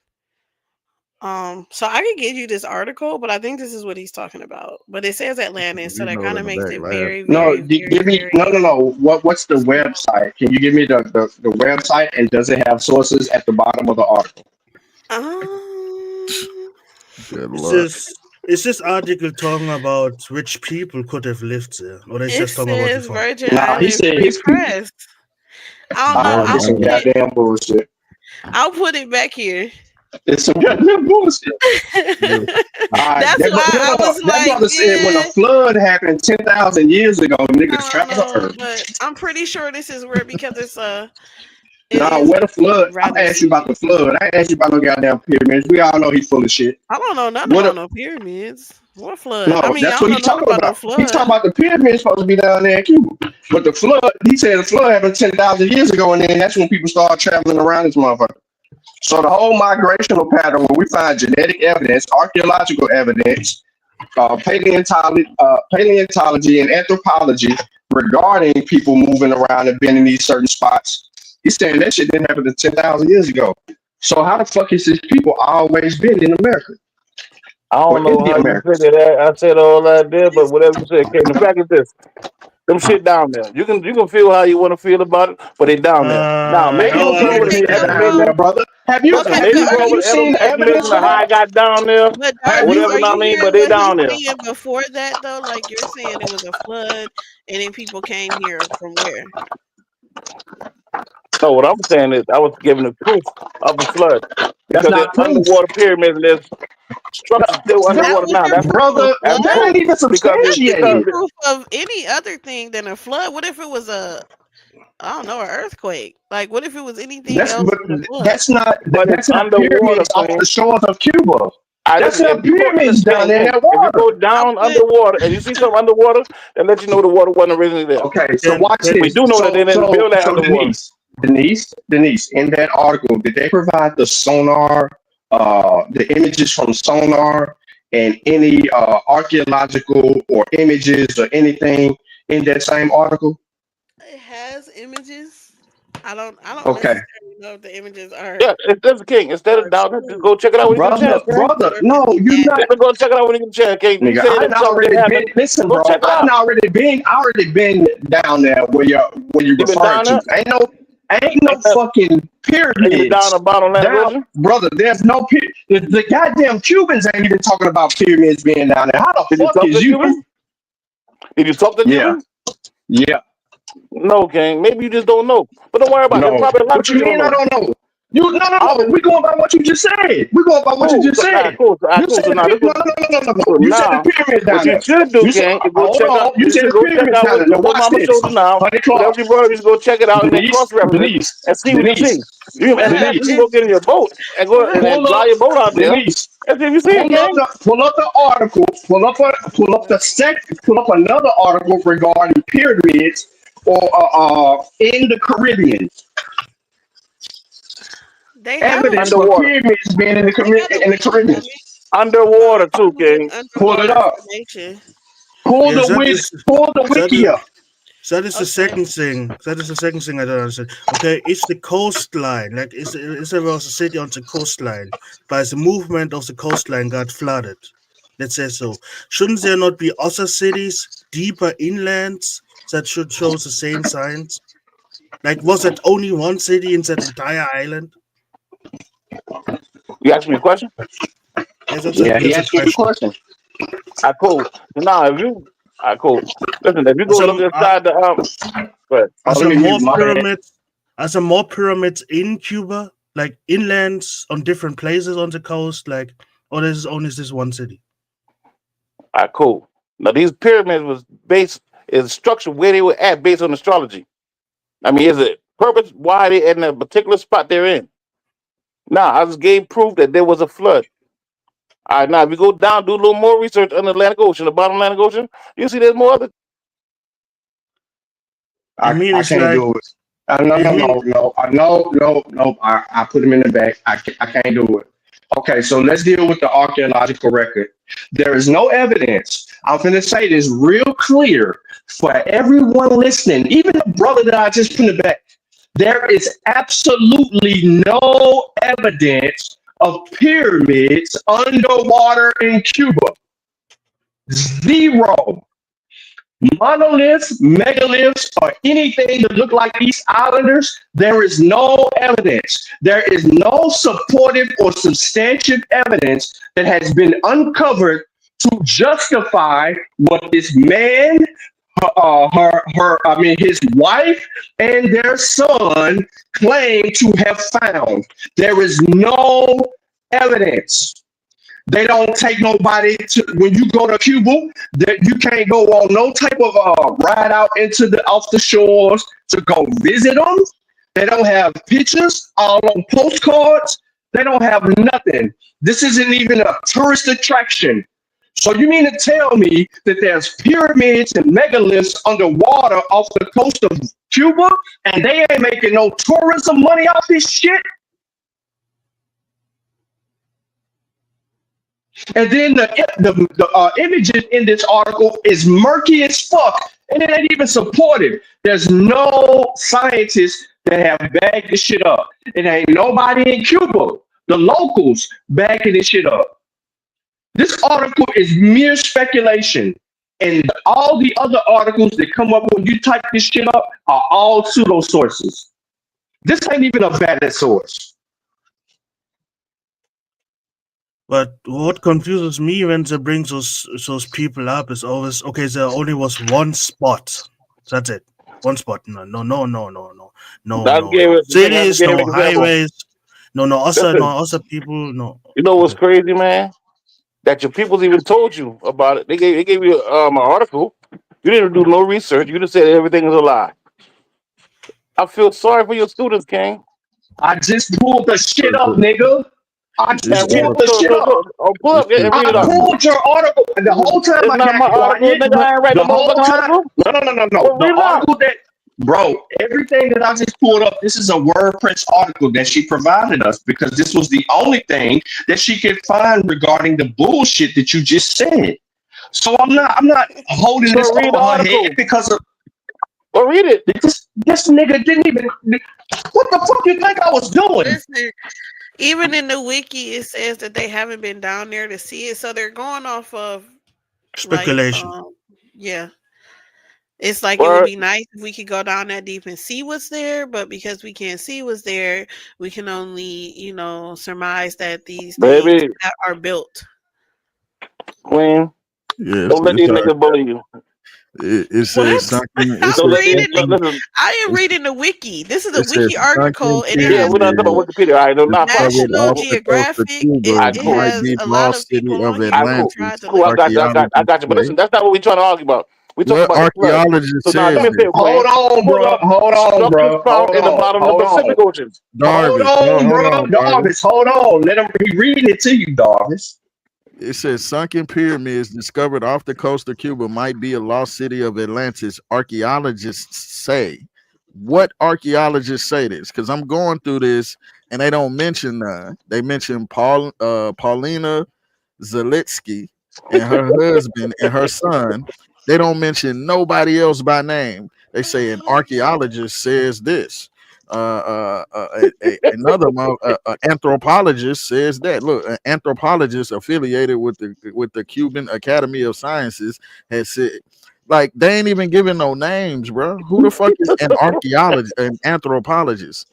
So I could give you this article, but I think this is what he's talking about. But it says Atlantis, so You that know it kind in of the makes back it last. very, No, very, very, give me very. no. What's the website? Can you give me the website, and does it have sources at the bottom of the article? Good Is luck. this article talking about which people could have lived there, or is It just talking about the says farm? Virgin Nah, he Island said Free his people. Press. I don't know. It's some goddamn bullshit. I'll put it back here. It's some goddamn bullshit. All right, That's why I was that like, brother said when a yeah. flood happened 10,000 years ago, niggas trapped the earth. But I'm pretty sure this is where because it's Nah, where the flood? I rather asked you about the flood. I asked you about no goddamn pyramids. We all know he's full of shit. I don't know nothing What about a- no pyramids. What flood? No, I mean, I that's don't what know he's nothing talking about no about. flood. He's talking about the pyramids supposed to be down there in Cuba. But the flood, he said the flood happened 10,000 years ago, and then that's when people started traveling around this motherfucker. So the whole migrational pattern, where we find genetic evidence, archaeological evidence, paleontology and anthropology regarding people moving around and being in these certain spots, he's saying that shit didn't happen 10,000 years ago. So how the fuck is these people always been in America? I don't know how you figure that. I said all that there, but whatever you said, okay. The fact is this: them shit down there. You can feel how you want to feel about it, but they down there. Now maybe now you I go over the understand. estimation, brother. Have you listen, maybe you go over the estimation of how I got down there, But or whatever. are I you mean, hearing but they what he's down there. saying before that though? Like you're saying it was a flood and then people came here from where? So what I'm saying is, I was giving the proof of the flood because there's not proof. underwater pyramids and there's structures still underwater now. That's brother, that's that proof ain't even because substantiated. Proof of any other thing than a flood. What if it was an earthquake? Like what if it was anything else than a flood? That's not underwater, pyramids off the shores of Cuba. That's not if you go in the pyramids down same there in thing, that if you water. go down underwater and you see something underwater, then let you know the water wasn't originally there. Okay, so watch this. We do know that they didn't build that underwater. Denise, in that article, did they provide the sonar, the images from sonar, and any archaeological or images or anything in that same article? It has images. I don't Okay. necessarily know if the images are. Yeah, it's the king. Instead of down there, just go check it out when you get a chance. Brother, no, you not. Just go check it out when you get a chance, King. You Nigga, say I that done something already didn't been. happen. Listen, Go bro, check it I out. done already been down there where you You been referring down to. Ain't no fucking pyramids. You been down the bottom of that region? Brother, there's no the goddamn Cubans ain't even talking about pyramids being down there. How the Did you fuck talk is to you? Cubans? Did you talk to Cubans? Yeah. No, King. Maybe you just don't know. But don't worry about it. There's No. probably a lot of What you people mean I don't know? know. We going by what you just said. We going by what you just said. Cool. You said So now no. You said the pyramids down what you there. should do, You said, King, is go hold check on. out. You said should the go check pyramids out down there. what Now watch Mama this. showed you now. Honey Whatever Claw. you brought, just go check it out and then cross reference it and see what you see. You can go get in your boat and go and fly your boat out there. Denise. And see if you see it, King. Pull up the article. Pull up another article regarding pyramids or in the Caribbean. Evidence for pyramids being in the Caribbean. Underwater too, King. Pull it up. Pull the wiki up. So that is the second thing. That is the second thing I don't understand. Okay, it's the coastline. Like, is there was a city on the coastline, but as the movement of the coastline got flooded. Let's say so. Shouldn't there not be other cities deeper inland that should show the same signs? Like, was it only one city in that entire island? You asked me a question? Yes, that's he a asked you a question. Cool. So now, if you, cool. Listen, if you go look inside the but are there more pyramids in Cuba, like inlands on different places on the coast, like, or is only this one city? All right, cool. Now these pyramids was is structured where they were at based on astrology. I mean, is it purpose why they in a particular spot they're in? Now I just gave proof that there was a flood. All right, now if you go down, do a little more research on the Atlantic Ocean, the bottom Atlantic Ocean, you see there's more other. I mean, I it's can't like do it. No. I put him in the back. I can't do it. Okay, so let's deal with the archaeological record. There is no evidence. I'm going to say this real clear for everyone listening, even the brother that I just put in the back. There is absolutely no evidence of pyramids underwater in Cuba. Zero. Monoliths, megaliths, or anything that look like these islanders, there is no evidence. There is no supportive or substantive evidence that has been uncovered to justify what this man, his wife, and their son claim to have found. There is no evidence. They don't take nobody to when you go to Cuba. That you can't go on no type of ride out into the off the shores to go visit them. They don't have pictures all on postcards. They don't have nothing. This isn't even a tourist attraction. So you mean to tell me that there's pyramids and megaliths underwater off the coast of Cuba, and they ain't making no tourism money off this shit? And then the images in this article is murky as fuck, and it ain't even supported. There's no scientists that have bagged this shit up. It ain't nobody in Cuba, the locals, bagging this shit up. This article is mere speculation, and all the other articles that come up when you type this shit up are all pseudo sources. This ain't even a valid source. But what confuses me when they bring those people up is always okay. There only was one spot. That's it. One spot. No. Cities, no highways. No. Also people. No. You know what's crazy, man? That your people's even told you about it. They gave you an article. You didn't do no research. You just said everything is a lie. I feel sorry for your students, King. I just pulled the shit up, nigga. I just pulled the shit up. Pull up and read it I up. pulled your article, and the whole time It's I not my got article, quiet, nigga. I ain't read the the whole motherfucking time. article. No. The article that, bro, everything that I just pulled up, this is a WordPress article that she provided us because this was the only thing that she could find regarding the bullshit that you just said. So I'm not holding this over her head because of. Well, read it. This nigga didn't even. What the fuck you think I was doing? Listen, even in the wiki, it says that they haven't been down there to see it, so they're going off of speculation. Yeah, it's like it would be nice if we could go down that deep and see what's there, but because we can't see what's there, we can only, surmise that these things are built. Queen, don't let these niggas bully you. It says something. I am reading the wiki. This is a wiki article, and it has we're not talking about Wikipedia. All right, no, not National Geographic. It has a lot of people on here who tried to cool. I got you. But listen, that's not what we're trying to argue about. We talking about archaeologists so now, says. Hold on, bro. Hold in the bottom of the Pacific Ocean. Hold on, bro. Darvis, hold on. Let him be reading it to you, Darvis. It says sunken pyramids discovered off the coast of Cuba might be a lost city of Atlantis. Archaeologists say. What archaeologists say this? Because I'm going through this and they don't mention none. They mention Paulina Zalitsky and her husband and her son. They don't mention nobody else by name. They say an archaeologist says this. Another anthropologist says that. Look, an anthropologist affiliated with the Cuban Academy of Sciences has said, like, they ain't even giving no names, bro. Who the fuck is an archaeologist, an anthropologist?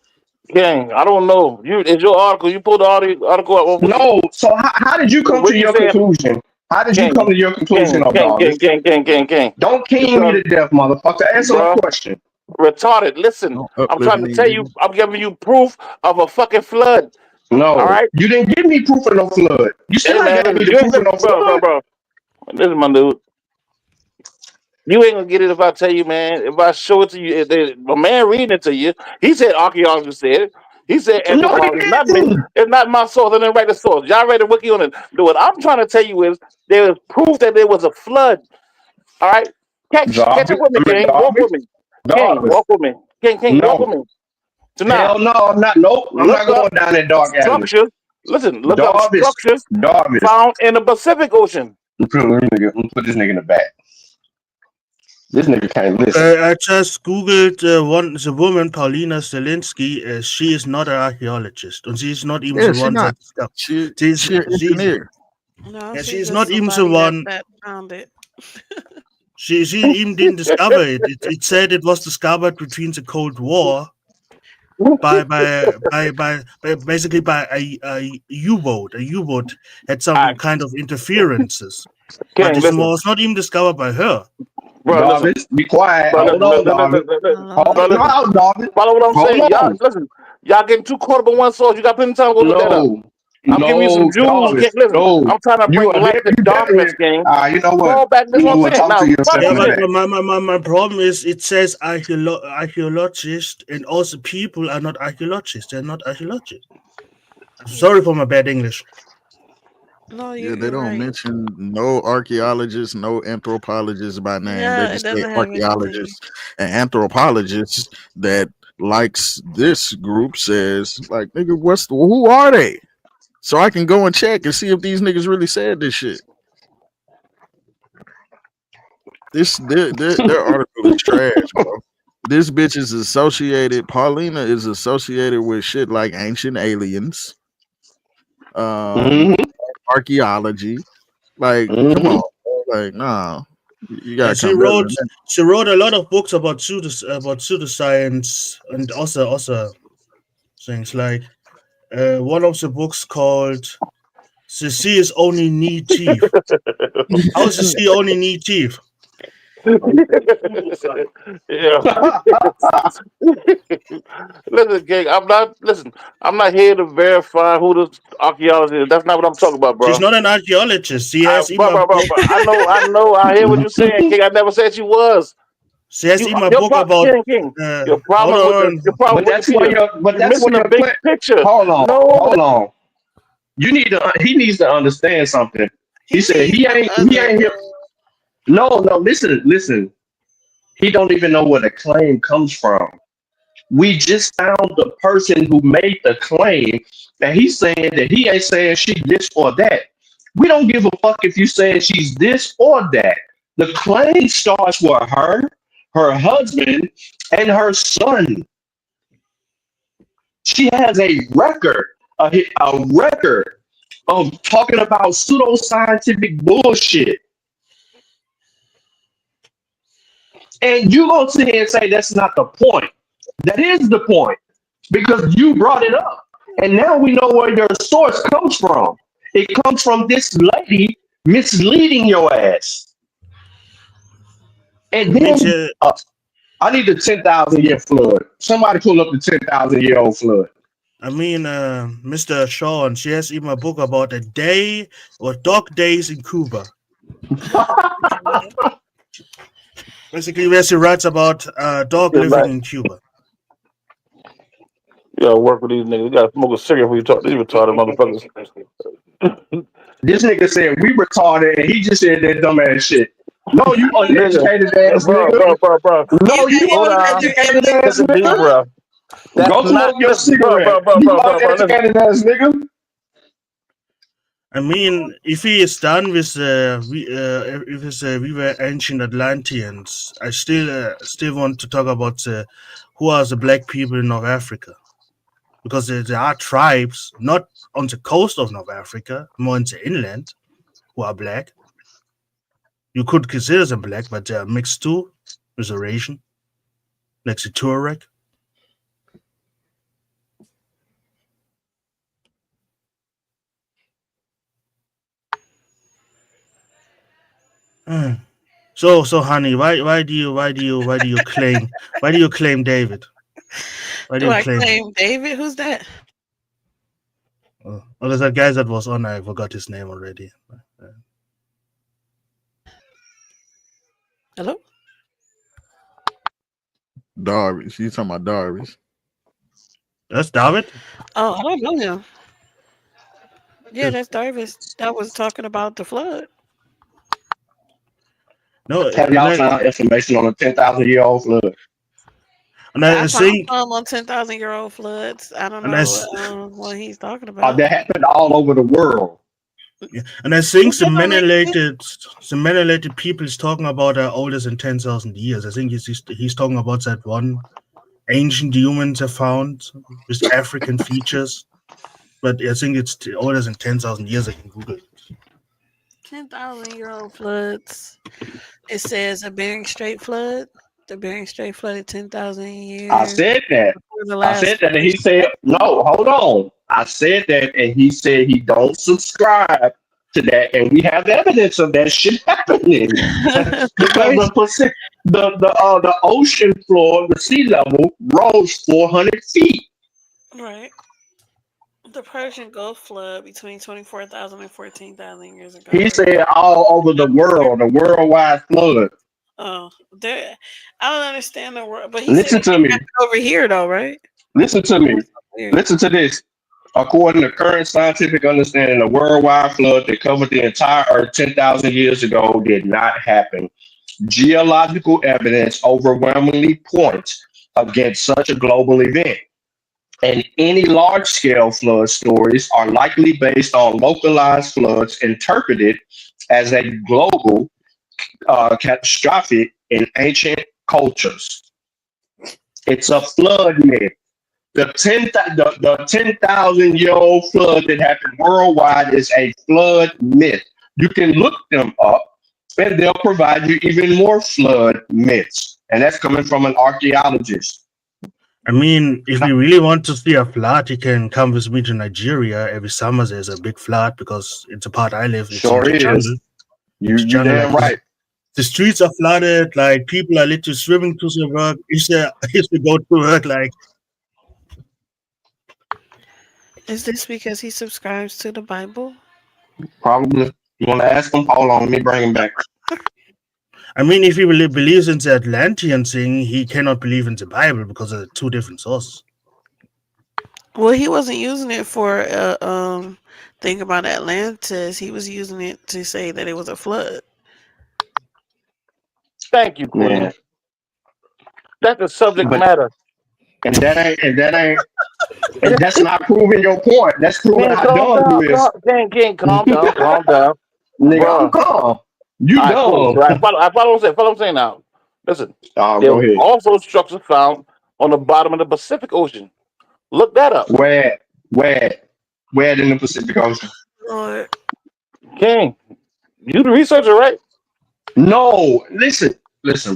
Gang, I don't know. It's your article. You pulled the article up. No. So how did you come to your conclusion? How did you come to your conclusion of Gang. Don't king me to death, motherfucker. Answer my question. Retarded. Listen, I'm trying to tell you. I'm giving you proof of a fucking flood. No, all right. You didn't give me proof of no flood. You said I gave you proof of no flood, bro. Listen, my dude. You ain't gonna get it if I tell you, man. If I show it to you, a man reading it to you, he said archaeologists said it. He said No, he anthropologists, not me. didn't. It's not my source. I didn't write the source. Y'all read the wiki on it. What I'm trying to tell you is there is proof that there was a flood. All right, catch up Garbage. with me, I mean, King. Walk garbage. with me, King. Garbage. Walk with me, King. Walk with No. me. So now, Hell no, I'm not. Nope. I'm look not up going down that dark alley. structures. Listen, look up Garbage. structures Garbage. found in the Pacific Ocean. I'm gonna put this nigga in the back. This nigga can't listen. I just googled the woman Paulina Zelinsky. She is not an archaeologist, and she is not even Yeah, the she one not. that stuff. She She's an engineer. No, yeah, she's she's just not even the somebody one. that found it. She even didn't discover it. It said it was discovered between the Cold War by basically by a U-boat. A U-boat had some kind of interferences, but King, it listen, was not even discovered by her. bro. Listen, Garbage. Be quiet. bro. Hold on, Garbage. Bro, Hold listen. on, Garbage. Follow what I'm Hold saying. Y'all on. listen. Y'all getting too caught up in one source. You got plenty of time to go look that up. No. I'm giving you some No, jewels. Garbage. Listen, No. I'm trying to You bring are light to you darkness, definitely King. you know what? Fall back. This You is know what I'm what? saying. Talk to Now, yourself follow Yeah, in me. the but back. my problem is it says archaeologist, and also people are not archaeologists. They're not archaeologists. I'm sorry for my bad English. No, Yeah, they you're don't right. mention no archaeologists, no anthropologists by name. They Yeah, it just say doesn't have anything. archaeologists and anthropologists that likes this group says like, nigga, who are they? So I can go and check and see if these niggas really said this shit. Their article is trash, bro. This bitch is associated. Paulina is associated with shit like ancient aliens, Mm-hmm. archaeology. Like, come on, bro. Like, nah, you Yeah, gotta come better than that. she wrote a lot of books about pseudoscience and also things like one of the books called "The Sea is Only Knee Deep." How is the sea only knee deep? Yeah. Listen, King. I'm not here to verify who the archaeologist is. That's not what I'm talking about, She's bro. not an archaeologist. She has even a book. Bro. I know. I hear what you're saying, King. I never said she was. She has even a Your book problem, about. King. Hold on. Your problem But with that's why you're missing the big picture. hold No, on. You need to he needs to understand something. He said He he from ain't other. here. No, listen. He don't even know where the claim comes from. We just found the person who made the claim, and he's saying that he ain't saying she this or that. We don't give a fuck if you saying she's this or that. The claim starts with her husband, and her son. She has a record, a record of talking about pseudoscientific bullshit. And you gonna sit here and say that's not the point. That is the point. Because you brought it up. And now we know where your source comes from. It comes from this lady misleading your ass. And then I need the 10,000 year flood. Somebody pull up the 10,000 year old flood. I mean, Mr. Sean, she has even a book about a day or dog days in Cuba. Basically, where she writes about dog living in Cuba. You gotta work with these niggas. You gotta smoke a cigarette when you talk to these retarded motherfuckers. This nigga said we retarded and he just said that dumbass shit. No, you uneducated ass nigga. Bro. No, you uneducated ass Take a deep nigga. breath. Go smoke your cigarette. You uneducated ass nigga. I mean, if he is done with we were ancient Atlanteans, I still want to talk about who are the black people in North Africa, because there are tribes not on the coast of North Africa, more in the inland, who are black. You could consider them black, but they are mixed too with Eurasian, like the Tuareg. So honey, why do you claim David? Why do Do you I claim him? claim David? Who's that? Well, there's that guy that was on. I forgot his name already. Hello? Darvish. You talking about Darvish? That's David. Oh, I don't know him. Yeah, that's Darvis. That was talking about the flood. No, Have y'all found information on a 10,000-year-old flood? and I I found think, some on 10,000-year-old floods. I don't and I, know what he's talking about. That happened all over the world. and I think Well, the melanated people is talking about are older than 10,000 years. I think he's talking about that one ancient humans are found with African features, but I think it's older than 10,000 years. I can Google it. 10,000-year-old floods. It says a Bering Strait flood. The Bering Strait flooded 10,000 years. I said that. Before the I last said that, and he glacier. said, no, hold on. I said that, and he said he don't subscribe to that, and we have evidence of that shit happening. Because the ocean floor, the sea level, rose 400 feet. Right. The Persian Gulf flood between 24,000 and 14,000 years ago. He said all over the world, a worldwide flood. Oh, there. I don't understand the word, but he Listen said to me. over here though, right? Listen to me. Weird. Listen to this. According to current scientific understanding, a worldwide flood that covered the entire Earth 10,000 years ago did not happen. Geological evidence overwhelmingly points against such a global event. And any large-scale flood stories are likely based on localized floods interpreted as a global catastrophic in ancient cultures. It's a flood myth. The 10,000-year-old flood that happened worldwide is a flood myth. You can look them up, and they'll provide you even more flood myths. And that's coming from an archaeologist. I mean, if you really want to see a flood, you can come with me to Nigeria. Every summer there's a big flood because it's a part I live. It's Sure in the is. jungle. You damn right. The streets are flooded. Like people are literally swimming to their work. If they go to work, like. Is this because he subscribes to the Bible? Probably. You want to ask him? Hold on, let me bring him back. I mean, if he really believes in the Atlantean thing, he cannot believe in the Bible because of two different sources. Well, he wasn't using it for thing about Atlantis. He was using it to say that it was a flood. Thank you, Queen. Yeah. That's the subject matter. And that's not proving your point. That's proving how dumb you is. Calm down. Nigga, I'm calm. You right, dumb. Cool. Right, follow what I'm saying now. Listen, go there ahead. were also structures found on the bottom of the Pacific Ocean. Look that up. Where in the Pacific Ocean? Lord. King, you the researcher, right? No, listen,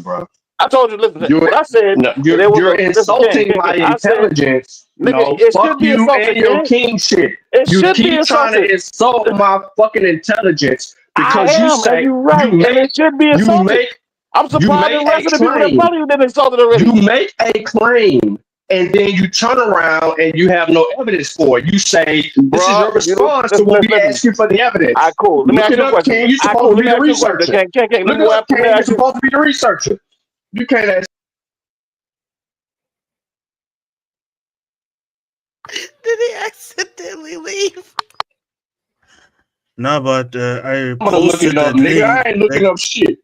bro. I told you, listen. What I said, no, you're insulting my intelligence. Nigga, fuck you and your king shit. You keep trying to insult my fucking intelligence because you say right, and it should be insulted. I'm surprised the rest of the people that follow you didn't insult it already. You make a claim and then you turn around and you have no evidence for it. You say this is your response to when we ask you for the evidence. All right, cool. Let me ask you a question. You're supposed to be the researcher. Look it up, Ken. You're supposed to be the researcher. You can't ask. Did he accidentally leave? No, but I posted a link. I ain't looking up shit.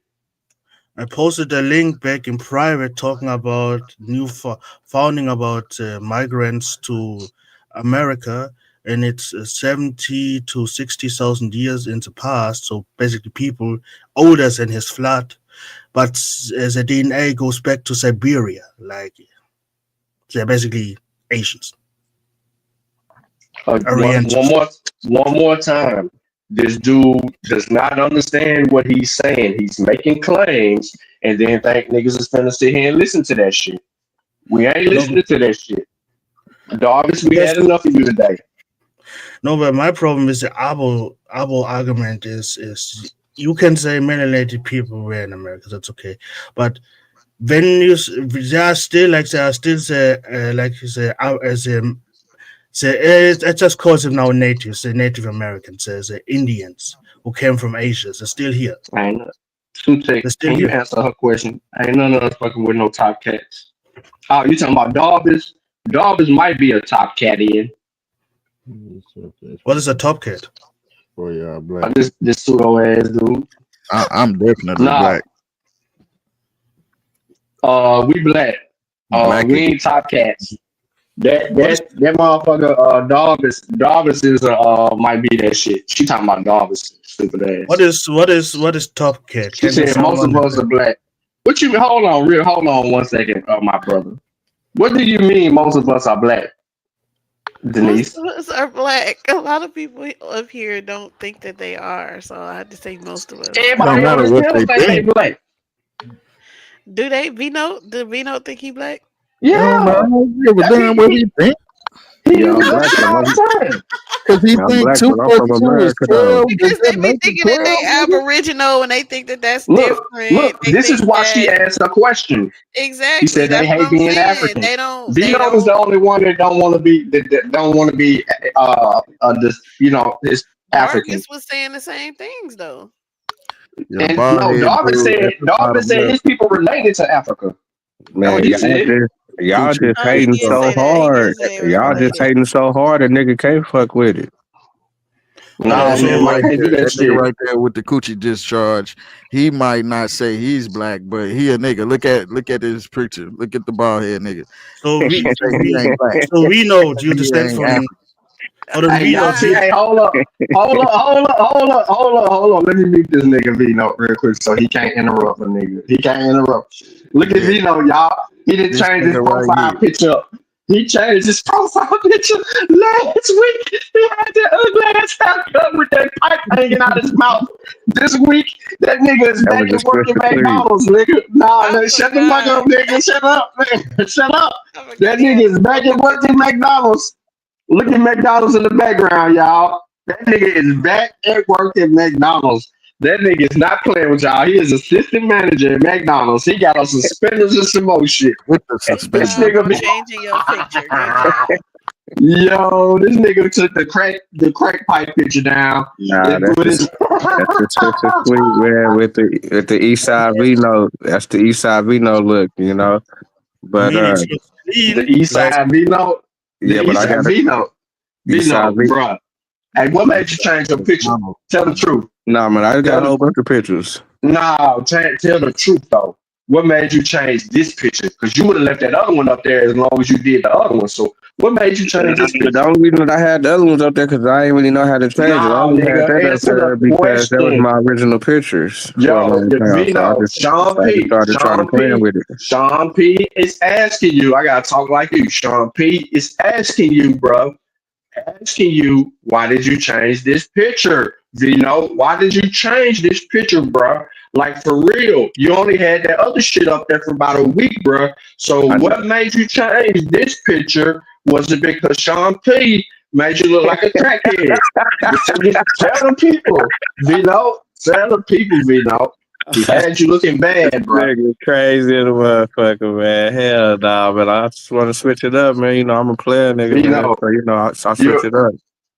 I posted a link back in private talking about founding about migrants to America, and it's 70 to 60,000 years in the past. So basically, people older than his flood, but the DNA goes back to Siberia. Like they're basically Asians. One more time. This dude does not understand what he's saying. He's making claims and then think niggas is finna sit here and listen to that shit. We ain't listening to that shit. Doggers, we had enough of you today. No, but my problem is the Abo argument is you can say melanated people were in America, that's okay. But when you I just call them now natives, the Native Americans, the Indians who came from Asia, they're still here. I know. still Can you here. answer her question? Ain't none of us fucking with no top cats. Oh, you talking about Darvis? Darvis might be a top cat in. What is a top cat? Oh yeah, black. This pseudo ass dude. I'm definitely Nah, black. We black. Black We ain't top cats. That motherfucker Darvis is might be that shit. She talking about Darvis, stupid ass. What is top cat? She Can said most of us are black. What you mean? Hold on 1 second, my brother. What do you mean most of us are black? Denise. Most of us are black. A lot of people up here don't think that they are, so I had to say most of us. Everybody on this panel think they black. Do they? Vino? Do Vino think he black? Yeah. I don't give a damn what he think. Yeah, I'm black. Because he think 2 plus 2 is 12. Because they be thinking that they Aboriginal and they think that that's Look, different. this is why she asked a question. Exactly. She said they hate being African. They don't. Vino is the only one that don't want to be. That don't want to be. Is African. Marcus was saying the same things though. Yeah, And no, Darvin said his people related to Africa. Man, y'all just hating so hard. Y'all just hating so hard a nigga can't fuck with it. No, man, right that do that shit. nigga right there with the coochie discharge. He might not say he's black, but he a nigga. Look at his picture. Look at the bald head nigga. So he ain't black. So we know. Do you understand from? Hey, hold up. Let me mute this nigga Vino real quick so he can't interrupt a nigga. He can't interrupt. Look at Vino, y'all. He didn't change his profile picture. He changed his profile picture last week. He had that ugly ass haircut with that pipe hanging out his mouth. This week, that nigga is back to working McDonald's, nigga. Nah, man, shut the fuck up, nigga. Shut up, man. Shut up. That nigga is back at working McDonald's. Look at McDonald's in the background, y'all. That nigga is back at work at McDonald's. That nigga is not playing with y'all. He is assistant manager at McDonald's. He got on suspenders and some more shit. With the suspenders. This nigga be changing your picture. Yo, this nigga took the crack pipe picture down. Nah, that's the sweet man with the East Side Vino. That's the East Side Vino look, you know. But the East Side Vino. Yeah, but I got Vino, bro. Hey, what made you change your picture? Tell the truth. Nah, man, I got a whole bunch of pictures. No, tell the truth though. What made you change this picture? Because you would have left that other one up there as long as you did the other one. So what made you change this picture? The only reason that I had the other ones up there because I didn't really know how to change it. I only had that up there because that was my original pictures. Yo, Sean P is asking you. I gotta talk like you. Sean P is asking you, bro. Asking you, why did you change this picture? Vino, why did you change this picture, bro? Like for real, you only had that other shit up there for about a week, bro. So what made you change this picture? Was it because Sean P made you look like a crackhead? Tell the people, Vino. Tell the people, Vino. He had you looking bad, bro. Nigga crazy in the motherfucker, man. Hell nah, but I just want to switch it up, man. You know, I'm a player, nigga. Man. So, I switch it up.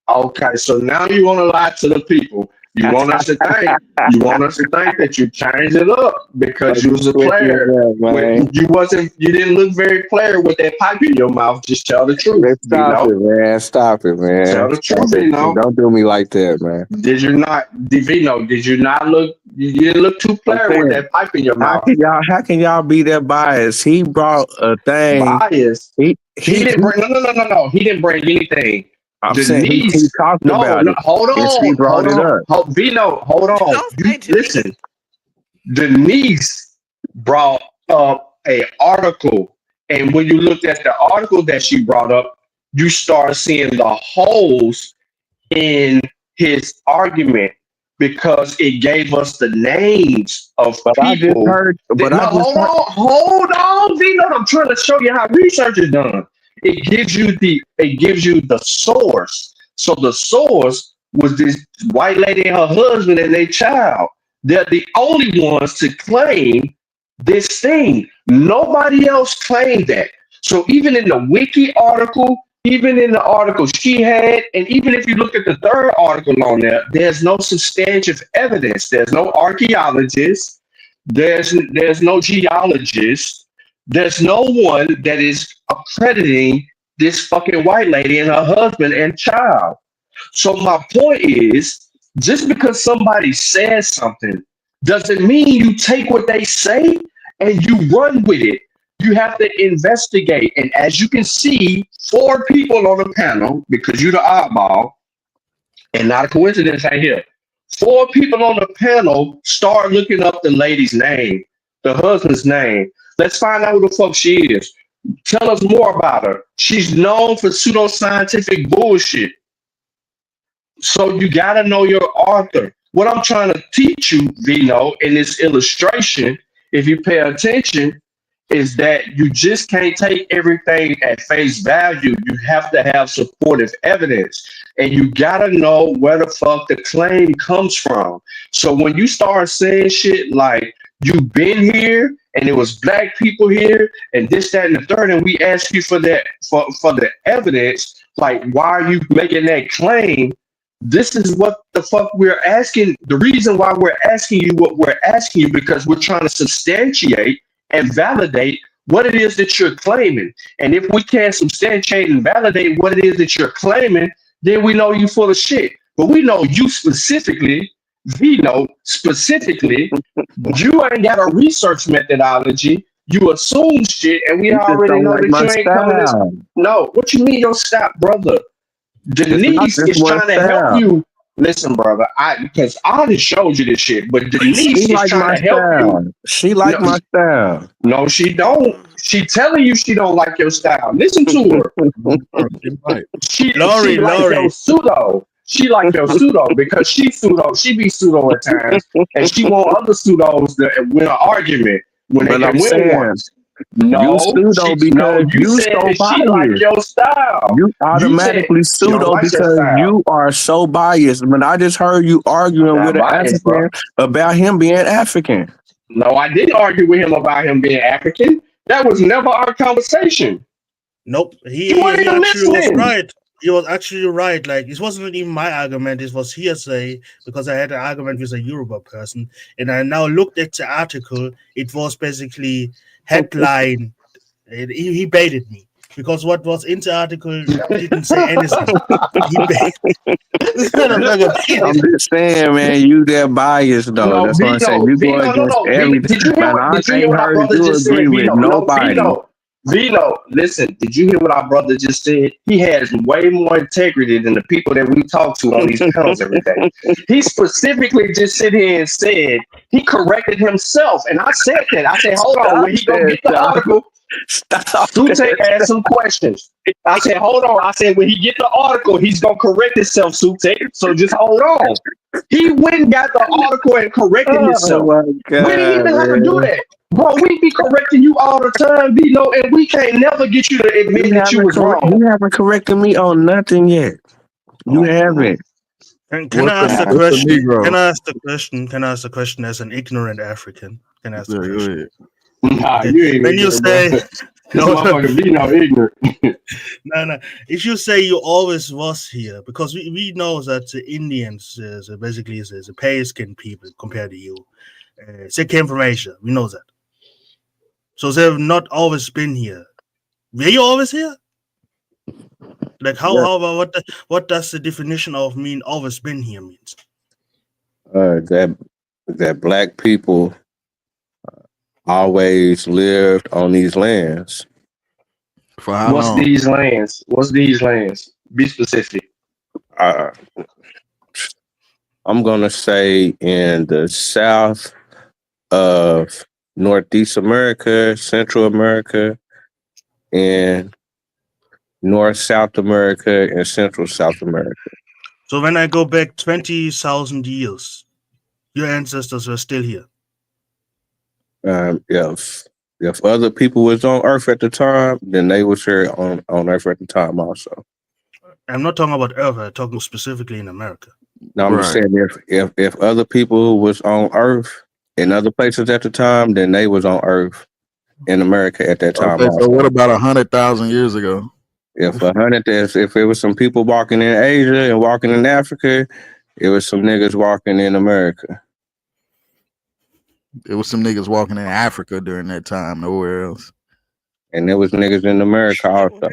Okay, so now you want to lie to the people. You want us to think. You want us to think that you changed it up because you was a player. You didn't look very player with that pipe in your mouth. Just tell the truth. Stop it, man. Stop it, man. Tell the truth, Vino. Don't do me like that, man. Did you not, Vino? Did you not look? You didn't look too player with that pipe in your mouth. How can y'all be that biased? He brought a thing. Biased. He didn't bring. No. He didn't bring anything. I'm saying he talked about it. Hold on. He brought it up. Vino, hold on. Listen. Denise brought up an article, and when you looked at the article that she brought up, you start seeing the holes in his argument because it gave us the names of people. Hold on, Vino. I'm trying to show you how research is done. It gives you the source. So the source was this white lady and her husband and their child. They're the only ones to claim this thing. Nobody else claimed that. So even in the wiki article, even in the article she had, and even if you look at the third article on there, there's no substantive evidence. There's no archaeologists. There's no geologist. There's no one that is accrediting this fucking white lady and her husband and child. So my point is, just because somebody says something doesn't mean you take what they say and you run with it. You have to investigate. And as you can see, 4 people on the panel, because you're the oddball, and not a coincidence right here. 4 people on the panel start looking up the lady's name, the husband's name. Let's find out who the fuck she is. Tell us more about her. She's known for pseudoscientific bullshit. So you gotta know your author. What I'm trying to teach you, Vino, in this illustration, if you pay attention, is that you just can't take everything at face value. You have to have supportive evidence. And you gotta know where the fuck the claim comes from. So when you start saying shit like, you've been here and it was black people here and this, that, and the third, and we ask you for that, for the evidence, like, why are you making that claim? This is what the fuck we're asking. The reason why we're asking you what we're asking you, because we're trying to substantiate and validate what it is that you're claiming. And if we can't substantiate and validate what it is that you're claiming, then we know you full of shit. But we know you specifically, Vino specifically, you ain't got a research methodology. You assume shit, and we already know that you ain't coming this. No, what you mean your style, brother? Denise is trying to help you. Listen, brother, because I just showed you this shit, but Denise is trying to help you. She like my style. No, she don't. She telling you she don't like your style. Listen to her. She like your pseudo. She like your pseudo because she pseudo. She be pseudo at times, and she want other pseudos to win an argument when they can win one. No, you pseudo because you said so that she biased. like your style. You automatically pseudo because you are so biased. But I just heard you arguing with an African about him being African. No, I didn't argue with him about him being African. That was never our conversation. Nope. He actually was right. He was actually right. Like, it wasn't even my argument. It was hearsay because I had an argument with a Yoruba person. And I now looked at the article. It was basically headline. He baited me because what was in the article didn't say anything. I'm just saying, man, you that biased though. No, that's what I'm saying. You go against everything. Did you hear what our brother just said? Vino, listen, did you hear what our brother just said? He has way more integrity than the people that we talk to on these panels every day. He specifically just sit here and said, he corrected himself. And I said that. I said, hold on, when he gonna get the article, Sute asked some questions. I said, hold on. I said, when he get the article, he's gonna correct himself, Sute. So just hold on. He went and got the article and corrected himself. We didn't even have to do that. Bro, we be correcting you all the time, Vino, and we can't never get you to admit that you was wrong. You haven't corrected me on nothing yet. You haven't. Can I ask the question? Can I ask the question as an ignorant African? Can I ask the question? Nah, you ain't when you say no motherfucker Vino ignorant. No. If you say you always was here, because we know that the Indians basically is a pale skinned people compared to you. They came from Asia. We know that. So they've not always been here. Were you always here? Like what does the definition of mean always been here means? That black people always lived on these lands. For how long? These lands? What's these lands? Be specific. I'm gonna say in the south of Northeast America, Central America, and North South America and Central South America. So when I go back 20,000 years, your ancestors were still here. If other people was on Earth at the time, then they was here on Earth at the time also. I'm not talking about Earth. I'm talking specifically in America. No, I'm just saying if other people was on Earth in other places at the time, then they was on Earth in America at that time. Okay, so what about 100,000 years ago? If it was some people walking in Asia and walking in Africa, it was some niggas walking in America. There was some niggas walking in Africa during that time, nowhere else. And there was niggas in America also.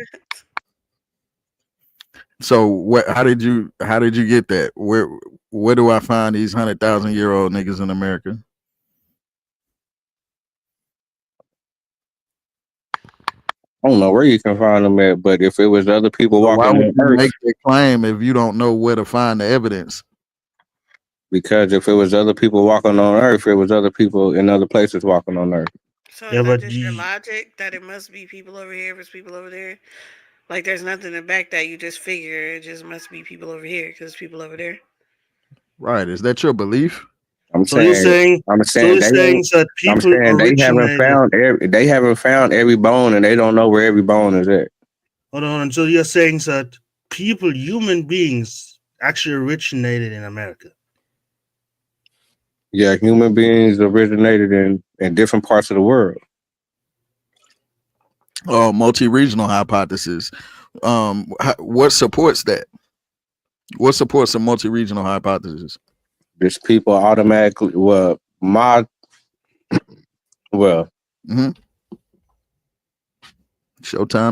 So what? How did you get that? Where do I find these 100,000-year-old niggas in America? I don't know where you can find them at, but if it was other people So why walking would on you Earth, make that claim if you don't know where to find the evidence? because if it was other people walking on Earth, it was other people in other places walking on Earth. So it's not just your logic that it must be people over here versus people over there. Like there's nothing to back that. You just figure it just must be people over here because people over there. Right? Is that your belief? I'm So you're saying that people originated. They haven't found every bone, and they don't know where every bone is at. Hold on. So you're saying that human beings, actually originated in America. Yeah, human beings originated in different parts of the world. Oh, multi-regional hypothesis. What supports that? What supports a multi-regional hypothesis? This people automatically Showtime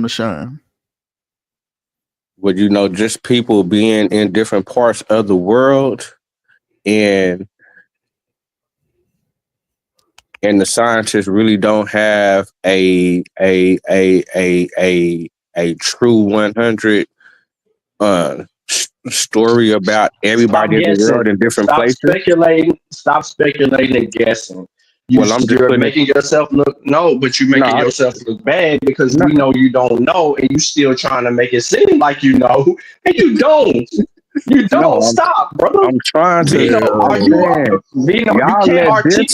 to shine. Would you know just people being in different parts of the world, and the scientists really don't have a true 100 story about everybody in the world in different places. Stop speculating and guessing. You're making yourself look but you're making yourself look bad because we know you don't know, and you still trying to make it seem like you know, and you don't. You don't. Stop, brother. I'm trying to. Vino, Y'all let this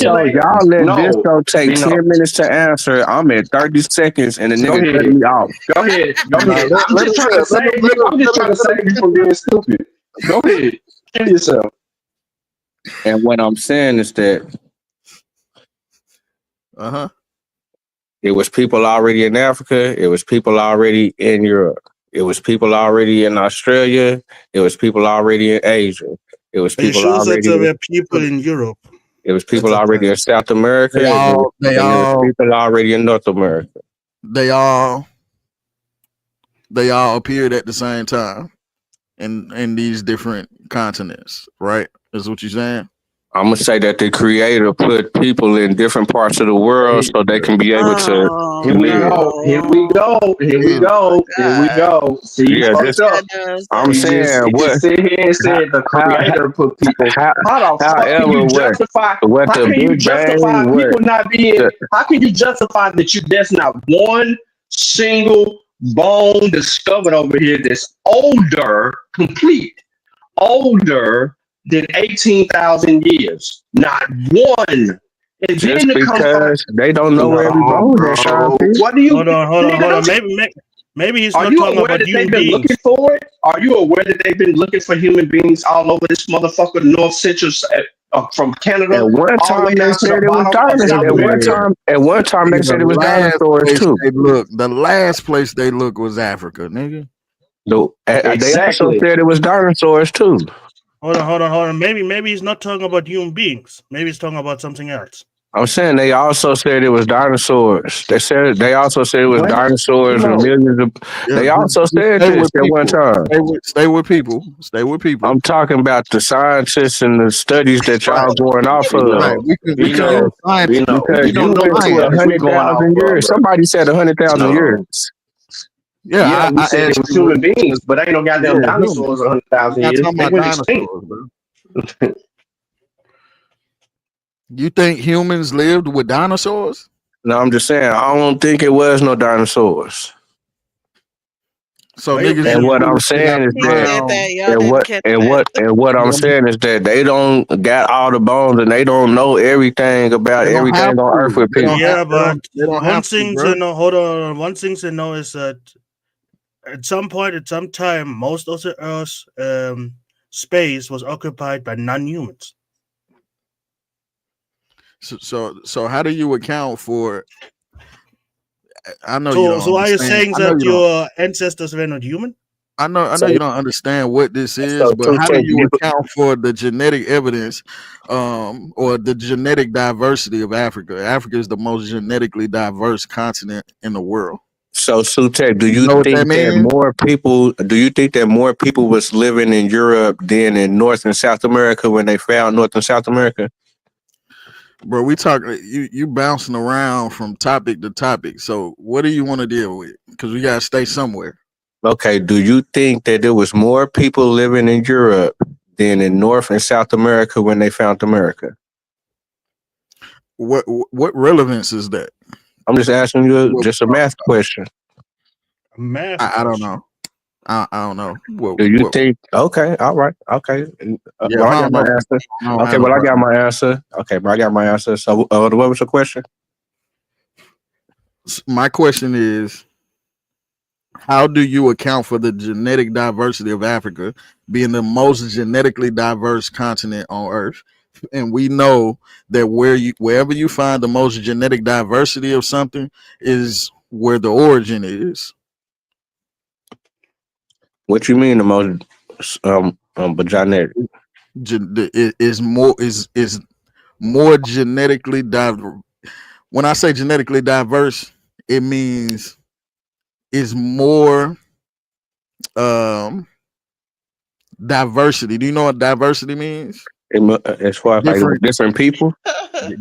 show take 10 minutes to answer. I'm at 30 seconds, and the nigga cut me off. Go ahead. I'm just trying to save you from being stupid. Go ahead. Kill yourself. And what I'm saying is that it was people already in Africa. It was people already in Europe. It was people already in Australia. It was people already in Asia. It was people already. There were people in Europe. It was people already in South America. They all people already in North America. They all appeared at the same time in these different continents, right? Is what you're saying? I'm gonna say that the creator put people in different parts of the world so they can be able to. Here we go. See, yeah, I'm saying what? Sit here and said the creator put people. How can you justify people not being? How can you justify that there's not one single bone discovered over here that's older than 18,000 years? Not one. And just because they don't know where every bone is. What do you? Hold on. Maybe he's not talking about human beings. Looking for it? Are you aware that they've been looking for human beings all over this motherfucker, North Central, from Canada? At one time they said it was dinosaurs. At one time they said it was dinosaurs too. The last place they looked was Africa, nigga. No, they also said it was dinosaurs too. Hold on. Maybe he's not talking about human beings. Maybe he's talking about something else. I'm saying they also said it was dinosaurs. They also said it was dinosaurs and millions of. They also said this at one time. Stay with people. I'm talking about the scientists and the studies that y'all going off of. Right. Because you went to 100,000 years. Somebody said 100,000 years. Yeah, we said it was human beings, but ain't no goddamn dinosaurs 100,000 years. They went extinct. You think humans lived with dinosaurs? No, I'm just saying I don't think it was no dinosaurs. So and what I'm saying is that I'm saying is that they don't got all the bones and they don't know everything about everything on Earth with people. Yeah, but one thing to know. Hold on. One thing to know is that at some point, at some time, most of the Earth's space was occupied by non-humans. So how do you account for? I know. So are you saying that your ancestors were not human? I know So, you don't understand what this is, so but two how do things. you account for the genetic evidence or the genetic diversity of Africa? Africa is the most genetically diverse continent in the world. So Sutek, do You you know what that think that means? more people was living in Europe than in North and South America when they found North and South America? Bro, we talk you bouncing around from topic to topic. So what do you want to deal with? Because we gotta stay somewhere. Okay, do you think that there was more people living in Europe than in North and South America when they found America? What relevance is that? I'm just asking you just a math question. Math. I don't know. I don't know. Do you think? Okay, all right, okay. Yeah, Well, if I I got don't my know, answer. I don't Okay, have well, a I got problem. my answer. Okay, but I got my answer. So, what was the question? My question is, how do you account for the genetic diversity of Africa being the most genetically diverse continent on Earth? And we know that wherever you find the most genetic diversity of something is where the origin is. What you mean the most genetic? Is more genetically diverse. When I say genetically diverse, it means is more diversity. Do you know what diversity means? As far as like different people,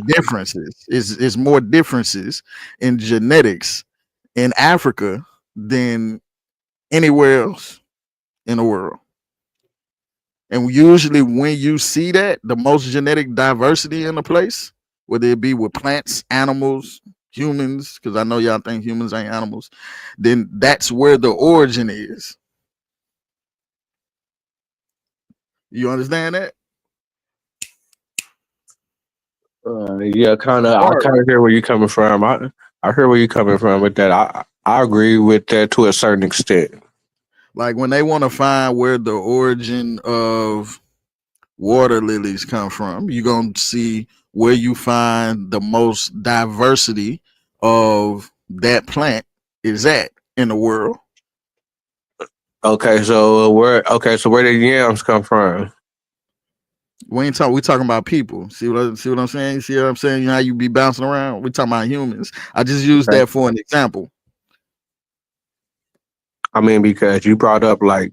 differences is more differences in genetics in Africa than anywhere else in the world. And usually, when you see that the most genetic diversity in a place, whether it be with plants, animals, humans, because I know y'all think humans ain't animals, then that's where the origin is. You understand that? yeah, kind of. I kind of hear where you're coming from. I hear where you're coming from with that. I agree with that to a certain extent. Like when they want to find where the origin of water lilies come from, you're going to see where you find the most diversity of that plant is at in the world. Okay, so where did yams come from? We talking about people. See what I'm saying? See what I'm saying? You know how you be bouncing around? We talking about humans. I just used that for an example. I mean, because you brought up like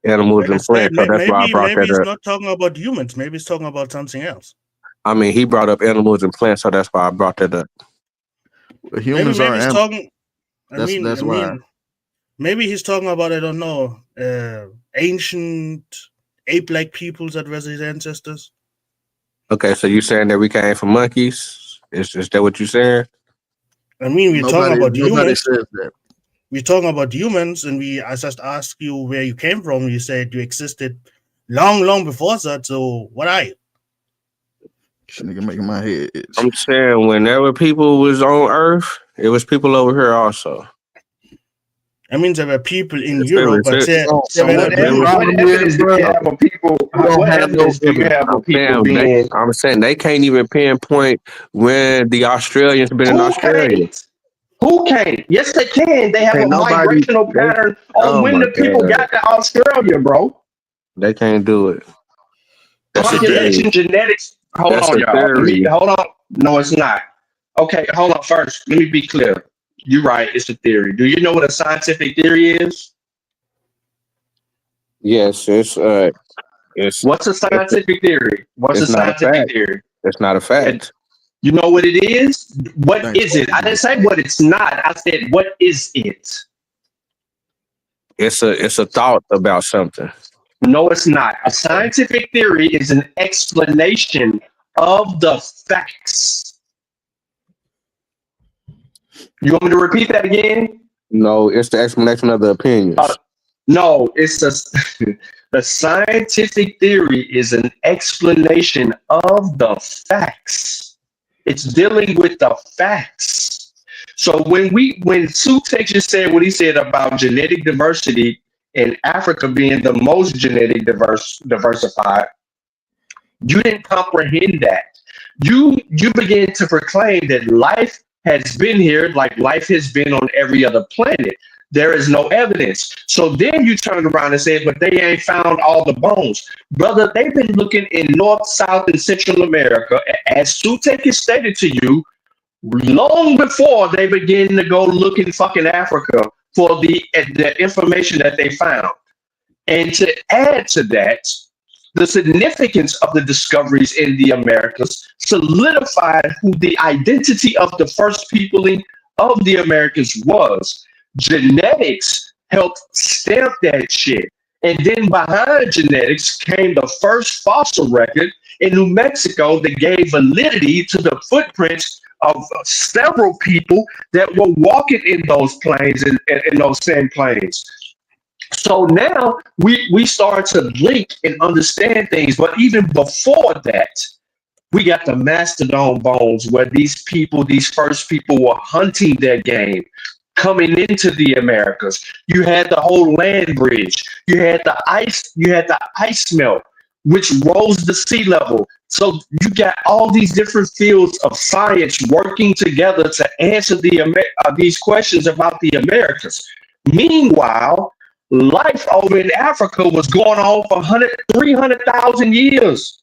animals and plants, so that's why I brought maybe that he's up. not talking about humans. Maybe he's talking about something else. I mean, he brought up animals and plants, so that's why I brought that up. Humans maybe are he's talking. That's why. Maybe he's talking about, I don't know, ancient ape-like peoples that were his ancestors. Okay, so you saying that we came from monkeys? Is that what you saying? I mean, we're talking about humans. Says that. We're talking about humans, and I just asked you where you came from. You said you existed long before that. So what are you? This nigga making my head itch. I'm saying whenever people was on Earth, it was people over here also. I mean, there were people in Europe, but what evidence do you have of people? What evidence do you have of people being? I'm saying they can't even pinpoint when the Australians been in Australia. Who can't? Yes, they can. They have a migrational pattern on when the people got to Australia, bro. They can't do it. Population genetics. Hold on, y'all. Hold on. No, it's not. Okay, hold on. First, let me be clear. You're right. It's a theory. Do you know what a scientific theory is? Yes, it's what's a scientific theory? What's a scientific theory? It's not a fact. You know what it is? What is it? I didn't say what it's not. I said what is it? It's a thought about something. No, it's not. A scientific theory is an explanation of the facts. You want me to repeat that again? No, it's the explanation of the opinions. No, it's the scientific theory is an explanation of the facts. It's dealing with the facts. So when Sutek just said what he said about genetic diversity and Africa being the most genetic diversified, you didn't comprehend that. You began to proclaim that life has been here like life has been on every other planet. There is no evidence. So then you turn around and say, but they ain't found all the bones. Brother, they've been looking in North, South, and Central America, as Sutek has stated to you, long before they begin to go look in fucking Africa for the information that they found. And to add to that, the significance of the discoveries in the Americas solidified who the identity of the first peopling of the Americas was. Genetics helped stamp that shit. And then behind genetics came the first fossil record in New Mexico that gave validity to the footprints of several people that were walking in those plains, in those sand plains. So now we start to link and understand things. But even before that, we got the mastodon bones where these first people were hunting their game, coming into the Americas. You had the whole land bridge. You had the ice melt, which rose the sea level. So you got all these different fields of science working together to answer these questions about the Americas. Meanwhile, life over in Africa was going on for 300,000 years.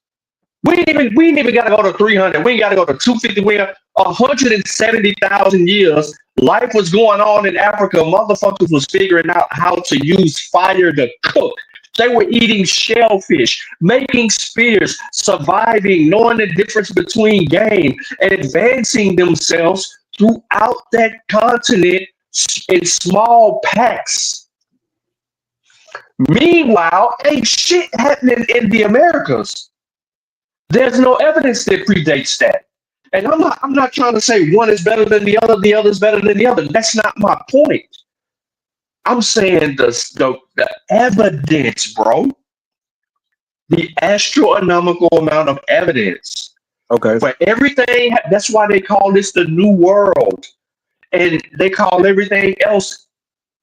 We ain't even got to go to 300. We ain't got to go to 250. We got 170,000 years. Life was going on in Africa. Motherfuckers was figuring out how to use fire to cook. They were eating shellfish, making spears, surviving, knowing the difference between game, and advancing themselves throughout that continent in small packs. Meanwhile, ain't shit happening in the Americas. There's no evidence that predates that. And I'm not trying to say one is better than the other is better than the other. That's not my point. I'm saying the evidence, bro. The astronomical amount of evidence. Okay. For everything, that's why they call this the New World. And they call everything else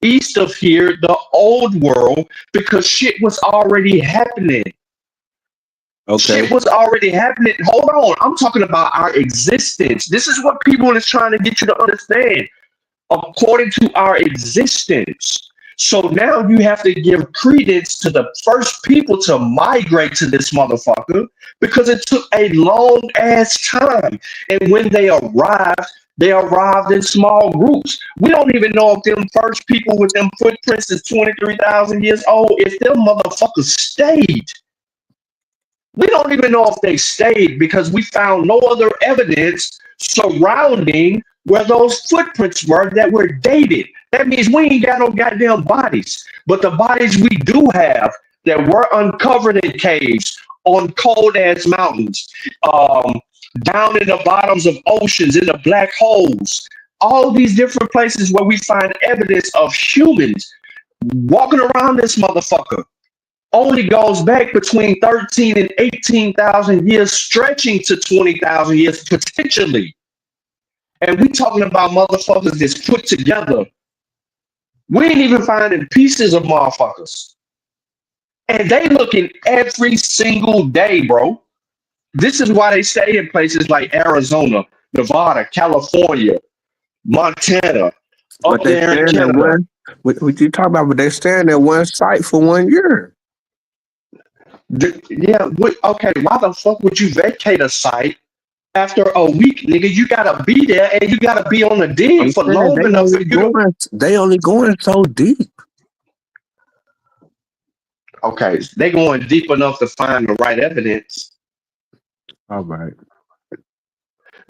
east of here the Old World, because shit was already happening. Okay. Shit was already happening. Hold on. I'm talking about our existence. This is what people is trying to get you to understand. According to our existence. So now you have to give credence to the first people to migrate to this motherfucker, because it took a long ass time. And when they arrived in small groups. We don't even know if them first people with them footprints is 23,000 years old, if them motherfuckers stayed. We don't even know if they stayed, because we found no other evidence surrounding where those footprints were that were dated. That means we ain't got no goddamn bodies. But the bodies we do have that were uncovered in caves, on cold ass mountains, down in the bottoms of oceans, in the black holes, all these different places where we find evidence of humans walking around this motherfucker, only goes back between 13 and 18,000 years, stretching to 20,000 years potentially. And we talking about motherfuckers that's put together. We ain't even finding pieces of motherfuckers. And they looking every single day, bro. This is why they stay in places like Arizona, Nevada, California, Montana, up there in Canada. What you talk about? But they stand at one site for 1 year. Okay, why the fuck would you vacate a site after a week, nigga? You gotta be there, and you gotta be on the dig for long enough. They only going so deep. Okay, they going deep enough to find the right evidence. All right.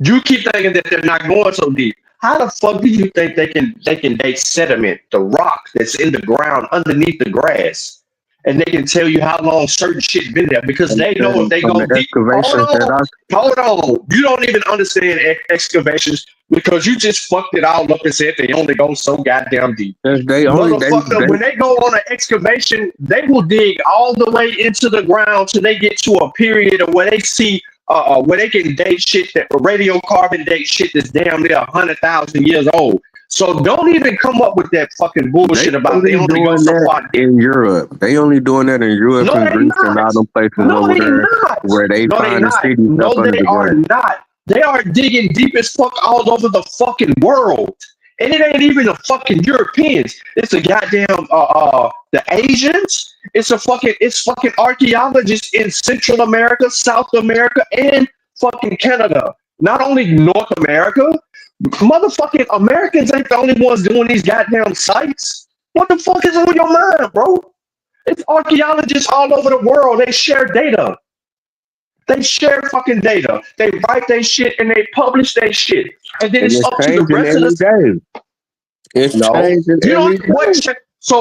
You keep thinking that they're not going so deep. How the fuck do you think they can date sediment, the rock that's in the ground underneath the grass? And they can tell you how long certain shit been there, because they know if they go deep. Hold on. You don't even understand excavations, because you just fucked it all up and said they only go so goddamn deep. When they go on an excavation, they will dig all the way into the ground till they get to a period of where they see where they can date shit, that radiocarbon date shit that's damn near 100,000 years old. So don't even come up with that fucking bullshit about they only go so far in Europe. They only doing that in Europe and Greece and all them places over there where they find the cities up under the ground. Not. They are digging deep as fuck all over the fucking world. And it ain't even the fucking Europeans. It's the goddamn the Asians. It's fucking archaeologists in Central America, South America, and fucking Canada. Not only North America. Motherfucking Americans ain't the only ones doing these goddamn sites. What the fuck is on your mind, bro? It's archaeologists all over the world. They share data. They share fucking data. They write their shit and they publish their shit. And then And it's it's up to the changing rest of every the... day. It's No. changing You know every day.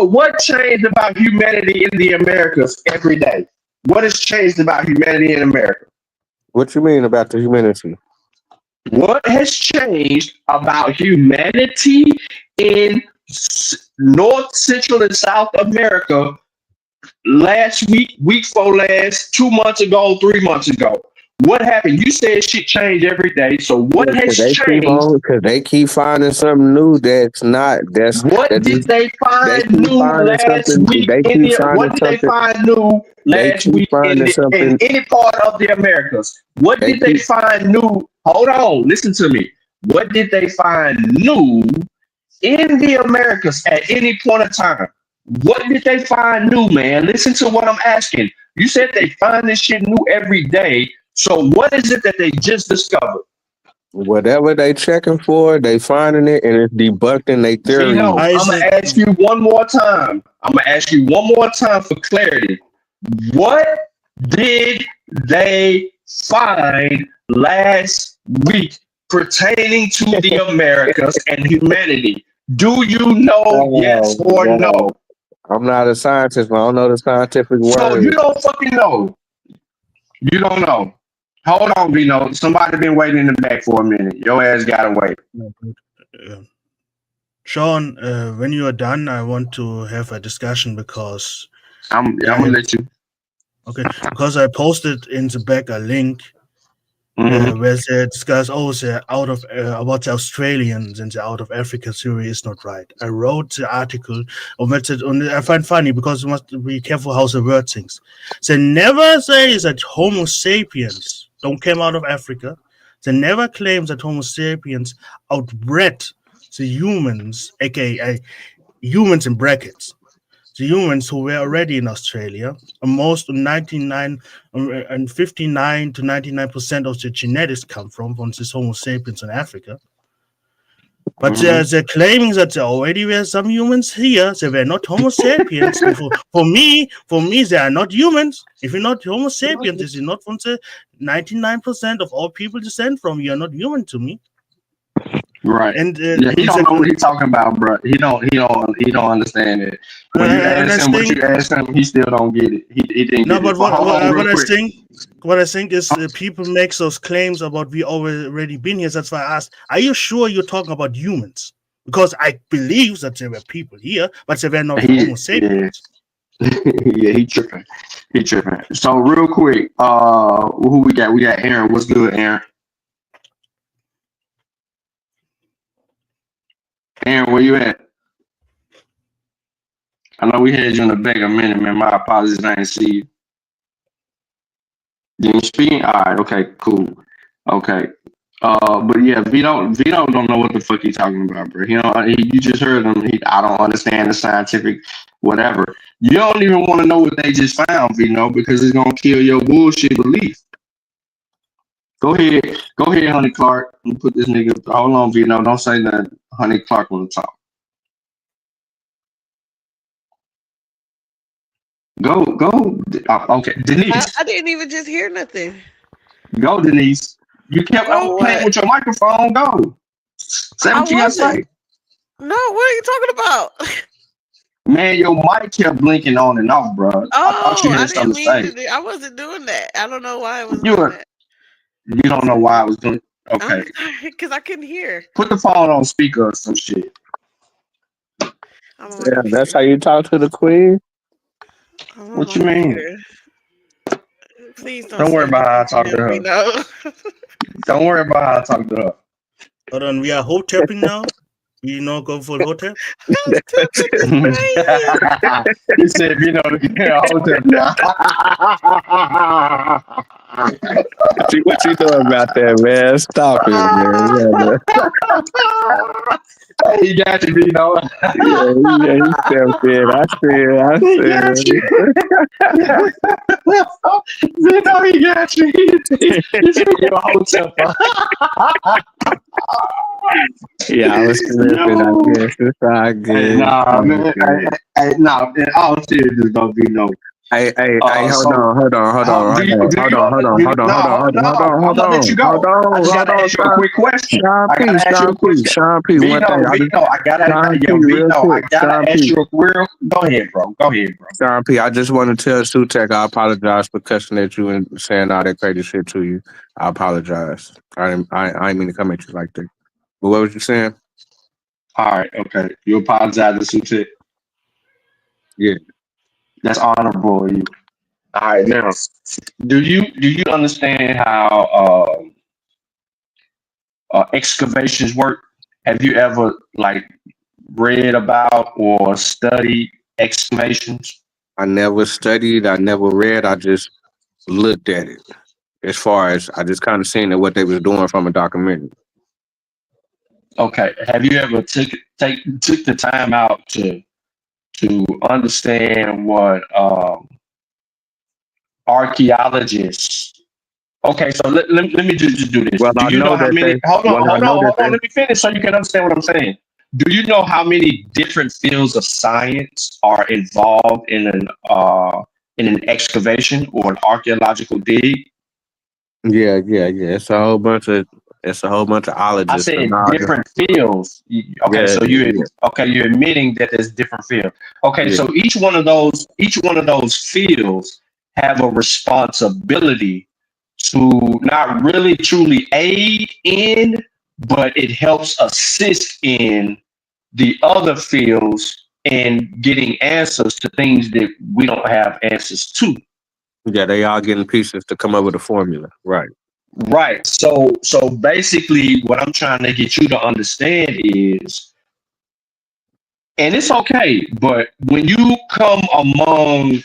what changed about humanity in the Americas every day? What has changed about humanity in America? What you mean about the humanity? What has changed about humanity in North, Central, and South America last week, week before last, 2 months ago, 3 months ago? What happened? You said shit changed every day. So what has changed? Because they keep finding something new that's not. What did they find new last week? What did they find new last week in any part of the Americas? What did they find new? Hold on, listen to me. What did they find new in the Americas at any point of time? What did they find new, man? Listen to what I'm asking. You said they find this shit new every day. So what is it that they just discovered? Whatever they checking for, they finding it and it's debunking their theory. No, I'm gonna ask you one more time. I'm gonna ask you one more time for clarity. What did they find last week pertaining to the Americas and humanity? Do you know? Yes or no? I'm not a scientist, but I don't know the scientific word. So you don't fucking know. You don't know. Hold on, Vino. Somebody been waiting in the back for a minute. Your ass gotta wait. Sean, when you are done, I want to have a discussion because I'm gonna let you. Okay, because I posted in the back a link where they discuss, they're out of about the Australians and the out of Africa theory is not right. I wrote the article on it, and I find funny because you must be careful how the word things. They never say that Homo sapiens don't come out of Africa. They never claim that Homo sapiens outbred the humans, aka humans in brackets. The humans who were already in Australia, most 59 and 59 to 99% of the genetics come from this Homo sapiens in Africa. But they're claiming that there already were some humans here. They were not Homo sapiens. for me, they are not humans. If you're not Homo sapiens, if you're not from the 99% of all people descend from, you're not human to me. Right. And he don't know what he's talking about, bro. He don't understand it. When you ask him, he still don't get it. He didn't get it. What I think is people make those claims about we already been here. That's why I asked, are you sure you're talking about humans? Because I believe that there were people here, but they were not Homo sapiens. Yeah, he tripping. So real quick, who we got? We got Aaron. What's good, Aaron? Aaron, where you at? I know we had you in the back a minute, man. My apologies, I didn't see you. Didn't speak? All right, okay, cool. Okay. But yeah, Vito don't know what the fuck he's talking about, bro. You just heard him. I don't understand the scientific whatever. You don't even want to know what they just found, Vito, because it's gonna kill your bullshit belief. Go ahead, Honey Clark. I'm gonna put this nigga. Hold on, Vito. Don't say that. Honey Clark want to talk. Go. Okay, Denise. I didn't even just hear nothing. Go, Denise. You kept playing with your microphone. Go. Say what you gotta say. No, what are you talking about? Man, your mic kept blinking on and off, bro. I thought you had something to say. I wasn't doing that. I don't know why I was doing that. You don't know why I was doing. Okay. Because I couldn't hear. Put the phone on speaker or some shit. Yeah, that's how you talk to the queen. What you mean? Please don't worry about how I talk to her. Don't worry about how I talk to her. Hold on, we are hot tapping now. You know, go for the hotel. He said, you know, hold up now. What you know about that, man? Stop it, man. He got you, Vito. Yeah, he stepped in. I He got you. Vito, he got you. He said you're a hotel. Yeah, I was listening. I guess it's all good. Hey, nah, man. Hey, nah, in all seriousness, though, Vito. Hey, hold on. I'm gonna let you go. I just gotta ask you a quick question. I gotta ask you a question. Sean P. Vito, I gotta ask you a real. Go ahead, bro. Sean P. I just want to tell Sutek I apologize for cussing at you and saying all that crazy shit to you. I apologize. I didn't mean to come at you like that. But what was you saying? All right, okay. You apologize to Sutek. Yeah. That's honorable of you. All right, now, do you understand how excavations work? Have you ever read about or studied excavations? I never studied. I never read. I just looked at it. As far as I just kind of seen what they was doing from a documentary. Okay. Have you ever took the time out to understand what archaeologists? Okay, so let me just do this. Well, Do I you know how that many? they. Hold on. Well, I know that they. Let me finish so you can understand what I'm saying. Do you know how many different fields of science are involved in an excavation or an archaeological dig? Yeah. It's a whole bunch of I ologists. said different fields. Okay, so you're admitting that there's different fields. Okay, so each one of those fields have a responsibility to not really truly aid in, but it helps assist in the other fields in getting answers to things that we don't have answers to. Yeah, they all getting pieces to come up with a formula. Right. Right. So basically what I'm trying to get you to understand is, and it's okay, but when you come among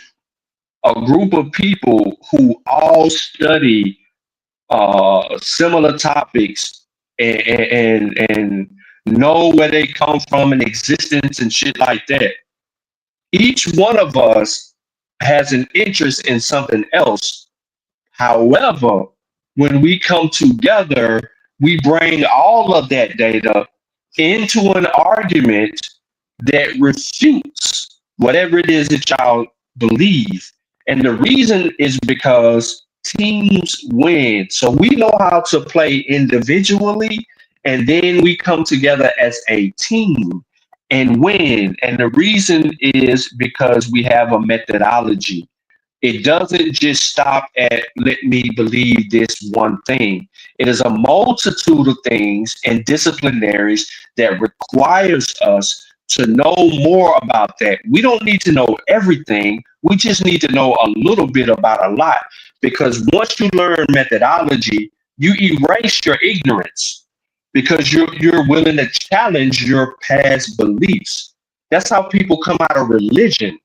a group of people who all study similar topics and know where they come from and existence and shit like that, each one of us has an interest in something else. However, when we come together, we bring all of that data into an argument that refutes whatever it is that y'all believe. And the reason is because teams win. So we know how to play individually, and then we come together as a team and win. And the reason is because we have a methodology. It doesn't just stop at let me believe this one thing. It is a multitude of things and disciplinaries that requires us to know more about that. We don't need to know everything. We just need to know a little bit about a lot, because once you learn methodology, you erase your ignorance because you're willing to challenge your past beliefs. That's how people come out of religion.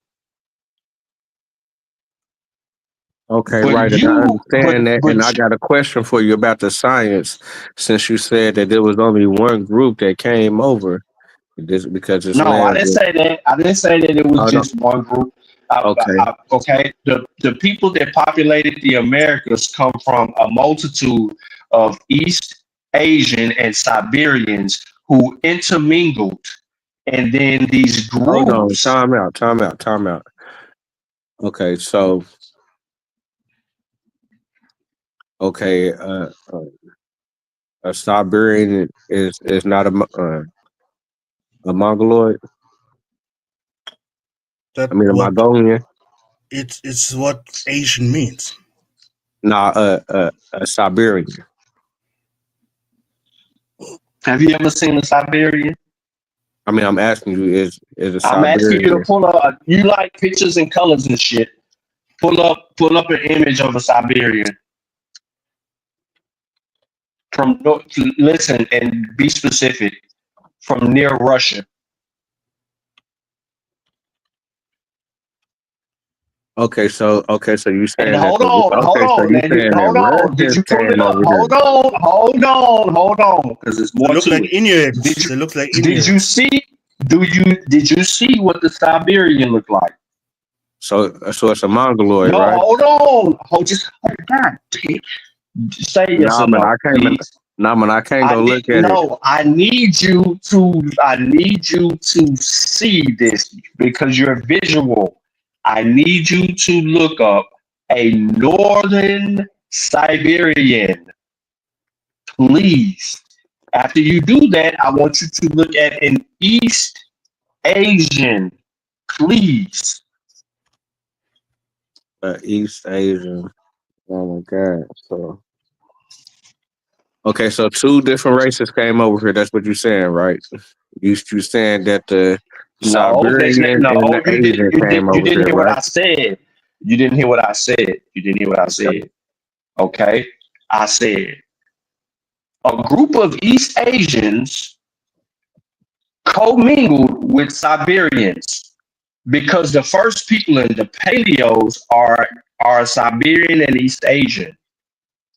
Okay, But right. And I understand that. And I got a question for you about the science, since you said that there was only one group that came over. Because it's I didn't say that. I didn't say that it was just one group. Okay. The people that populated the Americas come from a multitude of East Asian and Siberians who intermingled, and then these groups. Hold on. Time out. Okay, so a Siberian is not a Mongoloid. A Mongolian. It's what Asian means. Nah, a Siberian. Have you ever seen a Siberian? I mean, I'm asking you, is a Siberian? I'm asking you to pull up. You like pictures and colors and shit. Pull up an image of a Siberian. Listen and be specific. from near Russia. Okay, so you And saying that hold on. Hold on. Did you pull it up? Hold on. Because it's more They look to like it. Inuits. They look like Did you Inuits. see? Did you see what the Siberian looked like? So it's a mongoloid, No, right? hold on. God damn. Say yes Nah, or man, no, I can't. please. Nah, man, I can't go look at it. I need you to see this because you're visual. I need you to look up a northern Siberian, please. After you do that, I want you to look at an East Asian, please. East Asian. Oh my God. So okay, so two different races came over here. That's what you're saying, right? You saying that the No, Siberian and the Asian came you over didn't here, hear what right? I said. You didn't hear what I said. You didn't hear what I said. Okay. I said a group of East Asians commingled with Siberians because the first people in the paleos are Siberian and East Asian.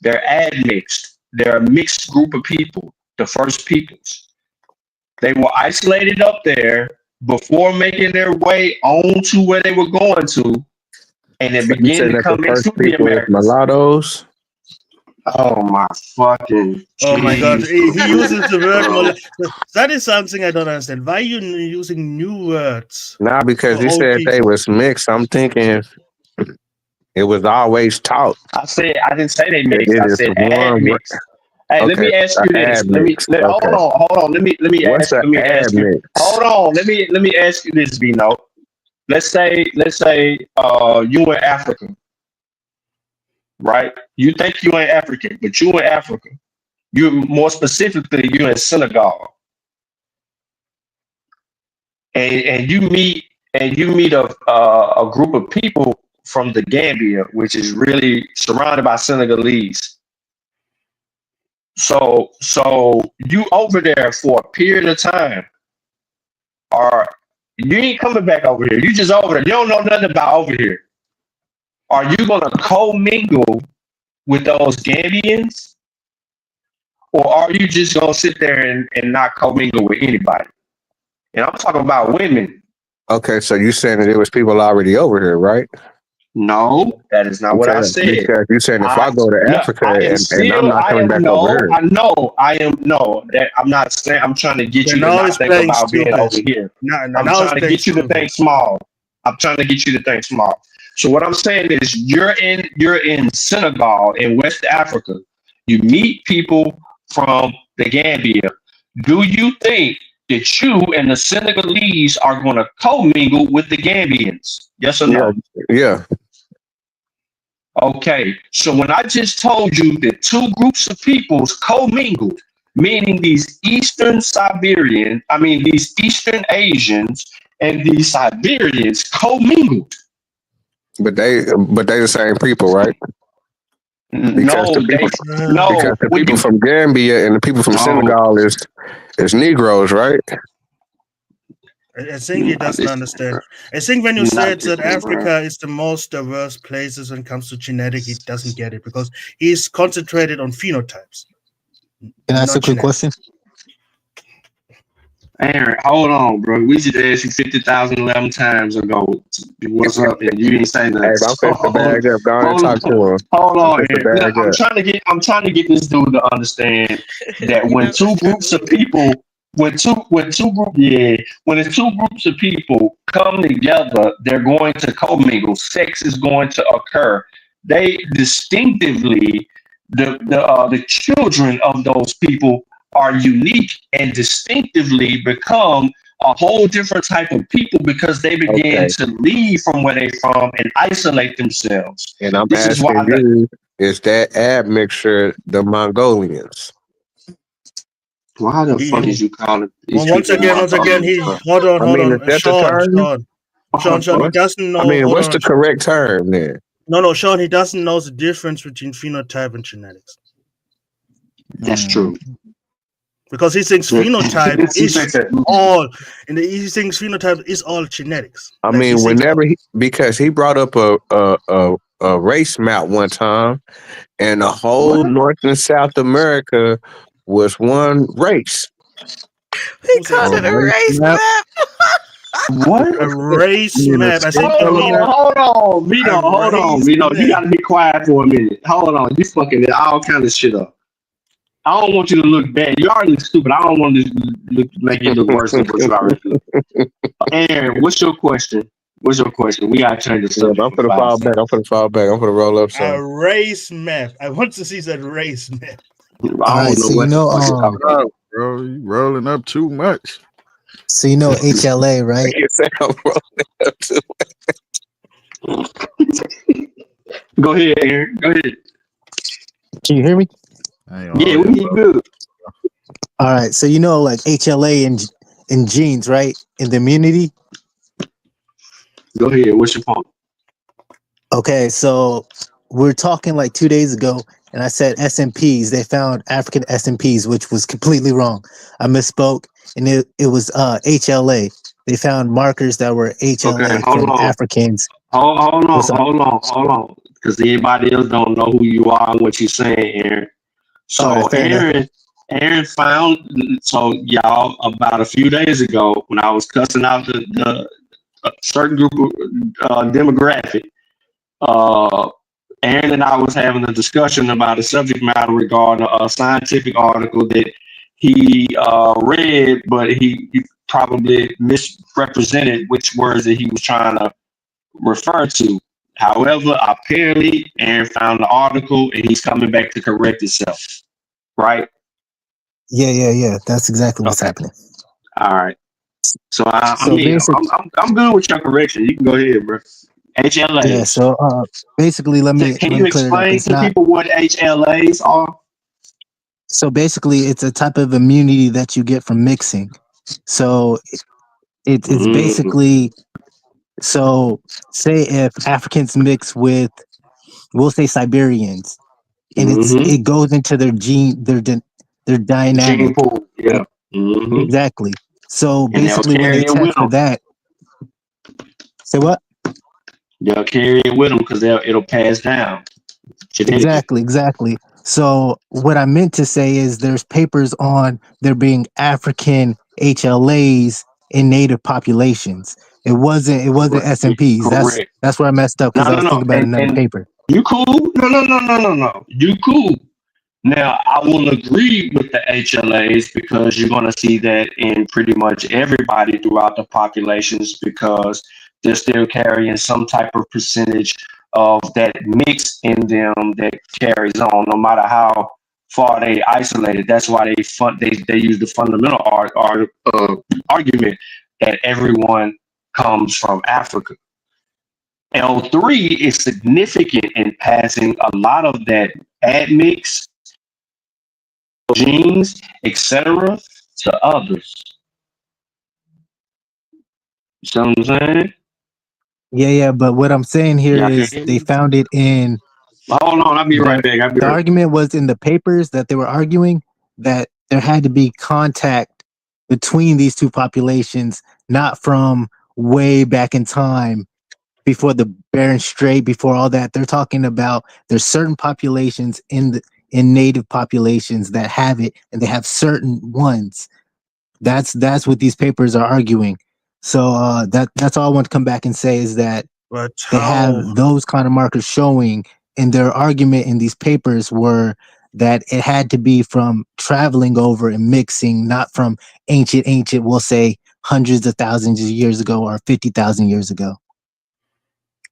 They're admixed. They're a mixed group of people, the first peoples. They were isolated up there before making their way on to where they were going to, and they So you began saying to that the come first into the people is Americas. mulattoes? Oh my fucking Oh my God! jeez, He uses the word bro. That is something I don't understand. Why are you using new words Nah, because for you old said they people? was mixed. I'm thinking it was always taught. I didn't say they That mixed. it I is said one. admixed. Hey, let Okay, me ask you this. Let me admix. hold Okay, on. Let me what's ask the you. admix? Hold on. Let me ask you this, Vino. Let's say you in Africa, right? You think you ain't African, but you in Africa. You more specifically you in Senegal, and you meet a group of people from the Gambia, which is really surrounded by Senegalese. So you over there for a period of time, or you ain't coming back over here. You just over there. You don't know nothing about over here. Are you gonna commingle with those Gambians, or are you just gonna sit there and not commingle with anybody? And I'm talking about women. Okay, so you saying that there was people already over here, right? No, that is not what I said. Because you saying if I go to Africa and I'm not coming back over here. I'm not saying, I'm trying to get Yeah, you to now not he's think playing about being stupid. over here. I'm Now he's trying to playing get you to stupid. think small. I'm trying to get you to think small. So what I'm saying is you're in Senegal in West Africa. You meet people from the Gambia. Do you think that you and the Senegalese are going to commingle with the Gambians? Yes or no? Yeah. Okay, so when I just told you that two groups of peoples commingled, meaning these these Eastern Asians and these Siberians commingled. But they the same people, right? Because No, the people from Gambia and the people from No. Senegal is Negroes, right? I think he doesn't understand. I think when you said that Africa is the most diverse places when it comes to genetic, he doesn't get it because he's concentrated on phenotypes. Can I ask a quick question? Aaron, hold on, bro. We just asked you 50,011 times ago what's up, and you didn't say that. Hey, if I'm fixing to bag up, go on and talk to him. Hold I'm on, fixing to Aaron. bag I'm up. trying to get this dude to understand that when two groups of people, when it's two groups of people come together, they're going to commingle. Sex is going to occur. They distinctively, the children of those people are unique and distinctively become a whole different type of people because they begin to leave from where they're from and isolate themselves. And I'm This is why asking you, is that admixture the Mongolians? Why the fuck is you calling these Once people again, hold on. Is that the term? Sean, he doesn't know. I mean, hold what's on. the correct term then? No, Sean, he doesn't know the difference between phenotype and genetics. That's true. because he thinks phenotype He is said that. all, and he thinks phenotype is all genetics. I Like, he mean, thinks whenever because he brought up a race map one time, and the whole North and South America was one race. He called it a race map. What? a race Yeah, map. I said, Hold on, Vito. A Hold on, race Vito. You map. gotta be quiet for a minute. Hold on. You fucking all kind of shit up. I don't want you to look bad. You already look stupid. I don't want to make you look worse than what you already look. Aaron, what's your question? What's your question? We gotta change the subject. I'm gonna fall back. I'm gonna fall back. I'm gonna roll up A some. race map. I want to see that race map. I don't know what the fuck you're talking about. Bro, you rolling up too much. So you know HLA, right? Go ahead, Aaron. Go ahead. Can you hear me? Yeah, we hear good. All right. So you know, like HLA in genes, right? In the immunity. Go ahead. What's your point? Okay, so we're talking like 2 days ago, and I said SMPs. They found African SMPs, which was completely wrong. I misspoke, and it was HLA. They found markers that were HLA Okay, hold from on. Africans. Hold What's up? on. Because anybody else don't know who you are and what you're saying, Aaron. So All right, fair enough. Aaron found, so y'all, about a few days ago, when I was cussing out the certain group of demographic, Aaron and I was having a discussion about a subject matter regarding a scientific article that he read, but he probably misrepresented which words that he was trying to refer to. However, apparently, Aaron found the article and he's coming back to correct himself. Right? Yeah. That's exactly what's happening. All right. So So basically, I'm good with your correction. You can go ahead, bro. HLAs. yeah. So basically, let me Can you clear it up. explain It's to not. people what HLAs are? So basically, it's a type of immunity that you get from mixing. So it's basically, so say if Africans mix with, we'll say Siberians, and it goes into their gene, their dynamic. Gene pool, yeah. Exactly. So And they'll basically, when carry they it with test for them. that, say what? They'll carry it with them because it'll pass down genetically. Exactly. So what I meant to say is there's papers on there being African HLAs in native populations. It wasn't SMPs. Correct. That's where I messed up because I was thinking about another And paper. you cool? No. You cool. Now, I will agree with the HLAs because you're going to see that in pretty much everybody throughout the populations because they're still carrying some type of percentage of that mix in them that carries on, no matter how far they isolated. That's why they use the fundamental argument that everyone comes from Africa. L3 is significant in passing a lot of that admix, genes, etc., to others. You see what I'm saying? Yeah. But what I'm saying here Yeah, is they found it in. Hold on, I'll be right back. The argument was in the papers that they were arguing that there had to be contact between these two populations, not from way back in time before the Bering Strait, before all that. They're talking about there's certain populations in native populations that have it, and they have certain ones. That's what these papers are arguing. So that's all I want to come back and say is that But they have those kind of markers showing, and their argument in these papers were that it had to be from traveling over and mixing, not from ancient, we'll say hundreds of thousands of years ago or 50,000 years ago.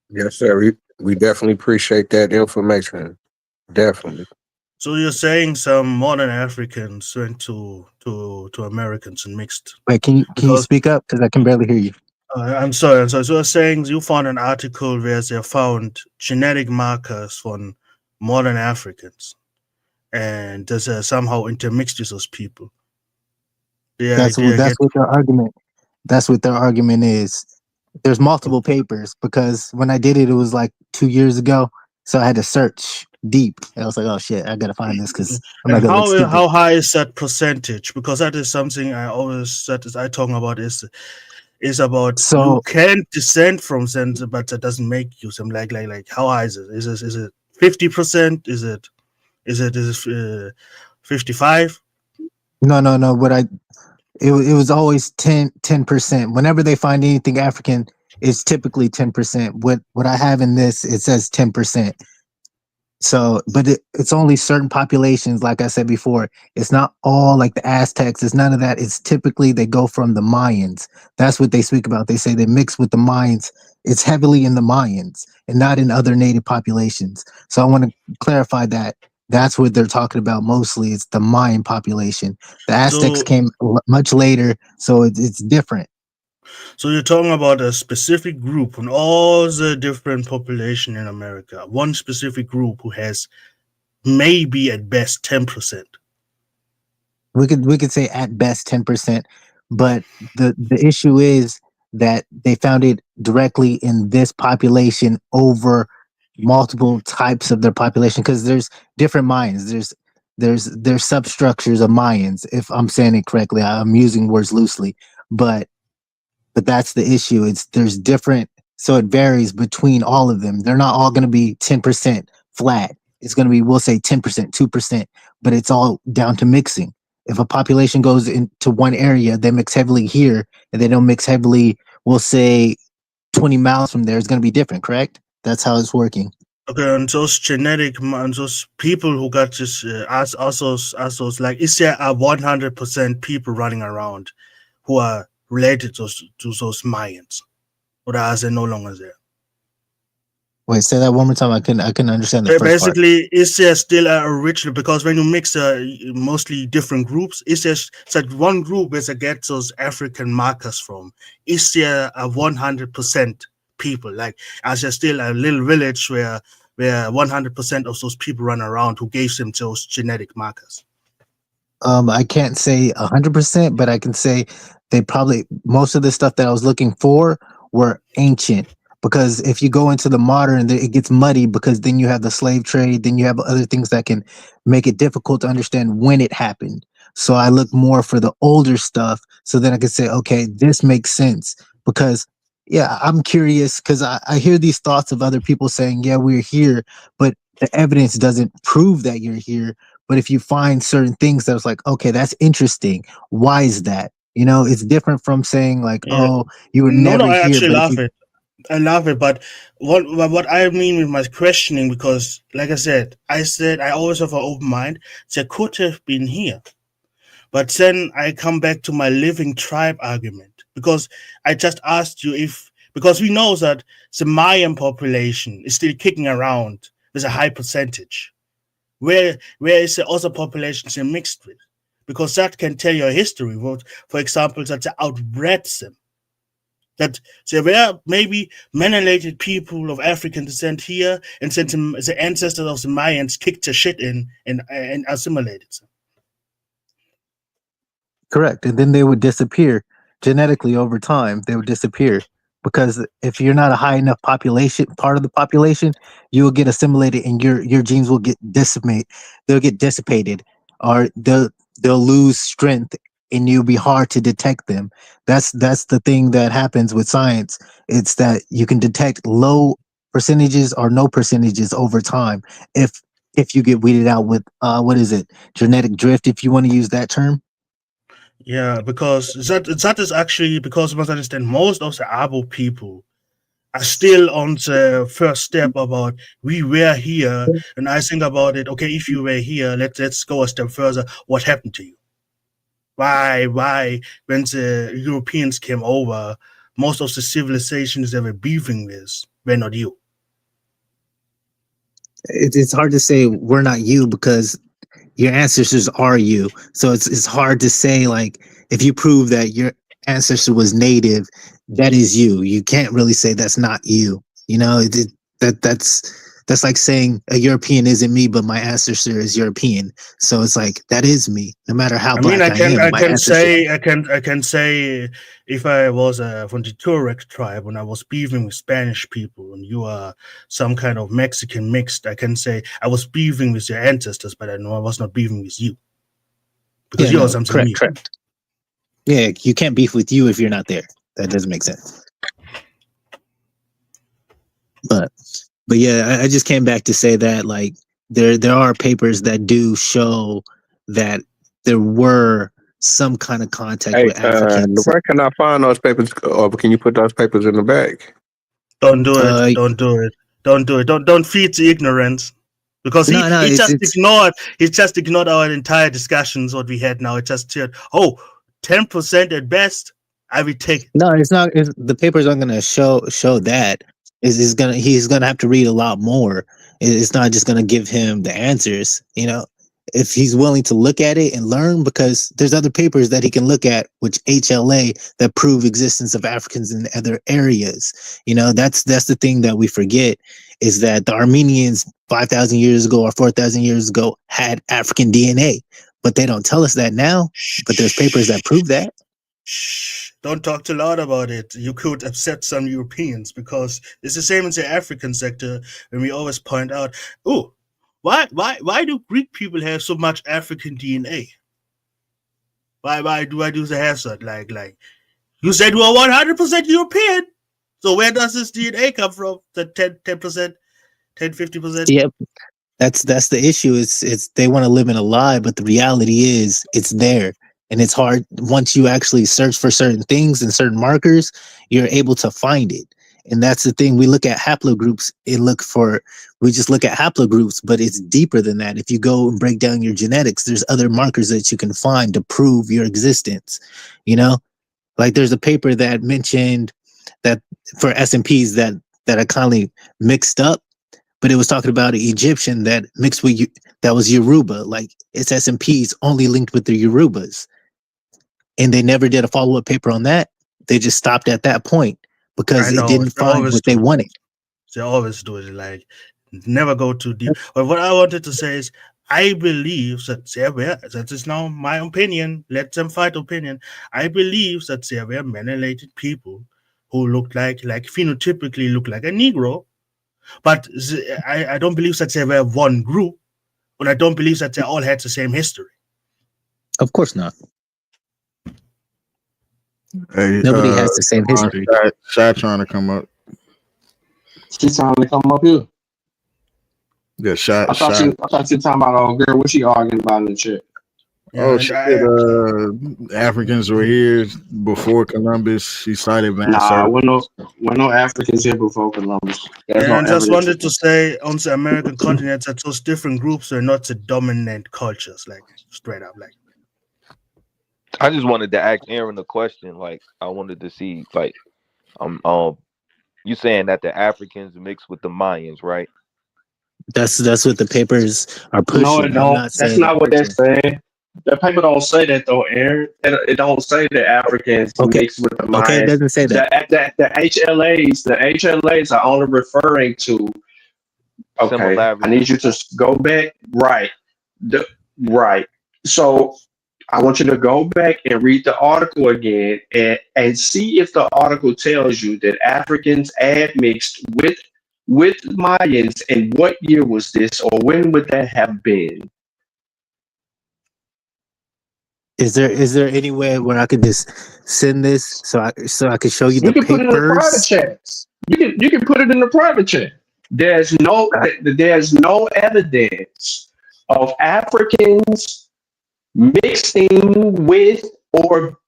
Yes, sir. We definitely appreciate that information. Definitely. So you're saying some modern Africans went to Americans and mixed? Wait, can you speak up? Because I can barely hear you. I'm sorry. So you're saying you found an article where they found genetic markers from modern Africans, and there's somehow intermixed with those people. That's what their argument. That's what their argument is. There's multiple papers because when I did it, it was like 2 years ago. So I had to search deep. And I was like, oh shit, I gotta find this because I'm not And gonna look stupid. how high is that percentage? Because that is something I always that is I talking about is about you So can descend from center, but that doesn't make you some like how high is it? Is it 50%? Is it 55? no. It was always 10%. Whenever they find anything African, it's typically 10%. What I have in this, it says 10%. So, but it's only certain populations, like I said before. It's not all like the Aztecs. It's none of that. It's typically they go from the Mayans. That's what they speak about. They say they mix with the Mayans. It's heavily in the Mayans and not in other native populations. So I want to clarify that. That's what they're talking about mostly. It's the Mayan population. The Aztecs So came much later, so it's different. so you're talking about a specific group on all the different population in America. One specific group who has maybe at best 10%. We could say at best 10%, but the issue is that they found it directly in this population over multiple types of their population because there's different Mayans. There's substructures of Mayans. If I'm saying it correctly, I'm using words loosely, but that's the issue. There's different, so it varies between all of them. They're not all going to be 10% flat. It's going to be, we'll say 10%, 2%, but it's all down to mixing. If a population goes into one area, they mix heavily here, and they don't mix heavily, we'll say 20 miles from there, it's going to be different, correct? That's how it's working. Okay, and and those people who got this, as also like, is there a 100% people running around who are related to those Mayans, or are they no longer there? Wait, say that one more time. I couldn't understand the first part. Basically, is there still a original? Because when you mix mostly different groups, is there that one group where they get those African markers from? Is there a 100% people? Like, is there still a little village where 100% of those people run around who gave them those genetic markers? I can't say 100%, but I can say they probably, most of the stuff that I was looking for were ancient. Because if you go into the modern, it gets muddy because then you have the slave trade, then you have other things that can make it difficult to understand when it happened. So I look more for the older stuff so then I can say, okay, this makes sense. Because, yeah, I'm curious because I hear these thoughts of other people saying, yeah, we're here, but the evidence doesn't prove that you're here. But if you find certain things that's like, okay, that's interesting. Why is that? You know, it's different from saying like, oh, you were No, never I here. actually But love it. I love it, but what I mean with my questioning, because like I said I always have an open mind. They could have been here, but then I come back to my living tribe argument, because I just asked you because we know that the Mayan population is still kicking around with a high percentage. Where is the other populations they're mixed with? Because that can tell your history. For example, that they outbred them. That there were maybe melanated people of African descent here, and then the ancestors of the Mayans kicked their shit in and assimilated them. Correct. And then they would disappear genetically over time. They would disappear because if you're not a high enough part of the population, you will get assimilated and your genes will get they'll get dissipated, or they'll lose strength and you'll be hard to detect them. That's the thing that happens with science. It's that you can detect low percentages or no percentages over time if you get weeded out with genetic drift, if you want to use that term. Yeah, because that is actually, because you must understand, most of the Abo people are still on the first step about we were here, and I think about it. Okay, if you were here, let's go a step further. What happened to you? Why when the Europeans came over, most of the civilizations they were beefing with were not you? It's hard to say we're not you because your ancestors are you. So it's hard to say, like, if you prove that your ancestor was native, that is you. You can't really say that's not you. You know, that's That's like saying a European isn't me, but my ancestor is European. So it's like that is me, no matter how I mean, black I am. I My can ancestry. say, I can say, if I was from the Tuareg tribe and I was beefing with Spanish people, and you are some kind of Mexican mixed, I can say I was beefing with your ancestors, but I know I was not beefing with you because you are something new. Correct. Yeah, you can't beef with you if you're not there. That doesn't make sense. But yeah, I just came back to say that like there are papers that do show that there were some kind of contact Hey, with Africans. where can I find those papers? Or can you put those papers in the bag? Don't do it. Don't do it. Don't do it. Don't feed the ignorance. Because he just ignored our entire discussions what we had now. It just said, 10% at best. I will take it. No, it's not. The papers aren't going to show that. He's gonna have to read a lot more. It's not just gonna give him the answers. You know, if he's willing to look at it and learn, because there's other papers that he can look at, which HLA that prove existence of Africans in other areas. You know, that's the thing that we forget, is that the Armenians 5,000 years ago or 4,000 years ago had African DNA, but they don't tell us that now. But there's papers that prove that. Shh, don't talk too loud about it. You could upset some Europeans, because it's the same in the African sector, when we always point out, why do Greek people have so much African DNA? Why do they have that? Like you said we are 100% European. So where does this DNA come from? The 10%, 50%? Yep. That's the issue. It's they want to live in a lie, but the reality is it's there. And it's hard once you actually search for certain things and certain markers, you're able to find it. And that's the thing. We look at haplogroups we just look at haplogroups, but it's deeper than that. If you go and break down your genetics, there's other markers that you can find to prove your existence. You know, like there's a paper that mentioned that for S&Ps that I kindly mixed up, but it was talking about an Egyptian that mixed with that was Yoruba. Like its S&Ps only linked with the Yorubas. And they never did a follow-up paper on that. They just stopped at that point because it didn't find what they wanted. They always do it, like never go too deep. But what I wanted to say is, I believe that is now my opinion. Let them fight opinion. I believe that there were melanated people who looked like phenotypically look like a Negro. But I don't believe that they were one group, and I don't believe that they all had the same history. Of course not. Hey, nobody has the same history. Shy trying to come up. She's trying to come up here. Yeah, Shy. I thought you were talking about girl. What she arguing about in the chat? Oh, she said Africans were here before Columbus. She cited Van we're no Africans here before Columbus. I just wanted to say on the American continent that those different groups are not the dominant cultures, like straight up. Like, I just wanted to ask Aaron a question. Like, I wanted to see, like, you saying that the Africans mixed with the Mayans, right? That's what the papers are pushing. No, it don't. That's not what they're saying. The paper don't say that though, Aaron. It don't say that Africans mixed with the Mayans. Okay, it doesn't say that. The HLAs are only referring to. Okay, similarity. I need you to go back. Right. Right. So I want you to go back and read the article again and see if the article tells you that Africans admixed with Mayans, and what year was this, or when would that have been? Is there any way where I could just send this so I could show you the papers? Put it in the private chats. You can put it in the private chat. There's no evidence of Africans mixing with or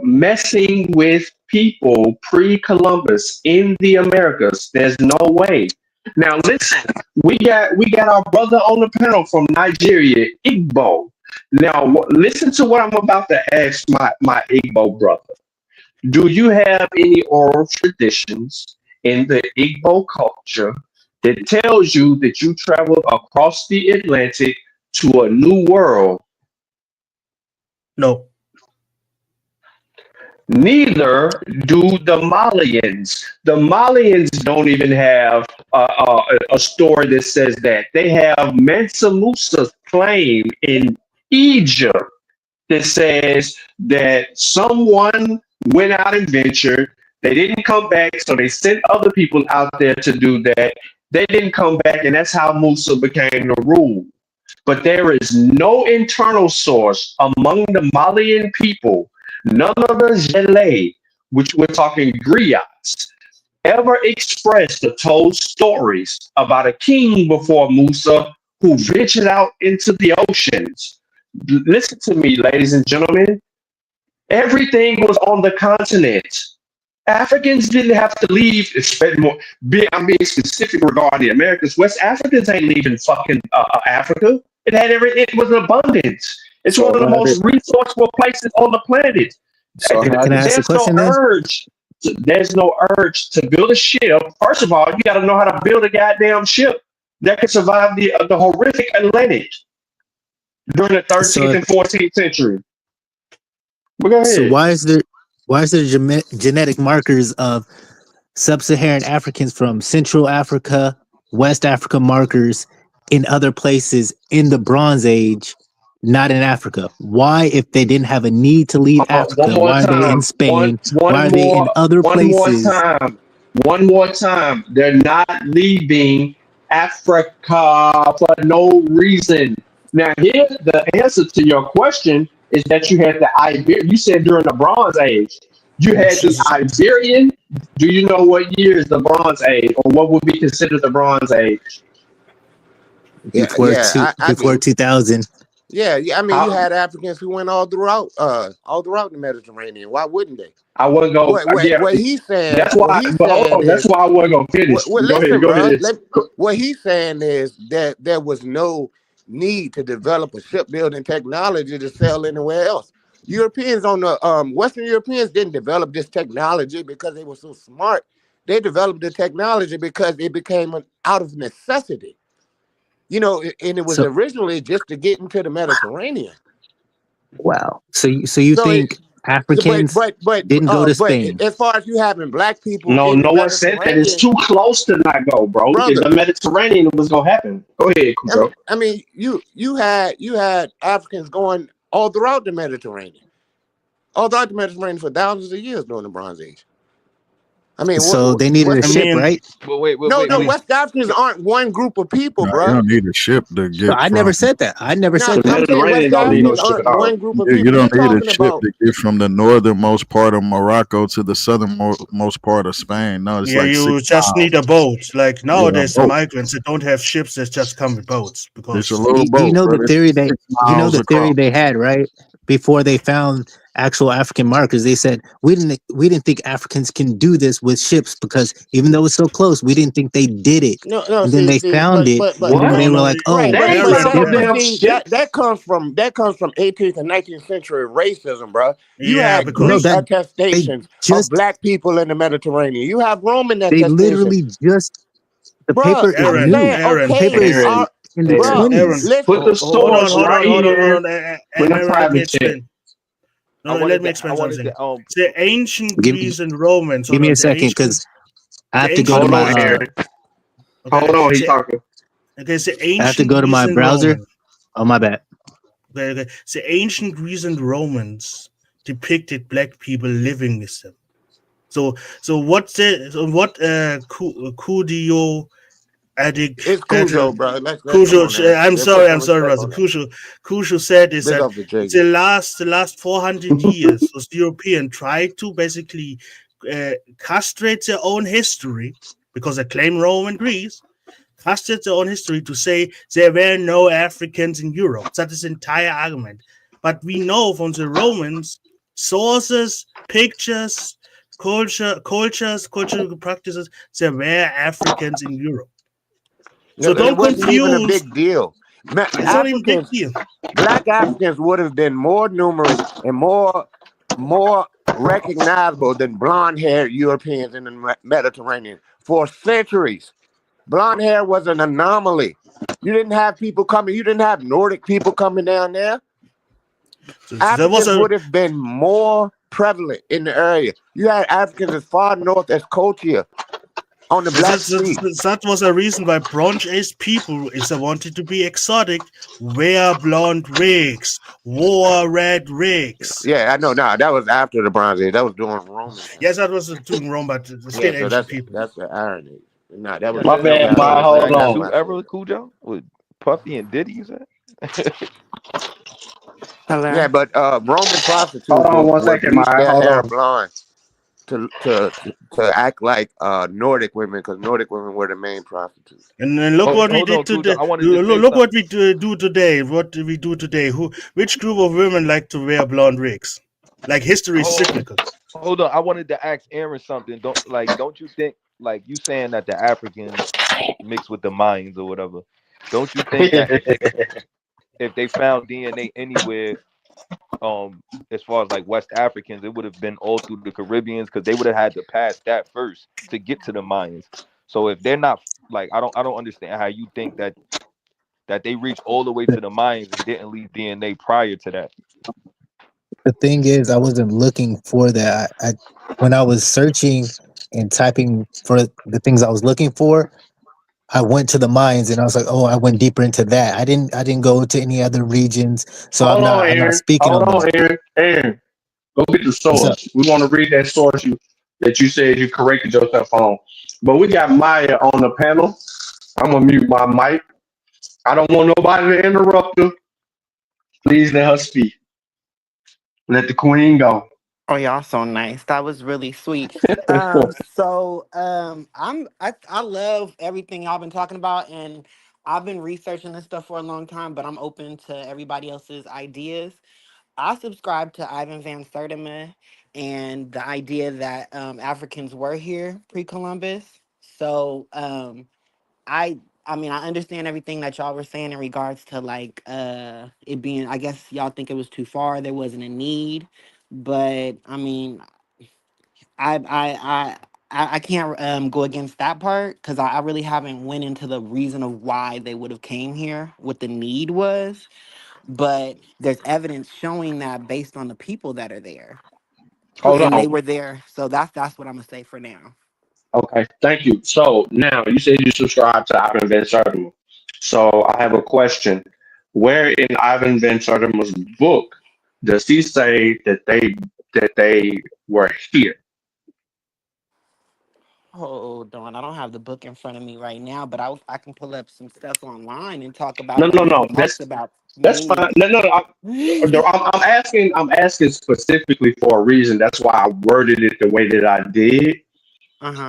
messing with people pre-Columbus in the Americas. There's no way. Now listen, we got our brother on the panel from Nigeria, Igbo. Now listen to what I'm about to ask my Igbo brother. Do you have any oral traditions in the Igbo culture that tells you that you traveled across the Atlantic to a new world? No. Neither do the Malians. The Malians don't even have a story that says that. They have Mansa Musa's claim in Egypt that says that someone went out and ventured. They didn't come back, so they sent other people out there to do that. They didn't come back, and that's how Musa became the rule. But there is no internal source among the Malian people, none of the Gelé, which we're talking griots, ever expressed or told stories about a king before Musa who ventured out into the oceans. Listen to me, ladies and gentlemen. Everything was on the continent. Africans didn't have to leave. I'm being specific regarding the Americans. West Africans ain't leaving fucking Africa. It was an abundance. It's one of the most resourceful places on the planet. So can I ask a question then? There's no urge to build a ship. First of all, you got to know how to build a goddamn ship that can survive the horrific Atlantic during the 13th and 14th century. But go ahead. So why is there genetic markers of sub-Saharan Africans from Central Africa, West Africa markers in other places in the Bronze Age, not in Africa? Why, if they didn't have a need to leave Africa, why are they in Spain? Why are they in other places? One more time. They're not leaving Africa for no reason. Now, here, the answer to your question is that you had the Iberian. You said during the Bronze Age. You had the Iberian. Do you know what year is the Bronze Age, or what would be considered the Bronze Age? Before 2000. Yeah. I mean, you had Africans who went all throughout the Mediterranean. Why wouldn't they? I wouldn't go. What he's saying. That's why. That's why I wasn't gonna finish. Go ahead. What he's saying is that there was no need to develop a shipbuilding technology to sell anywhere else. Europeans Western Europeans didn't develop this technology because they were so smart. They developed the technology because it became out of necessity. And it was originally just to get into the Mediterranean. Wow. So you think Africans didn't go to Spain? As far as you having black people, no one said that. It's too close to not go, bro. If the Mediterranean was gonna happen. Go ahead, bro. I mean, you had Africans going all throughout the Mediterranean, for thousands of years during the Bronze Age. I mean, so they needed a ship, right? Wait, West Africans aren't one group of people, bro. You don't need a ship to get. I never said that. I never said that. One group of people. You don't need a ship to get from the northernmost part of Morocco to the southernmost part of Spain. No, it's you just need a boat. Like nowadays, the migrants that don't have ships, that just come with boats. Because it's a little boat. You know the theory they had, right? Before they found actual African markers, they said we didn't think Africans can do this with ships because even though it's so close, we didn't think they did it. And then they found it, and then they were like, "Oh, that comes from 18th and 19th century racism, bro. You had Greek attestations of black people in the Mediterranean. You have Roman attestations. They literally just the paper is in the 20s. Put the source right here. Let me explain something. The ancient Greece and Romans. Give me a second, because I have to go to my. Hold on, he's talking. Okay, so ancient. I have to go to my browser. Oh, my bad. Okay. The ancient Greece and Romans depicted black people living with them. So what Cujo addict? It's Cujo, bro. Cujo. I'm sorry, brother. Cujo said is that the last 400 years, those Europeans tried to basically castrate their own history because they claim Rome and Greece. Castrate their own history to say there were no Africans in Europe. That's his entire argument. But we know from the Romans sources, pictures, cultural practices, there were Africans in Europe. So don't confuse. Even a big deal. Black Africans would have been more numerous and more recognizable than blonde-haired Europeans in the Mediterranean for centuries. Blonde hair was an anomaly. You didn't have people coming. You didn't have Nordic people coming down there. Africans would have been more prevalent in the area. You had Africans as far north as Kotia on the Black Sea. That was a reason why Bronze Age people, if they wanted to be exotic, wear blonde wigs, wore red wigs. Yeah, I know. Nah, that was after the Bronze Age. That was during Roman. Yes, that was doing Rome, but still so ancient people. That's the irony. Nah, that was my bad. Hold on. Suit ever Cujo with Puffy and Diddy, you said? Yeah, but Roman prostitutes Hold on one would second, bleach their hold hair on. blonde to act like Nordic women, because Nordic women were the main prostitutes. And then look what we did today. Look what we do today. What do we do today? Which group of women like to wear blonde wigs? Like history is cyclical. Hold on, I wanted to ask Aaron something. Don't you think, like you saying that the Africans mixed with the Mayans or whatever? Don't you think that if they found DNA anywhere, as far as like West Africans, it would have been all through the Caribbeans, because they would have had to pass that first to get to the Mayans. So if they're not, like, I don't understand how you think that they reached all the way to the Mayans and didn't leave DNA prior to that. The thing is, I wasn't looking for that. When I was searching and typing for the things I was looking for, I went to the mines and I was like, oh, I went deeper into that. I didn't go to any other regions. So I'm not speaking on that. Aaron. Go get the source. We want to read that source that you said you corrected yourself on. But we got Maya on the panel. I'm gonna mute my mic. I don't want nobody to interrupt her. Please let her speak. Let the queen go. Oh, y'all so nice. That was really sweet. I love everything y'all been talking about, and I've been researching this stuff for a long time, but I'm open to everybody else's ideas. I subscribe to Ivan Van Sertima and the idea that Africans were here pre-Columbus. So I mean, I understand everything that y'all were saying in regards to like it being, I guess y'all think it was too far, there wasn't a need. But I mean, I can't go against that part, because I really haven't went into the reason of why they would have came here, what the need was. But there's evidence showing that based on the people that are there. Hold And on. they were there. So that's what I'm gonna say for now. Okay, thank you. So now you said you subscribe to Ivan Van Sertima. So I have a question. Where in Ivan Van Sertima's book does he say that they were here? Hold on, I don't have the book in front of me right now, but I can pull up some stuff online and talk about No, it where he that's talks about fine. I'm asking specifically for a reason. That's why I worded it the way that I did.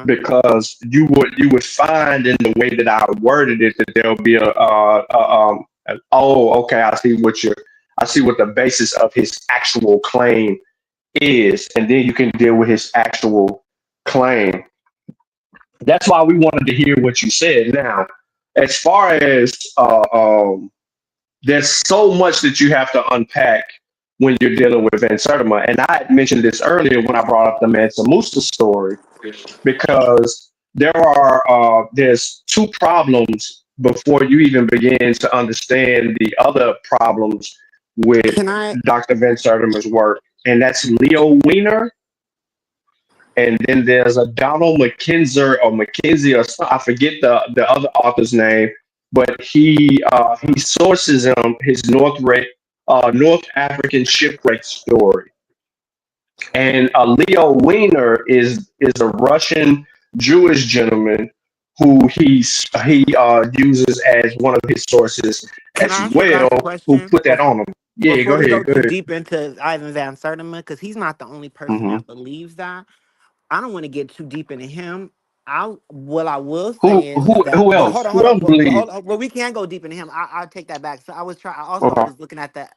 Because you would find in the way that I worded it that there'll be I see what the basis of his actual claim is, and then you can deal with his actual claim. That's why we wanted to hear what you said. Now, as far as there's so much that you have to unpack when you're dealing with Van Sertima, and I had mentioned this earlier when I brought up the Mansa Musa story, because there's two problems before you even begin to understand the other problems with Dr. Van Sertima's work, and that's Leo Weiner. And then there's a Donald McKenzie or I forget the other author's name, but he sources his North African shipwreck story. And Leo Weiner is a Russian Jewish gentleman who he uses as one of his sources as well, who put that on him. Yeah, Before we go too ahead. deep into Ivan Van Sertima, because he's not the only person that believes that. I don't want to get too deep into him. What I will say is that who else? hold Who on. else believes? Well, we can't go deep into him. I'll take that back. So I was Okay. looking at that.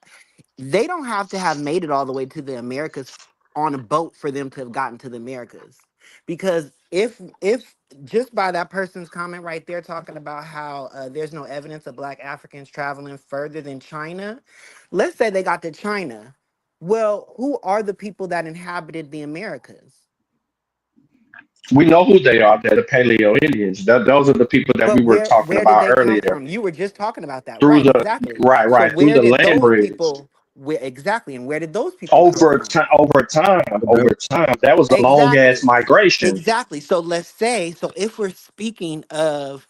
They don't have to have made it all the way to the Americas on a boat for them to have gotten to the Americas, because if just by that person's comment right there talking about how there's no evidence of Black Africans traveling further than China, let's say they got to China. Well, who are the people that inhabited the Americas? We know who they are. They're the Paleo Indians. Those are the people that we But were talking where did about they come earlier. from? You were just talking about that, Through right? the Exactly. So right through where the did land those bridge. people? Where exactly, and where did those people come from? Over time, that was a long ass Exactly. migration. Exactly. So let's say, so if we're speaking of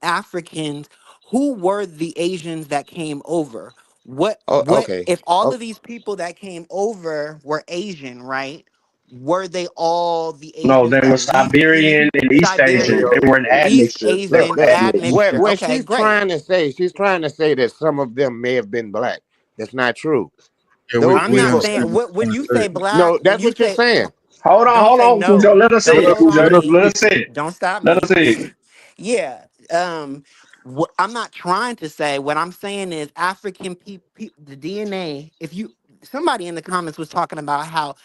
Africans, who were the Asians that came over? Oh, What okay. if all Oh, of these people that came over were Asian, right? Were they all the No, Asians they were that we see? Siberian and East Asian. Siberian, They were an East admixture. They Asian were admixed. admixture. what Okay, great. she's trying to say that some of them may have been black. That's not true. Yeah, Those I'm we not people, saying understand. what when you say black, no, when that's you what you're say saying. don't Hold say on, Cujo. no. Let us see Don't it, hold on Cujo. me. Let us see it. Don't stop Let us me. see it. Yeah. I'm not trying to say. What I'm saying is African people, the DNA. If you somebody in the comments was talking about how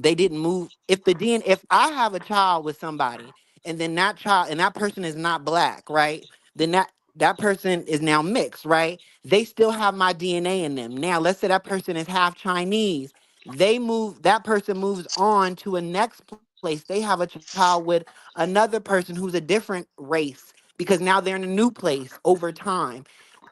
they didn't move. If the DNA, if I have a child with somebody, and then that child and that person is not black, right? Then that person is now mixed, right? They still have my DNA in them. Now, let's say that person is half Chinese. That person moves on to a next place. They have a child with another person who's a different race because now they're in a new place over time.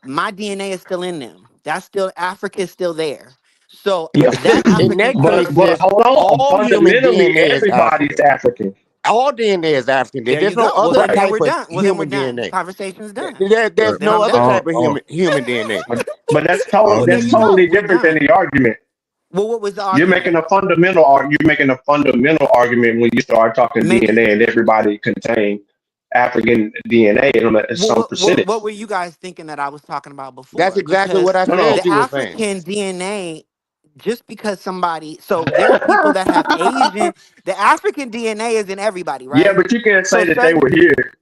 My DNA is still in them. That's still Africa is still there. So Yeah, that In African that but case, person, but is hold on. all human Fundamentally, DNA is everybody's African. African. All DNA is African. there There's you no go. Well, other then Right. we're type of done. Well, then we're human done. DNA. Conversation's done. There's Then no I'm other done. type of human DNA. But that's All Well, there that's you go. totally DNA. We're different than done. the argument. Well, what was the You're making argument? a fundamental you're making a fundamental argument when you start talking Maybe. DNA and everybody contain African DNA in Well, some what percentage. were you guys thinking that I was talking about That's before? exactly Because what I No, no. said the you were saying. African DNA, just because somebody, so there are people that have Asian, the African DNA is in everybody, Yeah, right? but you can't So say that they certain, were here.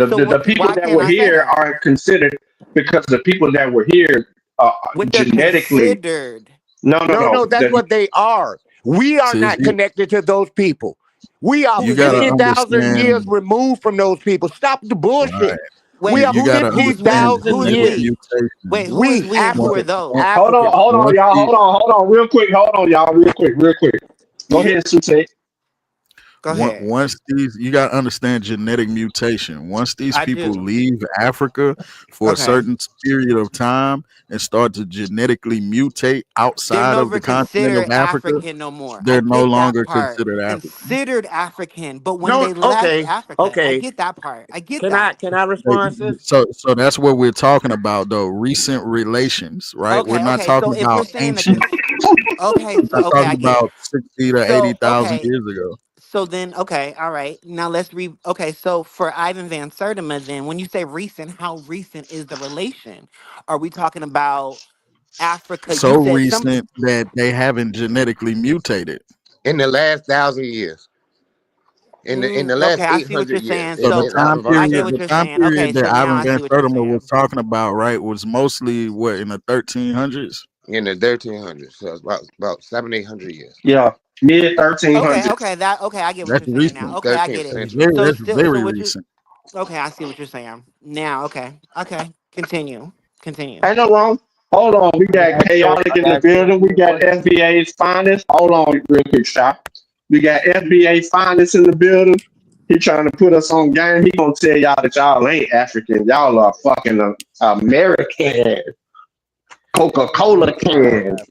so The what? people Why that can't were I say here that? are considered because the people that were here What they're genetically. considered. No, no, No, no. that's what they are. We are See, not connected to those people. We are Who you is gotta we? 50,000 years understand. removed from those people. Stop the Right. bullshit. We Wait, are You who's gotta who's we? understand 50,000 Who's genetic years. we? Wait, mutations. who is We, we and who are Once, Africans, those? once, Africans. Hold on, once y'all. the Hold on, real quick. Hold on, y'all, real quick. Go ahead, Sute. Go ahead. once these, you got to understand genetic mutation. Once these I people do. leave Africa for a Okay. certain period of time and start to genetically mutate They're outside of never the continent of considered Africa, African no more. I they're no get that longer part. considered African. Considered African, but when No, they left okay, Africa, I okay. get that part. I get Can I that. can I respond, sis? So that's what we're talking about, though. Recent relations, right? We're Okay, not okay. So talking if we're about saying that ancient. okay, We're so not okay, talking I get it. about 60 to So 80,000 okay, years ago. so then okay, all right. Now let's okay, so for Ivan Van Sertima, then when you say recent, how recent is the relation? Are we talking about Africa? You So said some recent that they haven't genetically mutated. In the last 1,000 years, in the last okay, I see what 800 you're years, saying. So the So time I Ivan get period, what the you're time saying. Okay, period so that now Ivan I see Van what you're Sertima was saying. talking about, right, was mostly what in the 1300s. in the 1300s, so it's about 700-800 years. Yeah, mid Okay, 1300s. okay, that okay, I get what That's you're saying now. recent. Okay, I 13th get it. century. That's So very what you recent. okay, I see what you're saying. Now, okay. Okay. Continue. Continue. Ain't no wrong. Hold on, we got chaotic in the building. We A got question. FBA's finest. Hold on, real quick, shot. We got FBA finest in the building. He trying to put us on game. He gonna tell y'all that y'all ain't African. Y'all are fucking American. Coca-Cola cans.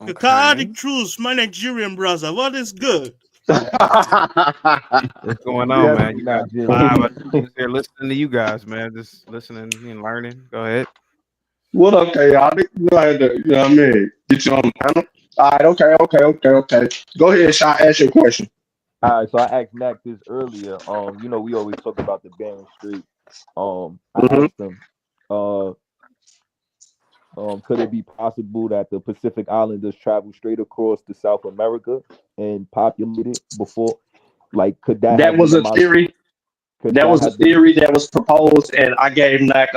The Okay. chaotic truths, my Nigerian brother. What is good? What's going on, man? Definitely You not got Jimmy. live. I'm just here listening to you guys, man. Just listening and learning. Go ahead. What up, chaotic? Go ahead, you know what I mean? Get you on the panel. All right, okay. Go ahead, shot. Ask your question. All right, so I asked Mac this earlier. We always talk about the Bering Strait. I Hmm. asked him, uh, could it be possible that the Pacific Islanders traveled straight across to South America and populated before? Like, could that That have been was the a theory. Could That that was a have been? theory that was proposed, and I gave Nack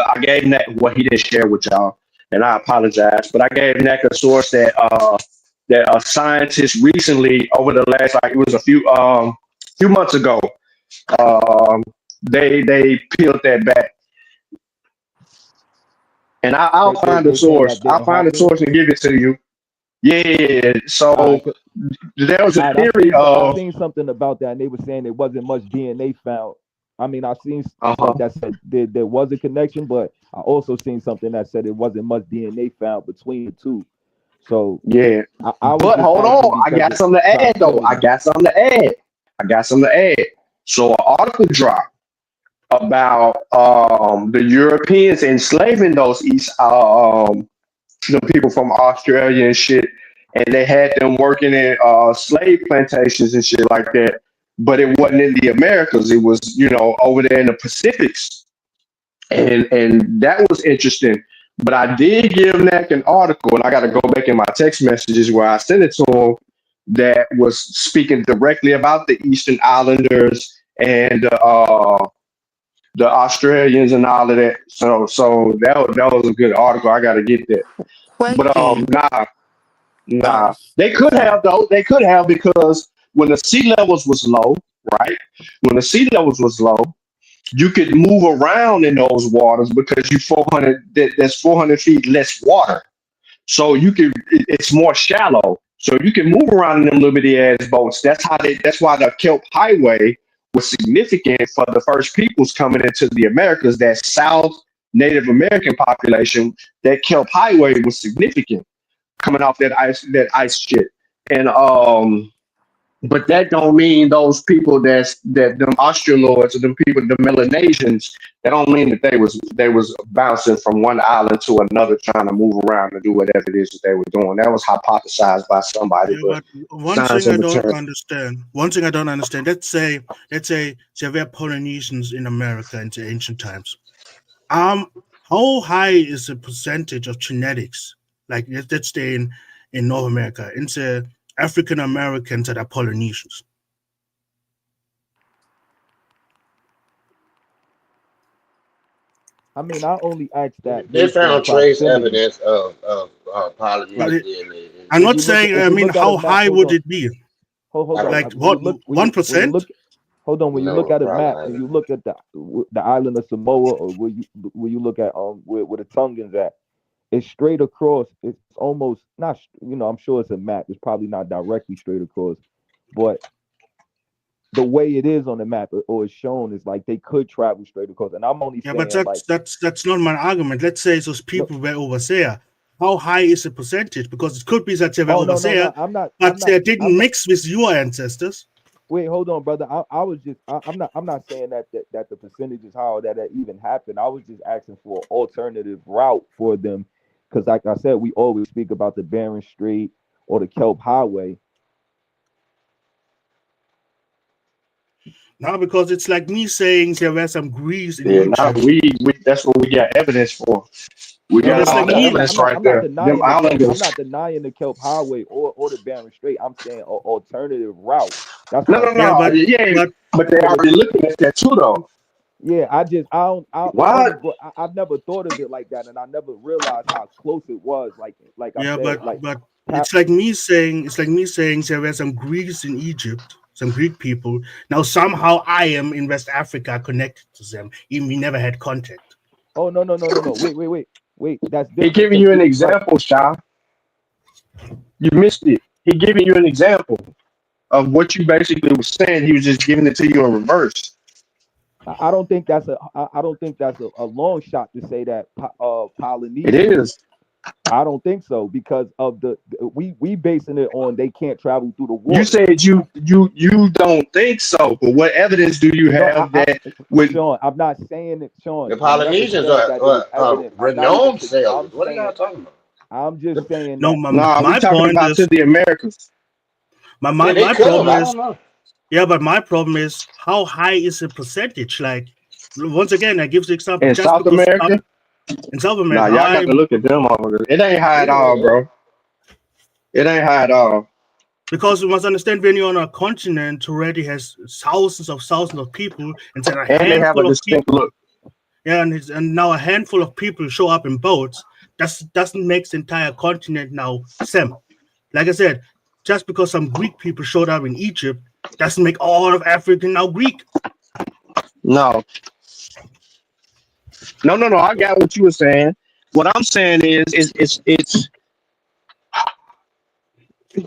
what he didn't share with y'all, and I apologize, but I gave Nack a source that a scientist recently, over the last, like, it was a few months ago, um they peeled that back, and I'll find the They saying source. that I'll didn't find the happen. source and give it to you. Yeah. All So right, there was a all right. theory I of seen something about that, and they were saying there wasn't much DNA found. I mean, I seen uh-huh. that said there was a connection, but I also seen something that said it wasn't much DNA found between the two. So Yeah. I was But just hold asking on, I because got of something to add though. I proximity. got something to add. So an article dropped about the Europeans enslaving those the people from Australia and shit, and they had them working in slave plantations and shit like that. But it wasn't in the Americas. It was, over there in the Pacifics, and that was interesting. But I did give Nick an article, and I got to go back in my text messages where I sent it to him, that was speaking directly about the Eastern Islanders and the Australians and all of that. So that was a good article. I got to get that. But Question. Oh, they could sorry. have though. They could have, because when the sea levels was low, right? When the sea levels was low, you could move around in those waters because you 400. There's 400 feet less water, so it's more shallow. So you can move around in them little bitty ass boats. That's why the Kelp Highway was significant for the first peoples coming into the Americas. That South Native American population, that Kelp Highway was significant coming off that ice shit. And but that don't mean those people that them Australords or them people, the Melanesians, that don't mean that they was bouncing from one island to another trying to move around and do whatever it is that they were doing. That was hypothesized by somebody, Yeah, but but one science thing in I don't return. understand. One thing I don't understand. Let's say there were Polynesians in America in the ancient times. How high is the percentage of genetics? Like let's stay in North America, into African Americans that are Polynesians. I mean, I only asked that They based on found trace proximity. evidence of But Like, Polynesian I'm DNA. if not you look saying. at if I you mean, look at a how map, high hold would on, it be? hold I on. don't Like know. When you what? look when you 1%? look, hold on. When you look No, at a probably map not. and you look at the island of Samoa, or where you look at where the Tongans at, it's straight across. It's almost not. I'm sure it's a map. It's probably not directly straight across, but the way it is on the map or it's shown is like they could travel straight across. And I'm only Yeah, but saying like, that's not my argument. Let's say those no, people were over there. How high is the percentage? Because it could be that they were oh over no. there, I'm not. but they didn't I'm not. mix with your ancestors. Wait, hold on, brother. I was just. I'm not saying that the percentage is how that even happened. I was just asking for an alternative route for them, because like I said, we always speak about the Bering Strait or the Kelp Highway. No, because it's like me saying there were some Greeks in Yeah, now Egypt. we that's what we got evidence for. We No, got It's all like the me. evidence right I'm not there. Them denying the Kelp. I'm islanders. not denying the Kelp Highway or the Bering Strait. I'm saying an alternative route. That's No, what I'm no, Yeah, saying. no. but Yeah, but but they For the already looking at that too, though. Yeah, I only What? brought, I've never thought of it like that, and I never realized how close it was. Like I yeah, said, but like but pa- it's like me saying there were some Greeks in Egypt, some Greek people. Now somehow I am in West Africa connected to them, even we never had contact. oh no. Wait. That's He different giving because you an example, Sha. You missed it. He giving you an example of what you basically was saying. He was just giving it to you in reverse. I don't think that's I don't think that's a long shot to say that It Polynesians. is. I don't think so because of we basing it on they can't travel through the You water. said you don't think so, but what evidence do you No, have that would? Sean, I'm not saying it, The Sean. I never Polynesians said that it was are evident. I'm not even. renowned sailors. I'm What are y'all saying. talking about? I'm just saying No, that. Nah, we my talking point about to is the Americans Yeah, they my could have. problem I is don't know. yeah, but my problem is how high is the percentage? Like once again, I give the example in just South because America. in South Nah, America, y'all got to look at them over. It ain't high at all, bro. It ain't high at all. because you must understand when you're on a continent already has thousands of people, and then a And they have a handful of distinct people. look. Yeah, and now a handful of people show up in boats. That doesn't make the entire continent now same. Like I said, just because some Greek people showed up in Egypt doesn't make all of Africa now Greek. No, no. I got what you were saying. What I'm saying is it's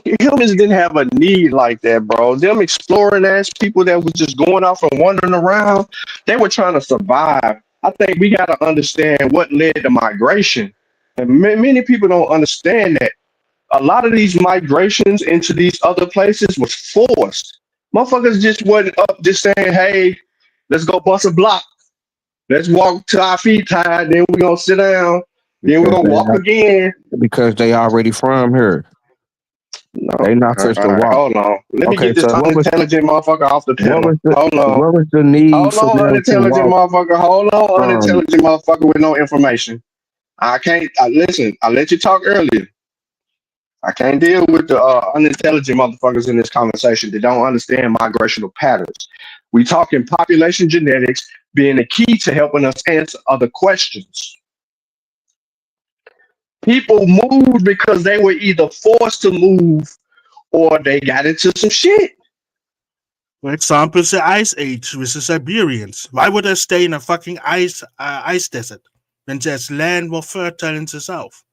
humans didn't have a need like that, bro. Them exploring ass people that was just going off and wandering around, they were trying to survive. I think we got to understand what led to migration, and many people don't understand that. a lot of these migrations into these other places was forced. Motherfuckers just wasn't up just saying, hey, let's go bust a block. Let's walk till our feet tired, then we're gonna sit down, then we're gonna walk again. Because they already from here. No. They not All first to right, walk. hold on. Let me Okay, get this so unintelligent motherfucker off the panel. Hold on. what was the need Hold for on, them to unintelligent walk motherfucker. Hold on, from? unintelligent motherfucker with no information. I can't listen. I let you talk earlier. I can't deal with the unintelligent motherfuckers in this conversation that don't understand migrational patterns. We talking population genetics being the key to helping us answer other questions. People moved because they were either forced to move or they got into some shit. For example, the Ice Age with the Siberians. Why would they stay in a fucking ice desert when there's land more fertile in the south?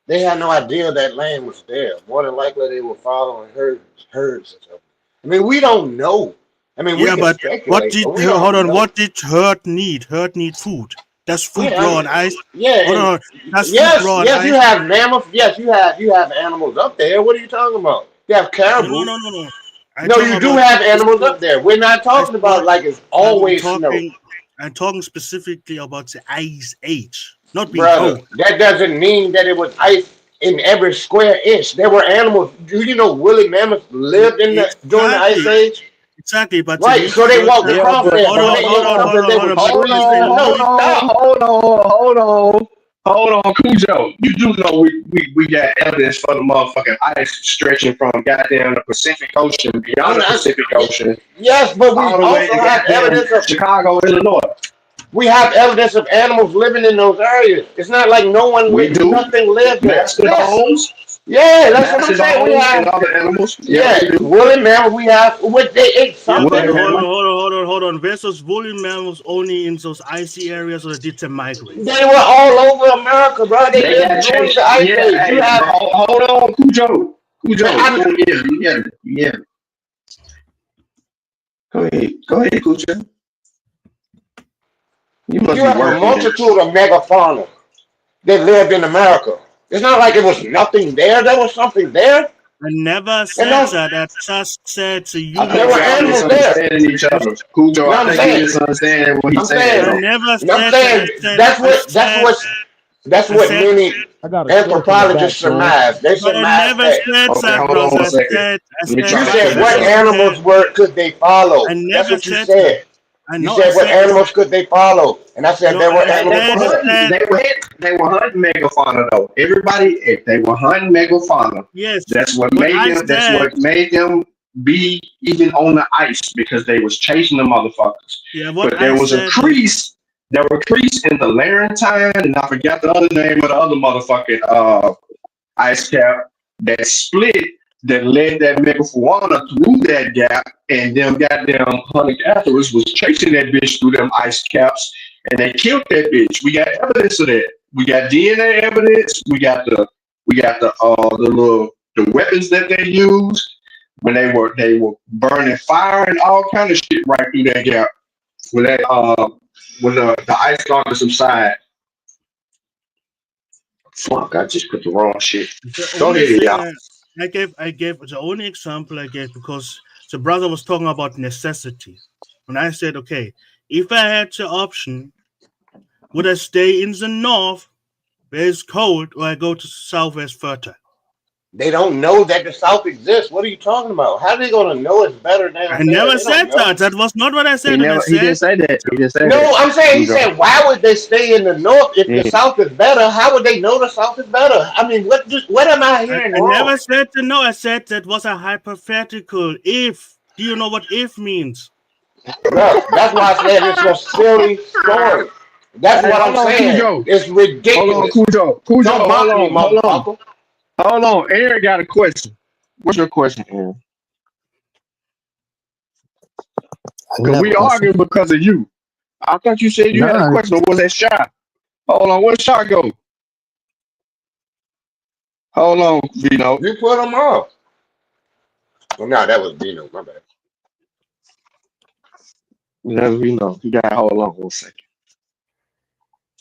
They had no idea that land was there. More than likely, they were following herds or something. I mean, we don't know. I mean, we Yeah, can but what speculate, did but we hold don't on? know. What did herd need? Herd need food. Does food Yeah, grow on ice? yeah, Hold and on. Does food yes, grow on yes, you ice? have mammals. Yes, you have animals up there. What are you talking about? You have caribou. No. I'm No, talking you do about have animals up there. We're not talking about like it's I'm always snow. talking. I'm talking specifically about the Ice Age, not being Brother, cold. that doesn't mean that it was ice in every square inch. There were animals. Do you know woolly mammoths lived in during the ice age? Exactly. But the Right, need so they for walked across there. hold So on, they ate something. They were But Hold this chewing. on, thing, No, stop. hold on, Cujo. You do know we got evidence for the motherfucking ice stretching from goddamn the Pacific Ocean, beyond the Pacific Ocean, Yes, but we all the way also to have goddamn evidence of Chicago, Illinois. we have evidence of animals living in those areas. It's not like We do. nothing lived there. Yes, Mastodons, yeah, that's what I'm saying. We and have other animals. Yeah, yeah, we do. woolly mammoth. We have what they ate Yeah, something. but Woolly mammoth. hold on. Versus woolly mammoths only in those icy areas, or did they migrate? They were all over America, bro. They They got lived during chased. the ice Yeah, age. You hey, have hold on, Cujo. I, Yeah. Go ahead, Cujo. You must you be have a working then. multitude of megafauna that lived in America. It's not like it was nothing there. There was something there. I never And said those, that. I just said the I there think were humans y'all did animals it. there. misunderstanding each other. Cujo, You know I what I'm think you saying? misunderstanding what he's I'm saying saying, I though. never I'm said that. saying that's I what said, many I got a question in the back, anthropologists man. surmise. They but I surmise never that. said Okay, that, hold on bros. one second. I Let me said try You to said figure what this out. animals could they follow? I That's never what you said that. said. I You know. I said what said it's animals could they follow? And I said no. there were I They animals said were there. hunting. that They were hunting megafauna though. Everybody, they were hunting megafauna. yes. That's what What made I them. That's said, what made them be even on the ice because they was chasing the motherfuckers. yeah. What But I there was a said is crease. There were crease in the Laurentine, and I forgot the other name of the other motherfucking ice cap that split that led that megafauna through that gap, and them goddamn hunter-gatherers was chasing that bitch through them ice caps, and they killed that bitch. We got evidence of that. We got DNA evidence. We got the weapons that they used when they were burning fire and all kind of shit right through that gap when the ice started to subside. Fuck! I just put the wrong shit. the Go only ahead, thing y'all. I gave the only example I gave because the brother was talking about necessity, and I said, okay, if I had the option, would I stay in the north where it's cold, or I go to south where it's fertile? They don't know that the South exists. What are you talking about? How are they gonna know it's better I down there? never They don't said know. that. That was not what I He said. When I never. He said didn't say that. He didn't say that. No, I'm saying he Cujo. said, why would they stay in the North if the Yeah. South is better? How would they know the South is better? I mean, what am I hearing I wrong? never said to no. I said that was a hypothetical. If do you know what if means? Bro, that's why I said it's a silly story. That's Hey, what I'm hold on, saying. Cujo. It's Hold on, ridiculous. Cujo. Cujo, Don't hold mock me, on, hold on. motherfucker. Hold on. Aaron got a question. What's your question, Aaron? I didn't Because have a we question. arguing because of you. I thought you said you had a No, question. Or was that shot? Hold on. Where's shot go? Hold on, Vino. You put them off. Well, no, that was Dino. My bad. That's Vino. You got to hold on 1 second.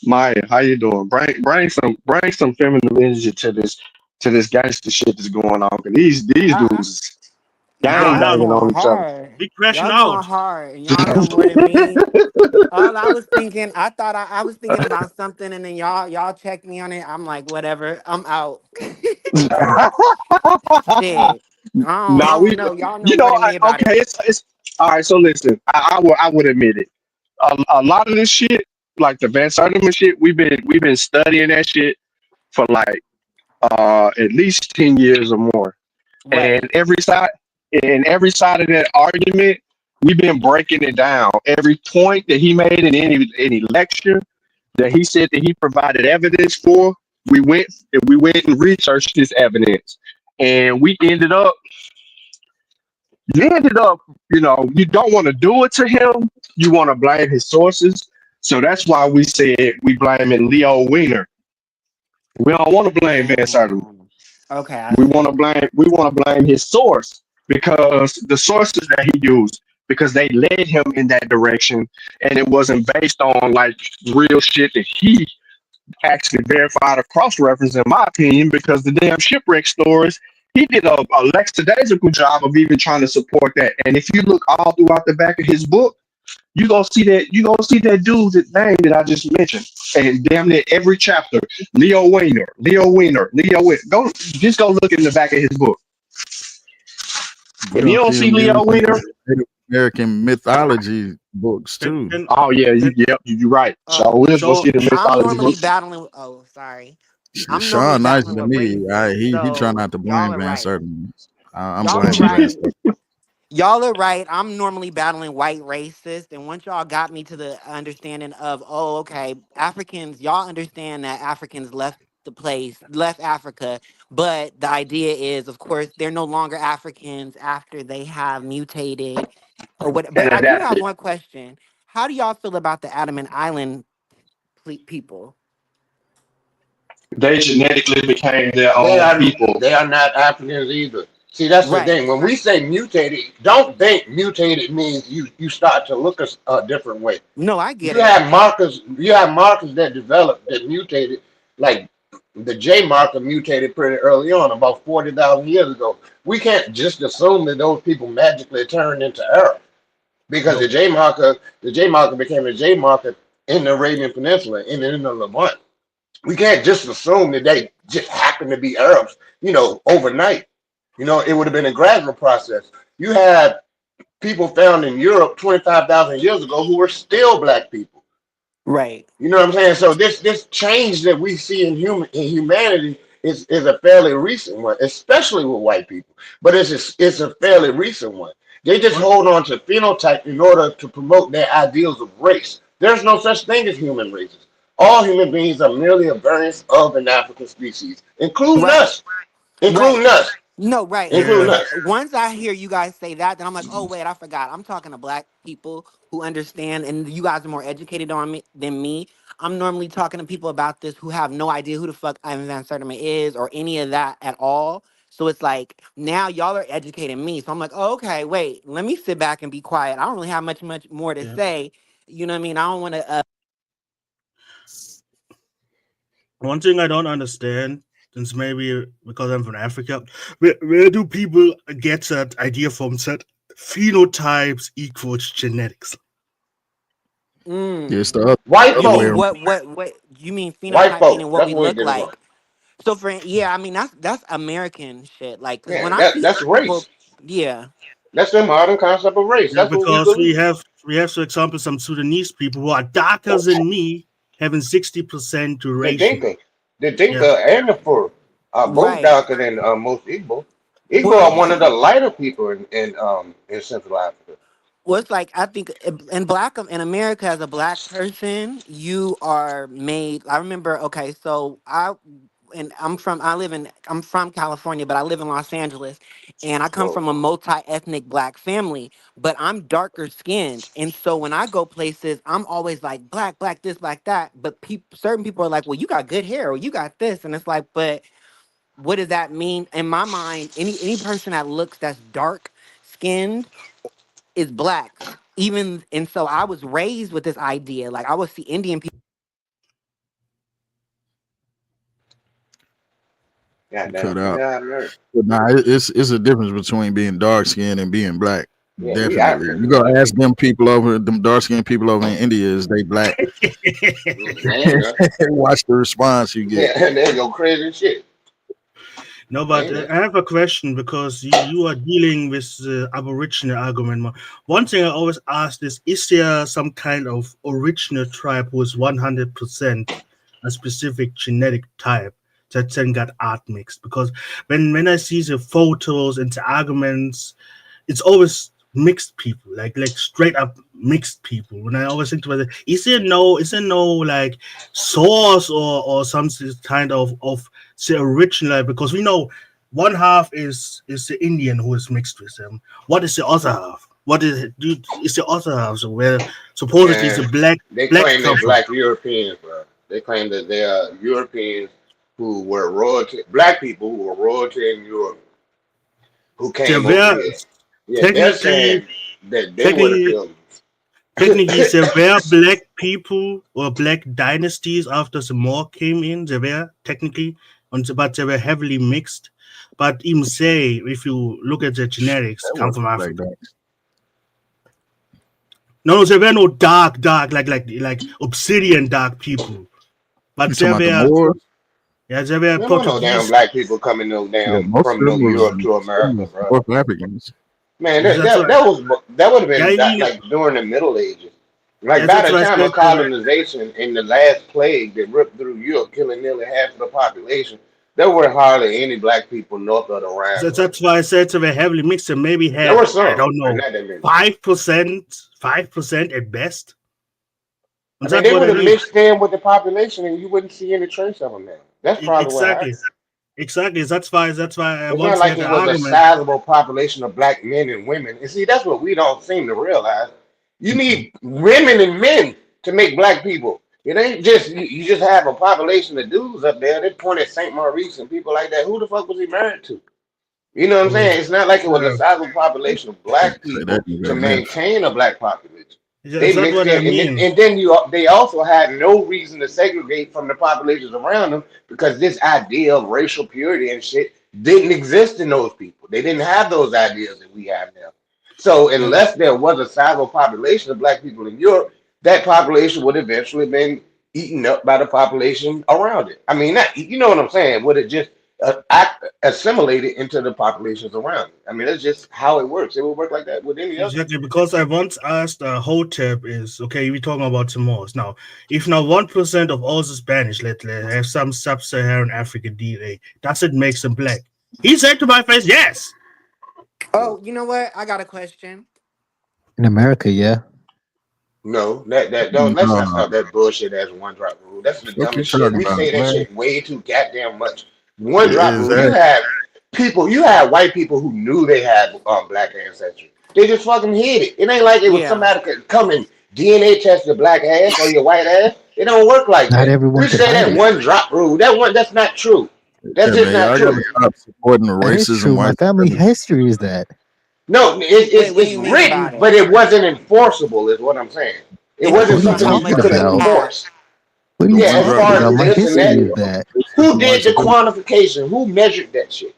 Maya, how you doing? Bring some feminine energy to this gangster shit that's going on. 'Cause these I, dudes is nah, gang I'm banging on going each other. hard. We crashing Y'all going out. hard, and y'all know more than me. All I was thinking, I thought I was thinking about something, and then y'all checked me on it. I'm like, whatever, I'm out. Shit, I Nah, don't know. Y'all know you more know, than me about okay, it. it's all right. So listen, I would admit it. A lot of this shit, like the Van Sertima shit, we've been studying that shit for like at least 10 years or more. And Right, every side of that argument, we've been breaking it down. Every point that he made in any lecture that he said that he provided evidence for, we went and researched this evidence, and you ended up, you don't want to do it to him. You want to blame his sources. So that's why we said we blame it Leo Wiener. We don't want to blame Van Sertima. okay, I We want to see. blame his source because the sources that he used, because they led him in that direction, and it wasn't based on like real shit that he actually verified or cross-referenced, in my opinion, because the damn shipwreck stories, he did a lackadaisical job of even trying to support that. And if you look all throughout the back of his book, you gonna see that dude's name that I just mentioned. And damn near every chapter, Leo Weiner, Leo Weiner, Leo Weiner. Just go look in the back of his book. You If you don't don't see see him Leo using Weiner, Native American mythology books too. oh yeah, Can, you're right. Oh, So we'll go so see the I'm mythology normally books. battling. Oh, sorry. I'm normally Sean nicer battling than with me. racists, He try so not to y'all blame are Van right. Sertin. I'm Y'all are blaming Van right. Sertin. Y'all are right. I'm normally battling white racists, and once y'all got me to the understanding of, oh, okay, Africans, y'all understand that Africans left the place, left Africa, but the idea is, of course, they're no longer Africans after they have mutated or what. And But I do have adapted. one question. How do y'all feel about the Adamant Island people? They genetically became their They own are people. they are not Africans either. See, that's the Right. thing. When we say mutated, don't think mutated means you start to look a different way. No, I get You it. have markers. You have markers that develop that mutated, like the J marker mutated pretty early on, about 40,000 years ago. We can't just assume that those people magically turned into Arab because no, the J marker became a J marker in the Arabian Peninsula in the Levant. We can't just assume that they just happen to be Arabs, overnight. It would have been a gradual process. You had people found in Europe 25,000 years ago who were still black people. Right. You know what I'm saying? So this change that we see in humanity is a fairly recent one, especially with white people. But it's a fairly recent one. They just what hold on to phenotype in order to promote their ideals of race. There's no such thing as human races. All human beings are merely a variance of an African species, including Right. us, Right. including us, No, right. including yeah, And us. once I hear you guys say that, then I'm like, oh wait, I forgot. I'm talking to black people who understand, and you guys are more educated on me than me. I'm normally talking to people about this who have no idea who the fuck Ivan Van Sertima is or any of that at all. So it's like now y'all are educating me. So I'm like, oh, okay, wait, let me sit back and be quiet. I don't really have much more to yeah. say. You know what I mean? I don't want to. One thing I don't understand, since maybe because I'm from Africa, where do people get that idea from that phenotypes equals genetics? It's Mm, the White you other way mean around. folks, what? You mean white phenotype folks. meaning what That's we where we look get it from. like? So for yeah, I mean that's American shit. Like, cause when Yeah, I that see that's people, race. yeah, That's the modern concept of race. Yeah, That's what we because believe. we have, for example, some Sudanese people who are darker than me, having 60% The duration. Dinka, the Yeah, Dinka and the Fur are both right. darker than most Igbo. Igbo Well, are one of the lighter people in Central Africa. well, it's like I think in in America as a black person, you are made. I remember. Okay, so I'm from California, but I live in Los Angeles, and I come Whoa. from a multi-ethnic black family. But I'm darker skinned, and so when I go places, I'm always like black this, black that. But certain people are like, well, you got good hair, or you got this, and it's like, but what does that mean in my mind? Any person that looks that's dark skinned is black. Even and so I was raised with this idea. Like I would see Indian people. God damn. cut out. Yeah, I learned. But nah, it's a difference between being dark skinned and being black. Yeah, we Definitely. Africans, You man. gotta ask them people over them dark skinned people over in India, is they black? Yeah, Watch the response you get. yeah, they go crazy shit. No, but Ain't it? I have a question because you are dealing with the Aboriginal argument. One thing I always ask is there some kind of original tribe who is 100% a specific genetic type that then got art mixed? Because when I see the photos and the arguments, it's always mixed people, like straight up mixed people. When I always think about it, is there no like source or some kind of the original? Because we know one half is the Indian who is mixed with them. What is the other half? What is it? Is the other half so where supposedly it's Man, a black they black claim they're couple? black Europeans, bro. They claim that they are Europeans who were royalty, black people who were royalty in Europe, who There came over were here. Yeah, they're technically saying that they were the technically pilgrims. Technically, there were black people or black dynasties after the Moor came in. There were technically, but they were heavily mixed. But even say, if you look at the genetics, That come wasn't from like Africa. that. No, there were no dark, like obsidian dark people. But You talking there about the were, Moors? yeah, there were There were no damn Portuguese. black people coming no Yeah, damn most from of no them was, Europe to America, bro. North Africans. Man, That's why. that would have Yeah, been like during the Middle Ages. Like yes, by that's the why I time of said there were. colonization in the last plague that ripped through Europe, killing nearly half of the population, there were hardly any black people north of the Rhine River. That's why I said they were heavily mixed and maybe There had, were I some, don't but know, not that many. 5% at best. I And mean, that's they what would I have mean. mixed in with the population, and you wouldn't see any trace of them now. That's probably what happened. Exactly. Exactly. That's why I It's not once like had it the was a argument. sizable population of black men and women. And see, that's what we don't seem to realize. You need women and men to make black people. It ain't just you just have a population of dudes up there. They point at St. Maurice and people like that. Who the fuck was he married to? You know what I'm saying? It's not like it was a sizable population of black Say that people to nigga a myth. maintain a black population. Is They that mixed what I in, mean? and then they also had no reason to segregate from the populations around them because this idea of racial purity and shit didn't exist in those people. They didn't have those ideas that we have now. So Yeah, unless there was a sizable population of black people in Europe, that population would eventually been eaten up by the population around it. I mean, that, you know what I'm saying? Would it just assimilated into the populations around it? I mean, that's just how it works. It would work like that with any other. exactly. Because I once asked Hotep is okay. We're talking about Timors now. If now 1% of all the Spanish let have some sub-Saharan African DNA, does it make them black? He said to my face, yes. Oh, you know what? I got a question. In America, yeah. No, that don't let's not No, start that bullshit as one drop rule. That's the what you dumbest shit. talking We about, say that man? shit way too goddamn much. One drop rule. You Exactly. have people, you have white people who knew they had black ancestry. They just fucking hid it. It ain't like it was Yeah. somebody could come and DNA test your black ass or your white ass. It don't work like Not that. everyone We could say hide that it. one drop rule. That's not true. That's Yeah, just man, not y'all true. gotta stop supporting the That is racism true. My white family supremacy. history is that. No, Wait, what do it's you mean written, about it? but it wasn't enforceable, is what I'm saying. It It wasn't What are depends you on something how that you talking much could you about? have. enforce. What are The you Yeah, one as drop talking far about? as rule My this and history that, is that. who is white did the supremacy. quantification? Who measured that shit?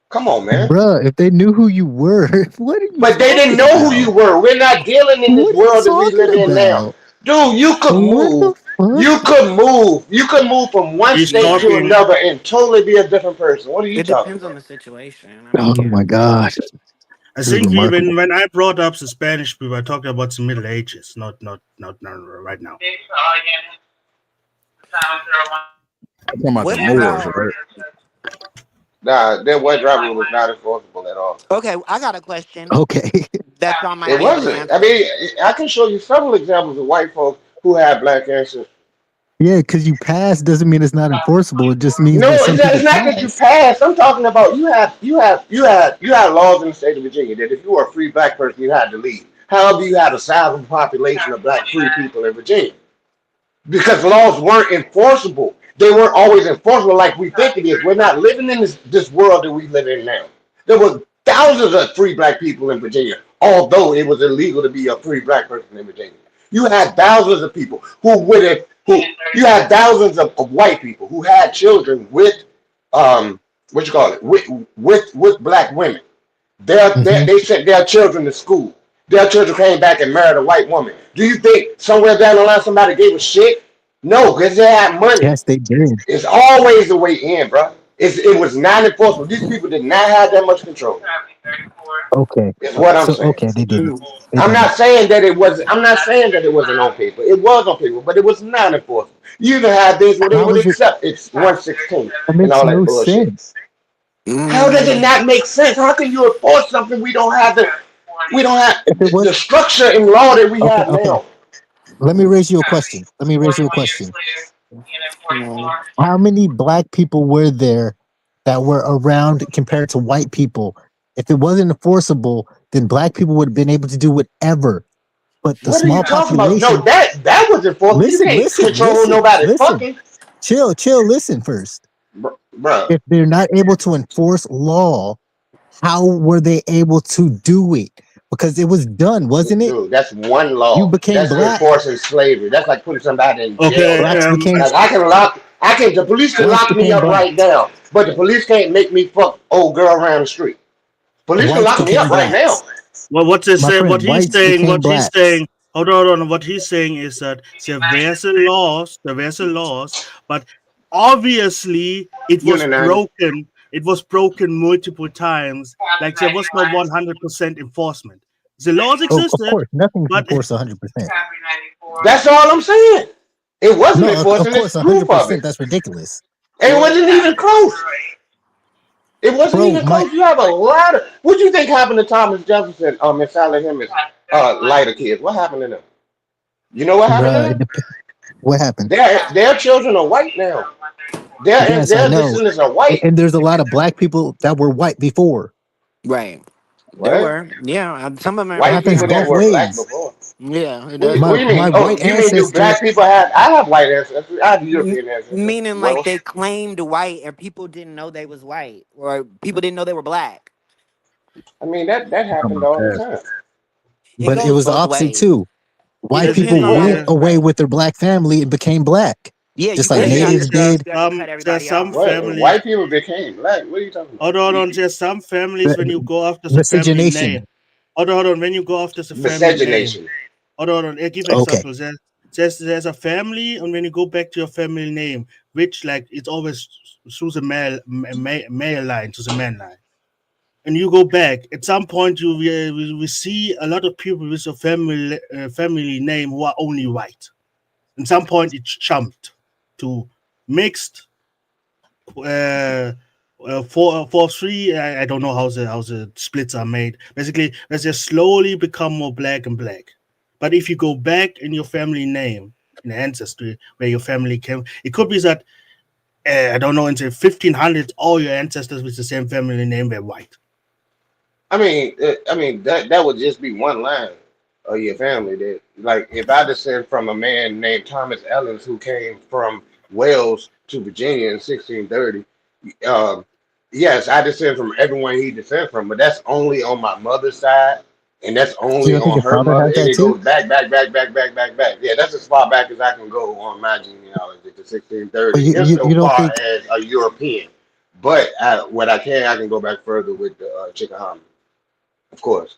Come on, man. Bruh, if they knew who you were, what are you But they didn't talking know who you about? were. We're not dealing in this What are you world that we talking live in now. about? Dude, you could What the move. fuck? You could move. You could move from one He's state Yeah. to talking. another and totally be a different person. What are you It talking depends on about? the situation. I Oh mean, yeah. my gosh. I This is think remarkable. when I brought up the Spanish people, I talked about the Middle Ages, not right now. I'm talking about the What Moors, about? right? Nah, that one drop rule was not enforceable at all. Okay, I got a question Okay. that y'all might It be able to wasn't. I answer. mean, I can show you several examples of white folks who had black ancestors. Yeah, because you pass doesn't mean it's not enforceable. It just means No, that some it's people not that you pass. passed. I'm talking about you had laws in the state of Virginia that if you were a free black person, you had to leave. However, you had a sizable population of black free people in Virginia because laws weren't enforceable. They weren't always enforceable like we think it is. We're not living in this world that we live in now. There was thousands of free black people in Virginia, although it was illegal to be a free black person in Virginia. You had thousands of people who would have who you had thousands of white people who had children with um what you call it, with black women. They sent their children to school. Their children came back and married a white woman. Do you think somewhere down the line somebody gave a shit? No, because they had money. Yes, they did. It's always the way in, bro. It was not enforceable. These people did not have that much control. Okay. Is what I'm So saying. okay, they didn't. They I'm didn't. not saying that it was. I'm not saying that it wasn't on paper. It was on paper, but it was not enforceable. You even had things where they How would is it? accept it's 116 That and makes all that no bullshit. sense. How does it not make sense? How can you enforce something we don't have If it the was structure and law that we okay, have okay. now? Let me raise you a question. Let me raise you a question. Mm. How many black people were there that were around compared to white people? If it wasn't enforceable, then black people would have been able to do whatever. But the What are you small talking about? No, population, that was enforceable. You listen, can't listen, control listen, nobody listen. fucking, Chill, listen first. bro. If they're not able to enforce law, how were they able to do it? Because it was done, wasn't it? Dude, that's one You law. became That's black. enforcing slavery. That's like putting somebody in jail Okay. now. Blacks became Like the police can blacks lock me became up right blacks. now, but the police can't make me fuck old girl around the street. Police can Whites lock me became up right now. blacks. Well, what they My say, friend, whites became what he's blacks. saying. Hold on. What he's saying is that there were some laws, but obviously it was Unionized. broken. It was broken multiple times. Like there was no 100% enforcement. The laws Oh, of existed, course, nothing's but enforced 100%. That's all I'm saying. It wasn't No, of enforcing. It's course, proof of 100%. it. That's ridiculous, It wasn't even close. It wasn't bro. even My close. You have a lot of. What do you think happened to Thomas Jefferson, and Sally Hemings, lighter kids? What happened to them? You know what happened to bruh, them? what happened? Their children are white now. Yes, I Their know. descendants are white. And there's a lot of black people that were white before. Right. There What? were. Yeah. Some of them It are White happens people that both were black ways. before. yeah, it What, does. what My do you my mean? Oh, white you mean do ancestors. black people have? I have white ancestors. I have European ancestors. Meaning like Welsh. they claimed white and people didn't know they was white or people didn't know they were black. I mean that Come happened on, all the Pat. time. It But it goes was the both opposite ways. too. It White as depends people on went how yeah, away right. with their black family and became black, Yeah, you just like can't as natives just did. you have to cut there's everybody some off. What? families. White people became black. What are you talking about? Hold on. There's some families when you The go after the family name. miscegenation. Hold on. When you go after the family name. Miscegenation. Hold on. I give Okay. examples. There's a family, and when you go back to your family name, which like it's always through the male line to the man line, and you go back at some point, we see a lot of people with a family name who are only white. At some point, it jumped to mixed. Uh, 4 3. I don't know how the splits are made. Basically, let's just slowly become more black and black. But if you go back in your family name, in the ancestry where your family came, it could be that I don't know, in the 1500s, all your ancestors with the same family name were white. I mean that would just be one line of your family. That like if I descend from a man named Thomas Ellens who came from Wales to Virginia in 1630. Um, yes, I descend from everyone he descends from, but that's only on my mother's side, and that's You only don't think on your her father mother, has and that it too? goes back. Yeah, that's as far back as I can go on my genealogy to But 1630, you, you, you don't insofar think as a European. But what I can go back further with the Chickahominy, of course.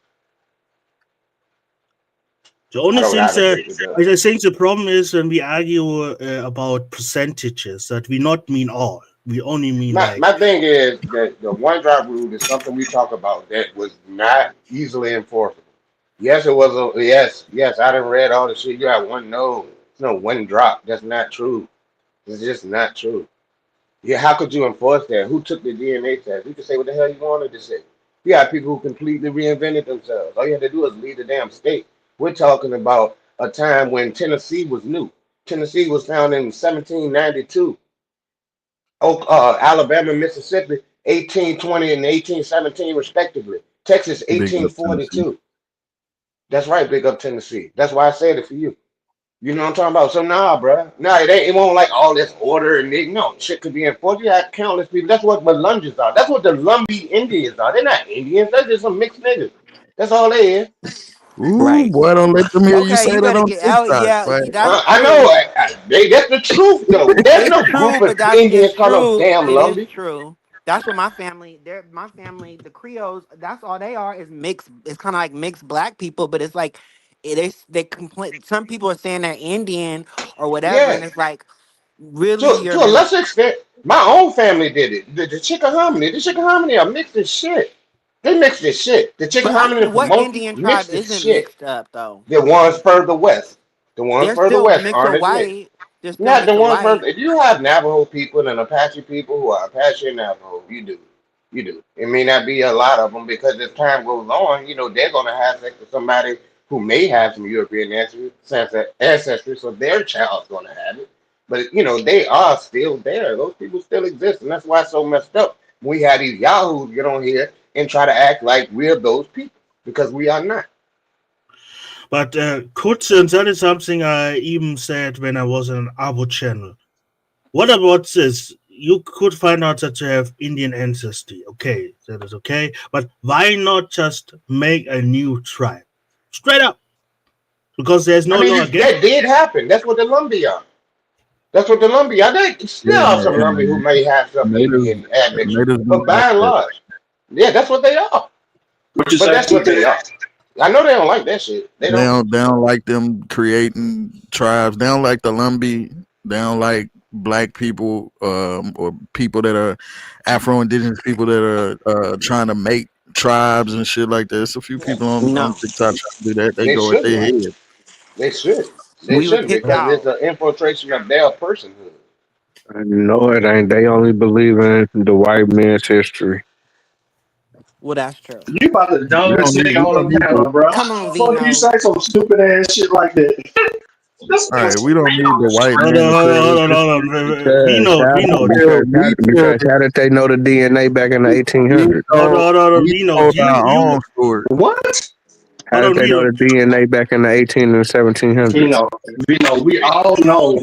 The I only don't thing have a that date with the. I think the problem is when we argue about percentages that we not mean all. We only mean like My thing is that the one drop rule is something we talk about that was not easily enforceable. Yes, it was yes. I done read all the shit. You have one no, it's no one drop. That's not true. It's just not true. Yeah, how could you enforce that? Who took the DNA test? You can say what the hell you wanted to say. You got people who completely reinvented themselves. All you had to do is leave the damn state. We're talking about a time when Tennessee was new. Tennessee was founded in 1792. Alabama, Mississippi, 1820 and 1817, respectively. Texas, Big up Tennessee. 1842. That's right, big up Tennessee. That's why I said it for you. You know what I'm talking about? So nah, bro. Nah, it won't like all this order and no shit could be enforced. You have countless people. That's what Melunges are. That's what the Lumbee Indians are. They're not Indians. They're just some mixed niggas. That's all they is. Ooh, Right. boy, don't let them hear you Okay, say you that better on get out. TikTok, Yeah, boy. that's I know. true. That's the truth, though. There's It's no group true, of but that's Indians it's called no true. damn It is Lumbee. true. That's what my family. My family, the Creoles. That's all they are is mixed. It's kind of like mixed black people, but it's like it is. They complain. Some people are saying they're Indian or whatever, Yeah. and it's like really To you're a lesser extent, my own family did it. The Chickahominy are mixed as shit. They mixed as shit. The But I Chickahominy and mean, what Pamunkey Indian tribe mixed as isn't shit. mixed up though? The ones further west. The ones They're further still west mixed aren't with as mixed. white. They're still Not the mixed with ones further. white. If you have Navajo people and Apache people who are Apache and Navajo, you do. You do. It may not be a lot of them because as time goes on, they're going to have sex with somebody who may have some European ancestry, so their child's going to have it. But, they are still there. Those people still exist, and that's why it's so messed up. We have these yahoos get on here and try to act like we're those people because we are not. But and that is something I even said when I was on an Abo channel. What about this? You could find out that you have Indian ancestry. Okay, that is okay. But why not just make a new tribe? Straight up. Because there's I no mean, law against. that did happen. That's what the Lumbee are. That's what the Lumbee are. They still Yeah, are some Lumbee who and may have some natives Indian admixture, natives but don't like by and that. large, yeah, that's what they are. What you But say, that's what they are. I know they don't like that shit. They They don't. don't like them creating tribes. They don't like the Lumbee. They don't like black people or people that are Afro-Indigenous people that are trying to make tribes and shit like that. There's a few people on No, TikTok trying to do that. They They go at shouldn't their like. head. They should. They we were shouldn't kicked because it's out. an infiltration of their personhood. No, it ain't. They only believe in the white man's history. Well, that's true. You about the We don't dumbest need nigga we on don't the need the panel, bro. Come on, How the fuck you Vino. say some stupid ass shit like that? This all nigga right. We don't need the white Hold man on, to hold on, create hold on, this. hold on. Because Vino, how, Vino. We because how did they know the DNA back in the we 1800s? Hold on, hold on, hold on. we Vino. told our own story. What? How Hold did on, they know Vino. the DNA back in the 18 and 1700s? We all know,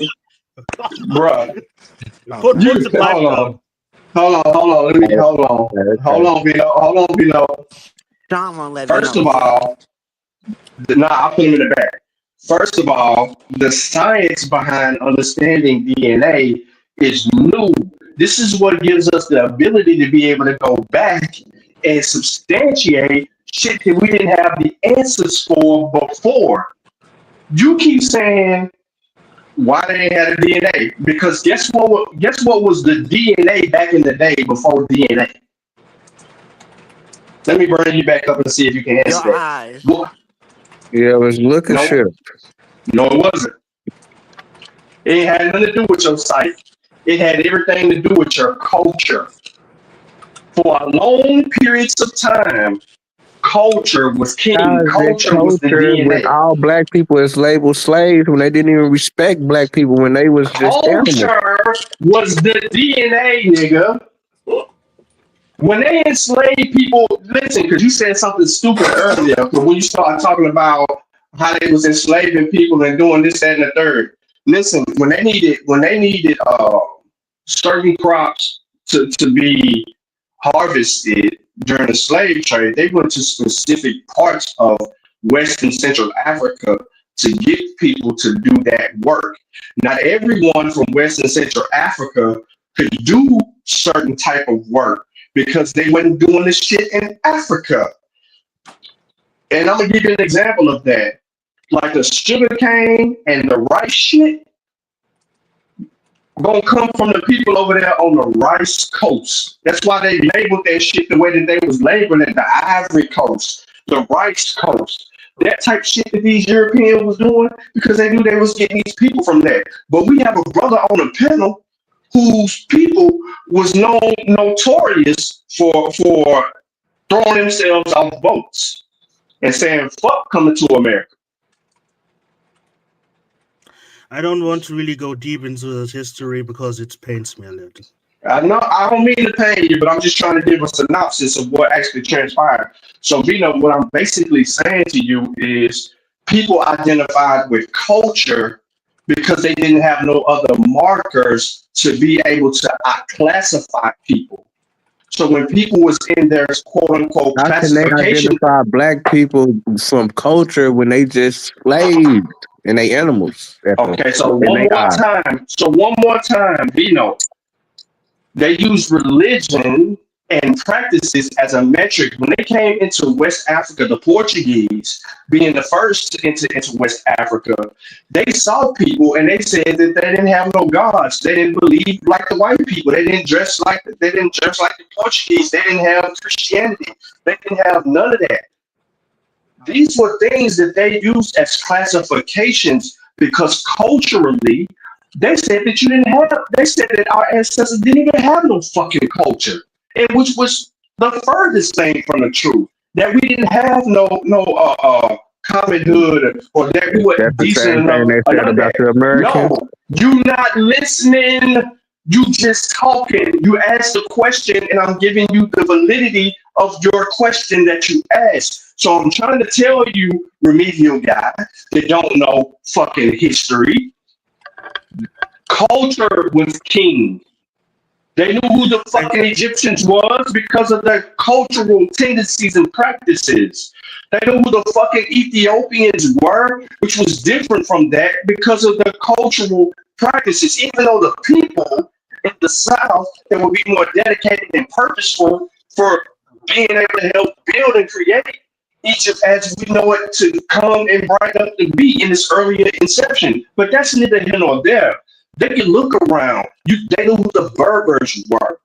bruh. Put the pipe Hold down. on. Hold on, Vino. Sean won't let First Vino of speak. all, I'll put him in the back. First of all, the science behind understanding DNA is new. This is what gives us the ability to be able to go back and substantiate shit that we didn't have the answers for before. You keep saying why they ain't had a DNA? Because guess what? Guess what was the DNA back in the day before DNA? Let me bring you back up and see if you can Your answer that. eyes. What? Yeah, it was looking No, shit. no, it wasn't. It had nothing to do with your psyche. It had everything to do with your culture. For long periods of time, culture was How king. is that Culture was the culture when DNA. all black people is labeled slaves when they didn't even respect black people when they was just animals? Culture was the DNA, nigga. When they enslaved people, listen, because you said something stupid earlier. But when you start talking about how they was enslaving people and doing this, that, and the third, listen, when they needed certain crops to be harvested during the slave trade, they went to specific parts of West and Central Africa to get people to do that work. Not everyone from West and Central Africa could do certain type of work because they weren't doing this shit in Africa. And I'm gonna give you an example of that. Like the sugar cane and the rice shit gonna come from the people over there on the rice coast. That's why they labeled that shit the way that they was labeling it, the Ivory Coast, the rice coast. That type shit that these Europeans was doing because they knew they was getting these people from there. But we have a brother on the panel whose people was notorious for throwing themselves off boats and saying fuck coming to America. I don't want to really go deep into this history because it pains me a little. I know I don't mean to pain you, but I'm just trying to give a synopsis of what actually transpired. So, Vino, what I'm basically saying to you is people identified with culture because they didn't have no other markers to be able to classify people. So when people was in their quote unquote How can they classification, identify black people from culture when they just slaved and they animals? okay, so In one their more eyes. time, Vino, They used religion and practices as a metric. When they came into West Africa, the Portuguese, being the first to enter into West Africa, they saw people and they said that they didn't have no gods. They didn't believe like the white people. They didn't dress like the Portuguese. They didn't have Christianity. They didn't have none of that. These were things that they used as classifications because culturally, they said that you didn't have. They said that our ancestors didn't even have no fucking culture, and which was the furthest thing from the truth. That we didn't have no commonhood or that we were That's the decent same enough. thing they said about the Americans. No, you not listening. You just talking. You asked the question, and I'm giving you the validity of your question that you asked. So I'm trying to tell you, remedial guy, that don't know fucking history. Culture was king. They knew who the fucking Egyptians was because of their cultural tendencies and practices. They knew who the fucking Ethiopians were, which was different from that because of their cultural practices. Even though the people in the South that would be more dedicated and purposeful for being able to help build and create Egypt as we know it to come and bright up to be in its earlier inception. But that's neither here nor there. They can look around. They knew who the Berbers were.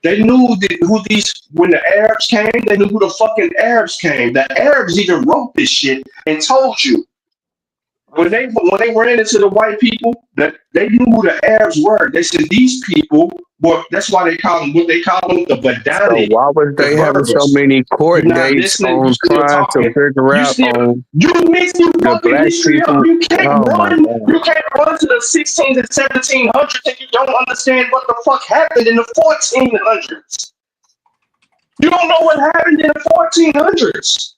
They knew who these, when the Arabs came, they knew who the fucking Arabs came. The Arabs even wrote this shit and told you. When they ran into the white people, that they knew who the Arabs were. They said these people were. That's why they call them what they call them, the Badani. So why was they having so many court dates on trying to figure out on you mix you the fucking black history people? up. You can't Oh my run. God. You can't run to the 1600s and 1700s if you don't understand what the fuck happened in the 1400s. You don't know what happened in the 1400s.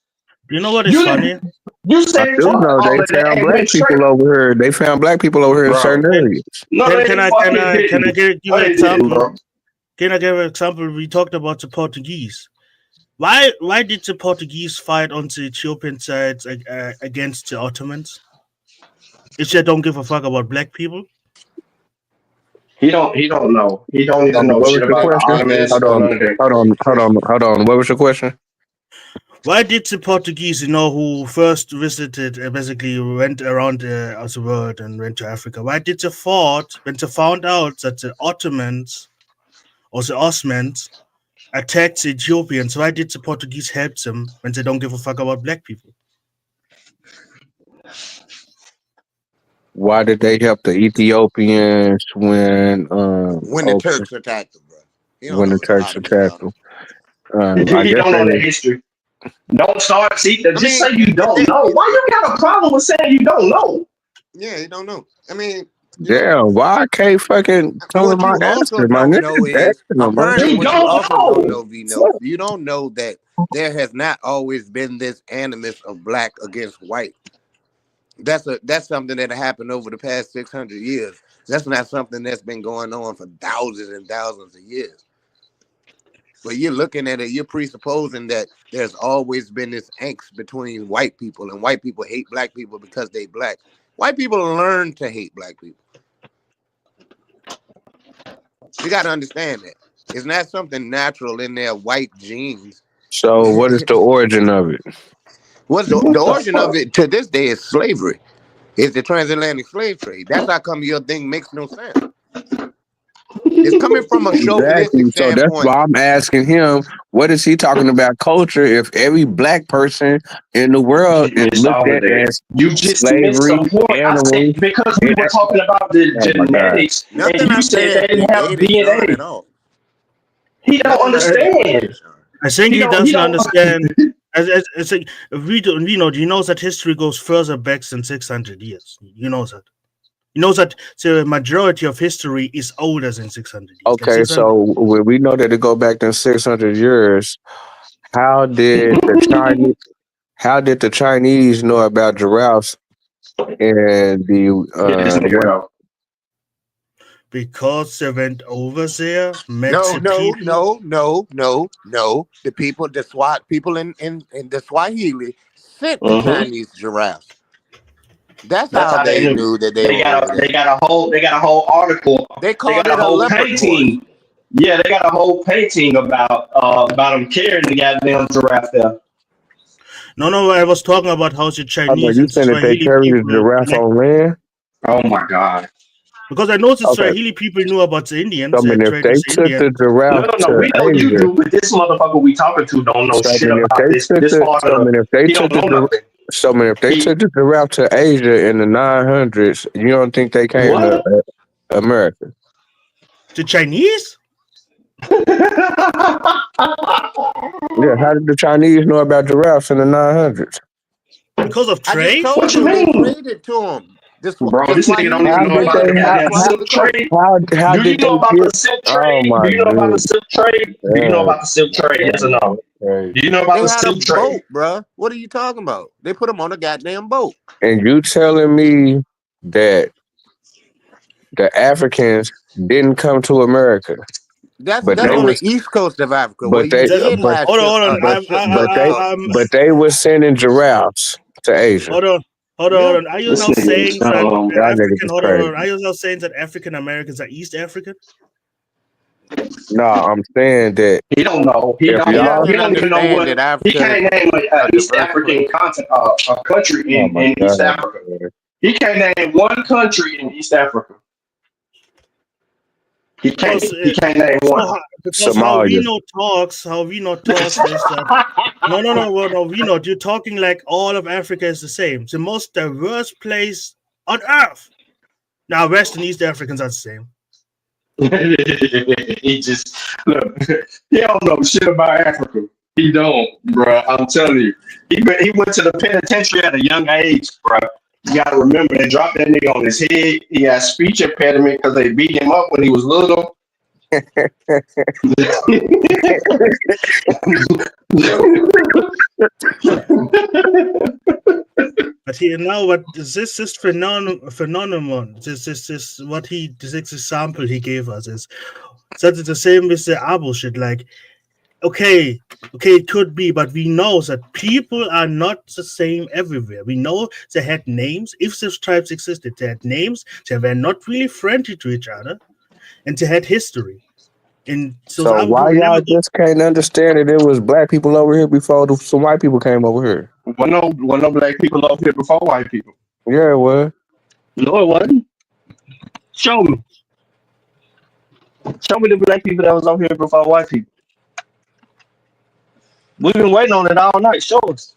You know what is funny? You I say do fuck know all they of that found black people administration. over here. They found black people over here in certain areas. No, they Can I fucking give didn't. you No, an they didn't, example? bro. Can I give an example? We talked about the Portuguese. Why did the Portuguese fight on the Ethiopian side against the Ottomans? If they don't give a fuck about black people? He don't know. He don't even know What shit was the about the question? Ottomans Hold or on, none of that. hold on. What was the question? Why did the Portuguese, who first visited, basically went around the world and went to Africa, why did they fought when they found out that the Ottomans or the Osmans attacked the Ethiopians? Why did the Portuguese help them when they don't give a fuck about black people? Why did they help the Ethiopians when the Turks attacked them, bro. You don't when know the what a Turks lot of this attacked stuff. them? I He guess don't they know the was history. Don't start. See, I just mean, say you don't know. Why you got a problem with saying you don't know? yeah, you don't know. I mean, damn. Why I can't fucking tell me what my you also answer, my don't nigga? know is Damn, my apparently nigga. what you also don't know, Vino, Fuck. you don't know that there has not always been this animus of black against white. That's something that happened over the past 600 years. That's not something that's been going on for thousands and thousands of years. But you're looking at it, you're presupposing that there's always been this angst between white people, and white people hate black people because they black. White people learn to hate black people. You got to understand that. It's not something natural in their white genes. So what is the origin of it? The origin of it to this day is slavery. It's the transatlantic slave trade. That's how come your thing makes no sense. It's coming from a chauvinistic Exactly. So that's standpoint. why I'm asking him, what is he talking about culture if every black person in the world is Missed looked all of at that. as You just missed slavery, the point. I said animals? because we were talking about the Oh my God. genetics, and Nothing I you said said they didn't have negated Sean DNA. at all. He don't Nothing I said was understand. negative, Sean. I think he He doesn't don't. understand. It's like, we know, do you know that history goes further back than 600 years? You know that. You know that the majority of history is older than 600 years. Like Okay, 600. so when we know that it go back to 600 years, how did the Chinese know about giraffes and Get this nigga what? out. Because they went over there, met No. the people. No. The people in the Swahili sent the Mm-hmm. Chinese giraffes. That's That's how how they they knew. knew that they were over They there. got a whole article. They They called got a it a whole leopard horse. painting. Yeah, they got a whole painting about them carrying the goddamn giraffe there. No, I was talking about how the I know Chinese you and saying that they Swahili carry the people giraffe connect. on land. Oh my god. Because I know the Okay. Swahili people knew about the Indians, So I mean, if trade they with the took Indians. the giraffe No, we to know you Asia, do, but this motherfucker we talking to don't know so I shit mean, if about they this took this the, part so I of mean, if they he took don't know nothing. so I mean, if they took the giraffe to Asia in the 900s, you don't think they came What? to America? The Chinese? Yeah, how did the Chinese know about giraffes in the 900s? Because of I just trade? told What you you they mean? traded to them. Bro, this nigga don't Swahili even How know did about traded the they? and goddamn acquired silk the coast. trade. How Do you did they know about get? the silk Oh trade? my Do you know about the god! silk trade? Do you know about the silk trade? Yes or no? Do you know about They the had a silk trade? boat, bruh. What are you talking about? They put them on a goddamn boat. And you telling me that the Africans didn't come to America, That's but they on the was, east coast of Africa where but you they, did but have Hold on. but but they, I'm but they were sending giraffes to Asia. hold on. Are you This now nigga is saying that the Y'all niggas African? is Hold crazy. on. Are you now saying that African Americans are East African? No, I'm saying that He don't know. He if don't. He y'all, don't even know understand that what. He Africa is can't name a an East diverse African place. a country oh my in god, East Africa. He can't name one country in East Africa. He can't. Because He can't name one. how we Somalia. know talks, is that no, we know you're talking like all of Africa is the same. It's the most diverse place on earth. Now, West and East Africans are the same. He just look. He don't know shit about Africa. He don't, bro. I'm telling you. He went to the penitentiary at a young age, bro. You gotta remember they dropped that nigga on his head. He had speech impediment because they beat him up when he was little. But here now, what this phenomenon, this what this example he gave us is that it's the same with the Abo shit. Like, okay, it could be, but we know that people are not the same everywhere. We know they had names. If these tribes existed, they had names. They were not really friendly to each other, and they had history. And so the So Abo why people never y'all just can't understand that there was black people over here before some white people came over here? Wasn't no black people over here before white people. Yeah, it was. No, it wasn't. Show me. Show me the black people that was over here before white people. We've been waiting on it all night. Show us.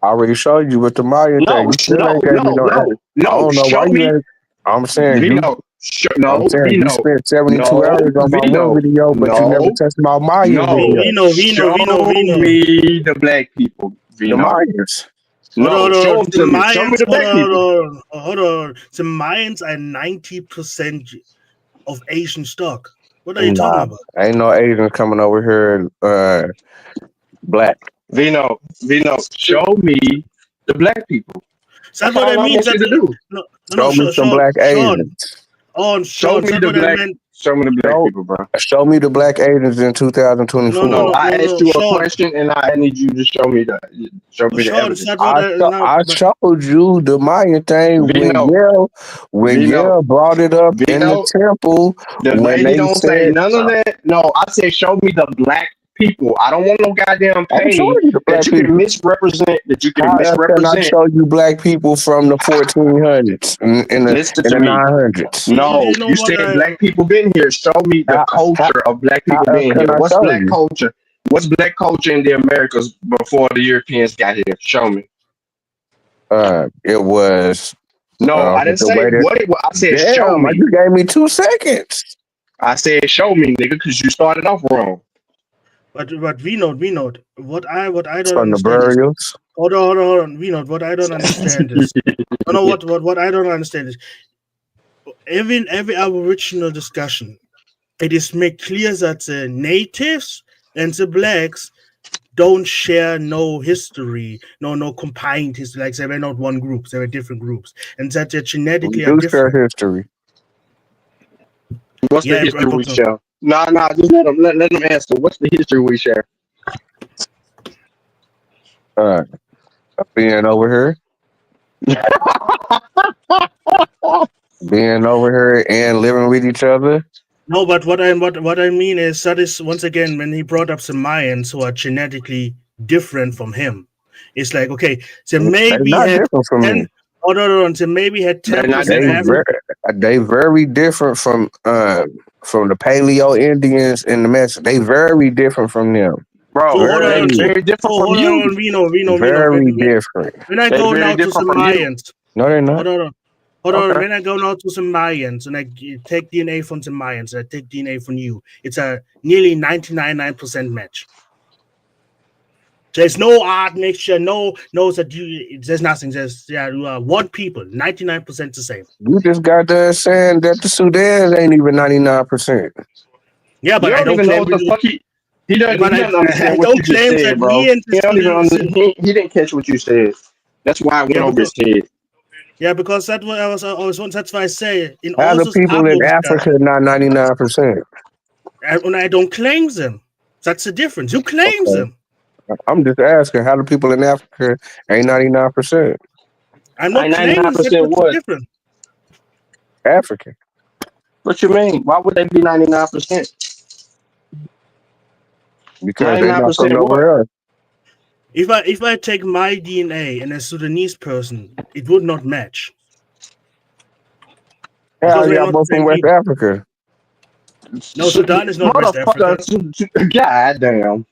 I already showed you with the Mayan thing. No, You still ain't gave me no answer. I don't know why Show you me. ain't. I'm saying you. Vino. I'm saying you Vino. spent 72 No, hours on my one Vino. video, but you never No. touched my Mayan No. video. Show me the black people. The Vino. Mayans. No, show them The to me. Show me Mayans, the black people. hold on. The Mayans are 90% of Asian stock. What are you talking Nah, about? ain't no Asians coming over here black. Vino, show me the black people. That's That's what I all I mean. want you to do. Show me some black Asians. Show me the what I black. meant. Show me the black people, bro. Show me the black Asians in 2024. No, I asked you a question, and I need you to show me the evidence. I showed you the Mayan thing when Yale brought it up in the temple. The when lady they don't say said, none of that. No, I said show me the black people. I don't want no goddamn I'm painting showing you the black that you people. can misrepresent. How else can I show you black people from the 1400s in the Listen to me. 900s? No, you said black people been here. Show me the culture of black people how else being can here. I What's show black you? culture? What's black culture in the Americas before the Europeans got here? Show me. It was No, I didn't the say way that, what it was. I said show damn, me. you gave me 2 seconds. I said show me, nigga, because you started off wrong. But we know. What I don't From the understand is burials. hold on. We know what I don't understand is what I don't understand is every Aboriginal discussion, it is made clear that the natives and the blacks don't share no history, no combined history. Like they were not one group, they were different groups, and that they genetically are Do share different. history. What's the history we share? Nah, just let them answer. What's the history we share? Being over here. Being over here and living with each other. No, but what I mean is that is once again when he brought up some Mayans who are genetically different from him. It's like okay, so They're maybe not had different from me. 10. Oh no, so maybe had They're 10% not They different from you. they very different from the Paleo Indians and the Mexicans. They very different from them. Bro, So hold they're on, Very, very different from hold you. on, Reno. very different. When I They're go very now to different some from you. Mayans, No, they're not. hold on. Okay. When I go now to some Mayans and I take DNA from some Mayans, and I take DNA from you, it's a nearly 99% match. There's no art mixture, no that you. There's nothing. There's you are one people, 99% the same. You just got done saying that the Sudan ain't even 99%. Yeah, but You I don't don't even know claim what the fuck he doesn't but he I doesn't understand what don't you just claim that said, bro. me and the He don't even Sudan. he didn't catch what you said. That's why I went Yeah, over his because head. that's what I was once. That's why I say in How all the those people in Abos Africa not 99%? and I don't claim them. That's the difference. You claim Okay. them. I'm just asking how the people in Africa ain't 99% I'm I not claiming that. 99% What's the what? difference? African. What you mean? Why would they be 99%? Because they not from 99% what? nowhere else. If I take my DNA and a Sudanese person, it would not match Hell, because we are y'all not the both from same West people. Africa. No, Sudan is not West Africa. Motherfucker, god damn.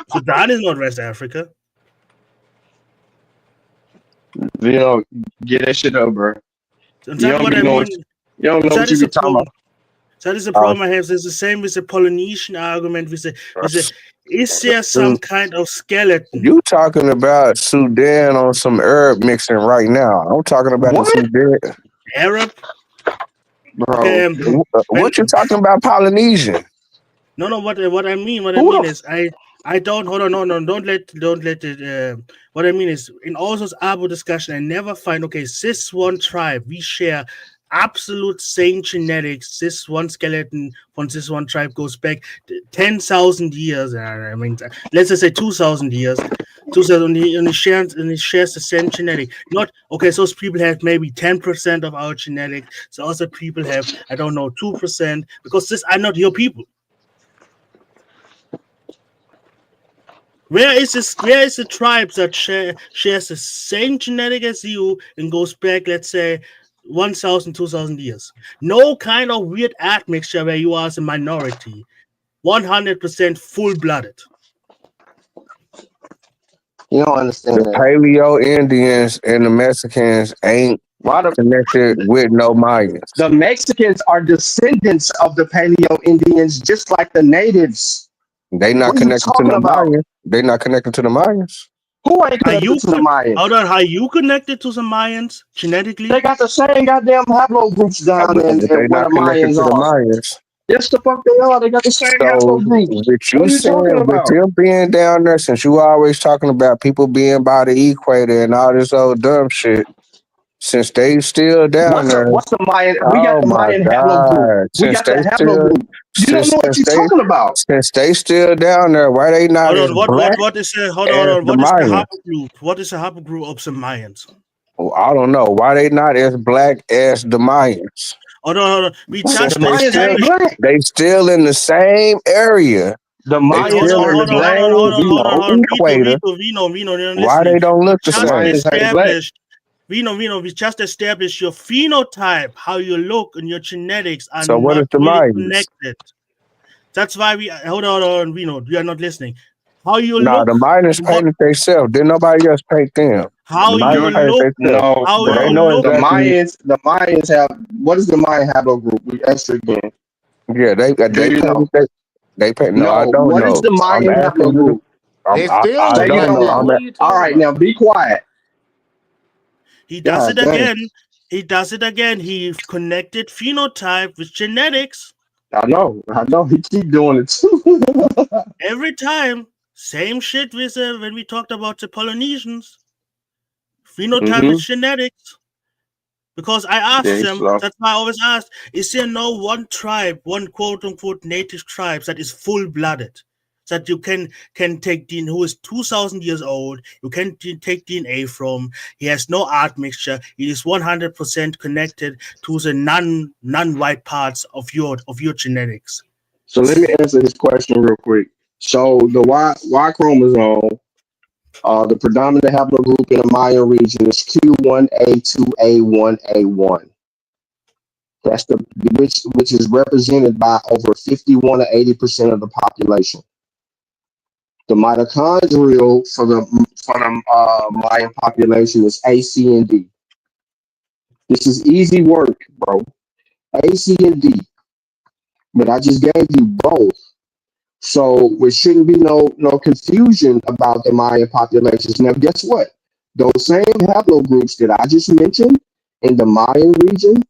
Sudan is not West Africa. You know, get that shit over. And You that's don't what be I knowing mean. you don't know That what you is be a talking problem. about. That is the Oh, problem I have. It's the same with the Polynesian argument. We say, is there some kind of skeleton? you talking about Sudan on some herb mixing right now. I'm talking about the What? Sudan. Arab? Bro. Okay, What you talking about Polynesian? no. What I Who mean the is I don't hold on. No. Don't let it. What I mean is in all those Abo discussion, I never find this one tribe we share absolute same genetics. This one skeleton from this one tribe goes back 10,000 years. I mean, let's just say 2,000 years. 2,000 and it shares the same genetic. Not okay. So those people have maybe 10% of our genetics. So other people have 2% because this are not your people. Where is the tribe that shares the same genetic as you and goes back, let's say, 1,000, 2,000 years? No kind of weird admixture where you are as a minority. 100% full-blooded. You don't understand The that. Paleo Indians and the Mexicans ain't Why connected with no Mayans. the Mexicans are descendants of the Paleo Indians, just like the natives. They not What are you connected to talking no about? Mayans. They not connected to the Mayans. Who ain't Are connected you to the Mayans? How you connected to the Mayans genetically? They got the same goddamn haplogroups down But in they where not the connected Mayans to the are. Mayans. Yes, the fuck they are. They got the same So haplogroups. with What you are you talking saying, with about? you being down there, since you always talking about people being by the equator and all this old dumb shit, since they still down there, What's the Mayan? We got oh the my Mayan haplogroup. God, We got the haplogroup. You don't know what you're talking about. since they still down there, why they not Hold as on, black what is hold as on, the what is the Mayans? haplogroup? What is the haplogroup of the Mayans? Well, I don't know why they not as black as the Mayans. Hold on. We Since just they established. still in the same area. The They Mayans still are in the same equator. Vino, you're not Why they listening. don't look the The same? Mayans ain't black. Vino, we just established your phenotype, how you look, and your genetics are So what is not the really Mayans? connected. That's why we hold on, Vino. You are not listening. How you Nah, look, the Mayans what painted themselves. Didn't nobody else paint them. how The you Mayans painted look, themselves. No, how So they you bro. know look. The exactly. Mayans have. What is the Mayan haplogroup? We asked you again. Yeah, they Do you know? painted. They paint. No, I No. don't What is know. the I'm Mayan asking you. haplogroup? I'm, They I still I Say you don't don't know. know. know. I'm What at, are you All talking right, about? now be quiet. He does God it damn. again. He does it again. He connected phenotype with genetics. I know. He keep doing it too. Every time. Same shit with when we talked about the Polynesians. Phenotype with genetics. Because I asked them, that's why I always asked, is there no one tribe, one quote unquote native tribe that is full blooded? that you can take DNA, who is 2,000 years old. You can take DNA from. He has no admixture. He is 100% connected to the non-white parts of your genetics. So let me answer this question real quick. So the Y chromosome, the predominant haplogroup in the Mayan region is Q1A2A1A1. That's which is represented by over 51 to 80% of the population. The mitochondrial for the Mayan population is A, C, and D. This is easy work, bro. A, C, and D. But I just gave you both. So there shouldn't be no confusion about the Mayan populations. Now, guess what? Those same haplogroups that I just mentioned in the Mayan region,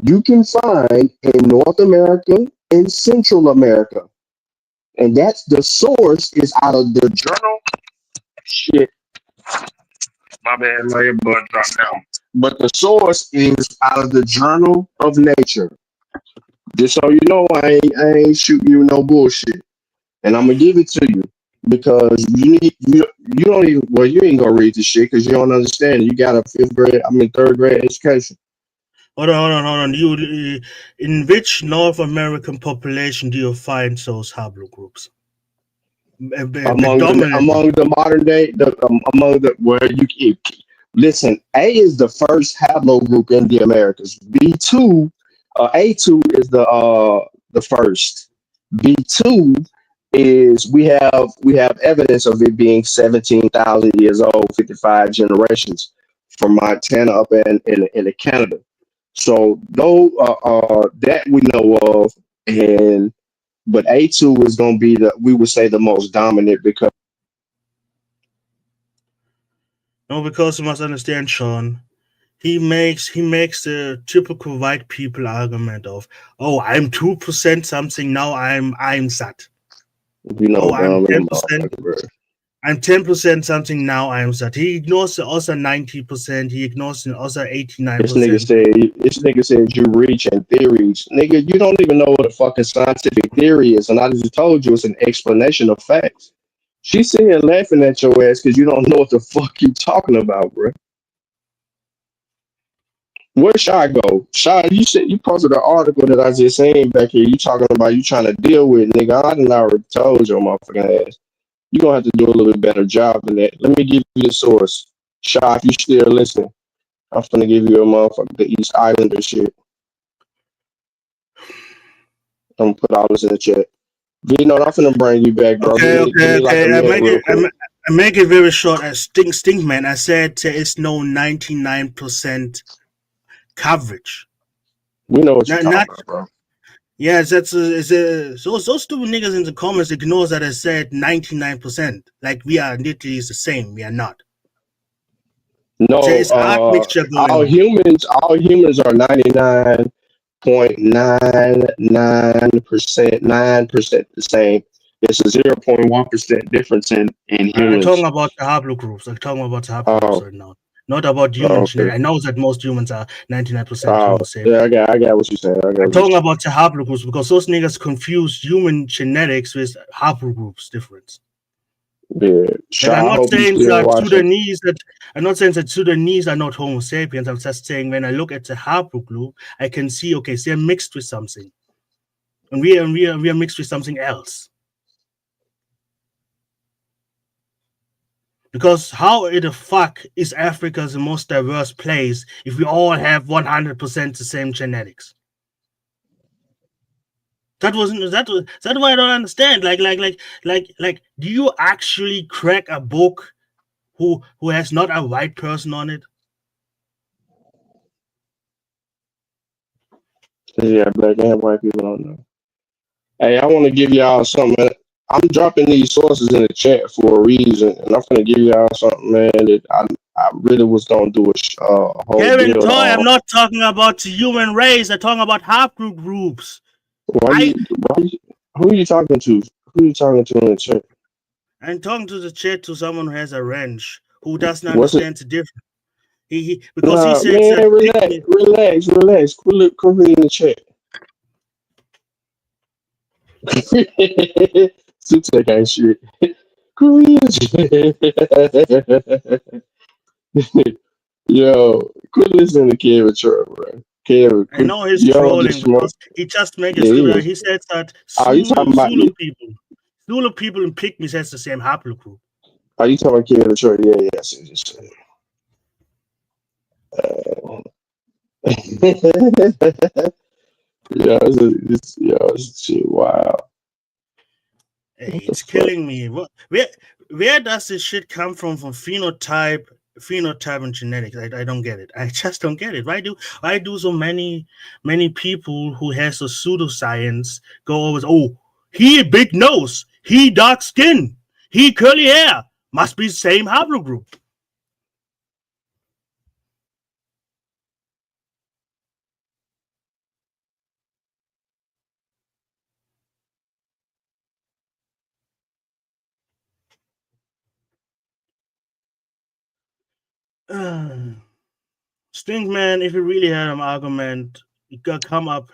you can find in North America and Central America. And that's the source is out of the journal. Shit. My bad, my earbud dropped down. But the source is out of the Journal of Nature. Just so you know, I ain't shooting you no bullshit. And I'm gonna give it to you because you don't even, well, you ain't gonna read the shit because you don't understand. You got a third grade education. Hold on. You in which North American population do you find those haplogroups? Among the modern day, listen, A is the first haplogroup in the Americas. B2, A2 is the first. B2 is we have evidence of it being 17,000 years old, 55 generations from Montana up in Canada. So though that we know of, but A2 is going to be we would say the most dominant because. No, because you must understand, Sean. He makes the typical white people argument of, oh, I'm 2% something now. I'm that. You know, I'm 10%. I'm 10% something now. I'm that. He ignores the other 90%. He ignores the other 89%. This nigga said you reach and theories. Nigga, you don't even know what a fucking scientific theory is, and I just told you it's an explanation of facts. She's sitting here laughing at your ass because you don't know what the fuck you talking about, bro. Where Shy go? Shy, you posted an article that I just seen back here. You talking about you trying to deal with, nigga. I done already told your motherfucking ass. You gonna have to do a little bit better job than that. Let me give you the source. Shy, if you still listening, I'm finna give you a motherfucker the East Islander shit. I'm gonna put all this in the chat. Vino, I'm finna bring you back, bro. Okay. I make it very short. As Stink Man, I said there is no 99% coverage. We know what you're talking about, bro. Yeah, so stupid niggas in the comments ignores that I said 99%. Like we are literally the same. We are not. No, all humans are 99.99% 9% the same. It's a 0.1% difference in humans. I'm talking about the haplogroups. Right now. Not about humans. Okay. I know that most humans are 99% yeah, I got what you're saying. I'm talking about the haplogroups because those niggas confuse human genetics with haplogroups difference. Yeah, I'm not saying that Sudanese are not Homo sapiens. I'm just saying when I look at the haplogroup, I can see, okay, they're mixed with something, and we are mixed with something else. Because how the fuck is Africa the most diverse place if we all have 100% the same genetics? That why I don't understand. Like, do you actually crack a book who has not a white person on it? Yeah, black and white people don't know. Hey, I want to give y'all something. I'm dropping these sources in the chat for a reason, and I'm gonna give y'all something, man, that I really was gonna do a whole Kevin deal Toy, on. I'm not talking about the human race. I'm talking about haplogroup groups. Who are you talking to? Who are you talking to in the chat? I'm talking to the chat to someone who has a wrench, who doesn't understand the difference. He says, man, relax. Quit reading the chat. Sutek ain't shit. Korea. Yo, quit listening to Kevin Troy, bro. Kevin, I quit. know he's Yo, just trolling smoke. because he just made a Yeah, he stupid. is. He said that Are you talking about Zulu you? people and Pygmies has the same haplogroup. Are you talking about Kevin Troy? Yeah, yes. Yeah, it's shit. Wow. Hey, it's killing me. Where does this shit come from phenotype and genetics? I don't get it. I just don't get it. Why do so many people who has a pseudoscience go over? Oh, he big nose, he dark skin, he curly hair, must be same haplogroup. Stink man, if you really had an argument, you gotta come up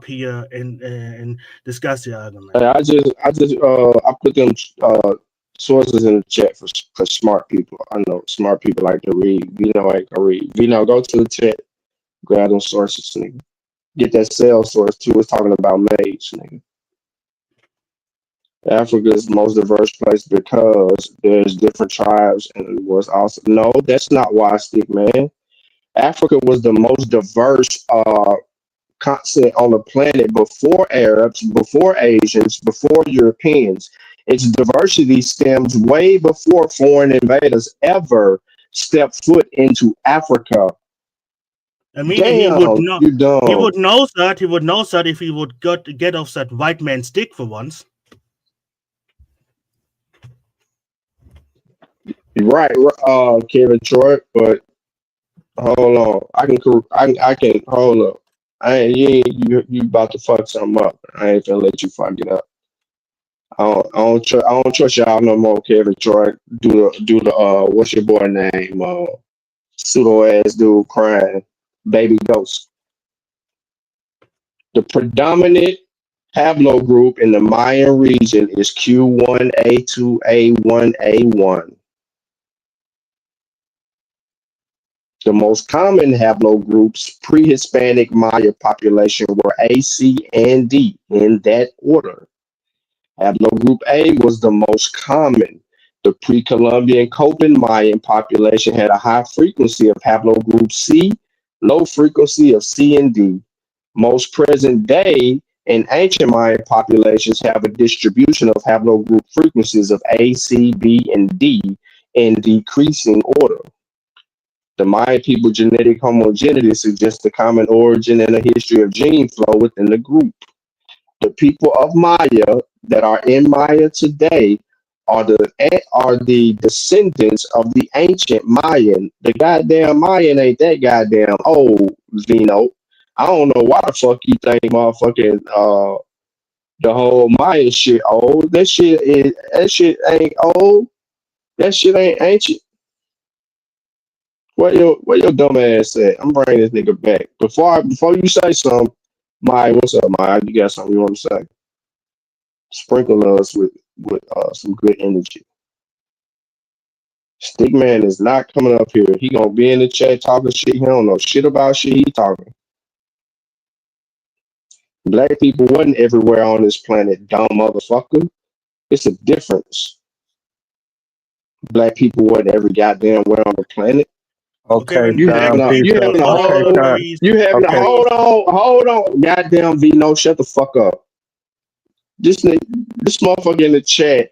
here and discuss the argument. Hey, I put them sources in the chat for smart people. I know smart people like to read. Vino like to read. Vino, go to the chat, grab them sources, nigga. Get that cell source too. It's talking about maize, nigga. Africa is the most diverse place because there's different tribes and it was also no, that's not why, stick man. Africa was the most diverse continent on the planet before Arabs, before Asians, before Europeans. Its diversity stems way before foreign invaders ever stepped foot into Africa. I mean, Damn, he would know. you dumb. He would know that. He would know that if he would get off that white man's dick for once. Right, Kevin Troy, but hold on. I can hold up. You about to fuck something up. I ain't finna let you fuck it up. I don't trust y'all no more, Kevin Troy. Do the what's your boy name? Pseudo ass dude crying, baby ghost. The predominant haplogroup in the Mayan region is Q1A2A1A1. The most common haplogroups pre-Hispanic Maya population were A, C, and D in that order. Haplogroup A was the most common. The pre-Columbian Copan Mayan population had a high frequency of haplogroup C, low frequency of C and D. Most present day and ancient Mayan populations have a distribution of haplogroup frequencies of A, C, B, and D in decreasing order. The Maya people genetic homogeneity suggests a common origin and a history of gene flow within the group. The people of Maya that are in Maya today are the descendants of the ancient Mayan. The goddamn Mayan ain't that goddamn old, Vino. I don't know why the fuck you think motherfucking the whole Maya shit old. That shit ain't old. That shit ain't ancient. Where your dumb ass at? I'm bringing this nigga back. Before you say something, Maya, what's up, Maya? You got something you want to say? Sprinkle us with some good energy. Stickman is not coming up here. He gonna be in the chat talking shit. He don't know shit about shit he talking. Black people wasn't everywhere on this planet, dumb motherfucker. It's a difference. Black people wasn't every goddamn where on the planet. Okay, when You black having a people hold on. Goddamn Vino, shut the fuck up. This motherfucker in the chat.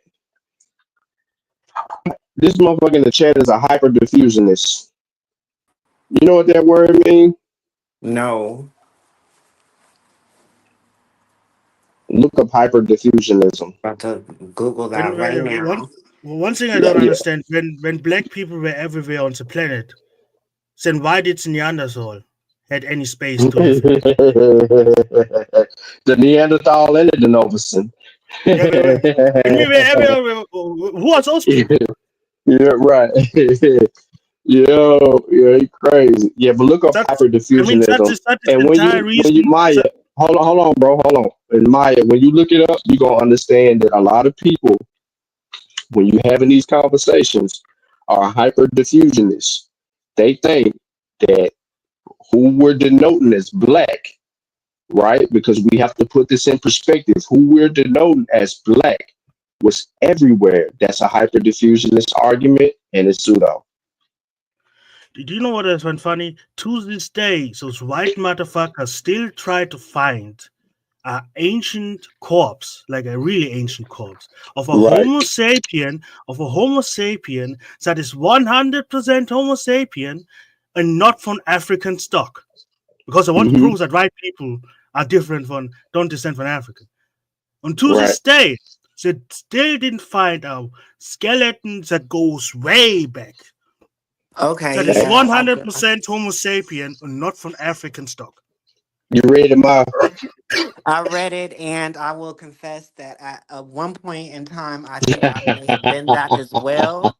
This motherfucker in the chat is a hyper diffusionist. You know what that word means? No. Look up hyper diffusionism. About to Google that right now. One thing I don't understand, when black people were everywhere on the planet, then why did Neanderthal had any space to live in? The Neanderthal and the Denovisan. When we were everywhere, who are those people? Yeah, right. Yeah, you crazy. Yeah, but look up hyper diffusionism. And when you Maya, hold on, bro. Hold on. And Maya, when you look it up, you're gonna understand that a lot of people, when you having these conversations, are hyper diffusionists. They think that who we're denoting as black, right? Because we have to put this in perspective. Who we're denoting as black was everywhere. That's a hyper diffusionist argument, and it's pseudo. Do you know what is funny? To this day, those white motherfuckers still try to find an ancient corpse, like a really ancient corpse, of a Right. Homo sapien, that is 100% Homo sapien and not from African stock. Because I want to prove that white people are different don't descend from Africa. And to this day, they still didn't find a skeleton that goes way back. Okay, That is yeah. 100% Homo sapien and not from African stock. You read them out? I read it, and I will confess that at one point in time, I think I may have been that as well.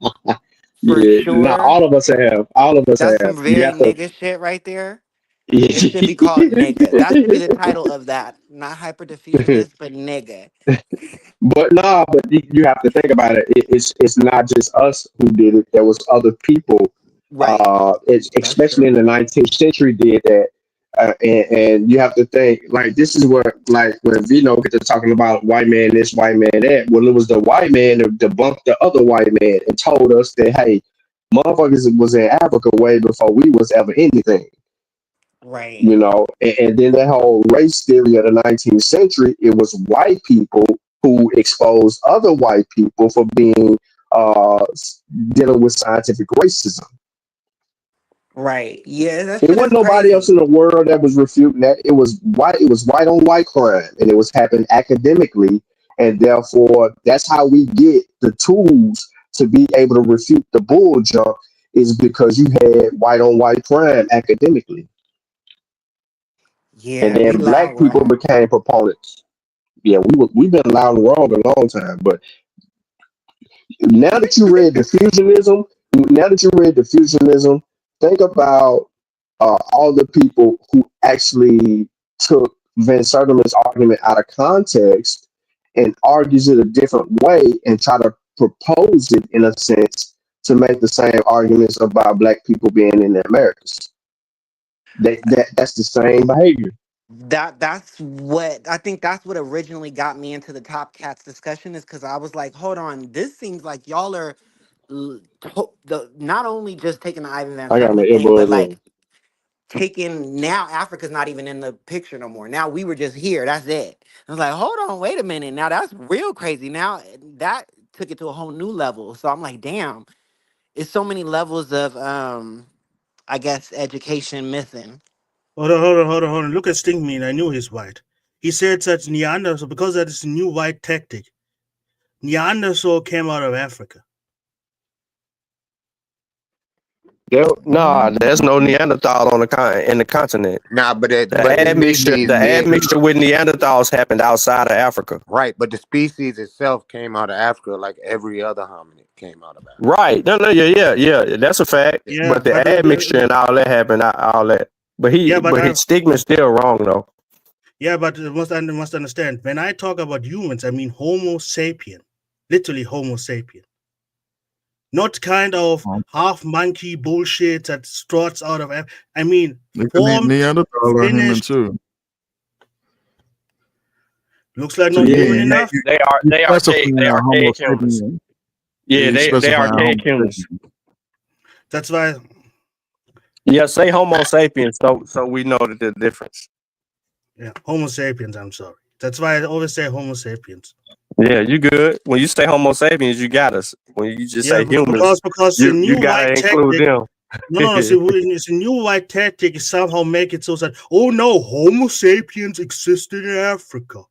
For Yeah, not sure. all of us have. All of us That's have. some You very have to. nigga shit right there. It should be called nigga. That should be the title of that. Not hyper diffusionist, but nigga. But nah, but you have to think about it. It's not just us who did it. There was other people, Right. That's especially in true. the 19th century, did that. And you have to think like this is where like when Vino get to talking about white man this, white man that. Well, it was the white man that debunked the other white man and told us that hey, motherfuckers was in Africa way before we was ever anything. Right. You know, and then that whole race theory of the 19th century, it was white people who exposed other white people for being dealing with scientific racism. Right. Yeah, that It shit wasn't is nobody else crazy. in the world that was refuting that. It was white on white crime, and it was happening academically, and therefore that's how we get the tools to be able to refute the bull jump is because you had white on white crime academically. And Yeah, we then loud black people wrong. became proponents. Yeah, we've been loud and wrong a long time, but now that you read diffusionism, think about all the people who actually took Van Sertelman's argument out of context and argues it a different way and try to propose it in a sense to make the same arguments about black people being in the Americas. That's the same behavior. That's what I think that's what originally got me into the Top Cats discussion is because I was like, hold on, this seems like y'all are not only just taking the Ivan Van I got my Sertima thing, but earbuds in. like taking now Africa's not even in the picture no more. Now we were just here. That's it. I was like, hold on, wait a minute. Now that's real crazy. Now that took it to a whole new level. So I'm like, damn, it's so many levels of I guess education missing. Hold on. Look at Stinkmean. I knew he's white. He said that Neanderthal, because that is a new white tactic. Neanderthal came out of Africa. Nah, there's no Neanderthal on in the continent. Nah, but The the species admixture with Neanderthals happened outside of Africa. right, but the species itself came out of Africa like every other hominid came out of Africa. Right. No, yeah. That's a fact. Yeah, But the admixture and all that happened, all that. But his stigma's still wrong though. Yeah, but you must understand. When I talk about humans, I mean Homo sapien, literally Homo sapien. Not kind of half monkey bullshit that struts out of. I mean, formed, Neanderthal are human finished. too. Looks like not human enough. They archaic humans. Yeah, they archaic humans. That's why. Yeah, say Homo sapiens, so we know that the difference. Yeah, Homo sapiens. I'm sorry. That's why I always say Homo sapiens. Yeah, you good. When you say Homo sapiens, you got us. When you just say humans, because the new you gotta white include tactic. them. No. It's a new white tactic. Is somehow make it so that Homo sapiens existed in Africa.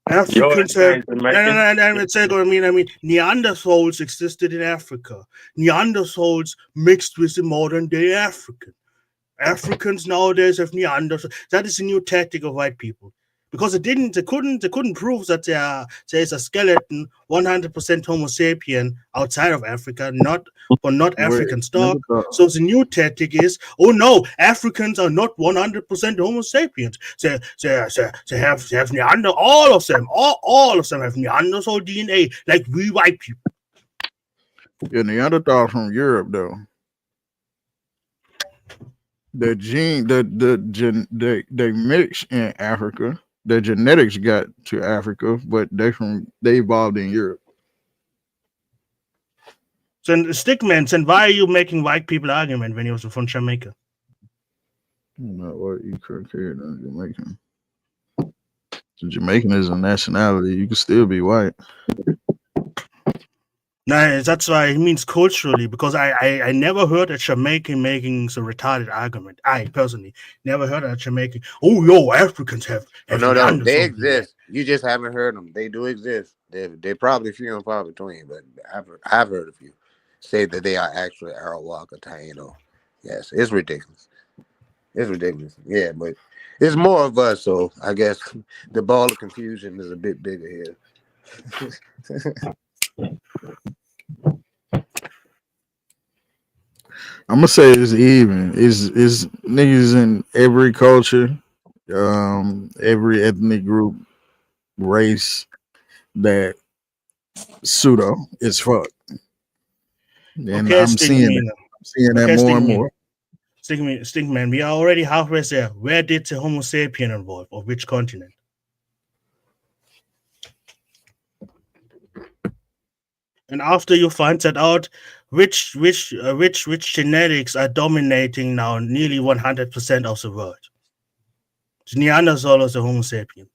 Africans have I mean Neanderthals existed in Africa. Neanderthals mixed with the modern day African. Africans nowadays have Neanderthals. That is a new tactic of white people. because they couldn't prove that there is a skeleton 100% Homo sapien outside of Africa, not African stock. So the new tactic is, oh no, Africans are not 100% Homo sapiens. They have Neanderthal, all of them have Neanderthal DNA, like we white people. Yeah, Neanderthal from Europe though. The gene, they mix in Africa. The genetics got to Africa, but they evolved in Europe. So Stickman, and why are you making white people argument when you're from Jamaica? Not what you compared to Jamaican. So Jamaican is a nationality. You can still be white. No, that's why it means culturally, because I never heard a Jamaican making the retarded argument. I personally never heard a Jamaican. Oh, yo, Africans have No, they exist. You just haven't heard them. They do exist. They're probably few and far between, but I've heard a few say that they are actually Arawak or Taino. Yes, it's ridiculous. It's ridiculous. Yeah, but it's more of us, so I guess the ball of confusion is a bit bigger here. I'm gonna say it's even. It's niggas in every culture, every ethnic group, race that pseudo is fuck. And Okay, I'm seeing that more and more. Stinkman, we are already halfway there. Where did the Homo sapien evolve, or which continent? And after you find that out, which genetics are dominating now nearly 100% of the world? The Neanderthal or the Homo sapien?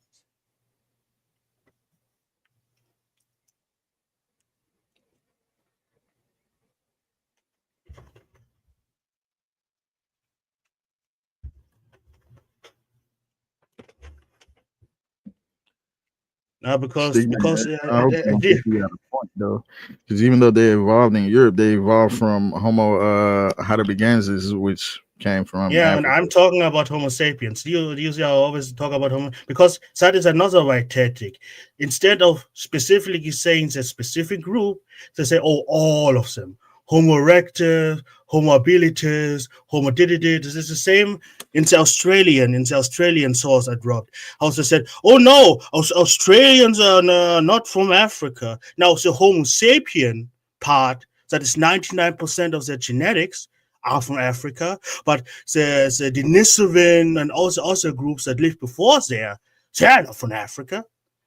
No, because I hope you don't think you got a point though, because even though they evolved in Europe, they evolved from Homo heidelbergensis, which came from yeah, Africa. and I'm talking about Homo sapiens. You always talk about Homo, because that is another right tactic. Instead of specifically saying the specific group, they say, oh, all of them. Homo erectus, Homo habilis, Homo dididid. This is the same in the Australian source I dropped. Also said, oh no, Australians are not from Africa. Now the Homo sapien part, that is 99% of their genetics, are from Africa, but the Denisovan and also other groups that lived before there, they're not from Africa.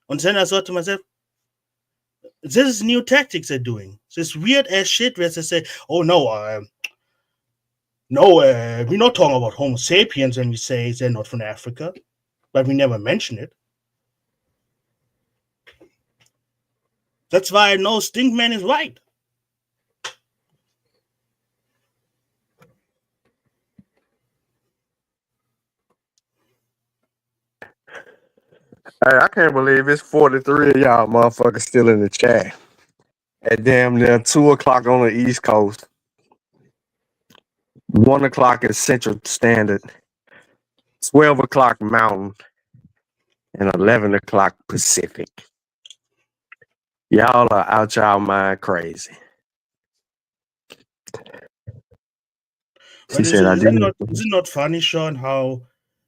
And then I thought to myself, this is new tactics they're doing. This weird ass shit where they say, oh no, we're not talking about Homo sapiens when we say they're not from Africa, but we never mention it. That's why I know Stinkman is right. Hey, I can't believe it's 43 of y'all motherfuckers still in the chat. At damn near 2 o'clock on the East Coast. 1 o'clock is Central Standard. 12 o'clock Mountain. And 11 o'clock Pacific. Y'all are out y'all mind crazy. But is it not funny, Sean, how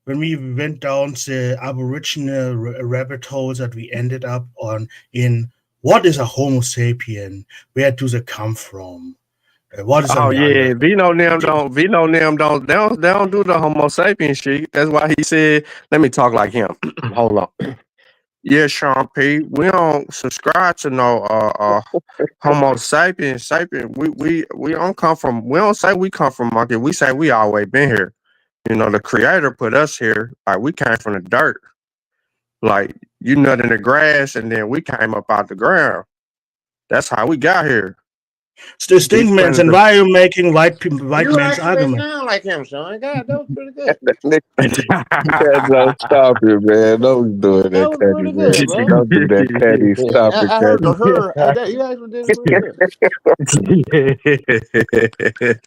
when we went down the Aboriginal rabbit holes that we ended up on in what is a Homo sapien? Where do they come from? What is a yeah, Vino them don't do the Homo sapien shit. That's why he said, let me talk like him. Hold on. Yeah, Sean P. We don't subscribe to no Homo sapien. We don't come from. We don't say we come from monkey. We say we always been here. You know, the Creator put us here. Like we came from the dirt. Like you nut in the grass, and then we came up out the ground. That's how we got here. Still Stinkman, and why are you making white man's argument? Sound like him, Sean. God, that was pretty good. No, stop it, man. Don't do it. That was pretty good, bro. Don't do that, Teddy. Stop it, I heard Teddy. that. You actually did it pretty good.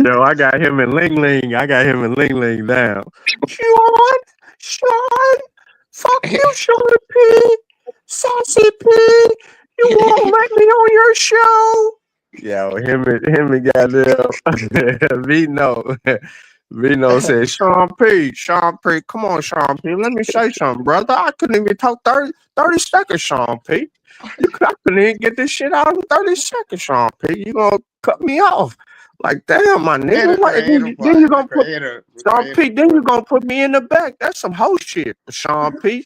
No, I got him and Ling Ling. I got him and Ling Ling down. Sean, Sean, fuck you, Sean P. Sassy P. You won't let me on your show. Yeah, him and goddamn Vino. Vino said, Sean P, come on, Sean P. Let me say something, brother. I couldn't even talk 30 seconds, Sean P. I couldn't even get this shit out in 30 seconds, Sean P. You gonna cut me off. Like, damn, my nigga. Then you gonna put Sean P, then you gonna put me in the back. That's some hoe shit, Sean P.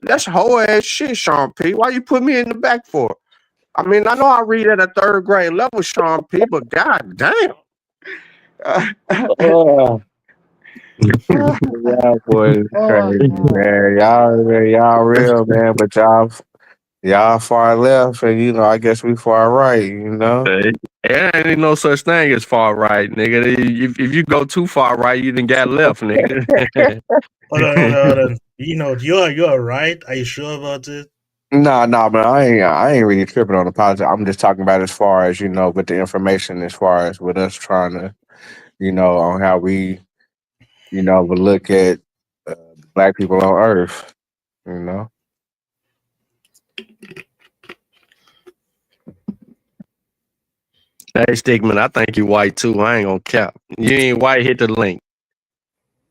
That's hoe ass shit, Sean P. Why you put me in the back for? I mean, I know I read at a third grade level, Sean P, but god damn. Y'all boys crazy, man. Y'all real, man, but y'all far left, and you know, I guess we far right, you know. There ain't no such thing as far right, nigga. If you go too far right, you done got left, nigga. Hold on. You know, you're right. Are you sure about it? No, but I ain't really tripping on the politics. I'm just talking about as far as, you know, with the information, as far as with us trying to, you know, on how we, you know, would look at black people on Earth, you know. Hey, Stigman, I think you white too. I ain't gonna cap. You ain't white, hit the link.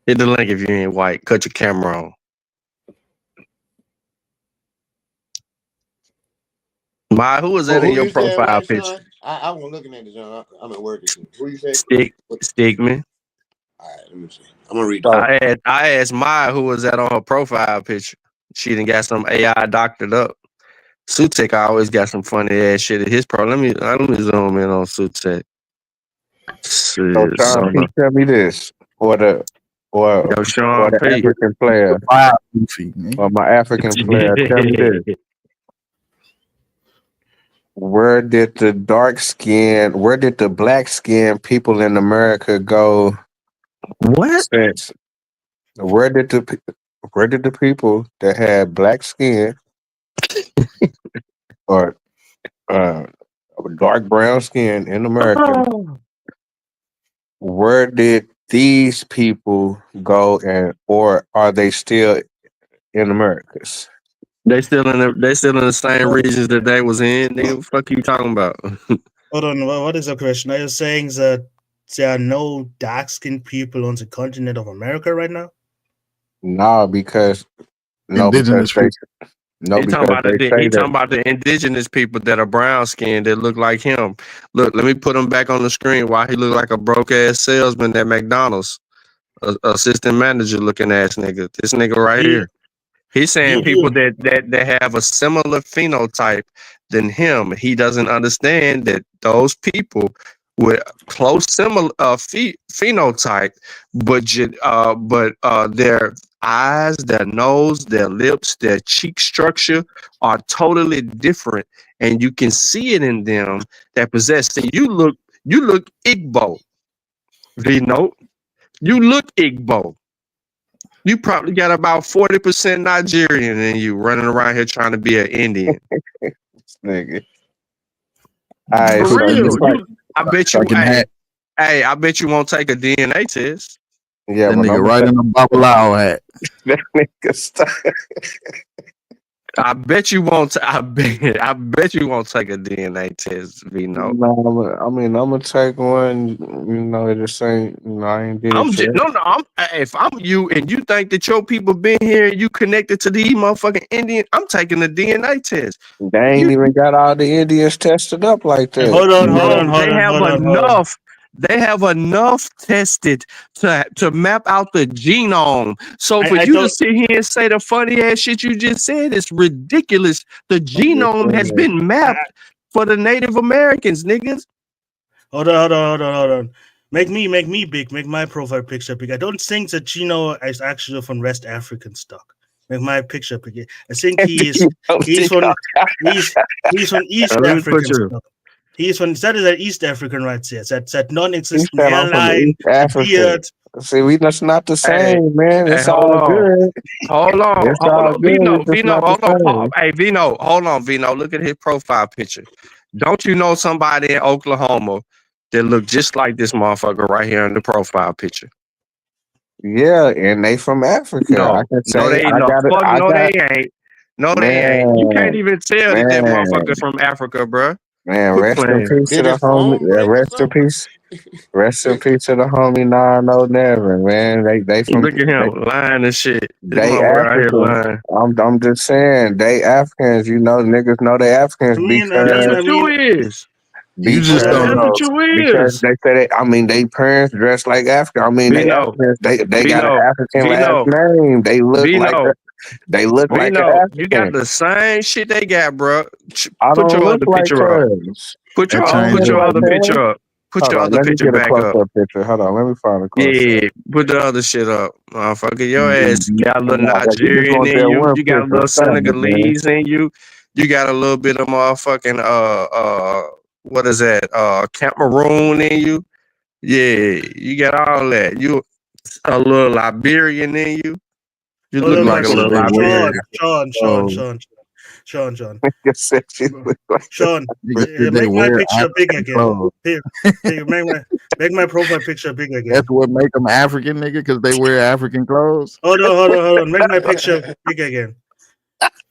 Hit the link if you ain't white. Cut your camera on. My, who was that in your profile picture? I wasn't looking at it, John. I'm at work. Who you say? Stigman. All right, let me see. I'm gonna read. I asked Maya who was that on her profile picture. She done got some AI doctored up. Sutek always got some funny ass shit at his pro. Let me zoom in on Sutek. So Sean P, tell me this, or the African player, or my African player, tell me this. Where did the black skin people in America go? What? Where did the people that had black skin or dark brown skin in America, where did these people go, and or are they still in Americas? They still in the same regions that they was in. Nigga, what the fuck you talking about? Hold on, what is the question? Are you saying that there are no dark-skinned people on the continent of America right now? No, because indigenous people. He talking about the indigenous people that are brown skinned that look like him. Look, let me put him back on the screen. Why he look like a broke ass salesman at McDonald's, assistant manager looking ass nigga. This nigga right here. He's saying people that have a similar phenotype than him. He doesn't understand that those people with close similar phenotype, but their eyes, their nose, their lips, their cheek structure are totally different, and you can see it in them that possess. See, you look Igbo, Vino. You look Igbo. You probably got about 40% Nigerian in you running around here trying to be an Indian. Nigga. For real. I bet you. I bet you won't take a DNA test. Yeah, that nigga right in the Babalao hat. That nigga stop. I bet you won't. I bet you won't take a DNA test, Vino. No, I mean, I'm gonna take one. You know, it just ain't. You know, I ain't did it. If I'm you and you think that your people been here and you connected to these motherfucking Indian, I'm taking the DNA test. They ain't even got all the Indians tested up like that. Hold on. They have enough tested to map out the genome. So for you to sit here and say the funny ass shit you just said, it's ridiculous. The genome has been mapped for the Native Americans, niggas. Hold on. Make me big. Make my profile picture big. I don't think that Gino is actually from West African stock. Make my picture big. I think he's from East African stock. He's from that is an East African right there. That non-existent hairline, beard. See, that's not the same, man. It's all good. Hold on, Vino. Hey, Vino, hold on, Vino. Look at his profile picture. Don't you know somebody in Oklahoma that look just like this motherfucker right here in the profile picture? Yeah, and they from Africa. I No, can no, say they I no got it. fuck, I no, got they ain't. No, they ain't. You can't man, even tell that man, motherfucker's from Africa, bruh. man. Quit Rest in playing. peace to Did the his homie. phone break or Rest in something? peace. Rest in peace to the homie. Nah, no, never, man. They from Look at him lying and shit. This they motherfucker out here African. lying. I'm just saying they Africans. You know, niggas know they Africans I mean, That's because what you is. You just don't That's what know. you because is. they say they. I mean, they parents dress like African. I mean, they Vino, Africans. They got an Vino, African last Vino, name. Vino, They look like an Vino. You got African. the same shit they got, bro. I Put don't your look other like picture up. cuz. Put I your That don't put changes look your like other everything. that. picture up. Put Hold your on, other let me picture get a back close up. up picture. Hold on, let me find a close up. Yeah, put the other shit up, motherfucker. Your ass No, got a little you just Nigerian want in that you. one You got a picture. little Stop it, man. Senegalese in you. You got a little bit of motherfucking what is that? Cameroon in you. Yeah, you got all that. You a little Liberian in you. You hold look on, like a but little They wear Liberian. Sean. You said you look like Sean, they make my wear picture big African again. clothes. Here, make my profile picture big That's again. what make them African, nigga, because they wear African clothes. Hold on. Make my picture big again.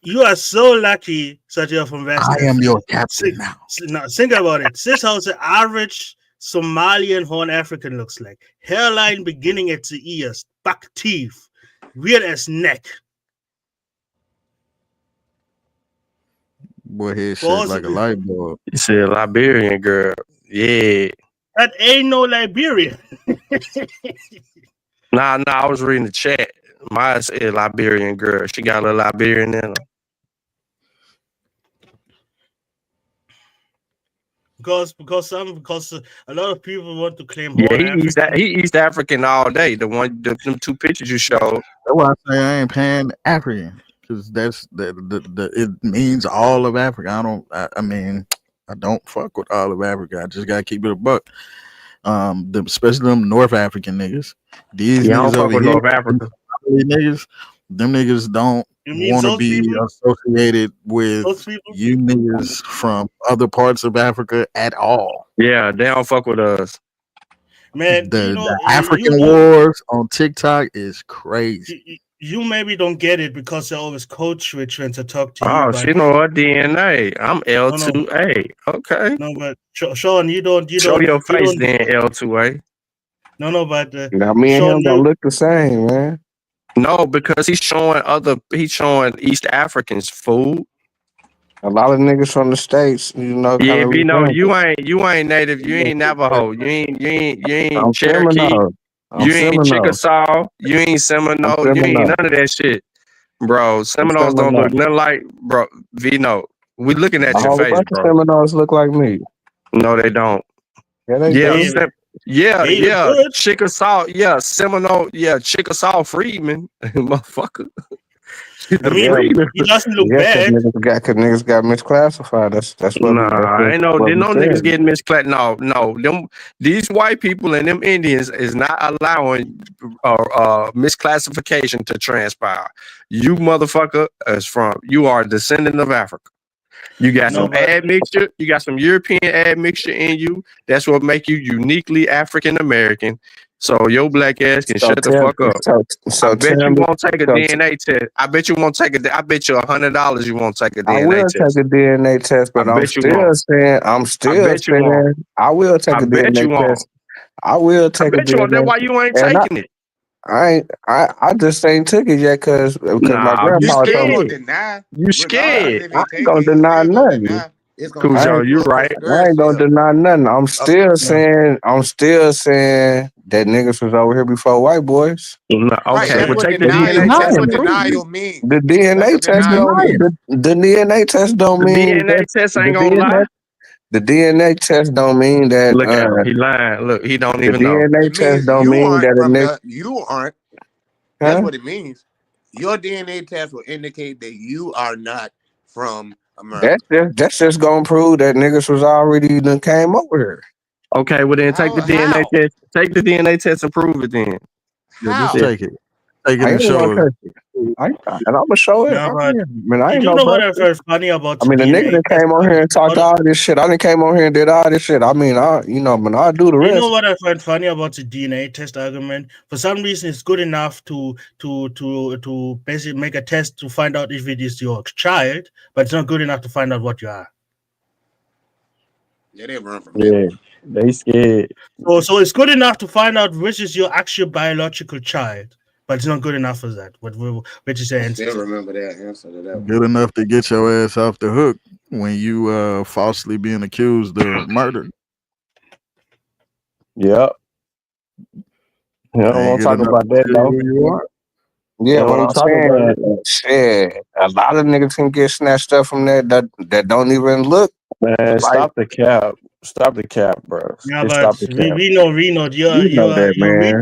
You are so lucky that you're from West I am Africa. your captain now. Now, think about it. This is how the average Somalian Horn African looks like. Hairline beginning at the ears, back teeth, weird as neck. Boy, his shit Balls. like a light bulb. You said Liberian girl. Yeah. That ain't no Liberian. Nah, I was reading the chat. Mine said Liberian girl. She got a little Liberian in her. Because a lot of people want to claim Yeah, Horn Africa. he East African all day. The one them two pictures you showed. That's why I say I ain't Pan African, because that's the it means all of Africa. I mean, I don't fuck with all of Africa. I just gotta keep it a buck. Especially them North African niggas. These Yeah, I don't niggas fuck over with here, North Africa. them niggas don't You mean want to those be people? associated with Those people? you niggas from other parts of Africa at all. Yeah, they don't fuck with us. Man, The African wars on TikTok is crazy. You maybe don't get it because they're always code switching to talk to you. Oh, But she know her DNA. I'm no, L2A. Okay. no, but Sean, you don't. Show your face then, L2A. No, but now me and Sean, him don't look the same, man. No, because he's showing East Africans food. A lot of niggas from the States, you know, kind Yeah, of you know, resemble. you ain't native, you ain't Navajo, you ain't I'm Cherokee, Seminole. I'm you ain't Seminole. Chickasaw, you ain't I'm Seminole, you ain't Seminole. none of that shit. Bro, I'm Seminoles don't Seminole. look nothing like bro Vino. We looking A at your whole face, bunch of bro. Seminoles look like me. No, they don't. Yeah, they Yeah, do. they look yeah. good. Chickasaw, yeah, Seminole, yeah, Chickasaw Freedman, motherfucker. I mean, Freedman. he doesn't look Yeah, cause bad. niggas got misclassified. That's what Nah, ain't no, what did we no said. niggas getting misclassified. No, these white people and them Indians is not allowing misclassification to transpire. You motherfucker you are a descendant of Africa. You got No, some but admixture. You got some European admixture in you. That's what make you uniquely African American. So your black ass can shut the fuck up. I bet Tell you me. won't take a DNA test. I bet you won't take I bet you $100 you won't take a I DNA will test. take a DNA test, I but I'm bet you still won't. saying I bet you won't. I will take I a bet DNA you won't. test. I will I take a bet you won't. That's DNA, why you ain't and taking it. I just ain't took it yet because my Nah, you grandpa You still told me. gonna scared. deny, You regardless scared. if I he ain't take gonna it, you deny still gonna nothing. deny it's gonna Cool, come Joe, from you a right. I ain't gonna conspiracy deny nothing. I'm of still saying that niggas was over here before white boys. Nah, right. okay, That's well what take the He's DNA denial. test That's and what denying it. prove it. denial means. The That's DNA what He's test denial don't. denying means. it. The DNA test don't The mean DNA that test the ain't gonna lie. DNA test don't mean that Look at him. He lying. Look, he don't the even know. DNA It test means don't you mean aren't that a from nigga. the. You aren't. That's Huh? what it means. Your DNA test will indicate that you are not from America. That's just gonna prove that niggas was already done came over here. Okay, well then take the How? DNA How? test. Take the DNA test and prove it then. Yeah, just How? Yeah. take it. Take it I and ain't gonna show us. take it. And I'm gonna show it. No, but I you ain't do no know what I virgin. find funny about I the mean, the nigga DNA that test came on here and talked all this shit. I done came on here and did all this shit. I mean, I do the You know rest. what I find funny about the DNA test argument? For some reason, it's good enough to basically make a test to find out if it is your child, but it's not good enough to find out what you are. Yeah, they run from that. Yeah, they scared. So it's good enough to find out which is your actual biological child, but it's not good enough for that. Which is your I still ancestor. remember that answer to that one. Good enough to get your ass off the hook when you falsely being accused of murder. Yep. You don't Ain't want to good talk enough about to that say though. who you are. Yeah, You don't but want I'm to talk about it. saying, shit, a lot of niggas can get snatched up from that don't even look Man, like. stop the cap. Stop the cap, bro. Yeah, Just but stop the cap. we know You know that, man.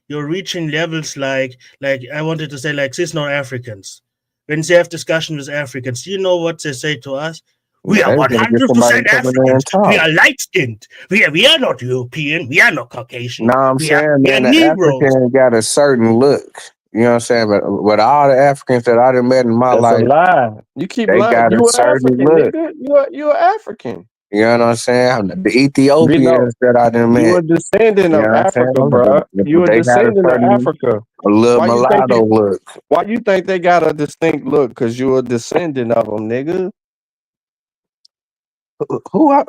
you're reaching levels like I wanted to say like cis North Africans. When they have discussion with Africans, you know what they say to us? We are They gonna get somebody 100% to come in there Africans. and We talk. are light skinned. We are not European. We are not Caucasian. Nah, I'm saying, We are man, the Negroes. African got a certain look. You know what I'm saying? But all the Africans that I done met in my That's a life, lie. You keep they lying. got a You are certain African, look. nigga. You are African. You know what I'm saying? The We know. Ethiopians that I done You met, a descendant you of know what I'm Africa, saying? bro. You a They got a descendant of certain, Africa. a little Why you think mulatto look. Why you think they got a distinct look? Cause you a descendant of them, nigga. Who I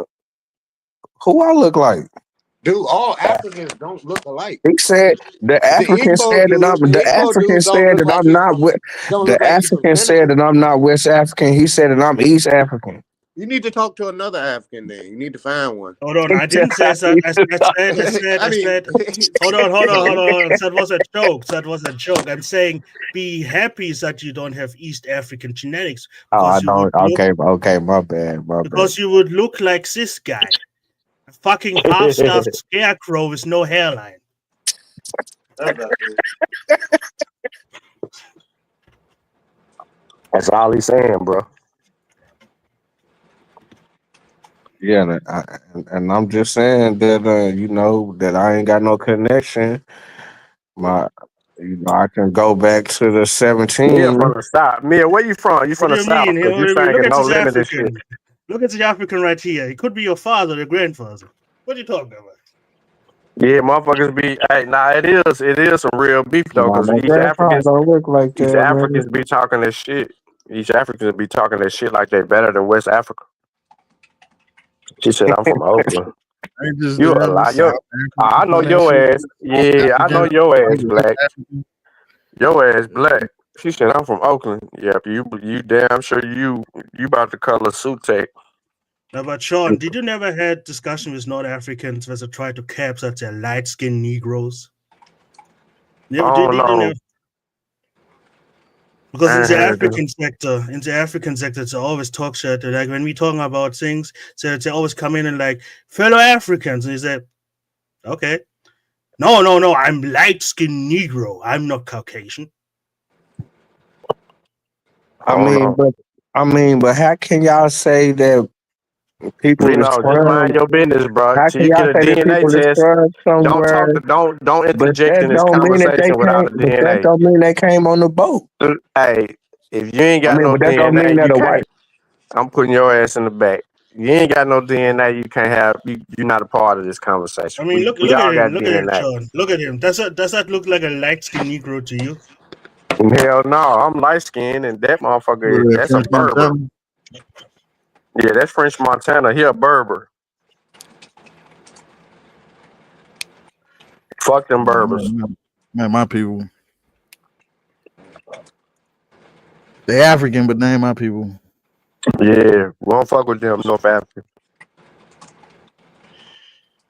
look like? Dude, all Africans don't look alike. He said the African said that The the Igbo African dude don't said look that like I'm he's not from with don't the look like he's from African said Senegal. that I'm not West African. He said that I'm East African. You need to talk to another African then. You need to find one. Hold on, I didn't say that. I said. Hold on. That was a joke. That was a joke. I'm saying be happy that you don't have East African genetics Oh, I because you would don't. look Okay, my bad. because you would look like this guy, a fucking half-stuffed scarecrow with no hairline. That's all he's saying, bro. Yeah, and I'm just saying that that I ain't got no connection. I can go back to the Mia 17. from the south. Mia, where you from? You What from do the you south? mean? Cause What you do you mean? Look singing at no this limit and shit. African. Look at the African right here. He could be your father, your grandfather. What are you talking about? Yeah, motherfuckers be. Hey, nah, it is some real beef though, Nah, cause my grandpa don't look like East that, man. Africans be talking that shit. East Africans be talking that shit like they better than West Africa. She said, "I'm from Oakland." Ain't just You a the lie. South I Africans know do that your shit. ass. North Yeah, I know Africans, your ass West black. Africans. Your ass black. She said, "I'm from Oakland." Yep, you damn sure you about the color suit tech. Now, but Sean, did you never had discussion with North Africans where they try to cap such a light-skinned Negroes? Never I did don't you know. never? Because I in ain't the heard that. African sector, they always talk shit. Like when we talking about things, they always come in and like fellow Africans, and he said, "Okay, no, I'm light-skinned Negro. I'm not Caucasian." I don't know. But how can y'all say that people is Just mind from? your business, bro. How Till can you y'all get a say that DNA people is test, from don't somewhere? talk. Don't But interject that in this don't mean that they conversation without a can't. But that DNA. don't mean they came on the boat. Hey, if you ain't I got mean, no but that don't mean DNA, that you a white. can't. I'm putting your ass in the back. You ain't got no DNA, you can't have. You're not a part of this conversation. I mean, We look all at him, got DNA. Sean. Look at him. Does that look like a light-skinned Negro to you? Hell no, I'm light skinned and that motherfucker, that's a French Berber. Montana. Yeah, that's French Montana. He a Berber. Fuck them Berbers. Man, my people. They African, but they ain't my people. Yeah, we don't fuck with them, North African.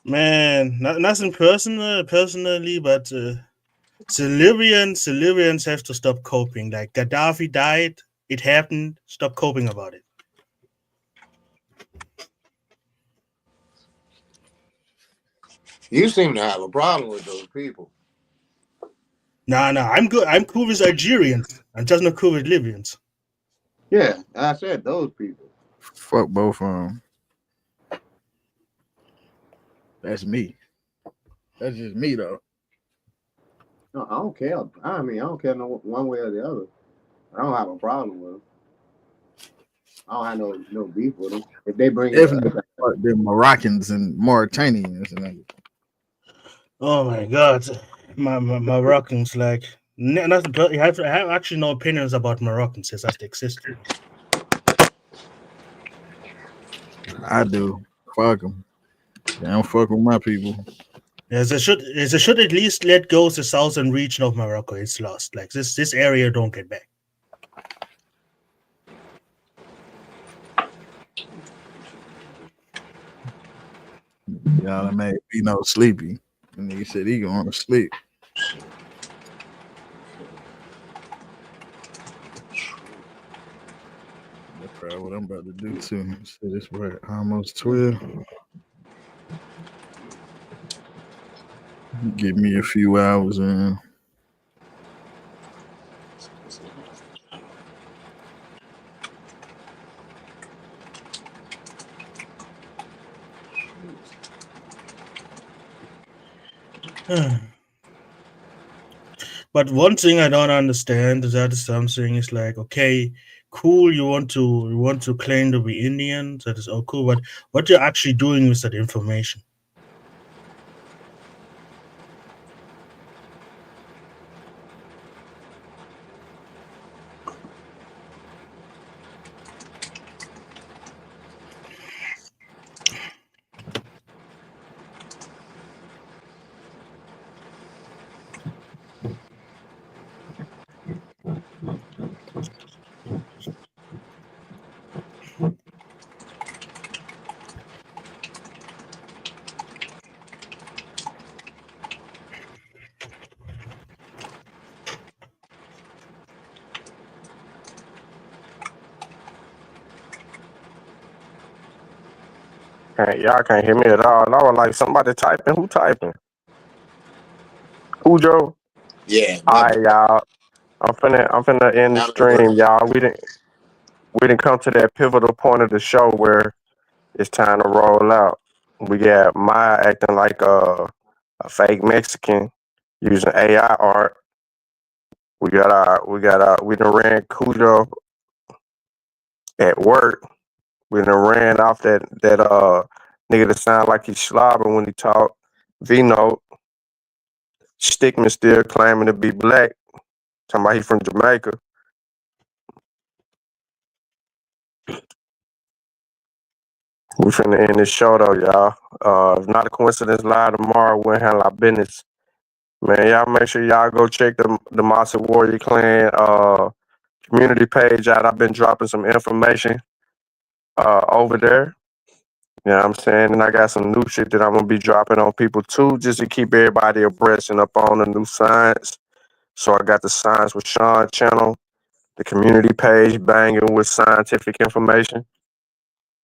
Man, nothing personally, but Liberians have to stop coping. Like Gaddafi died, it happened. Stop coping about it. You seem to have a problem with those people. Nah, I'm good. I'm cool with Algerians. I'm just not cool with Libyans. Yeah, I said those people. Fuck both of them. That's me. That's just me though. No, I don't care. I mean, I don't care no one way or the other. I don't have a problem with them. I don't have no beef with them. If they bring Definitely the Moroccans and Mauritanians and Oh my God, my Moroccans like nothing. I have actually no opinions about Moroccans since as they exist. I do. Fuck them. They don't fuck with my people. Yes, they should at least let go the southern region of Morocco. It's lost. Like this area don't get back. Y'all done made Bino sleepy. And he said he going to sleep. That's probably what I'm about to do too. So this we're almost 12. Give me a few hours in. But one thing I don't understand is that something is like, okay, cool, you want to claim to be Indian, that is all cool, but what you're actually doing with that information. Y'all can't hear me at all. And I was like, somebody typing. Who typing? Who Joe? Yeah, All my right, y'all. I'm finna end the now let me go. stream, y'all. We didn't come to that pivotal point of the show where it's time to roll out. We got Maya acting like a fake Mexican using AI art. We done ran Cujo at work. We done ran off that nigga that sound like he's slobbering when he talk. V-Note. Stickman still claiming to be black. Talking about he from Jamaica. We finna end this show though, y'all. If not a coincidence, live tomorrow, we'll handle our business. Man, y'all make sure y'all go check the Massa Warrior Clan community page out. I've been dropping some information over there. You know what I'm saying? And I got some new shit that I'm gonna be dropping on people too, just to keep everybody abreast and up on the new science. So I got the Science with Sean channel, the community page banging with scientific information.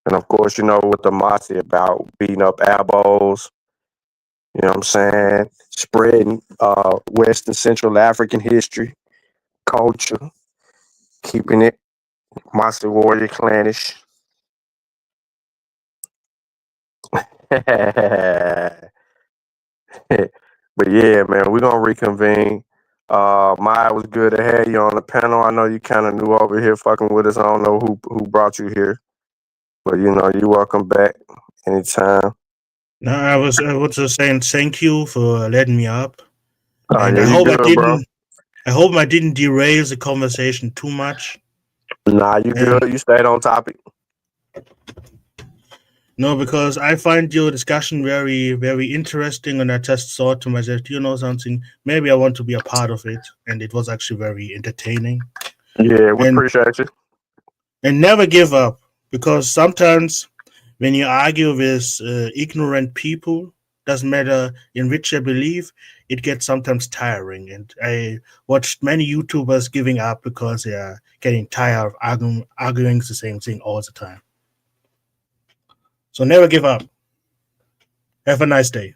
And of course, you know what the Mossy about, beating up Abos, you know what I'm saying? Spreading West and Central African history, culture, keeping it Mossy Warrior Clanish. But yeah, man, we're gonna reconvene. Maya, was good to have you on the panel. I know you kind of new over here fucking with us. I don't know who brought you here, but you know, you're welcome back anytime. No, I was just saying thank you for letting me up, and Yeah, you good, bro. I hope I didn't derail the conversation too much. Nah, you good. You stayed on topic. No, because I find your discussion very, very interesting, and I just thought to myself, you know something, maybe I want to be a part of it, and it was actually very entertaining. Yeah, we appreciate you. And never give up, because sometimes when you argue with ignorant people, doesn't matter in which they believe, it gets sometimes tiring. And I watched many YouTubers giving up because they are getting tired of arguing the same thing all the time. So never give up. Have a nice day.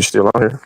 You still on here?